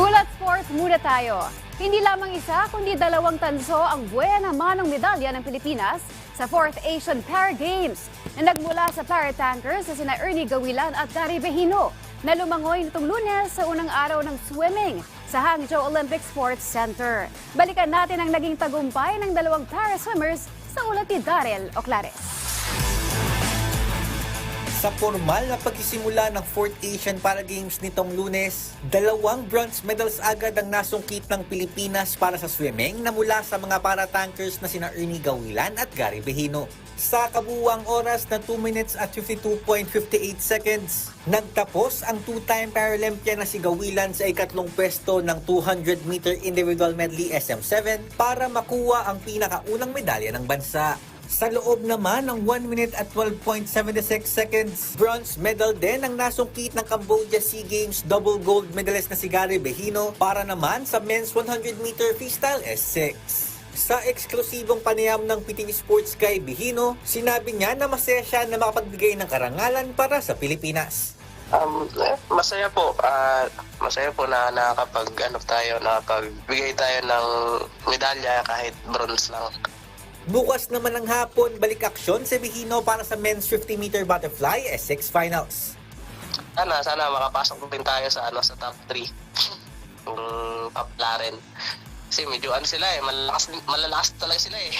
Ulat Sports muna tayo. Hindi lamang isa kundi 2 tanso ang buena manong medalya ng Pilipinas sa 4th Asian Para Games na nagmula sa para-tankers na sina Ernie Gawilan at Gary Behino na lumangoy nitong Lunes sa unang araw ng swimming sa Hangzhou Olympic Sports Center. Balikan natin ang naging tagumpay ng 2 para-swimmers sa ulat ni Darrell Oclares. Sa formal na pagsisimula ng 4th Asian Para Games nitong Lunes, 2 bronze medals agad ang nasungkit ng Pilipinas para sa swimming na mula sa mga para-tankers na sina Ernie Gawilan at Gary Behino. Sa kabuuang oras na 2 minutes at 52.58 seconds, nagtapos ang 2-time Paralympian na si Gawilan sa ikatlong pwesto ng 200-meter individual medley SM7 para makuha ang pinakaunang medalya ng bansa. Sa loob naman ng 1 minute at 12.76 seconds, bronze medal din ang nasungkit ng Cambodia SEA Games double gold medalist na si Gary Behino para naman sa men's 100-meter freestyle S6. Sa eksklusibong panayam ng PTV Sports kay Behino, sinabi niya na masaya siya na makapagbigay ng karangalan para sa Pilipinas. Masaya po. Masaya po na nakapagbigay tayo ng medalya kahit bronze lang. Bukas naman ng hapon, balik aksyon si Behino para sa men's 50-meter butterfly S6 finals. Sana makapasok din tayo sa top 3. paplarin. Kasi medyo sila malalakas talaga sila eh.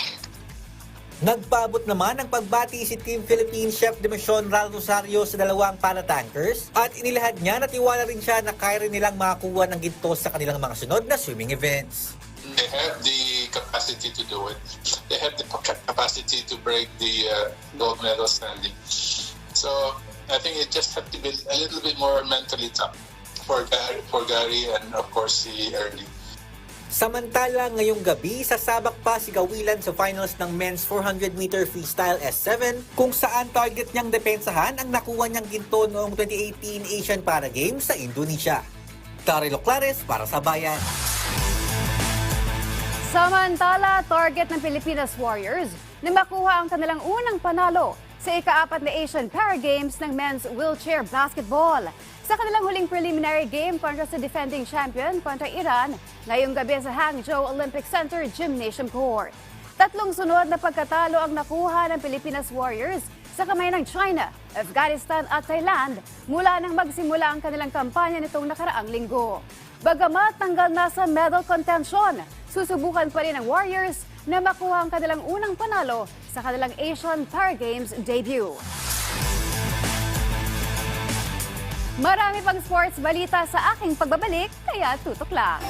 Nagpaabot naman ng pagbati si Team Philippine Chef de Mission Ral Rosario sa dalawang para-tankers at inilahad niya na tiwala rin siya na kaya rin nilang makakuha ng ginto sa kanilang mga sunod na swimming events. They have the capacity to do it. They have the capacity to break the gold medal standing. So I think it just have to be a little bit more mentally tough for Gary and of course si Ernie. Samantala, ngayong gabi, sasabak pa si Gawilan sa finals ng men's 400-meter freestyle S7 kung saan target niyang depensahan ang nakuha niyang ginto noong 2018 Asian Para Games sa Indonesia. Carlo Clares para sa Bayan. Samantala, target ng Pilipinas Warriors na makuha ang kanilang unang panalo sa ika-4 na Asian Para Games ng men's wheelchair basketball. Sa kanilang huling preliminary game kontra sa defending champion kontra Iran, ngayong gabi sa Hangzhou Olympic Center Gymnasium Court. 3 sunod na pagkatalo ang nakuha ng Pilipinas Warriors sa kamay ng China, Afghanistan at Thailand mula nang magsimula ang kanilang kampanya nitong nakaraang linggo. Bagamat tanggal na sa medal contention, susubukan pa rin ng Warriors na makuha ang kanilang unang panalo sa kanilang Asian Para Games debut. Marami pang sports balita sa aking pagbabalik, kaya tutok lang.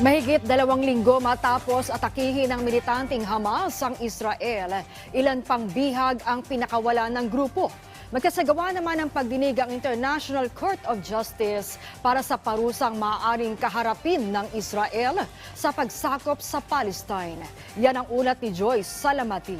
Mahigit 2 linggo matapos atakihin ng militanteng Hamas ang Israel, ilan pang bihag ang pinakawala ng grupo. Magkasagawa naman ng pagdinig ang International Court of Justice para sa parusang maaaring kaharapin ng Israel sa pagsakop sa Palestine. Yan ang ulat ni Joyce Salamati.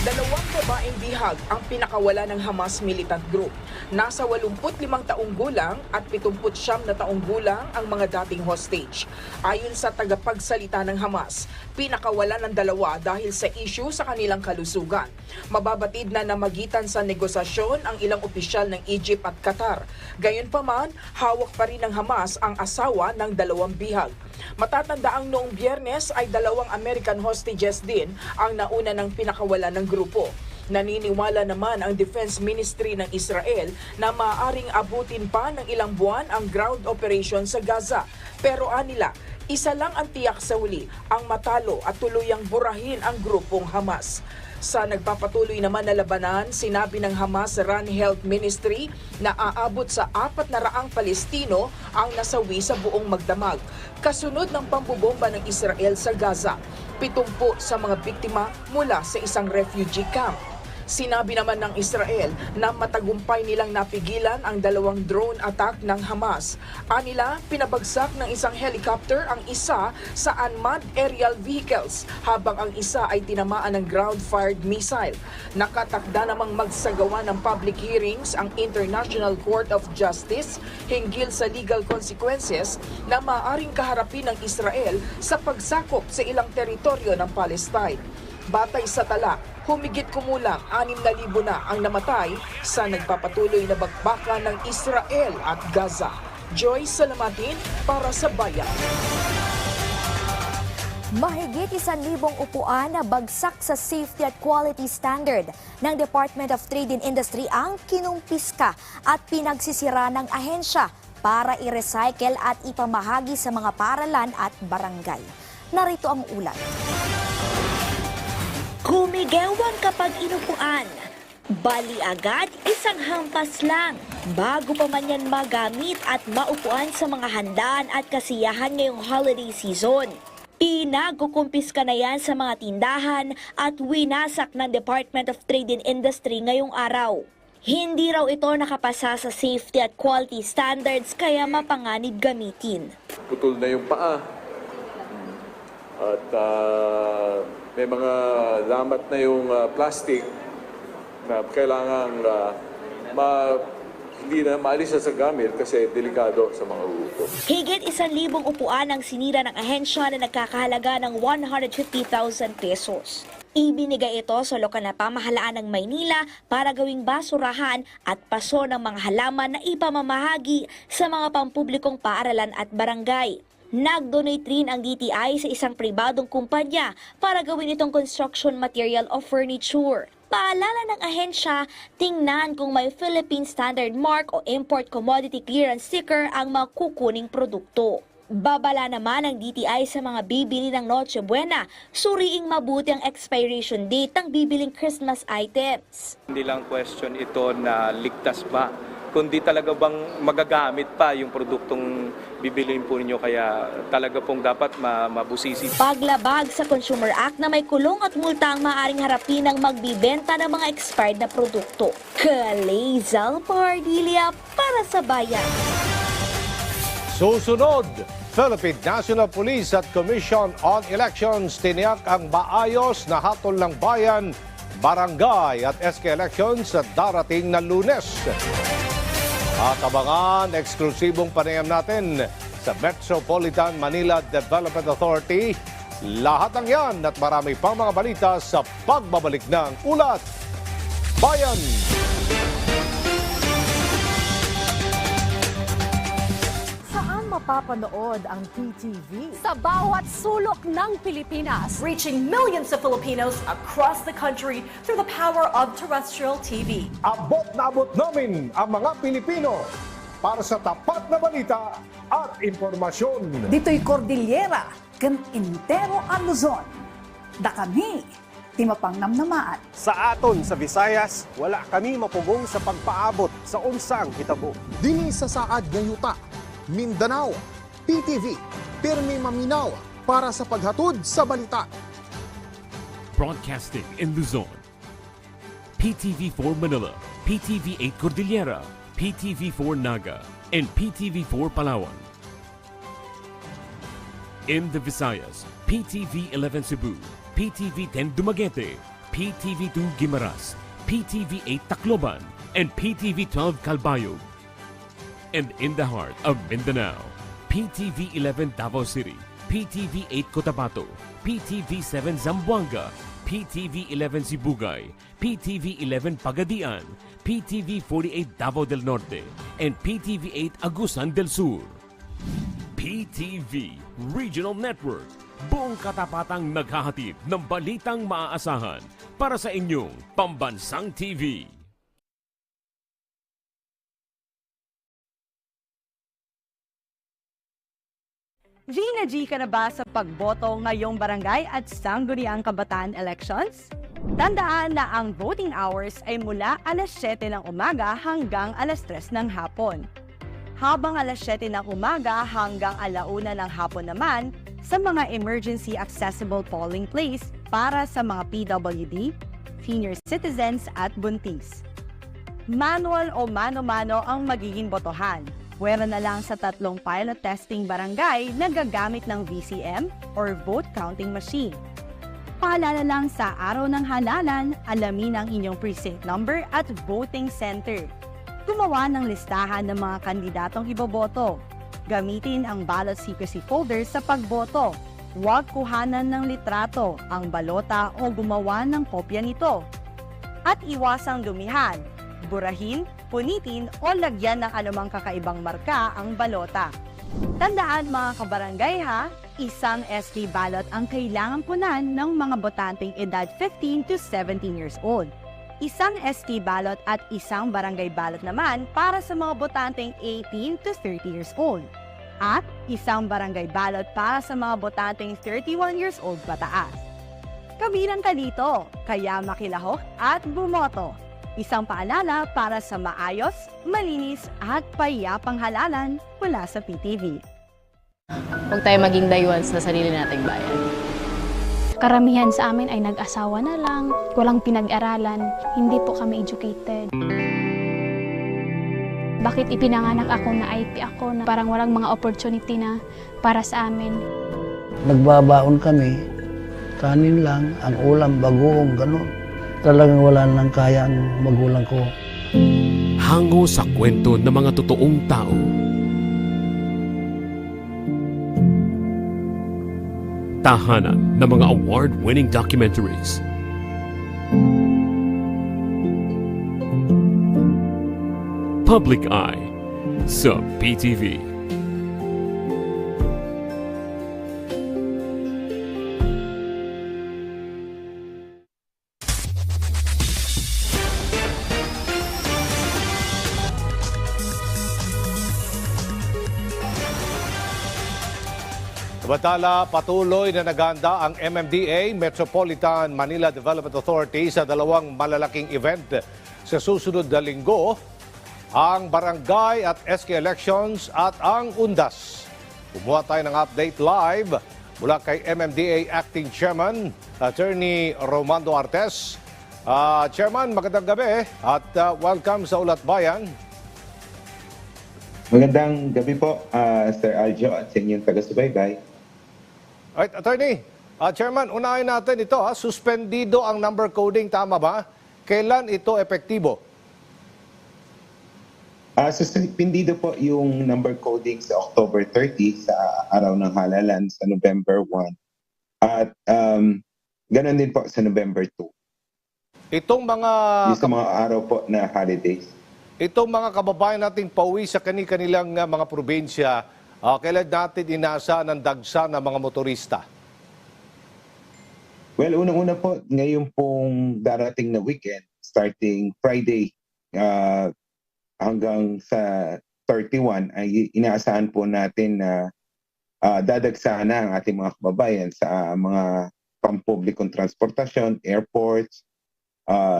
2 babaeng bihag ang pinakawala ng Hamas militant group. Nasa 85 taong gulang at 79 na taong gulang ang mga dating hostage. Ayon sa tagapagsalita ng Hamas, pinakawala ng 2 dahil sa issue sa kanilang kalusugan. Mababatid na namagitan sa negosasyon ang ilang opisyal ng Egypt at Qatar. Gayunpaman, hawak pa rin ng Hamas ang asawa ng 2 bihag. Matatanda ang noong Biyernes ay 2 American hostages din ang nauna ng pinakawala ng grupo. Naniniwala naman ang Defense Ministry ng Israel na maaaring abutin pa ng ilang buwan ang ground operation sa Gaza. Pero anila, isa lang ang tiyak sa huli, ang matalo at tuluyang burahin ang grupong Hamas. Sa nagpapatuloy naman na labanan, sinabi ng Hamas Run Health Ministry na aabot sa 400 Palestino ang nasawi sa buong magdamag. Kasunod ng pambobomba ng Israel sa Gaza, 70 sa mga biktima mula sa isang refugee camp. Sinabi naman ng Israel na matagumpay nilang napigilan ang 2 drone attack ng Hamas. Anila, pinabagsak ng isang helicopter ang isa sa unmanned aerial vehicles habang ang isa ay tinamaan ng ground-fired missile. Nakatakda namang magsagawa ng public hearings ang International Court of Justice hinggil sa legal consequences na maaaring kaharapin ng Israel sa pagsakop sa ilang teritoryo ng Palestine. Batay sa tala, humigit kumulang 6,000 na ang namatay sa nagpapatuloy na bakbakan ng Israel at Gaza. Joy Salamatin para sa Bayan. Mahigit 1,000 upuan na bagsak sa safety at quality standard ng Department of Trade and Industry ang kinumpiska at pinagsisira ng ahensya para i-recycle at ipamahagi sa mga paaralan at barangay. Narito ang ulat. Kumigewan kapag inupuan. Bali agad, isang hampas lang. Bago pa man yan magamit at maupuan sa mga handaan at kasiyahan ngayong holiday season. Pinagkukumpiska na yan sa mga tindahan at winasak ng Department of Trade and Industry ngayong araw. Hindi raw ito nakapasa sa safety at quality standards kaya mapanganib gamitin. Putol na yung paa. At may mga lamat na yung plastic na kailangan hindi na maalis sa gamit kasi delikado sa mga upo. Higit 1,000 upuan ang sinira ng ahensya na nagkakahalaga ng 150,000 pesos. Ibinigay ito sa lokal na pamahalaan ng Maynila para gawing basurahan at paso ng mga halaman na ipamamahagi sa mga pampublikong paaralan at barangay. Nag-donate rin ang DTI sa isang pribadong kumpanya para gawin itong construction material o furniture. Paalala ng ahensya, tingnan kung may Philippine Standard Mark o Import Commodity Clearance Sticker ang makukuning produkto. Babala naman ang DTI sa mga bibili ng Noche Buena, suriing mabuti ang expiration date ng bibiling Christmas items. Hindi lang question ito na ligtas ba, kundi talaga bang magagamit pa yung produktong bibiliin po ninyo, kaya talaga pong dapat mabusisi. Paglabag sa Consumer Act na may kulong at multa ang maaaring harapin ng magbibenta ng mga expired na produkto. Kalezal Pardilia para sa Bayan. Susunod, Philippine National Police at Commission on Elections tiniyak ang maayos na hatol ng bayan, barangay at SK elections sa darating na Lunes. At abangan, eksklusibong panayam natin sa Metropolitan Manila Development Authority. Lahat ng yan at marami pang mga balita sa pagbabalik ng Ulat Bayan. Saan mapapanood ang PTV? Sa bawat sulok ng Pilipinas. Reaching millions of Filipinos across the country through the power of terrestrial TV. Abot na abot namin ang mga Pilipino para sa tapat na balita at impormasyon. Dito'y Cordillera, kan Intero ang Luzon. Da kami, timapang namnamaan. Sa aton sa Visayas, wala kami mapugong sa pagpaabot sa unsang hitabo. Dini sa Saad Gayuta, Mindanao, PTV, pirmi maminaw para sa paghatod sa balita. Broadcasting in Luzon, PTV4 Manila, PTV8 Cordillera, PTV4 Naga, and PTV4 Palawan. In the Visayas, PTV11 Cebu, PTV10 Dumaguete, PTV2 Guimaras, PTV8 Tacloban, and PTV12 Calbayog. And in the heart of Mindanao, PTV11 Davao City, PTV8 Cotabato, PTV7 Zamboanga, PTV11 Sibugay, PTV11 Pagadian, PTV48 Davao del Norte, and PTV8 Agusan del Sur. PTV Regional Network, buong katapatang naghahatid ng balitang maaasahan para sa inyong pambansang TV. G ka na ba sa pagboto ngayong barangay at sangguniang kabataan elections? Tandaan na ang voting hours ay mula alas 7 ng umaga hanggang alas 3 ng hapon. Habang alas 7 ng umaga hanggang 1:00 ng hapon naman sa mga emergency accessible polling place para sa mga PWD, senior citizens at buntis. Manual o mano-mano ang magiging botohan. Pwera na lang sa 3 pilot testing barangay na gagamit ng VCM or vote counting machine. Paalala lang sa araw ng halalan, alamin ang inyong precinct number at voting center. Gumawa ng listahan ng mga kandidatong iboboto. Gamitin ang ballot secrecy folder sa pagboto. Huwag kuhanan ng litrato, ang balota o gumawa ng kopya nito. At iwasang dumihan, burahin, punitin o lagyan ng anumang kakaibang marka ang balota. Tandaan mga kabarangay ha, isang SK ballot ang kailangan punan ng mga botanteng edad 15 to 17 years old. Isang SK ballot at isang barangay ballot naman para sa mga botanteng 18 to 30 years old. At isang barangay ballot para sa mga botanteng 31 years old pataas. Kabilang ka dito, kaya makilahok at bumoto. Isang paalala para sa maayos, malinis at payapang halalan mula sa PTV. Huwag tayo maging dayuhan sa sarili nating bayan. Karamihan sa amin ay nag-asawa na lang, walang pinag-aralan, hindi po kami educated. Bakit ipinanganak ako na IP ako na parang walang mga opportunity na para sa amin? Nagbabaon kami, kanin lang, ang ulam, bagoong, gano'n. Talagang wala nang kaya ang magulang ko. Hango sa kwento ng mga totoong tao. Tahanan ng mga award-winning documentaries. Public Eye sa PTV. Samantala, patuloy na naghanda ang MMDA, Metropolitan Manila Development Authority sa dalawang malalaking event sa susunod na linggo, ang barangay at SK elections at ang undas. Kumuha tayo ng update live mula kay MMDA Acting Chairman, Attorney Romando Artes. Chairman, magandang gabi at welcome sa Ulat Bayan. Magandang gabi po, Sir Aljo at sa inyong taga-subaybay. Alright, Attorney. Chairman, unahin natin ito. Suspendido ang number coding, tama ba? Kailan ito epektibo? Suspendido po yung number coding sa October 30 sa araw ng halalan sa November 1. At ganoon din po sa November 2. Itong mga... Yung sa mga araw po na holidays. Itong mga kababayan nating pauwi sa kanilang mga probinsya, kailan natin inasa ng dagsa ng mga motorista? Well, unang-una po, ngayon pong darating na weekend, starting Friday hanggang sa 31, ay inaasahan po natin na dadagsa na ang ating mga kababayan sa mga pampublikong transportasyon, airports,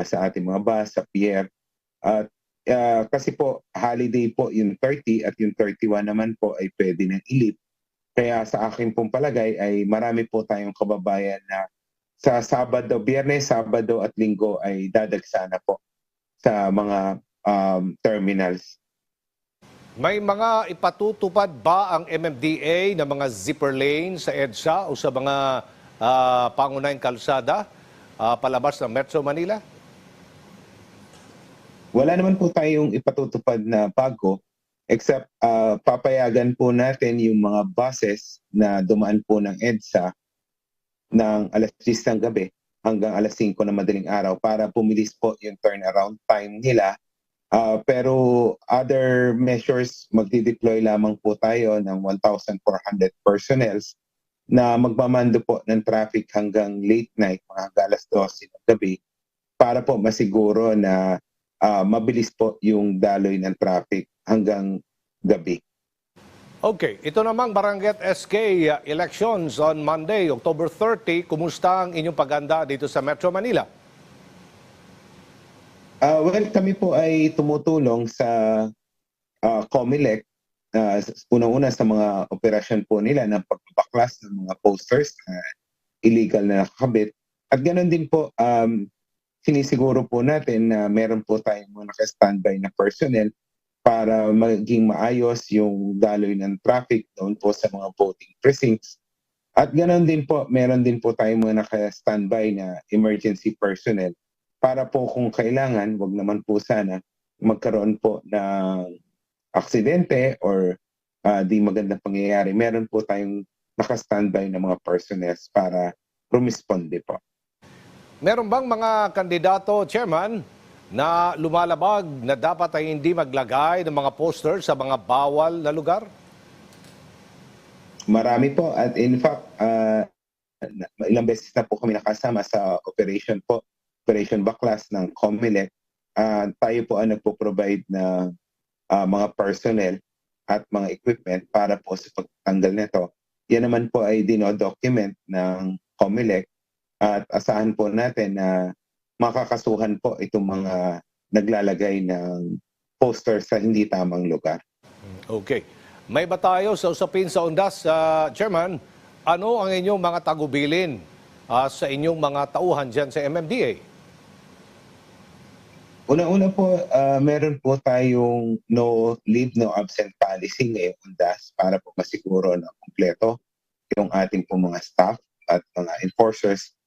sa ating mga bus, sa pier. At kasi po, holiday po yung 30 at yung 31 naman po ay pwede nang ilip. Kaya sa akin pong palagay ay marami po tayong kababayan na sa Sabado, Biyernes, Sabado at Linggo ay dadagsa na po sa mga terminals. May mga ipatutupad ba ang MMDA na mga zipper lane sa EDSA o sa mga pangunahing kalsada palabas ng Metro Manila? Wala naman po tayong ipatutupad na bago except papayagan po natin yung mga buses na dumaan po ng EDSA ng alas 10 ng gabi hanggang alas 5 ng madaling araw para pumilis po yung turnaround time nila. Pero other measures, magdi-deploy lamang po tayo ng 1,400 personnels na magmamando po ng traffic hanggang late night, mga alas 12 ng gabi, para po masiguro na mabilis po yung daloy ng traffic hanggang gabi. Okay, ito namang Barangay at SK elections on Monday, October 30. Kumusta ang inyong paghanda dito sa Metro Manila? Well, kami po ay tumutulong sa COMELEC, unang-una sa mga operasyon po nila ng pagbabaklas ng mga posters na illegal na nakakabit. At ganoon din po, sinisiguro po natin na meron po tayong mga naka-standby na personnel para maging maayos yung daloy ng traffic doon po sa mga voting precincts. At ganoon din po, meron din po tayong mga naka-standby na emergency personnel para po kung kailangan, wag naman po sana, magkaroon po ng aksidente or di magandang pangyayari. Meron po tayong naka-standby na mga personnel para rumisponde po. Meron bang mga kandidato, Chairman, na lumalabag na dapat ay hindi maglagay ng mga poster sa mga bawal na lugar? Marami po. At in fact, ilang beses na po kami nakasama sa operation baklas ng COMELEC. Tayo po ang nagpo-provide ng mga personnel at mga equipment para po sa pagtanggal nito. Yan naman po ay dino-document ng COMELEC at asahan po natin na makakasuhan po itong mga naglalagay ng poster sa hindi tamang lugar. Okay. May ba tayo sa usapin sa undas, Chairman? Ano ang inyong mga tagubilin sa inyong mga tauhan dyan sa MMDA? Una-una po, meron po tayong no leave, no absent policy ngayong undas para po masiguro na kumpleto yung ating po mga staff at mga enforcers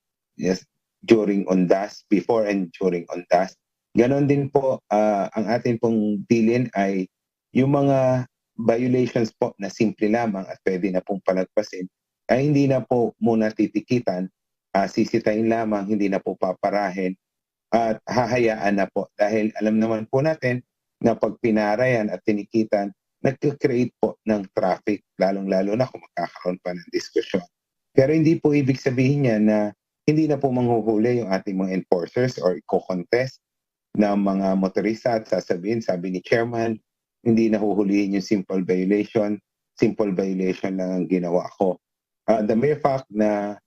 during undas, before and during undas. Ganon din po, ang ating pong bilin ay yung mga violations po na simple lamang at pwede na pong palagpasin ay hindi na po muna titikitan, sisitayin lamang, hindi na po paparahin at hahayaan na po dahil alam naman po natin na pag pinarayan at tinikitan, nag-create po ng traffic, lalong-lalo na kung magkakaroon pa ng diskusyon. Pero hindi po ibig sabihin niya na hindi na po manghuhuli yung ating mga enforcers or i-contest ng mga motorista at sasabihin, sabi ni Chairman, hindi na huhulihin yung simple violation lang ang ginawa ko. The mere fact na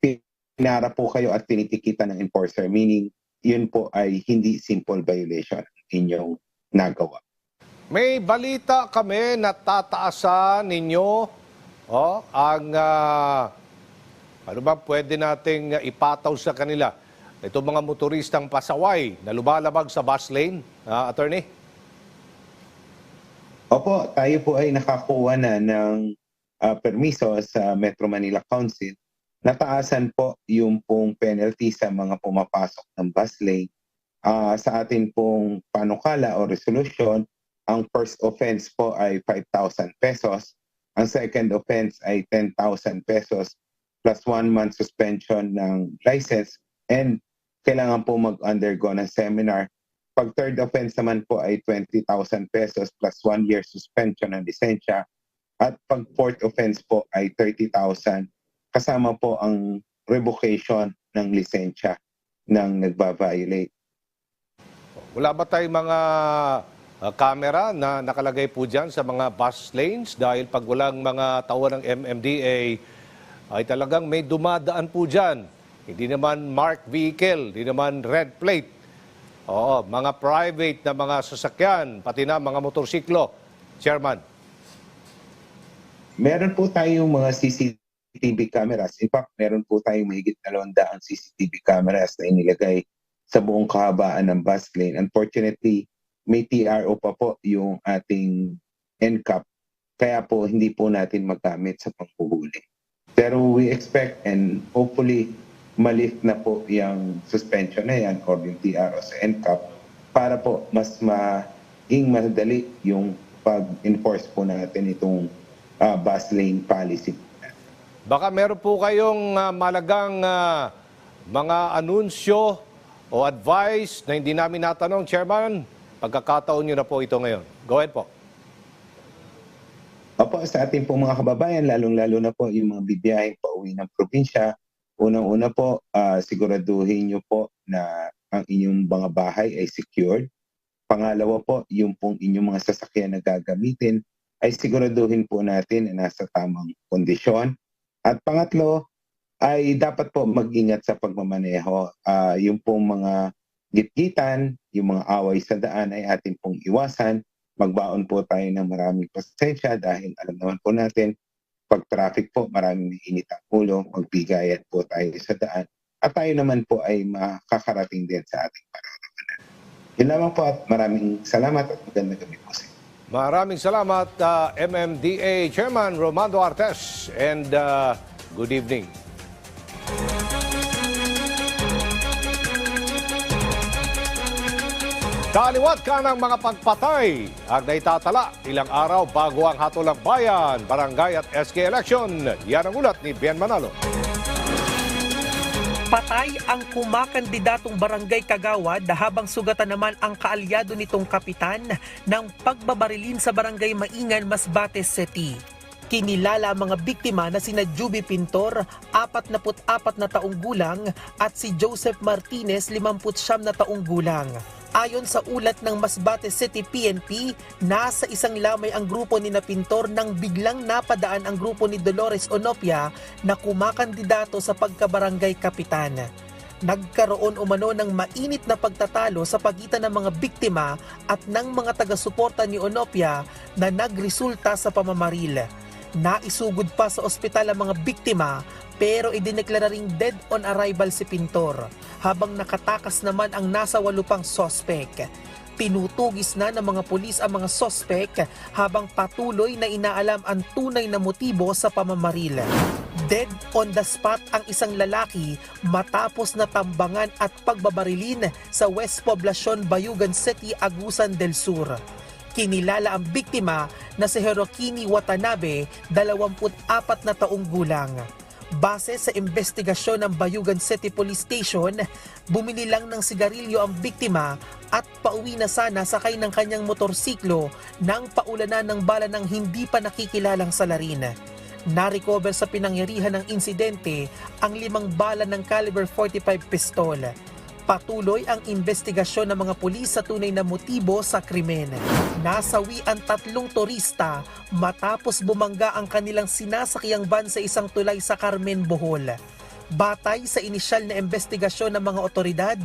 pinara po kayo at tinitikita ng enforcer, meaning yun po ay hindi simple violation inyong nagawa. May balita kami na tataasan ninyo ang ano ba pwede nating ipataw sa kanila. Itong mga motoristang pasaway na lumalabag sa bus lane, attorney? Opo, tayo po ay nakakuha na ng permiso sa Metro Manila Council. Nataasan po yung pong penalty sa mga pumapasok ng bus lane. Sa atin pong panukala o resolution, ang first offense po ay 5,000 pesos. Ang second offense ay 10,000 pesos plus 1 month suspension ng license and kailangan po mag-undergo ng seminar. Pag third offense naman po ay 20,000 pesos plus 1 year suspension ng lisensya. At pag fourth offense po ay 30,000 kasama po ang revocation ng lisensya ng nagba-violate. Wala ba tayong mga camera na nakalagay po dyan sa mga bus lanes? Dahil pag walang mga tauhan ng MMDA ay talagang may dumadaan po dyan. Hindi naman marked vehicle, hindi naman red plate. Oo, mga private na mga sasakyan, pati na mga motorsiklo. Chairman. Meron po tayong mga CCTV cameras. In fact, meron po tayong mahigit 200 CCTV cameras na inilagay sa buong kahabaan ng bus lane. Unfortunately, may TRO pa po yung ating NCAP. Kaya po hindi po natin magamit sa panghuhuli. Pero we expect and hopefully malift na po yung suspension na yan or yung TRO sa NCAP para po mas maging madali yung pag-enforce po natin itong bus lane policy. Baka meron po kayong malagang mga anunsyo o advice na hindi namin natanong, Chairman. Pagkakataon nyo na po ito ngayon. Go ahead po. Opo, sa ating po mga kababayan, lalong-lalo na po yung mga bibiyaheng pauwi ng probinsya, unang-una po, siguraduhin nyo po na ang inyong mga bahay ay secured. Pangalawa po, yung pong inyong mga sasakyan na gagamitin ay siguraduhin po natin na nasa tamang kondisyon. At pangatlo, ay dapat po mag-ingat sa pagmamaneho. Yung pong mga gitgitan, yung mga away sa daan ay atin pong iwasan. Magbaon po tayo ng maraming pasensya dahil alam naman po natin, pag traffic po, maraming init ang ulo, magbigayan po tayo sa daan. At tayo naman po ay makakarating din sa ating pararamanan. Yun lamang po at maraming salamat at magandang gabi po sa inyo. Maraming salamat, MMDA Chairman Romando Artes, and good evening. Kaliwat ka ng mga pagpatay ang naitatala ilang araw bago ang hatulang bayan, barangay at SK election. Yan ang ulat ni Bien Manalo. Patay ang kumakandidatong barangay Kagawad habang sugatan naman ang kaalyado nitong kapitan ng pagbabarilin sa barangay Maingan, Masbate City. Kinilala ang mga biktima na sina Juby Pintor, 44 na taong gulang at si Joseph Martinez, 59 na taong gulang. Ayon sa ulat ng Masbate City PNP, nasa isang lamay ang grupo ni Pintor nang biglang napadaan ang grupo ni Dolores Onopia na kumakandidato sa pagkabarangay kapitan. Nagkaroon umano ng mainit na pagtatalo sa pagitan ng mga biktima at ng mga taga-suporta ni Onopia na nagresulta sa pamamaril. Naisugod pa sa ospital ang mga biktima pero idineklara ring dead on arrival si Pintor, habang nakatakas naman ang nasa 8 pang sospek. Tinutugis na ng mga pulis ang mga sospek habang patuloy na inaalam ang tunay na motibo sa pamamaril. Dead on the spot ang isang lalaki matapos na tambangan at pagbabarilin sa West Poblacion, Bayugan City, Agusan del Sur. Kinilala ang biktima na si Hirokini Watanabe, 24 na taong gulang. Base sa investigasyon ng Bayugan City Police Station, bumili lang ng sigarilyo ang biktima at pauwi na sana sakay ng kanyang motorsiklo nang paulanan ng bala ng hindi pa nakikilalang salarin. Na-recover sa pinangyarihan ng insidente ang 5 bala ng caliber 45 pistol. Patuloy ang investigasyon ng mga pulis sa tunay na motibo sa krimen. Nasawi ang 3 turista matapos bumangga ang kanilang sinasakyang van sa isang tulay sa Carmen, Bohol. Batay sa inisyal na investigasyon ng mga otoridad,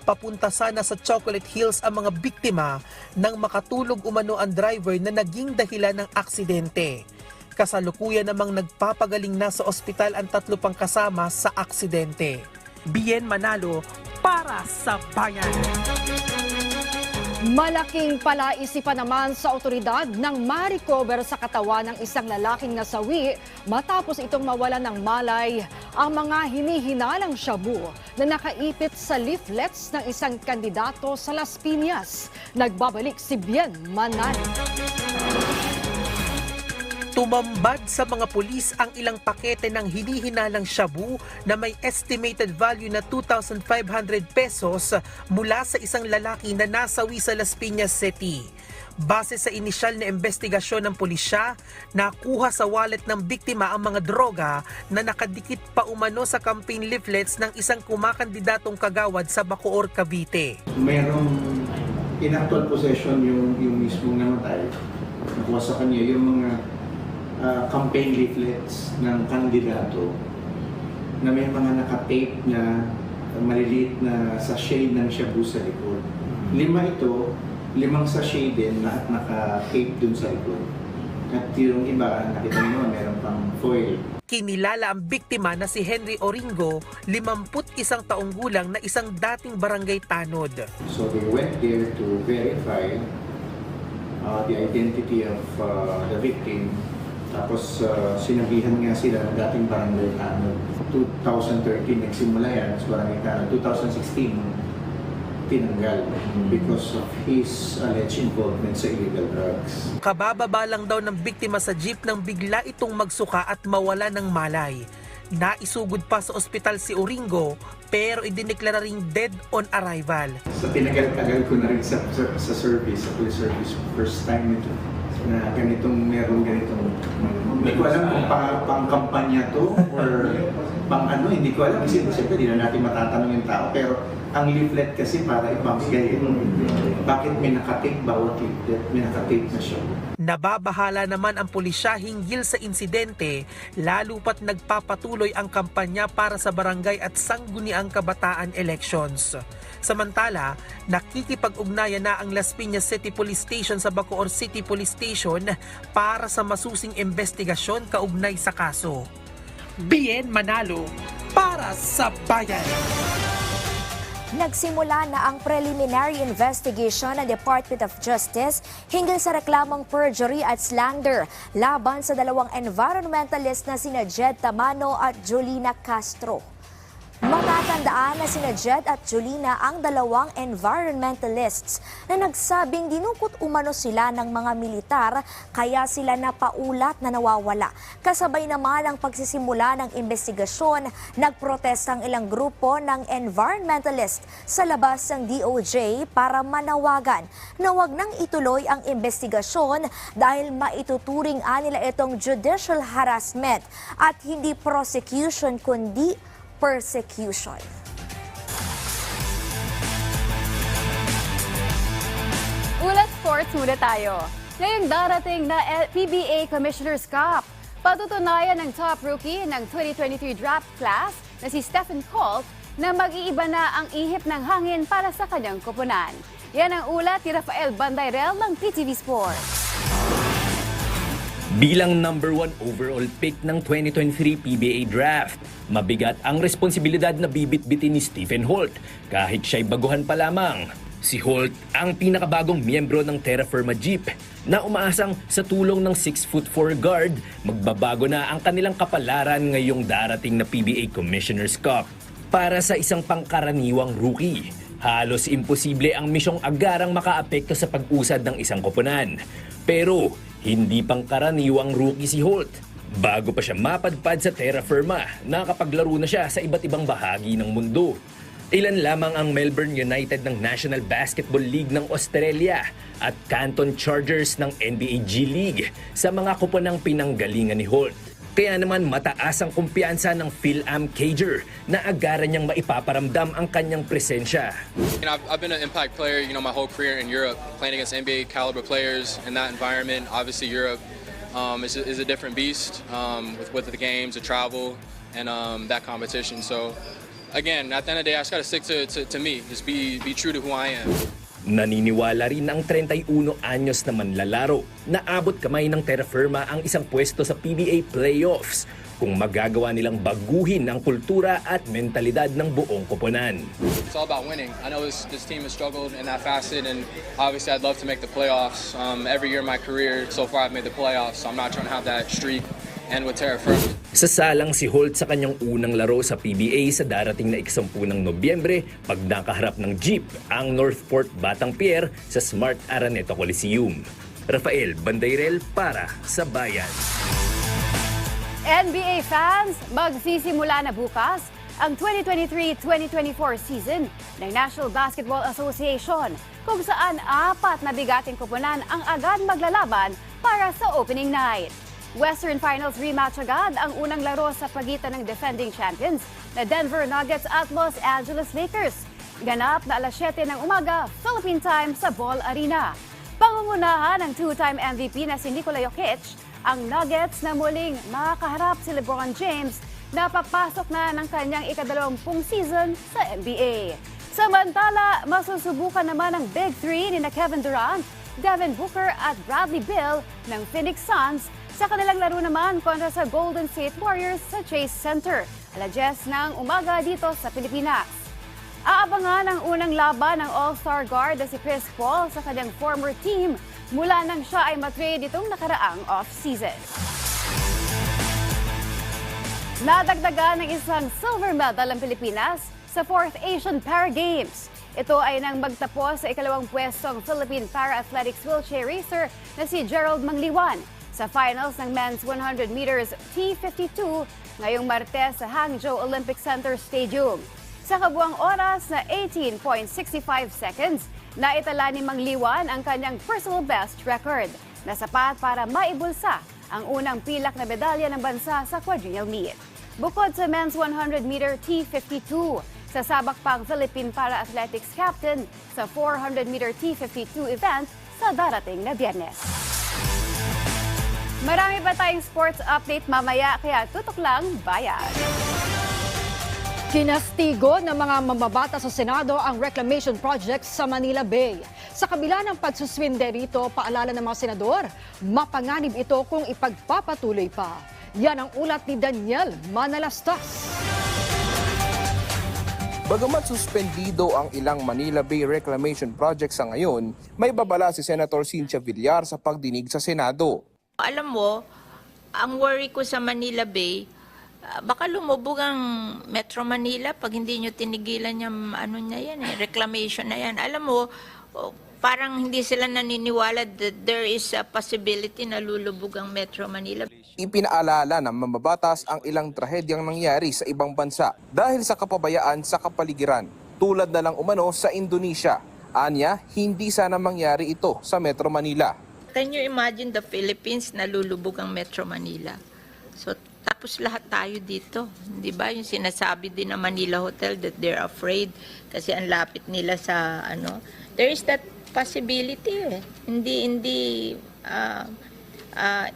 papunta sana sa Chocolate Hills ang mga biktima nang makatulog umano ang driver na naging dahilan ng aksidente. Kasalukuyan namang nagpapagaling na sa ospital ang 3 pang kasama sa aksidente. Bien Manalo para sa Bayan. Malaking palaisipan naman sa otoridad nang ma-recover sa katawan ng isang lalaking nasawi matapos itong mawala ng malay ang mga hinihinalang shabu na nakaipit sa leaflets ng isang kandidato sa Las Piñas. Nagbabalik si Bien Manalo. Tumambad sa mga pulis ang ilang pakete ng hinihinalang shabu na may estimated value na 2,500 pesos mula sa isang lalaki na nasawi sa Las Piñas City. Base sa inisyal na investigasyon ng pulisya, nakuha sa wallet ng biktima ang mga droga na nakadikit pa umano sa campaign leaflets ng isang kumakandidatong kagawad sa Bacoor, Cavite. Mayroong in actual possession yung mismong namatay. Nakuha sa kanya yung mga campaign leaflets ng kandidato na may mga naka-tape na maliliit na sachet ng shabu sa likod. 5 ito, 5 sachet din na naka-tape dun sa likod. At yung iba, nakita mo, meron pang foil. Kinilala ang biktima na si Henry Oringo, 51 taong gulang na isang dating barangay tanod. So they went there to verify the identity of the victim. Tapos sinabihan nga sila ng dating barangay tanod. 2013 nagsimula yan sa barangay tanod. 2016 tinanggal because of his alleged involvement sa illegal drugs. Kabababa lang daw ng biktima sa jeep nang bigla itong magsuka at mawala ng malay. Naisugod pa sa ospital si Oringo pero idineklara ring dead on arrival. Sa tinagal-tagal ko na rin sa service, sa police service, first time ito na meron ganitong, hindi ko alam kung pang-kampanya to or pang-ano, hindi ko alam kasi siyempre hindi na natin matatanong yung tao, pero ang leaflet kasi para ipamigay, bakit may nakatape bawat leaflet, may nakatape na siya. Nababahala naman ang pulisya hinggil sa insidente, lalo pat nagpapatuloy ang kampanya para sa barangay at sangguniang kabataan elections. Samantala, nakikipag-ugnayan na ang Las Piñas City Police Station sa Bacoor City Police Station para sa masusing investigasyon kaugnay sa kaso. Bien Manalo para sa Bayan. Nagsimula na ang preliminary investigation ng Department of Justice hinggil sa reklamong perjury at slander laban sa 2 environmentalist na sina Jed Tamano at Jolina Castro. Matatandaan na sina Jed at Jolina ang 2 environmentalists na nagsabing dinukot umano sila ng mga militar kaya sila napaulat na nawawala. Kasabay naman ang pagsisimula ng investigasyon, nagprotesta ang ilang grupo ng environmentalist sa labas ng DOJ para manawagan na huwag nang ituloy ang investigasyon dahil maituturing nila itong judicial harassment at hindi prosecution kundi persecution. Ulat Sports muna tayo. Ngayong darating na PBA Commissioner's Cup, patutunayan ng top rookie ng 2023 draft class na si Stephen Colt na mag-iiba na ang ihip ng hangin para sa kanyang koponan. Yan ang ulat ni Rafael Bandayrel ng PTV Sports. Bilang number 1 overall pick ng 2023 PBA Draft, mabigat ang responsibilidad na bibit-bitin ni Stephen Holt kahit siya'y baguhan pa lamang. Si Holt ang pinakabagong miyembro ng Terra Firma Jeep na umaasang sa tulong ng 6'4" guard, magbabago na ang kanilang kapalaran ngayong darating na PBA Commissioner's Cup. Para sa isang pangkaraniwang rookie, halos imposible ang misyong agarang makaapekto sa pag-usad ng isang koponan. Pero hindi pangkaraniwang rookie si Holt. Bago pa siya mapadpad sa Terra Firma, nakapaglaro na siya sa iba't ibang bahagi ng mundo. Ilan lamang ang Melbourne United ng National Basketball League ng Australia at Canton Chargers ng NBA G League sa mga koponang pinanggalingan ni Holt. Kaya naman mataas ang kumpiyansa ng Phil-Am Cager na agaran niyang maipaparamdam ang kanyang presensya. I've been an impact player, my whole career in Europe, playing against NBA caliber players in that environment. Obviously, Europe is a different beast with the games, the travel, and that competition. So, again, at the end of the day, I just got to stick to me. Just be true to who I am. Naniniwala rin ang 31 anyos na manlalaro na abot kamay ng terra firma ang isang pwesto sa PBA playoffs kung magagawa nilang baguhin ang kultura at mentalidad ng buong koponan. It's all about winning. I know this team has struggled in that facet, and obviously I'd love to make the playoffs. Every year in my career, so far I've made the playoffs, so I'm not trying to have that streak end with terra firma. Sasalang si Holt sa kanyang unang laro sa PBA sa darating na 10 ng Nobyembre pag nakaharap ng Jeep ang Northport Batang Pier sa Smart Araneta Coliseum. Rafael Bandairel para sa Bayan. NBA fans, magsisimula na bukas ang 2023-2024 season ng National Basketball Association kung saan 4 na bigating koponan ang agad maglalaban para sa opening night. Western Finals rematch agad ang unang laro sa pagitan ng defending champions na Denver Nuggets at Los Angeles Lakers. Ganap na alas 7 ng umaga, Philippine time sa Ball Arena. Pangungunahan ng two-time MVP na si Nikola Jokic, ang Nuggets na muling makakaharap si LeBron James na papasok na ng kanyang ika-20 season sa NBA. Samantala, masusubukan naman ang Big Three ni Kevin Durant, Devin Booker at Bradley Beal ng Phoenix Suns sa kanilang laro naman kontra sa Golden State Warriors sa Chase Center. Alas 10 ng umaga dito sa Pilipinas. Aabangan ang unang laban ng All-Star guard na si Chris Paul sa kanyang former team mula nang siya ay matrade itong nakaraang off-season. Nadagdagan ng isang silver medal ang Pilipinas sa 4th Asian Para Games. Ito ay nang magtapos sa ikalawang pwestong Philippine Para-Athletics wheelchair racer na si Gerald Mangliwan sa finals ng men's 100 meters T52 ngayong Martes sa Hangzhou Olympic Center Stadium. Sa kabuang oras na 18.65 seconds, naitala ni Mangliwan ang kanyang personal best record na sapat para maibulsa ang unang pilak na medalya ng bansa sa quadrennial meet. Bukod sa men's 100 meter T52, sasabak pa ang Philippine Para-Athletics captain sa 400 meter T52 event sa darating na Biyernes. Marami pa tayong sports update mamaya, kaya tutok lang Bayan. Kinastigo ng mga mamabata sa Senado ang reclamation project sa Manila Bay. Sa kabila ng pagsuswinde rito, paalala ng mga senador, mapanganib ito kung ipagpapatuloy pa. Yan ang ulat ni Daniel Manalastas. Bagamat suspendido ang ilang Manila Bay reclamation projects sa ngayon, may babala si Senator Cynthia Villar sa pagdinig sa Senado. Alam mo, ang worry ko sa Manila Bay, baka lumubog ang Metro Manila pag hindi nyo tinigilan yung reclamation na yan. Alam mo, parang hindi sila naniniwala that there is a possibility na lulubog ang Metro Manila. Ipinaalala ng mambabatas ang ilang trahedyang nangyari sa ibang bansa dahil sa kapabayaan sa kapaligiran, tulad na lang umano sa Indonesia. Anya, hindi sana mangyari ito sa Metro Manila. Can you imagine the Philippines na lulubog ang Metro Manila? So, tapos lahat tayo dito. Di ba? Yung sinasabi din ng Manila Hotel that they're afraid kasi ang lapit nila sa There is that possibility eh. Hindi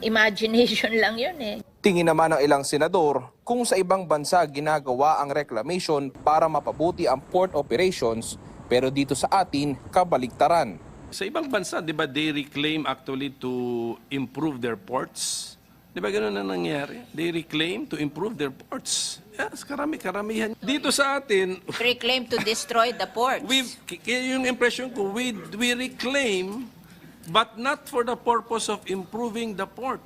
imagination lang yun eh. Tingin naman ng ilang senador kung sa ibang bansa ginagawa ang reclamation para mapabuti ang port operations, pero dito sa atin kabaligtaran. Sa ibang bansa, di ba, they reclaim actually to improve their ports. Di ba gano'n na nangyari? They reclaim to improve their ports. Yes, karamihan. Dito sa atin... Reclaim to destroy the ports. Yung impression ko, we reclaim, but not for the purpose of improving the port.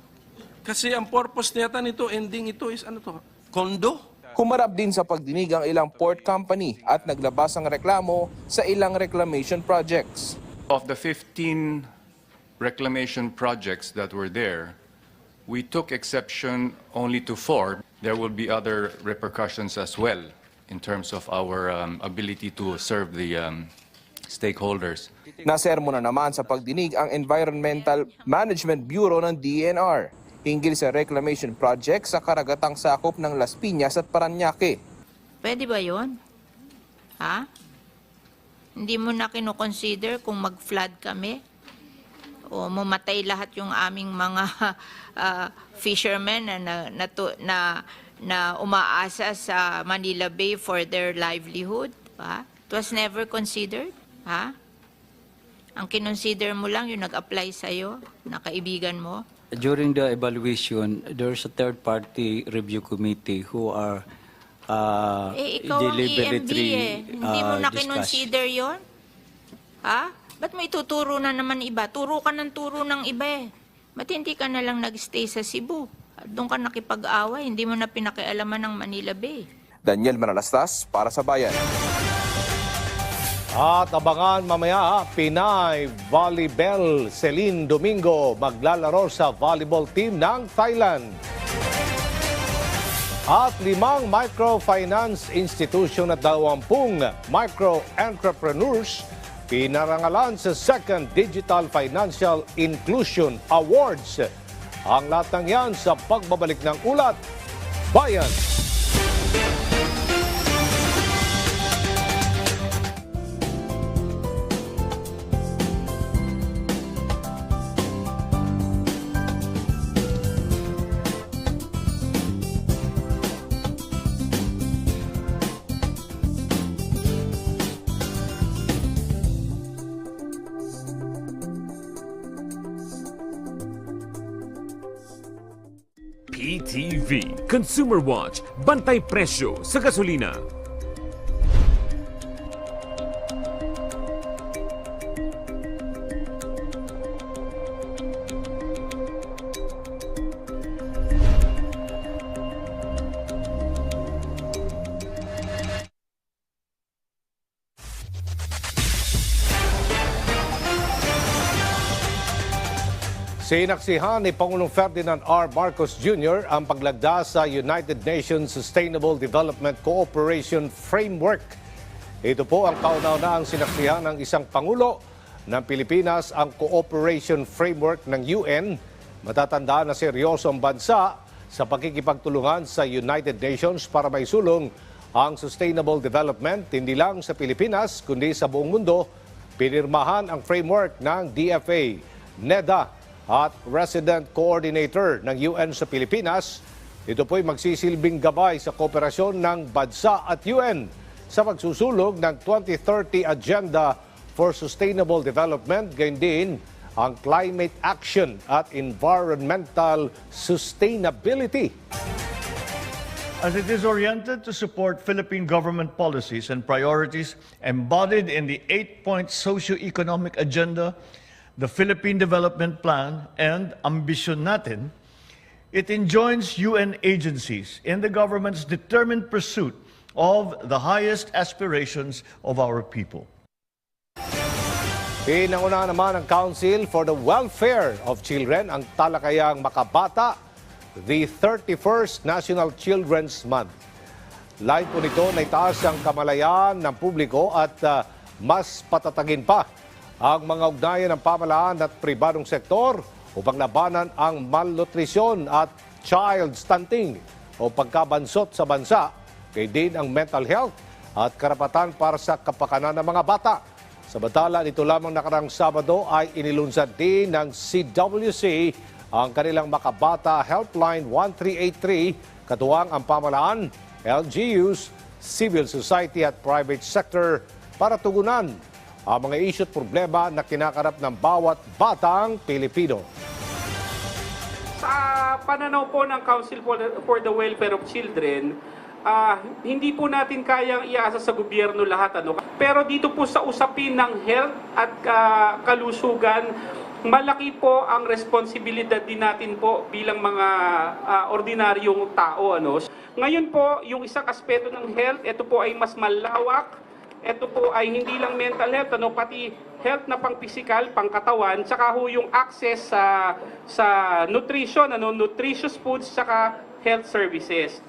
Kasi ang purpose niyata nito, ending ito is condo. Humarap din sa pagdinig ang ilang port company at naglabas ang reklamo sa ilang reclamation projects. Of the 15 reclamation projects that were there, we took exception only to 4. There will be other repercussions as well in terms of our ability to serve the stakeholders. Nasermo na naman sa pagdinig ang Environmental Management Bureau ng DENR. hinggil sa reclamation project sa karagatang sakop ng Las Piñas at Parañaque. Pwede ba yon? Ha? Hindi mo na kinoconsider kung mag-flood kami? O mamatay lahat yung aming mga fishermen na umaasa sa Manila Bay for their livelihood? Ha? It was never considered? Ha? Ang kinonsider mo lang yung nag-apply sa'yo, na kaibigan mo? During the evaluation, there's a third-party review committee who are ikaw ang EMD Hindi mo na kinonsider yun? Ha? Ba't mo ituturo na naman iba? Turo ka ng turo ng iba eh. Ba't hindi ka na lang nag-stay sa Cebu? Doon ka nakipag-away, hindi mo na pinakialaman ng Manila Bay. Daniel Manalastas para sa Bayan. At abangan mamaya, Pinay Volleyball Celine Domingo maglalaro sa volleyball team ng Thailand. At 5 microfinance institution at 20 micro-entrepreneurs pinarangalan sa Second Digital Financial Inclusion Awards. Ang lahat ng yan sa pagbabalik ng Ulat Bayan. PTV Consumer Watch, bantay presyo sa gasolina. Sinaksihan ni Pangulong Ferdinand R. Marcos Jr. ang paglagda sa United Nations Sustainable Development Cooperation Framework. Ito po ang kauna-unahang sinaksihan ng isang Pangulo ng Pilipinas ang Cooperation Framework ng UN. Matatandaan na seryoso ang bansa sa pakikipagtulungan sa United Nations para maisulong ang sustainable development hindi lang sa Pilipinas kundi sa buong mundo. Pinirmahan ang framework ng DFA, NEDA, at Resident Coordinator ng UN sa Pilipinas. Ito po'y magsisilbing gabay sa kooperasyon ng bansa at UN sa pagsusulong ng 2030 Agenda for Sustainable Development, gayon din ang climate action at environmental sustainability. As it is oriented to support Philippine government policies and priorities embodied in the 8-point socio-economic agenda, the Philippine Development Plan, and Ambisyon Natin, it enjoins UN agencies in the government's determined pursuit of the highest aspirations of our people. Pinanguna naman ng Council for the Welfare of Children ang talakayang Makabata, the 31st National Children's Month. Lain po nito na itaas ang kamalayan ng publiko at mas patatagin pa ang mga ugnayan ng pamahalaan at pribadong sektor upang labanan ang malnutrisyon at child stunting o pagkabansot sa bansa, kaya din ang mental health at karapatan para sa kapakanan ng mga bata. Samantala, nito lamang nakarang Sabado ay inilunsad din ng CWC ang kanilang Makabata Helpline 1383, katuwang ang pamahalaan, LGUs, civil society at private sector para tugunan ang mga issue at problema na kinakarap ng bawat batang Pilipino. Sa pananaw po ng Council for the Welfare of Children, hindi po natin kayang iasa sa gobyerno lahat. Pero dito po sa usapin ng health at kalusugan, malaki po ang responsibilidad din natin po bilang mga ordinaryong tao. Ngayon po, yung isang aspeto ng health, ito po ay mas malawak. Ito po ay hindi lang mental health, pati health na pang-physical, pang-katawan, tsaka ho yung access sa nutrition, nutritious foods, tsaka health services.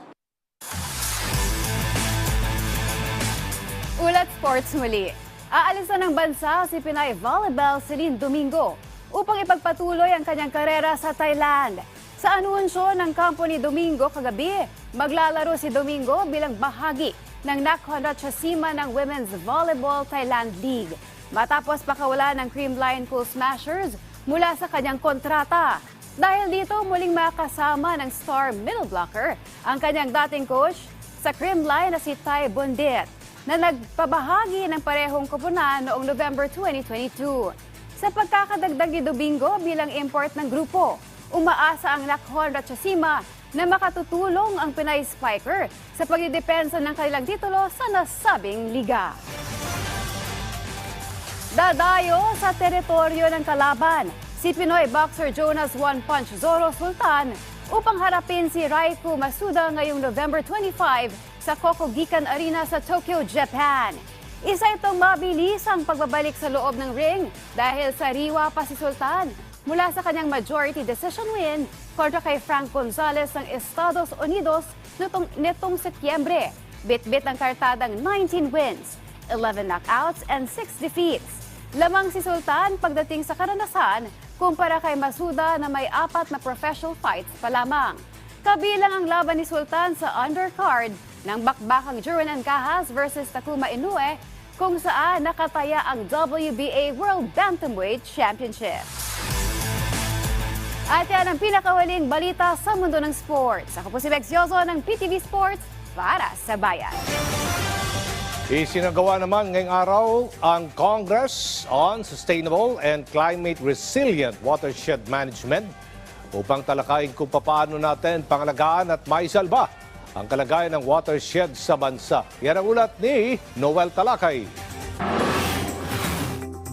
Ulat Sports muli. Aalisan ng bansa si Pinay Volleyball Celine Domingo upang ipagpatuloy ang kanyang karera sa Thailand. Sa anunsyo ng kampo ni Domingo kagabi, maglalaro si Domingo bilang bahagi ng NAC 100 ng Women's Volleyball Thailand League. Matapos pakawala ng Creamline Cool Smashers mula sa kanyang kontrata. Dahil dito, muling makasama ng star middle blocker ang kanyang dating coach sa Creamline na si Ty Bundit, na nagpabahagi ng parehong koponan noong November 2022. Sa pagkakadagdag ni Domingo bilang import ng grupo, umaasa ang NAC 100 na makatutulong ang Pinay Spiker sa pagdidepensa ng kanilang titulo sa nasabing liga. Dadayo sa teritoryo ng kalaban si Pinoy boxer Jonas One Punch Zorro Sultan upang harapin si Raiku Masuda ngayong November 25 sa Kokogikan Arena sa Tokyo, Japan. Isa itong mabilis ang pagbabalik sa loob ng ring dahil sariwa pa si Sultan mula sa kanyang majority decision win kontra kay Frank Gonzalez ng Estados Unidos nitong Setyembre. Bit-bit ang kartadang 19 wins, 11 knockouts and 6 defeats. Lamang si Sultan pagdating sa karanasan kumpara kay Masuda na may 4 na professional fights pa lamang. Kabilang ang laban ni Sultan sa undercard ng bakbakang Juran Cajas versus Takuma Inoue kung saan nakataya ang WBA World Bantamweight Championship. At yan ang pinakawaling balita sa mundo ng sports. Ako po si Bex Yozo ng PTV Sports para sa Bayan. Isinagawa naman ngayong araw ang Congress on Sustainable and Climate Resilient Watershed Management upang talakayin kung paano natin pangalagaan at maisalba ang kalagayan ng watershed sa bansa. Yan ang ulat ni Noel Talakay.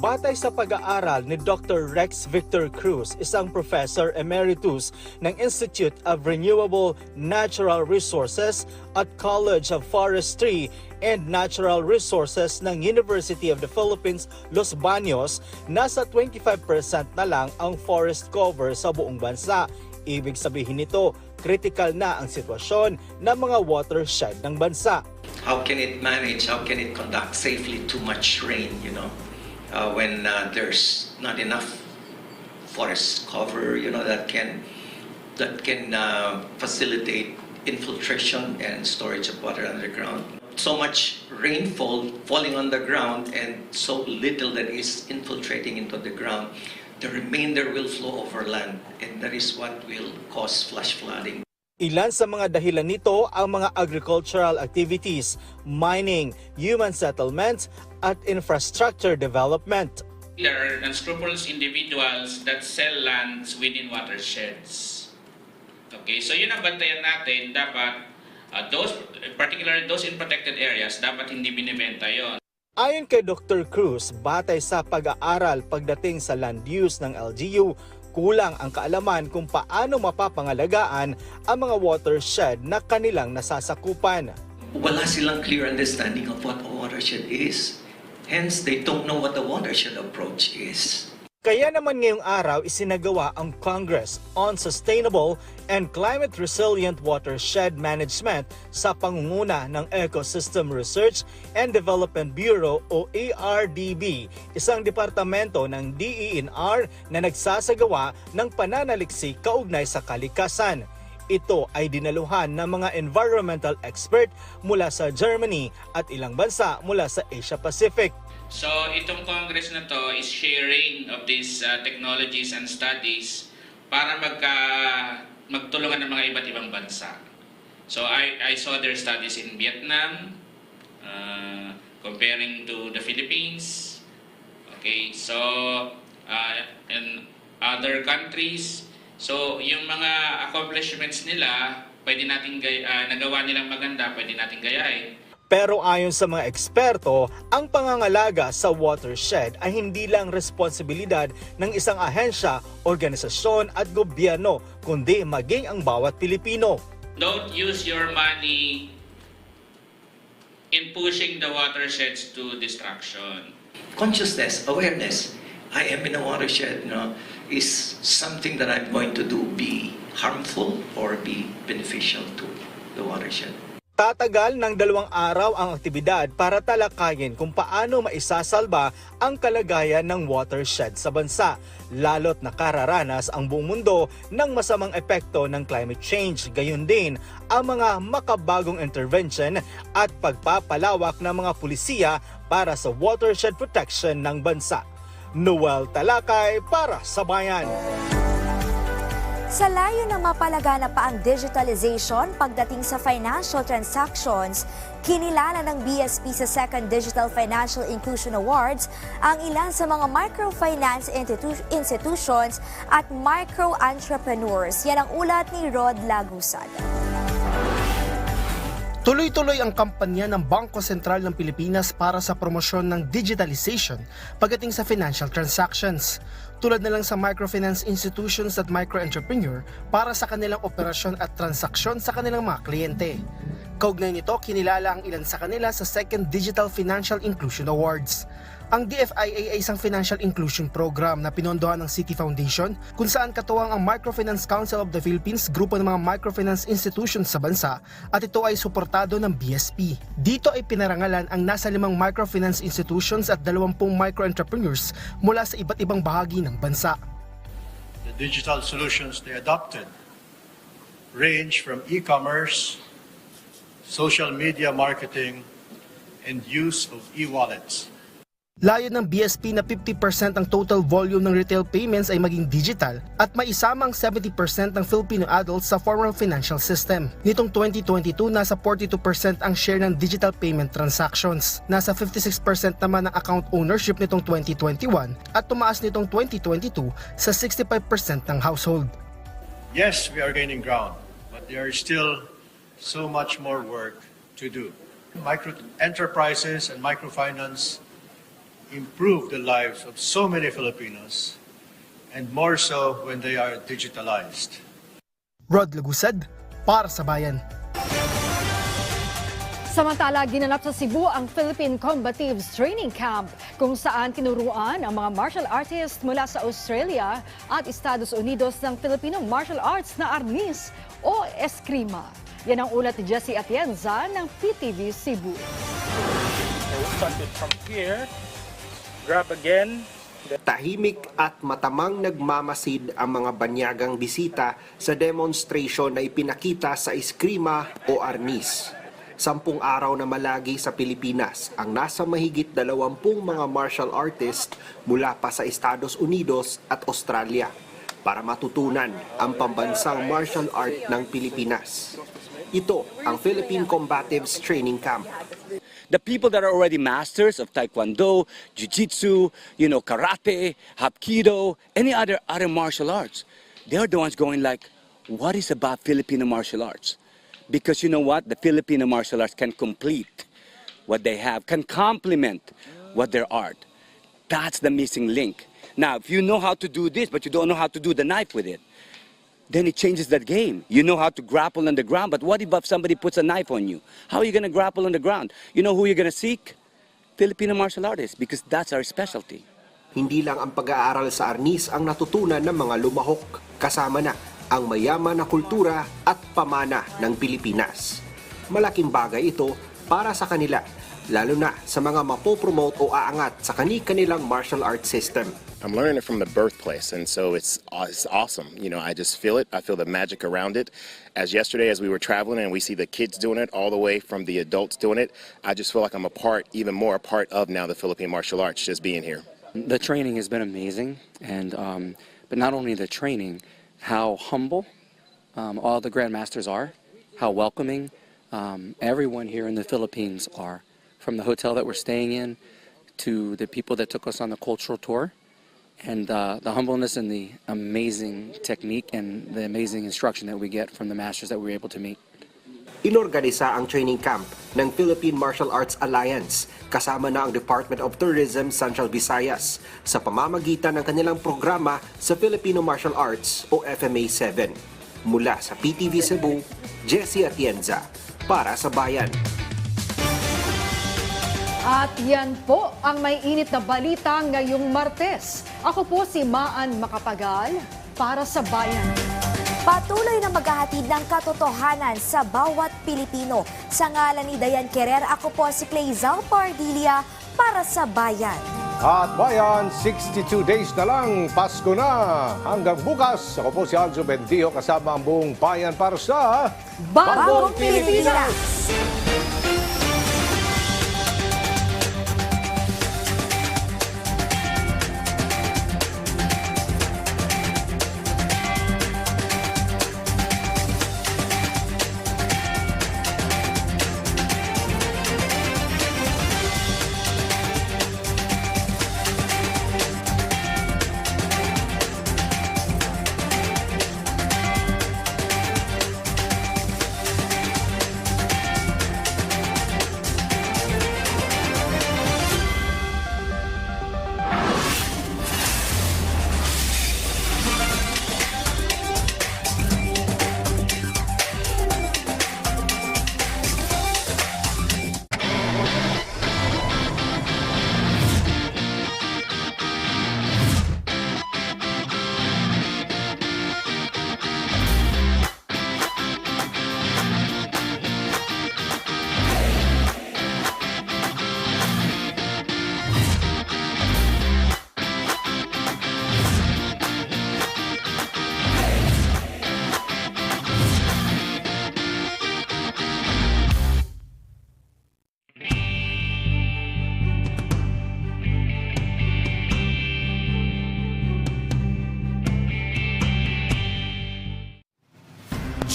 Batay sa pag-aaral ni Dr. Rex Victor Cruz, isang Professor Emeritus ng Institute of Renewable Natural Resources at College of Forestry and Natural Resources ng University of the Philippines, Los Baños, nasa 25% na lang ang forest cover sa buong bansa. Ibig sabihin nito, critical na ang sitwasyon ng mga watershed ng bansa. How can it manage, how can it conduct safely too much rain, when there's not enough forest cover, that can facilitate infiltration and storage of water underground. So much rainfall falling on the ground and so little that is infiltrating into the ground, the remainder will flow over land, and that is what will cause flash flooding. Ilan sa mga dahilan nito ang mga agricultural activities, mining, human settlements, at infrastructure development. There are unscrupulous individuals that sell lands within watersheds. Okay, so yun ang bantayan natin. Dapat, particularly those in protected areas, dapat hindi binibenta yon. Ayon kay Dr. Cruz, batay sa pag-aaral pagdating sa land use ng LGU, kulang ang kaalaman kung paano mapapangalagaan ang mga watershed na kanilang nasasakupan. Wala silang clear understanding of what a watershed is. Hence, they don't know what the watershed approach is. Kaya naman ngayong araw isinagawa ang Congress on Sustainable and Climate Resilient Watershed Management sa pangunguna ng Ecosystem Research and Development Bureau o ARDB, isang departamento ng DENR na nagsasagawa ng pananaliksik kaugnay sa kalikasan. Ito ay dinaluhan ng mga environmental expert mula sa Germany at ilang bansa mula sa Asia Pacific. So itong Congress na to is sharing of these technologies and studies para magtulungan ng mga iba't ibang bansa. So I saw their studies in Vietnam, comparing to the Philippines. Okay, so in other countries. So yung mga accomplishments nila, pwede nating nagawa nilang maganda, pwede nating gayahin. Pero ayon sa mga eksperto, ang pangangalaga sa watershed ay hindi lang responsibilidad ng isang ahensya, organisasyon at gobyerno, kundi maging ang bawat Pilipino. Don't use your money in pushing the watersheds to destruction. Consciousness, awareness. I am in a watershed, is something that I'm going to do be harmful or be beneficial to the watershed. Tatagal ng 2 araw ang aktibidad para talakayin kung paano maisasalba ang kalagayan ng watershed sa bansa, lalo't nakararanas ang buong mundo ng masamang epekto ng climate change. Gayon din ang mga makabagong intervention at pagpapalawak ng mga pulisiya para sa watershed protection ng bansa. Noel Talakay para sa Bayan. Sa layo na mapalagana pa ang digitalization pagdating sa financial transactions, kinilala ng BSP sa 2nd Digital Financial Inclusion Awards ang ilan sa mga microfinance institutions at micro-entrepreneurs. Yan ang ulat ni Rod Lagusad. Tuloy-tuloy ang kampanya ng Bangko Sentral ng Pilipinas para sa promosyon ng digitalization pagdating sa financial transactions. Tulad na lang sa microfinance institutions at micro-entrepreneur para sa kanilang operasyon at transaksyon sa kanilang mga kliyente. Kaugnay nito, kinilala ang ilan sa kanila sa 2nd Digital Financial Inclusion Awards. Ang DFIA ay isang financial inclusion program na pinondohan ng City Foundation kung saan katuwang ang Microfinance Council of the Philippines, grupo ng mga microfinance institutions sa bansa, at ito ay suportado ng BSP. Dito ay pinarangalan ang nasa 5 microfinance institutions at 20 micro-entrepreneurs mula sa iba't ibang bahagi ng bansa. The digital solutions they adopted range from e-commerce, social media marketing, and use of e-wallets. Layo ng BSP na 50% ang total volume ng retail payments ay maging digital at maisamang 70% ng Filipino adults sa formal financial system. Nitong 2022, nasa 42% ang share ng digital payment transactions. Nasa 56% naman ang account ownership nitong 2021 at tumaas nitong 2022 sa 65% ng household. Yes, we are gaining ground, but there is still so much more work to do. Micro enterprises and microfinance improve the lives of so many Filipinos, and more so when they are digitalized. Rod Lagusad, para sa Bayan. Samantala, ginanap sa Cebu ang Philippine Combatives Training Camp kung saan tinuruan ang mga martial artists mula sa Australia at Estados Unidos ng Filipino martial arts na arnis o eskrima. Yan ang ulat ni Jessie Atienza ng PTV Cebu. From here. Grab again. Tahimik at matamang nagmamasid ang mga banyagang bisita sa demonstration na ipinakita sa eskrima o arnis. 10 araw na malagi sa Pilipinas ang nasa mahigit 20 mga martial artists mula pa sa Estados Unidos at Australia para matutunan ang pambansang martial art ng Pilipinas. Ito ang Philippine Combatives Training Camp. The people that are already masters of Taekwondo, Jiu-Jitsu, Karate, Hapkido, any other martial arts, they're the ones going like, what is about Filipino martial arts? Because you know what? The Filipino martial arts can complete what they have, can complement what their art. That's the missing link. Now, if you know how to do this, but you don't know how to do the knife with it, then it changes that game. You know how to grapple on the ground, but what if somebody puts a knife on you? How are you going to grapple on the ground? You know who you're going to seek? Filipino martial artists, because that's our specialty. Hindi lang ang pag-aaral sa arnis ang natutunan ng mga lumahok, kasama na ang mayaman na kultura at pamana ng Pilipinas. Malaking bagay ito para sa kanila, lalo na sa mga mapopromote o aangat sa kani-kanilang martial art system. I'm learning it from the birthplace, and so it's awesome. I just feel it. I feel the magic around it. As yesterday, as we were traveling and we see the kids doing it, all the way from the adults doing it, I just feel like I'm even more a part of now the Philippine martial arts, just being here. The training has been amazing, and but not only the training, how humble all the grandmasters are, how welcoming everyone here in the Philippines are, from the hotel that we're staying in to the people that took us on the cultural tour. And the humbleness and the amazing technique and the amazing instruction that we get from the masters that we were able to meet. Inorganisa ang training camp ng Philippine Martial Arts Alliance kasama na ang Department of Tourism Central Visayas sa pamamagitan ng kanilang programa sa Filipino Martial Arts o FMA 7. Mula sa PTV Cebu, Jessie Atienza, para sa Bayan. At yan po ang may init na balita ngayong Martes. Ako po si Maan Makapagal para sa Bayan. Patuloy na maghahatid ng katotohanan sa bawat Pilipino. Sa ngalan ni Dayan Querer, ako po si Claizal Pardilia para sa Bayan. At Bayan, 62 days na lang, Pasko na. Hanggang bukas, ako po si Aljo Bendijo kasama ang buong bayan para sa Bagong Pilipinas!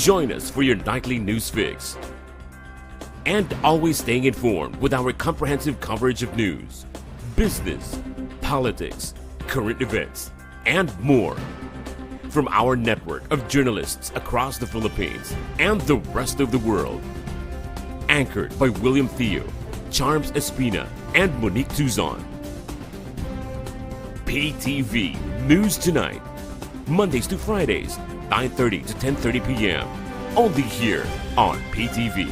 Join us for your nightly news fix. And always staying informed with our comprehensive coverage of news, business, politics, current events, and more. From our network of journalists across the Philippines and the rest of the world. Anchored by William Theo, Charms Espina, and Monique Tuzon. PTV News Tonight. Mondays to Fridays, 9:30 to 10:30 p.m. Only here on PTV.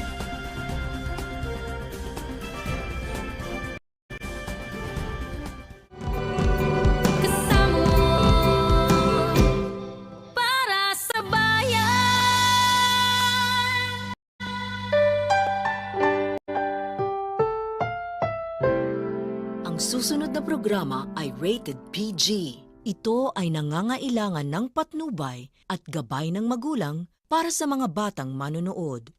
Ang susunod na programa ay rated PG. Ito ay nangangailangan ng patnubay at gabay ng magulang para sa mga batang manonood.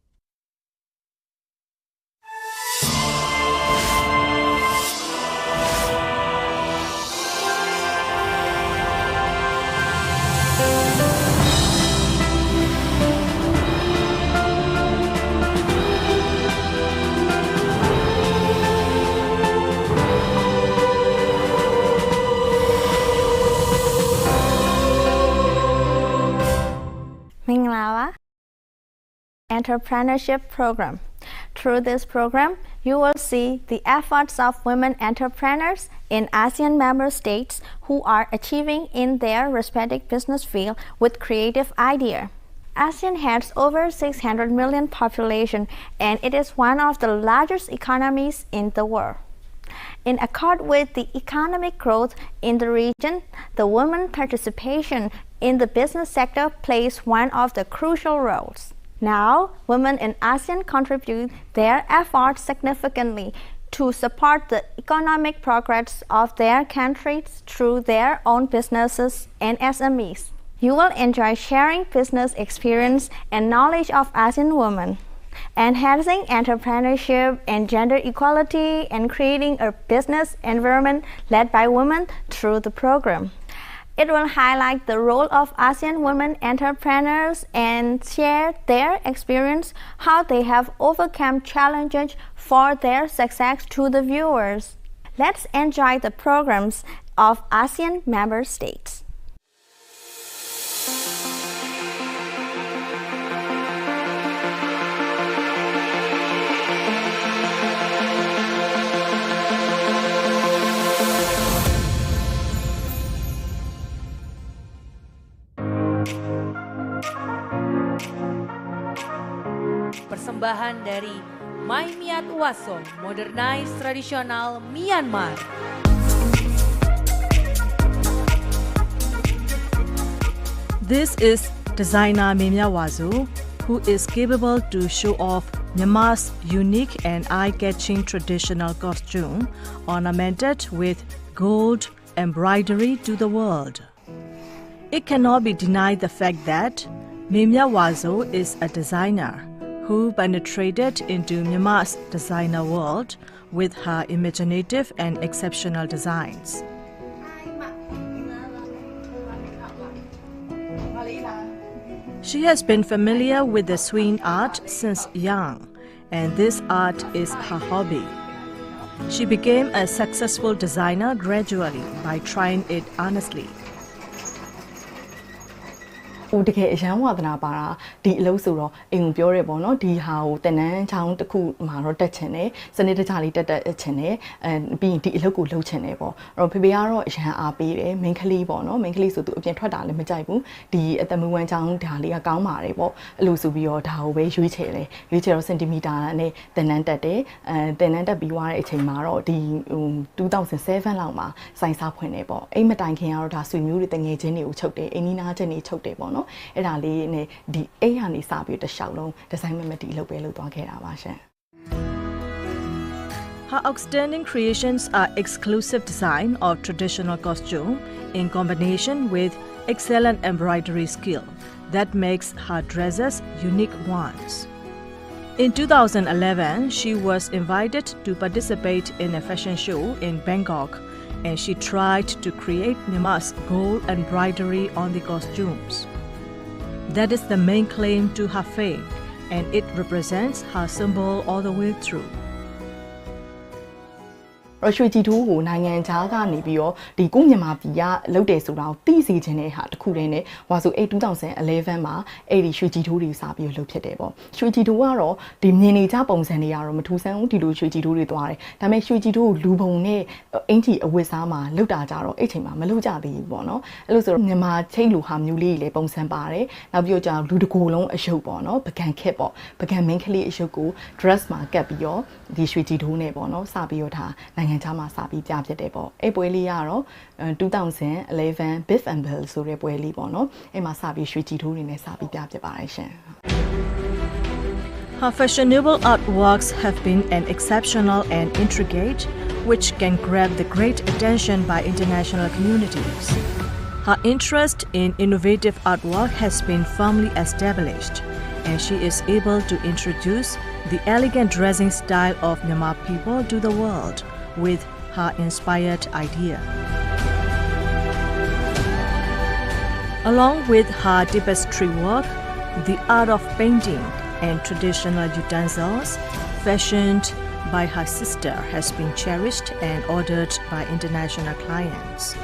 Minglawa Entrepreneurship Program. Through this program, you will see the efforts of women entrepreneurs in ASEAN member states who are achieving in their respective business field with creative idea. ASEAN has over 600 million population and it is one of the largest economies in the world. In accord with the economic growth in the region, the women participation in the business sector plays one of the crucial roles. Now, women in ASEAN contribute their efforts significantly to support the economic progress of their countries through their own businesses and SMEs. You will enjoy sharing business experience and knowledge of ASEAN women, enhancing entrepreneurship and gender equality, and creating a business environment led by women through the program. It will highlight the role of ASEAN women entrepreneurs and share their experience, how they have overcome challenges for their success to the viewers. Let's enjoy the programs of ASEAN member states. Persembahan dari May Miat Wasong, Modernized Traditional Myanmar. This is designer Mimya Wazo, who is capable to show off Myanmar's unique and eye-catching traditional costume ornamented with gold embroidery to the world. It cannot be denied the fact that Mimya Wazo is a designer who penetrated into Myanmar's designer world with her imaginative and exceptional designs. She has been familiar with the swing art since young, and this art is her hobby. She became a successful designer gradually by trying it honestly. တကယ်အရန်ဝါသနာပါတာဒီအလုပ်ဆိုတော့အိမ်ကိုပြောရဲပေါ့နော်ဒီဟာကိုတနန်းချောင်းတစ်ခုမှာတော့တက်ချင်တယ်စနစ်တကျလေးတက်ချင်တယ်ပြီးရင်ဒီအလုပ်ကိုလုပ်ချင်တယ်ပေါ့အဲ့တော့ဖေဖေကတော့အရန်အားပေးတယ်မိန်းကလေးပေါ့နော်မိန်းကလေးဆိုသူအပြင်ထွက်တာလည်းမကြိုက်ဘူးဒီအသက်မွေးဝမ်းချောင်းဒါလေးကကောင်းပါတယ်ပေါ့အဲ့လိုဆိုပြီးတော့ဒါကိုပဲရွေးချယ်တယ်ရွေးချယ်တော့စင်တီမီတာနဲ့တနန်းတက်တယ်တနန်းတက်ပြီးသွားတဲ့အချိန်မှာတော့ဒီ2007လောက်မှာစိုင်းစားဖွင့်တယ်ပေါ့အိမ်မတိုင်ခင်ကတော့ဒါဆွေမျိုးတွေတငယ်ချင်းတွေကိုချုပ်တယ်အိမ်နီးနားချင်းတွေချုပ်တယ်ပေါ့နော်အဲ့ဒါလေးနဲ့ဒီအိမ်ကနေစပြီးတစ်လျှောက်လုံးဒီဇိုင်းမတီလုပ်ပဲလုပ်သွားခဲ့တာပါရှင် Her outstanding creations are exclusive design of traditional costume in combination with excellent embroidery skill that makes her dresses unique ones. In 2011, she was invited to participate in a fashion show in Bangkok, and she tried to create Myanmar's gold embroidery on the costumes. That is the main claim to her fame, and it represents her symbol all the way through. ရရွှေကြည်ထိုးကိုနိုင်ငံခြားကနေပြီးတော့ဒီကိုမြန်မာပြည်ကလုပ်တယ်ဆိုတာကိုသိစေချင်တဲ့ဟာတစ်ခုတည်းနဲ့ဟိုဆို2011မှာအဲ့ဒီရွှေကြည်ထိုးတွေစာပြီးလုပ်ဖြစ်တယ်ပေါ့ရွှေကြည်ထိုးကတော့ဒီမြင်နေကြပုံစံတွေကတော့မထူးဆန်းဘူးဒီလိုရွှေကြည်ထိုးတွေသွားတယ်ဒါပေမဲ့ရွှေကြည်ထိုးကိုလူပုံနဲ့အင်ကြီးအဝတ်စားမှာလုပ်တာကြတော့အဲ့ချိန်မှာမလုပ်ကြသေးဘူးပေါ့နော်အဲ့လိုဆိုတော့မြန်မာချိတ်လူဟာမျိုးလေးတွေလည်းပုံစံပါတယ်နောက်ပြီးတော့ကြာလူတကူလုံးအယုတ်ပေါ့နော်ပကံခက်ပေါ့ပကံမင်းကလေးအယုတ်ကို dress မှာကပ်ပြီးတော့ဒီရွှေကြည်ထိုးနဲ့ပေါ့နော်စပြီးတော့ဒါနိုင်ငံခြားမှာစပြီးပြဖြစ်တယ်ပေါ့အဲ့ပွဲလေးကတော့2011 Biff and Bill ဆိုတဲ့ပွဲလေးပေါ့နော်အဲ့မှာစပြီးရွှေကြည်ထိုးတွေနဲ့စပြီးပြဖြစ်ပါတယ်ရှင် Her fashionable artworks have been an exceptional and intricate, which can grab the great attention by international communities. Her interest in innovative artwork has been firmly established, and she is able to introduce the elegant dressing style of Myanmar people to the world with her inspired idea. Along with her tapestry work, the art of painting and traditional utensils fashioned by her sister has been cherished and ordered by international clients.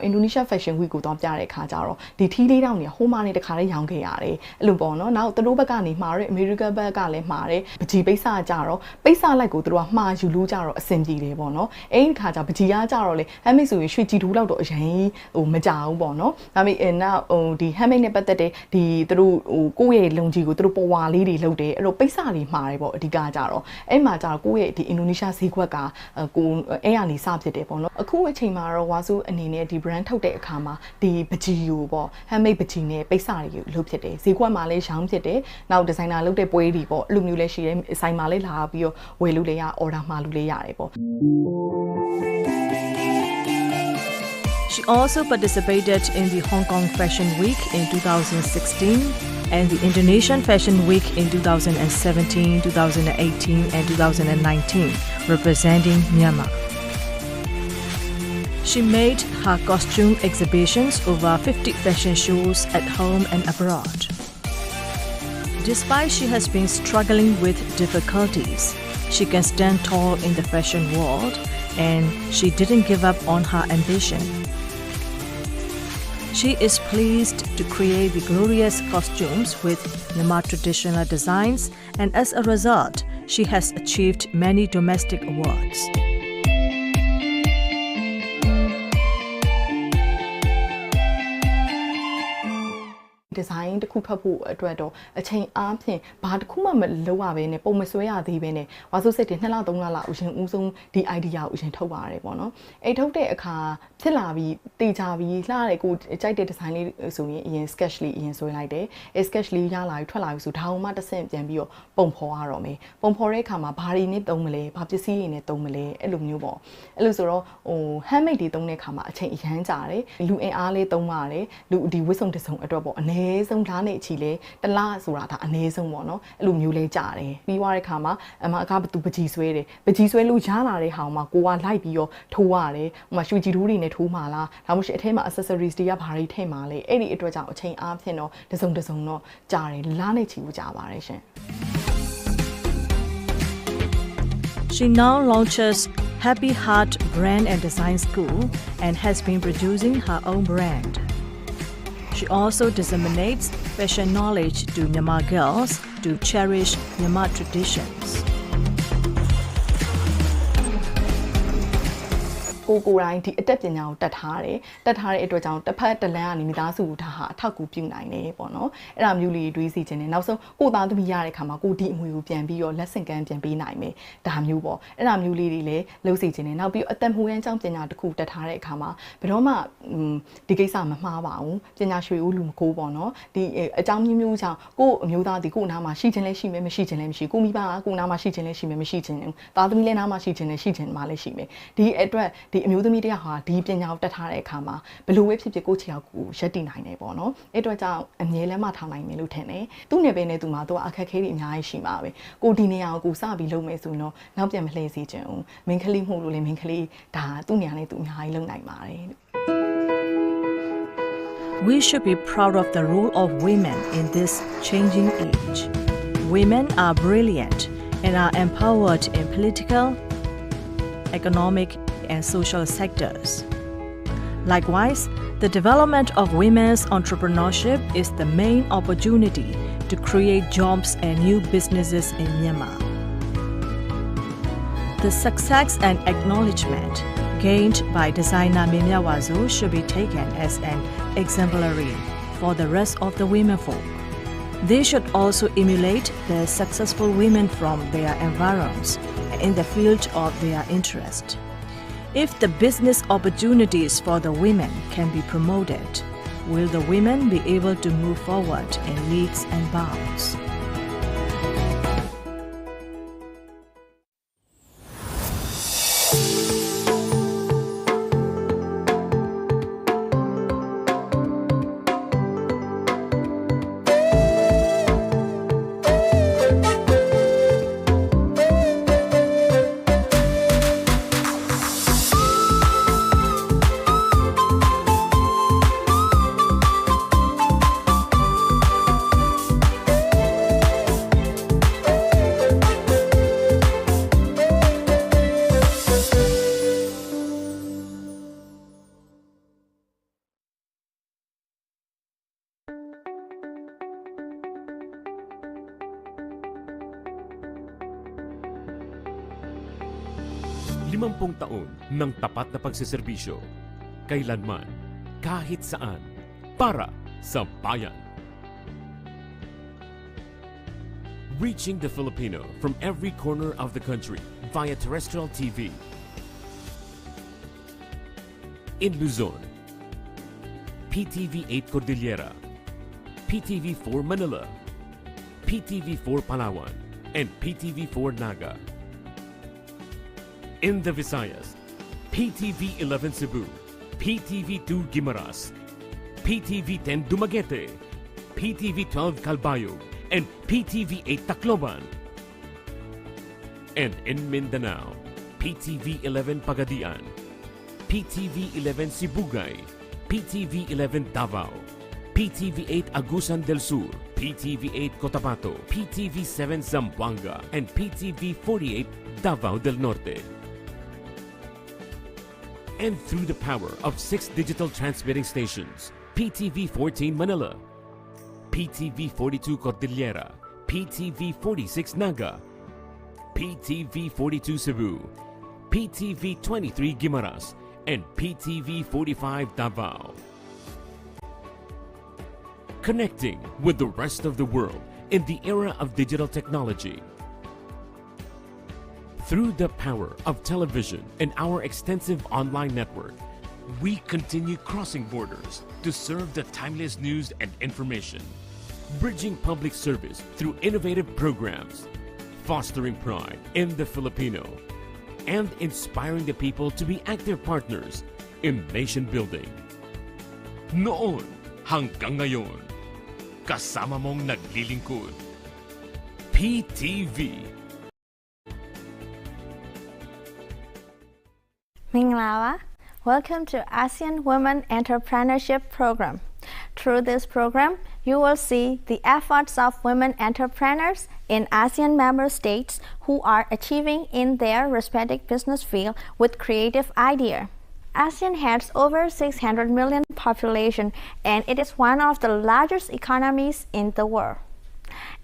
Indonesia Fashion Week ကိုတော့ပြတဲ့ခါကျတော့ဒီထီးလေးတောင်နေဟိုမှာနေတခါလေးရောင်းခဲ့ရတယ်အဲ့လိုပေါ့နော်နောက်သူတို့ဘက်ကနေမှာတဲ့ American ဘက်ကလည်းမှာတဲ့ပကြီးပိတ်စာကြတော့ပိတ်စာလိုက်ကိုသူတို့ကမှာယူလို့ကြတော့အဆင်ပြေတယ်ပေါ့နော်အဲ့ဒီခါကျပကြီးအားကြတော့လေ handmade ဆိုရင်ရွှေကြည်ထူးလောက်တော့အရင်ဟိုမကြဘူးပေါ့နော်ဒါပေမဲ့နောက်ဟိုဒီ handmade နဲ့ပတ်သက်တဲ့ဒီသူတို့ဟိုကိုယ့်ရဲ့လုံကြီးကိုသူတို့ပေါ်ဝါလေးတွေလုပ်တယ်အဲ့တော့ပိတ်စာတွေမှာတယ်ပေါ့အဓိကကြတော့အဲ့မှာကြတော့ကိုယ့်ရဲ့ဒီ Indonesia ဈေးကွက်ကကိုအဲ့ရနေစဖြစ်တယ်ပေါ့နော်အခုအချိန်မှာတော့ဝါစုအနေနဲ့ဒီ brand ထုတ်တဲ့အခါမှာဒီပကြီးကိုပေါ့ handmade ပကြီးနဲ့ပိတ်စာတွေကိုလုပ်ဖြစ်တယ်ဈေးကွက်မှာလည်းရောင်းဖြစ်တယ်နောက်ဒီဇိုင်နာလုပ်တဲ့ပွဲတွေပေါ့အဲ့လိုမျိုးလည်းရှိတယ်ဆိုင်မှာလည်းလာပြီးတော့ဝယ်လို့လည်းရ order မှာလို့လည်းရတယ်ပေါ့ She also participated in the Hong Kong Fashion Week in 2016 and the Indonesian Fashion Week in 2017, 2018 and 2019, representing Myanmar. She made her costume exhibitions over 50 fashion shows at home and abroad. Despite she has been struggling with difficulties, she can stand tall in the fashion world and she didn't give up on her ambition. She is pleased to create the glorious costumes with Myanmar traditional designs, and as a result, she has achieved many domestic awards. design တစ်ခုထွက်ဖို့အတွက်တော့အချိန်အားဖြင့်ဘာတစ်ခုမှမလုပ်ရဘဲနဲ့ပုံမဆွဲရသေးဘဲနဲ့ဝါဆိုစစ်တွေ2လ3လလောက်အရင်ဦးဆုံးဒီ idea ကိုအရင်ထုတ်ရတယ်ပေါ့နော်အဲ့ထုတ်တဲ့အခါဖြစ်လာပြီးတေချာပြီးလှတဲ့ကိုကြိုက်တဲ့ design လေးဆိုရင်အရင် sketch လေးအရင်ဆွဲလိုက်တယ်အဲ့ sketch လေးရလာပြီးထွက်လာပြီဆိုဒါအောင်မှတစ်ဆင့်ပြန်ပြီးတော့ပုံဖော်ရတော့မယ်ပုံဖော်တဲ့အခါမှာဘာတွေနဲ့သုံးမလဲဘာပစ္စည်းတွေနဲ့သုံးမလဲအဲ့လိုမျိုးပေါ့အဲ့လိုဆိုတော့handmade တွေသုံးတဲ့အခါမှာအချိန်အရမ်းကြာတယ်လူအင်အားလေးသုံးရတယ်လူဒီဝစ်စုံတစုံအတွက်ပေါ့အနည်းဆုံးဓာတ်နဲ့ချီလဲတစ်လဆိုတာဒါအနည်းဆုံးပေါ့နော်အဲ့လိုမျိုးလေးကြာတယ်ပြီးသွားတဲ့အခါမှာအမအကဘသူပကြီးဆွဲတယ်ပကြီးဆွဲလို့ရလာတဲ့ဟာမှာကိုကလိုက်ပြီးတော့ထိုးရတယ်ဟိုမှာရွှေကြည်ထိုးတွေနဲ့ထိုးမှာလားဒါမှမဟုတ်အထဲမှာ accessories တွေကဘာတွေထည့်မှာလဲအဲ့ဒီအတွက်ကြောင့်အချိန်အားဖြင့်တော့တစုံတော့ကြာတယ်လနဲ့ချီဖို့ကြာပါတယ်ရှင် She now launches Happy Heart Brand and Design School and has been producing her own brand. She also disseminates fashion knowledge to Myanmar girls to cherish Myanmar traditions. ကိုတိုင်းဒီအတက်ပညာကိုတက်ထားတဲ့အတွက်ကြောင့်တစ်ဖက်တစ်လမ်းကနေမိသားစုကိုဒါဟာအထောက်အကူပြုနိုင်တယ်ပေါ့နော်အဲ့ဒါမျိုးလေးတွေးစီခြင်းနဲ့နောက်ဆုံးကိုသားသမီးရတဲ့ခါမှာကိုဒီအမွေကိုပြန်ပြီးတော့လက်ဆင့်ကမ်းပြန်ပေးနိုင်မယ်ဒါမျိုးပေါ့အဲ့ဒါမျိုးလေးတွေလည်းလုပ်စီခြင်းနဲ့နောက်ပြီးအသက်မွေးရန်ကြောင့်ပညာတစ်ခုတက်ထားတဲ့အခါမှာဘယ်တော့မှဒီကိစ္စမမှားပါဘူးပညာရွှေဦးလူမကိုပေါ့နော်ဒီအကြောင်းမျိုးကြောင့်ကိုအမျိုးသားဒီကိုနားမှာရှိခြင်းလည်းရှိမယ်မရှိခြင်းလည်းမရှိကိုမိဘကကိုနားမှာရှိခြင်းလည်းရှိမယ်မရှိခြင်းသားသမီးလည်းနားမှာရှိခြင်းလည်းရှိခြင်းမှလည်းရှိမယ်ဒီအတွက်ဒီအမျိုးသမီးတယောက်ဟာဒီပညာကိုတက်ထားတဲ့အခါမှာဘယ်လိုပဲဖြစ်ဖြစ်ကိုချီအောင်ကိုရက်တည်နိုင်တယ်ပေါ့နော်အဲ့အတွက်ကြောင့်အမြဲလမ်းမထောင်နိုင်တယ်လို့ထင်တယ်သူ့နယ်ပယ်နဲ့သူမှာသူကအခက်အခဲတွေအများကြီးရှိမှာပဲကိုဒီနေရာကိုစပြီးလုပ်မယ်ဆိုရင်တော့နောက်ပြန်မလှည့်စေချင်ဘူးမင်းကလေးမှုလို့လေမင်းကလေးဒါသူ့နေရာနဲ့သူအများကြီးလုပ်နိုင်ပါတယ် We should be proud of the role of women in this changing age. Women are brilliant and are empowered in political, economic, and social sectors. Likewise, the development of women's entrepreneurship is the main opportunity to create jobs and new businesses in Myanmar. The success and acknowledgement gained by designer Mimya Wazo should be taken as an exemplary for the rest of the women folk. They should also emulate the successful women from their environs in the field of their interest. If the business opportunities for the women can be promoted, will the women be able to move forward in leaps and bounds? Limampung taon ng tapat na pagsiservisyo. Kailanman, kahit saan, para sa bayan. Reaching the Filipino from every corner of the country via terrestrial TV. In Luzon, PTV 8 Cordillera, PTV 4 Manila, PTV 4 Palawan, and PTV 4 Naga. In the Visayas, PTV 11 Cebu, PTV 2 Guimaras, PTV 10 Dumaguete, PTV 12 Calbayog, and PTV 8 Tacloban. And in Mindanao, PTV 11 Pagadian, PTV 11 Sibugay, PTV 11 Davao, PTV 8 Agusan del Sur, PTV 8 Cotabato, PTV 7 Zamboanga, and PTV 48 Davao del Norte. And through the power of 6 digital transmitting stations, PTV 14 Manila, PTV 42 Cordillera, PTV 46 Naga, PTV 42 Cebu, PTV 23 Guimaras, and PTV 45 Davao. connecting with the rest of the world in the era of digital technology. Through the power of television and our extensive online network, we continue crossing borders to serve the timeless news and information, bridging public service through innovative programs, fostering pride in the Filipino, and inspiring the people to be active partners in nation building. Noon hanggang ngayon, kasama mong naglilingkod. PTV. Minglawa, welcome to ASEAN Women Entrepreneurship Program. Through this program, you will see the efforts of women entrepreneurs in ASEAN member states who are achieving in their respective business field with creative idea. ASEAN has over 600 million population and it is one of the largest economies in the world.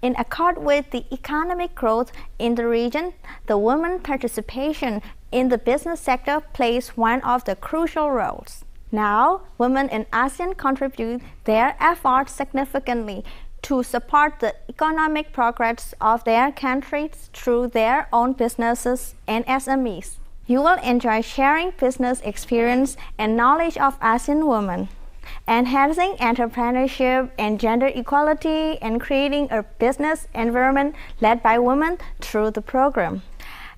In accord with the economic growth in the region, the women participation in the business sector plays one of the crucial roles. Now, women in ASEAN contribute their efforts significantly to support the economic progress of their countries through their own businesses and SMEs. You will enjoy sharing business experience and knowledge of ASEAN women, enhancing entrepreneurship and gender equality, and creating a business environment led by women through the program.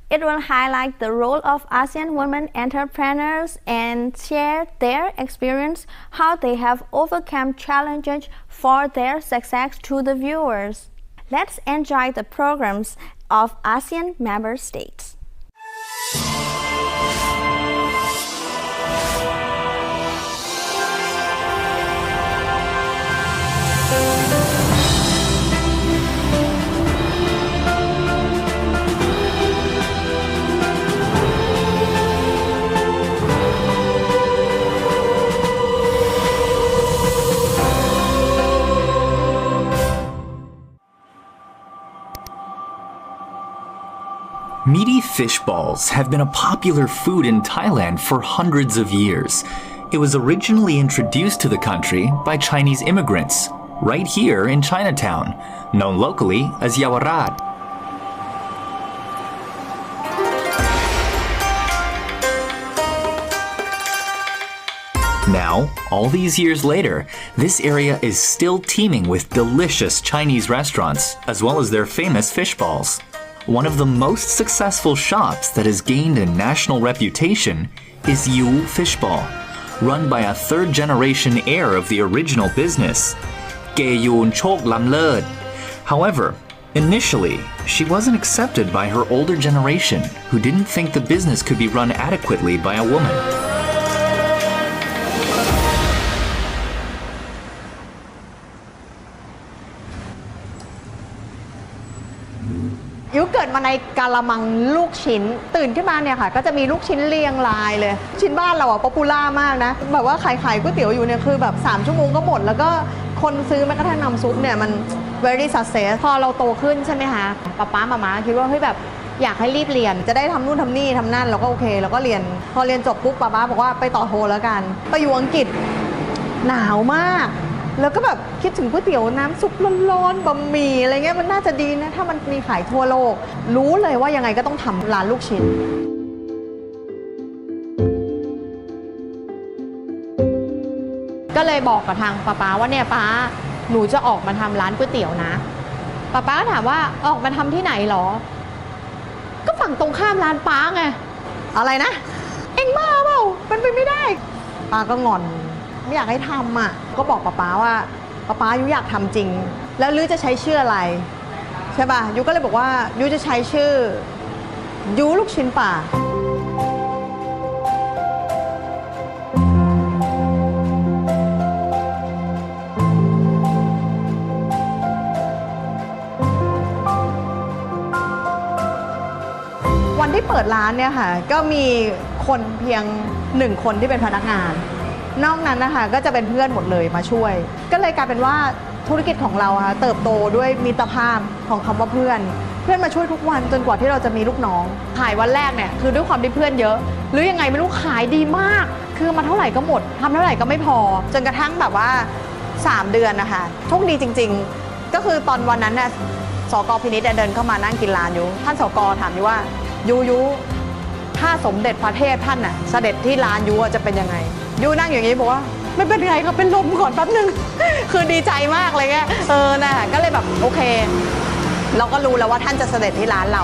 It will highlight the role of ASEAN women entrepreneurs and share their experience, how they have overcome challenges for their success to the viewers. Let's enjoy the programs of ASEAN member states. Meaty fish balls have been a popular food in Thailand for hundreds of years. It was originally introduced to the country by Chinese immigrants, right here in Chinatown, known locally as Yawarat. Now, all these years later, this area is still teeming with delicious Chinese restaurants, as well as their famous fish balls. One of the most successful shops that has gained a national reputation is Yu Fishball, run by a third-generation heir of the original business, Gayun Chok Lam Led. However, initially, she wasn't accepted by her older generation, who didn't think the business could be run adequately by a woman.ยุเกิดมาในกาละมังลูกชิ้นตื่นขึ้นมาเนี่ยค่ะก็จะมีลูกชิ้นเรียงรายเลยชิ้นบ้านเราป๊อปปูล่ามากนะแบบว่าขายก๋วยเตี๋ยวอยู่เนี่ยคือแบบ3ชั่วโมงก็หมดแล้วก็คนซื้อแม้กระทั่งน้ำซุปเนี่ยมัน very success พอเราโตขึ้นใช่ไหมคะป๊ามาม่าคิดว่าเฮ้ยแบบอยากให้รีบเรียนจะได้ทำนู่นทำนี่ทำนั่นเราก็โอเคแล้วก็เรียนพอเรียนจบปุ๊บป๊าบอกว่าไปต่อโทแล้วกันไปอยู่อังกฤษหนาวมากแล้วก็แบบคิดถึงก๋วยเตี๋ยวน้ำซุปร้อนๆบะหมี่อะไรเงี้ยมันน่าจะดีนะถ้ามันมีขายทั่วโลกรู้เลยว่ายังไงก็ต้องทำร้านลูกชิ้นก็เลยบอกกับทางป๊าว่าเนี่ยป๊าหนูจะออกมาทำร้านก๋วยเตี๋ยวนะป๊าก็ถามว่าออกมาทำที่ไหนหรอก็ฝั่งตรงข้ามร้านป๊าไงอะไรนะเอ็งบ้าเปล่ามันไปไม่ได้ป๊าก็งอนไม่อยากให้ทำอ่ะก็บอกป๊าว่าป๊ายุอยากทำจริงแล้วลือจะใช้ชื่ออะไรใช่ป่ะยุก็เลยบอกว่ายุจะใช้ชื่อยุลูกชิ้นป่าวันที่เปิดร้านเนี่ยค่ะก็มีคนเพียง1 คนที่เป็นพนักงานนอกนั้นนะคะก็จะเป็นเพื่อนหมดเลยมาช่วยก็เลยกลายเป็นว่าธุรกิจของเราค่ะเติบโตด้วยมิตรภาพของคำว่าเพื่อนมาช่วยทุกวันจนกว่าที่เราจะมีลูกน้องขายวันแรกเนี่ยคือด้วยความที่เพื่อนเยอะหรือยังไงไม่รู้ขายดีมากคือมาเท่าไหร่ก็หมดทำเท่าไหร่ก็ไม่พอจนกระทั่งแบบว่า 3 เดือนนะคะโชคดีจริงๆก็คือตอนวันนั้นน่ะสก.พินิจเดินเข้ามานั่งกินร้านอยู่ท่านสก.ถามอยู่ว่ายูถ้าสมเด็จพระเทพท่านน่ะเสด็จที่ร้านยูจะเป็นยังไงยูนั่งอย่างนี้บอกว่าไม่เป็นไรครับเป็นลมก่อนแป๊บนึง คือดีใจมากเลยแกนะก็เลยแบบโอเคเราก็รู้แล้วว่าท่านจะเสด็จที่ร้านเรา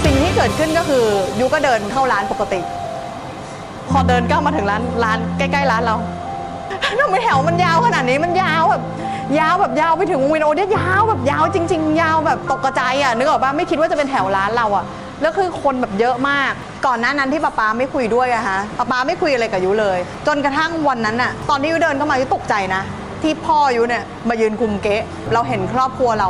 สิ่งที่เกิดขึ้นก็คือยูก็เดินเข้าร้านปกติพอเดินก้าวมาถึงร้านใกล้ๆร้านเราทำไมแถวมันยาวขนาดนี้มันยาวแบบยาวไปถึงวงเวียนโอเดียยาวแบบยาวจริงๆยาวแบบตกกระจายอ่ะนึกออกป่ะไม่คิดว่าจะเป็นแถวร้านเราอ่ะแล้วคือคนแบบเยอะมากก่อนหน้านั้นที่ป๊าไม่คุยด้วยอะฮะป๊าไม่คุยอะไรกับยูเลยจนกระทั่งวันนั้นอะตอนที่ยูเดินเข้ามายูตกใจนะที่พ่อยูเนี่ยมายืนคุมเก๊ะเราเห็นครอบครัวเรา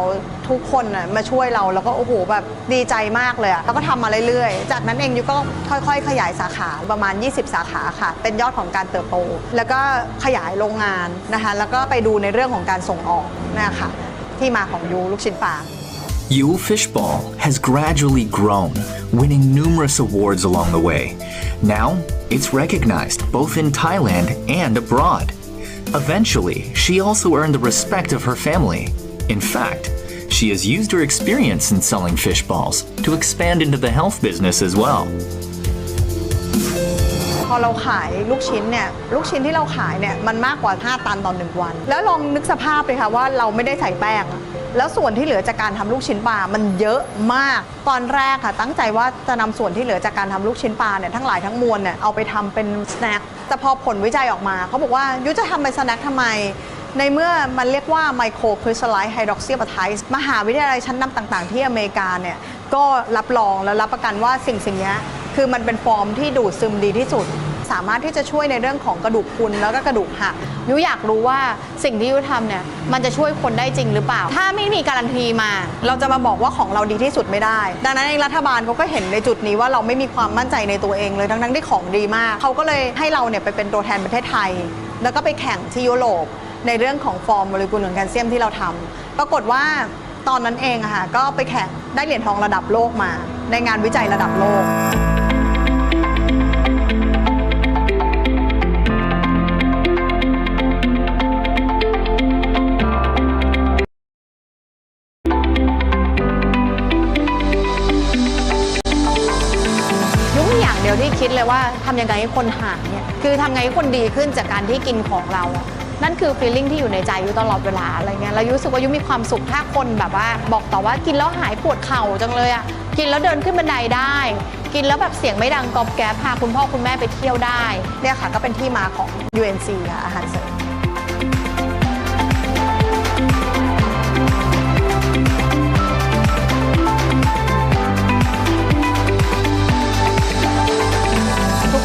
ทุกคนน่ะมาช่วยเราแล้วก็โอ้โหแบบดีใจมากเลยอะแล้วก็ทำมาเรื่อยๆจากนั้นเองยูก็ค่อยๆขยายสาขาประมาณ20 สาขาค่ะเป็นยอดของการเติบโตแล้วก็ขยายโรงงานนะคะแล้วก็ไปดูในเรื่องของการส่งออกนะคะที่มาของยูลูกชิ้นปลาYule Fishball has gradually grown, winning numerous awards along the way. Now, it's recognized both in Thailand and abroad. Eventually, she also earned the respect of her family. In fact, she has used her experience in selling fish balls to expand into the health business as well. พอเราขายลูกชิ้นเนี่ยลูกชิ้นที่เราขายเนี่ยมันมากกว่า5 ตันต่อ1 วันแล้วลองนึกสภาพเลยค่ะว่าเราไม่ได้ใส่แป้งแล้วส่วนที่เหลือจากการทำลูกชิ้นปลามันเยอะมากตอนแรกค่ะตั้งใจว่าจะนำส่วนที่เหลือจากการทำลูกชิ้นปลาเนี่ยทั้งหลายทั้งมวลเนี่ยเอาไปทำเป็นสแน็คแต่พอผลวิจัยออกมาเขาบอกว่ายุจะทำเป็นสแน็คทำไมในเมื่อมันเรียกว่าไมโครคริสตัลไลซ์ไฮดรอกซิอะปาไทส์มหาวิทยาลัยชั้นนำต่างๆที่อเมริกาเนี่ยก็รับรองและรับประกันว่าสิ่งนี้คือมันเป็นฟอร์มที่ดูดซึมดีที่สุดสามารถที่จะช่วยในเรื่องของกระดูกพรุนแล้วก็กระดูกหักยุอยากรู้ว่าสิ่งที่ยุทำเนี่ยมันจะช่วยคนได้จริงหรือเปล่าถ้าไม่มีการันตีมาเราจะมาบอกว่าของเราดีที่สุดไม่ได้ดังนั้นเองรัฐบาลเขาก็เห็นในจุดนี้ว่าเราไม่มีความมั่นใจในตัวเองเลยทั้งที่ของดีมากเขาก็เลยให้เราเนี่ยไปเป็นตัวแทนประเทศไทยแล้วก็ไปแข่งที่ยุโรปในเรื่องของฟอร์มโมเลกุลของแคลเซียมที่เราทำปรากฏว่าตอนนั้นเองอะค่ะก็ไปแข่งได้เหรียญทองระดับโลกมาในงานวิจัยระดับโลกเดียวที่คิดเลยว่าทำยังไงให้คนหายเนี่ยคือทำไงให้คนดีขึ้นจากการที่กินของเรานั่นคือ feeling ที่อยู่ในใจอยู่ตลอดเวลาอะไรเงี้ยแล้วรู้สึกว่ายุมีความสุขถ้าคนแบบว่าบอกต่อว่ากินแล้วหายปวดเข่าจังเลยอ่ะกินแล้วเดินขึ้นบันไดได้กินแล้วแบบเสียงไม่ดังกรอบแกรบพาคุณพ่อคุณแม่ไปเที่ยวได้เนี่ยค่ะก็เป็นที่มาของ UNC ค่ะอาหารเสริม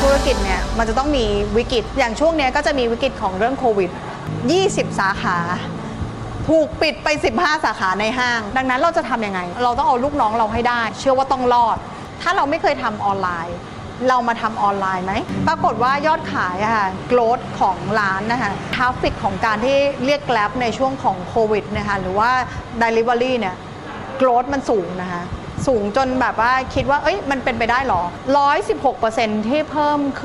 ธุรกิจเนี่ยมันจะต้องมีวิกฤตอย่างช่วงนี้ก็จะมีวิกฤตของเรื่องโควิด20 สาขาถูกปิดไป15 สาขาในห้างดังนั้นเราจะทำยังไงเราต้องเอาลูกน้องเราให้ได้เชื่อว่าต้องรอดถ้าเราไม่เคยทำออนไลน์เรามาทำออนไลน์ไหมปรากฏว่ายอดขายค่ะโกรธของร้านนะคะทราฟฟิกของการที่เรียกแกร็บในช่วงของโควิดนะคะหรือว่า Delivery เนี่ยโกรธมันสูงนะคะสูงจนแบบว่าคิดว่าเอ้ยมันเป็นไปได้หรอ 116% ที่เพิ่มขึ้น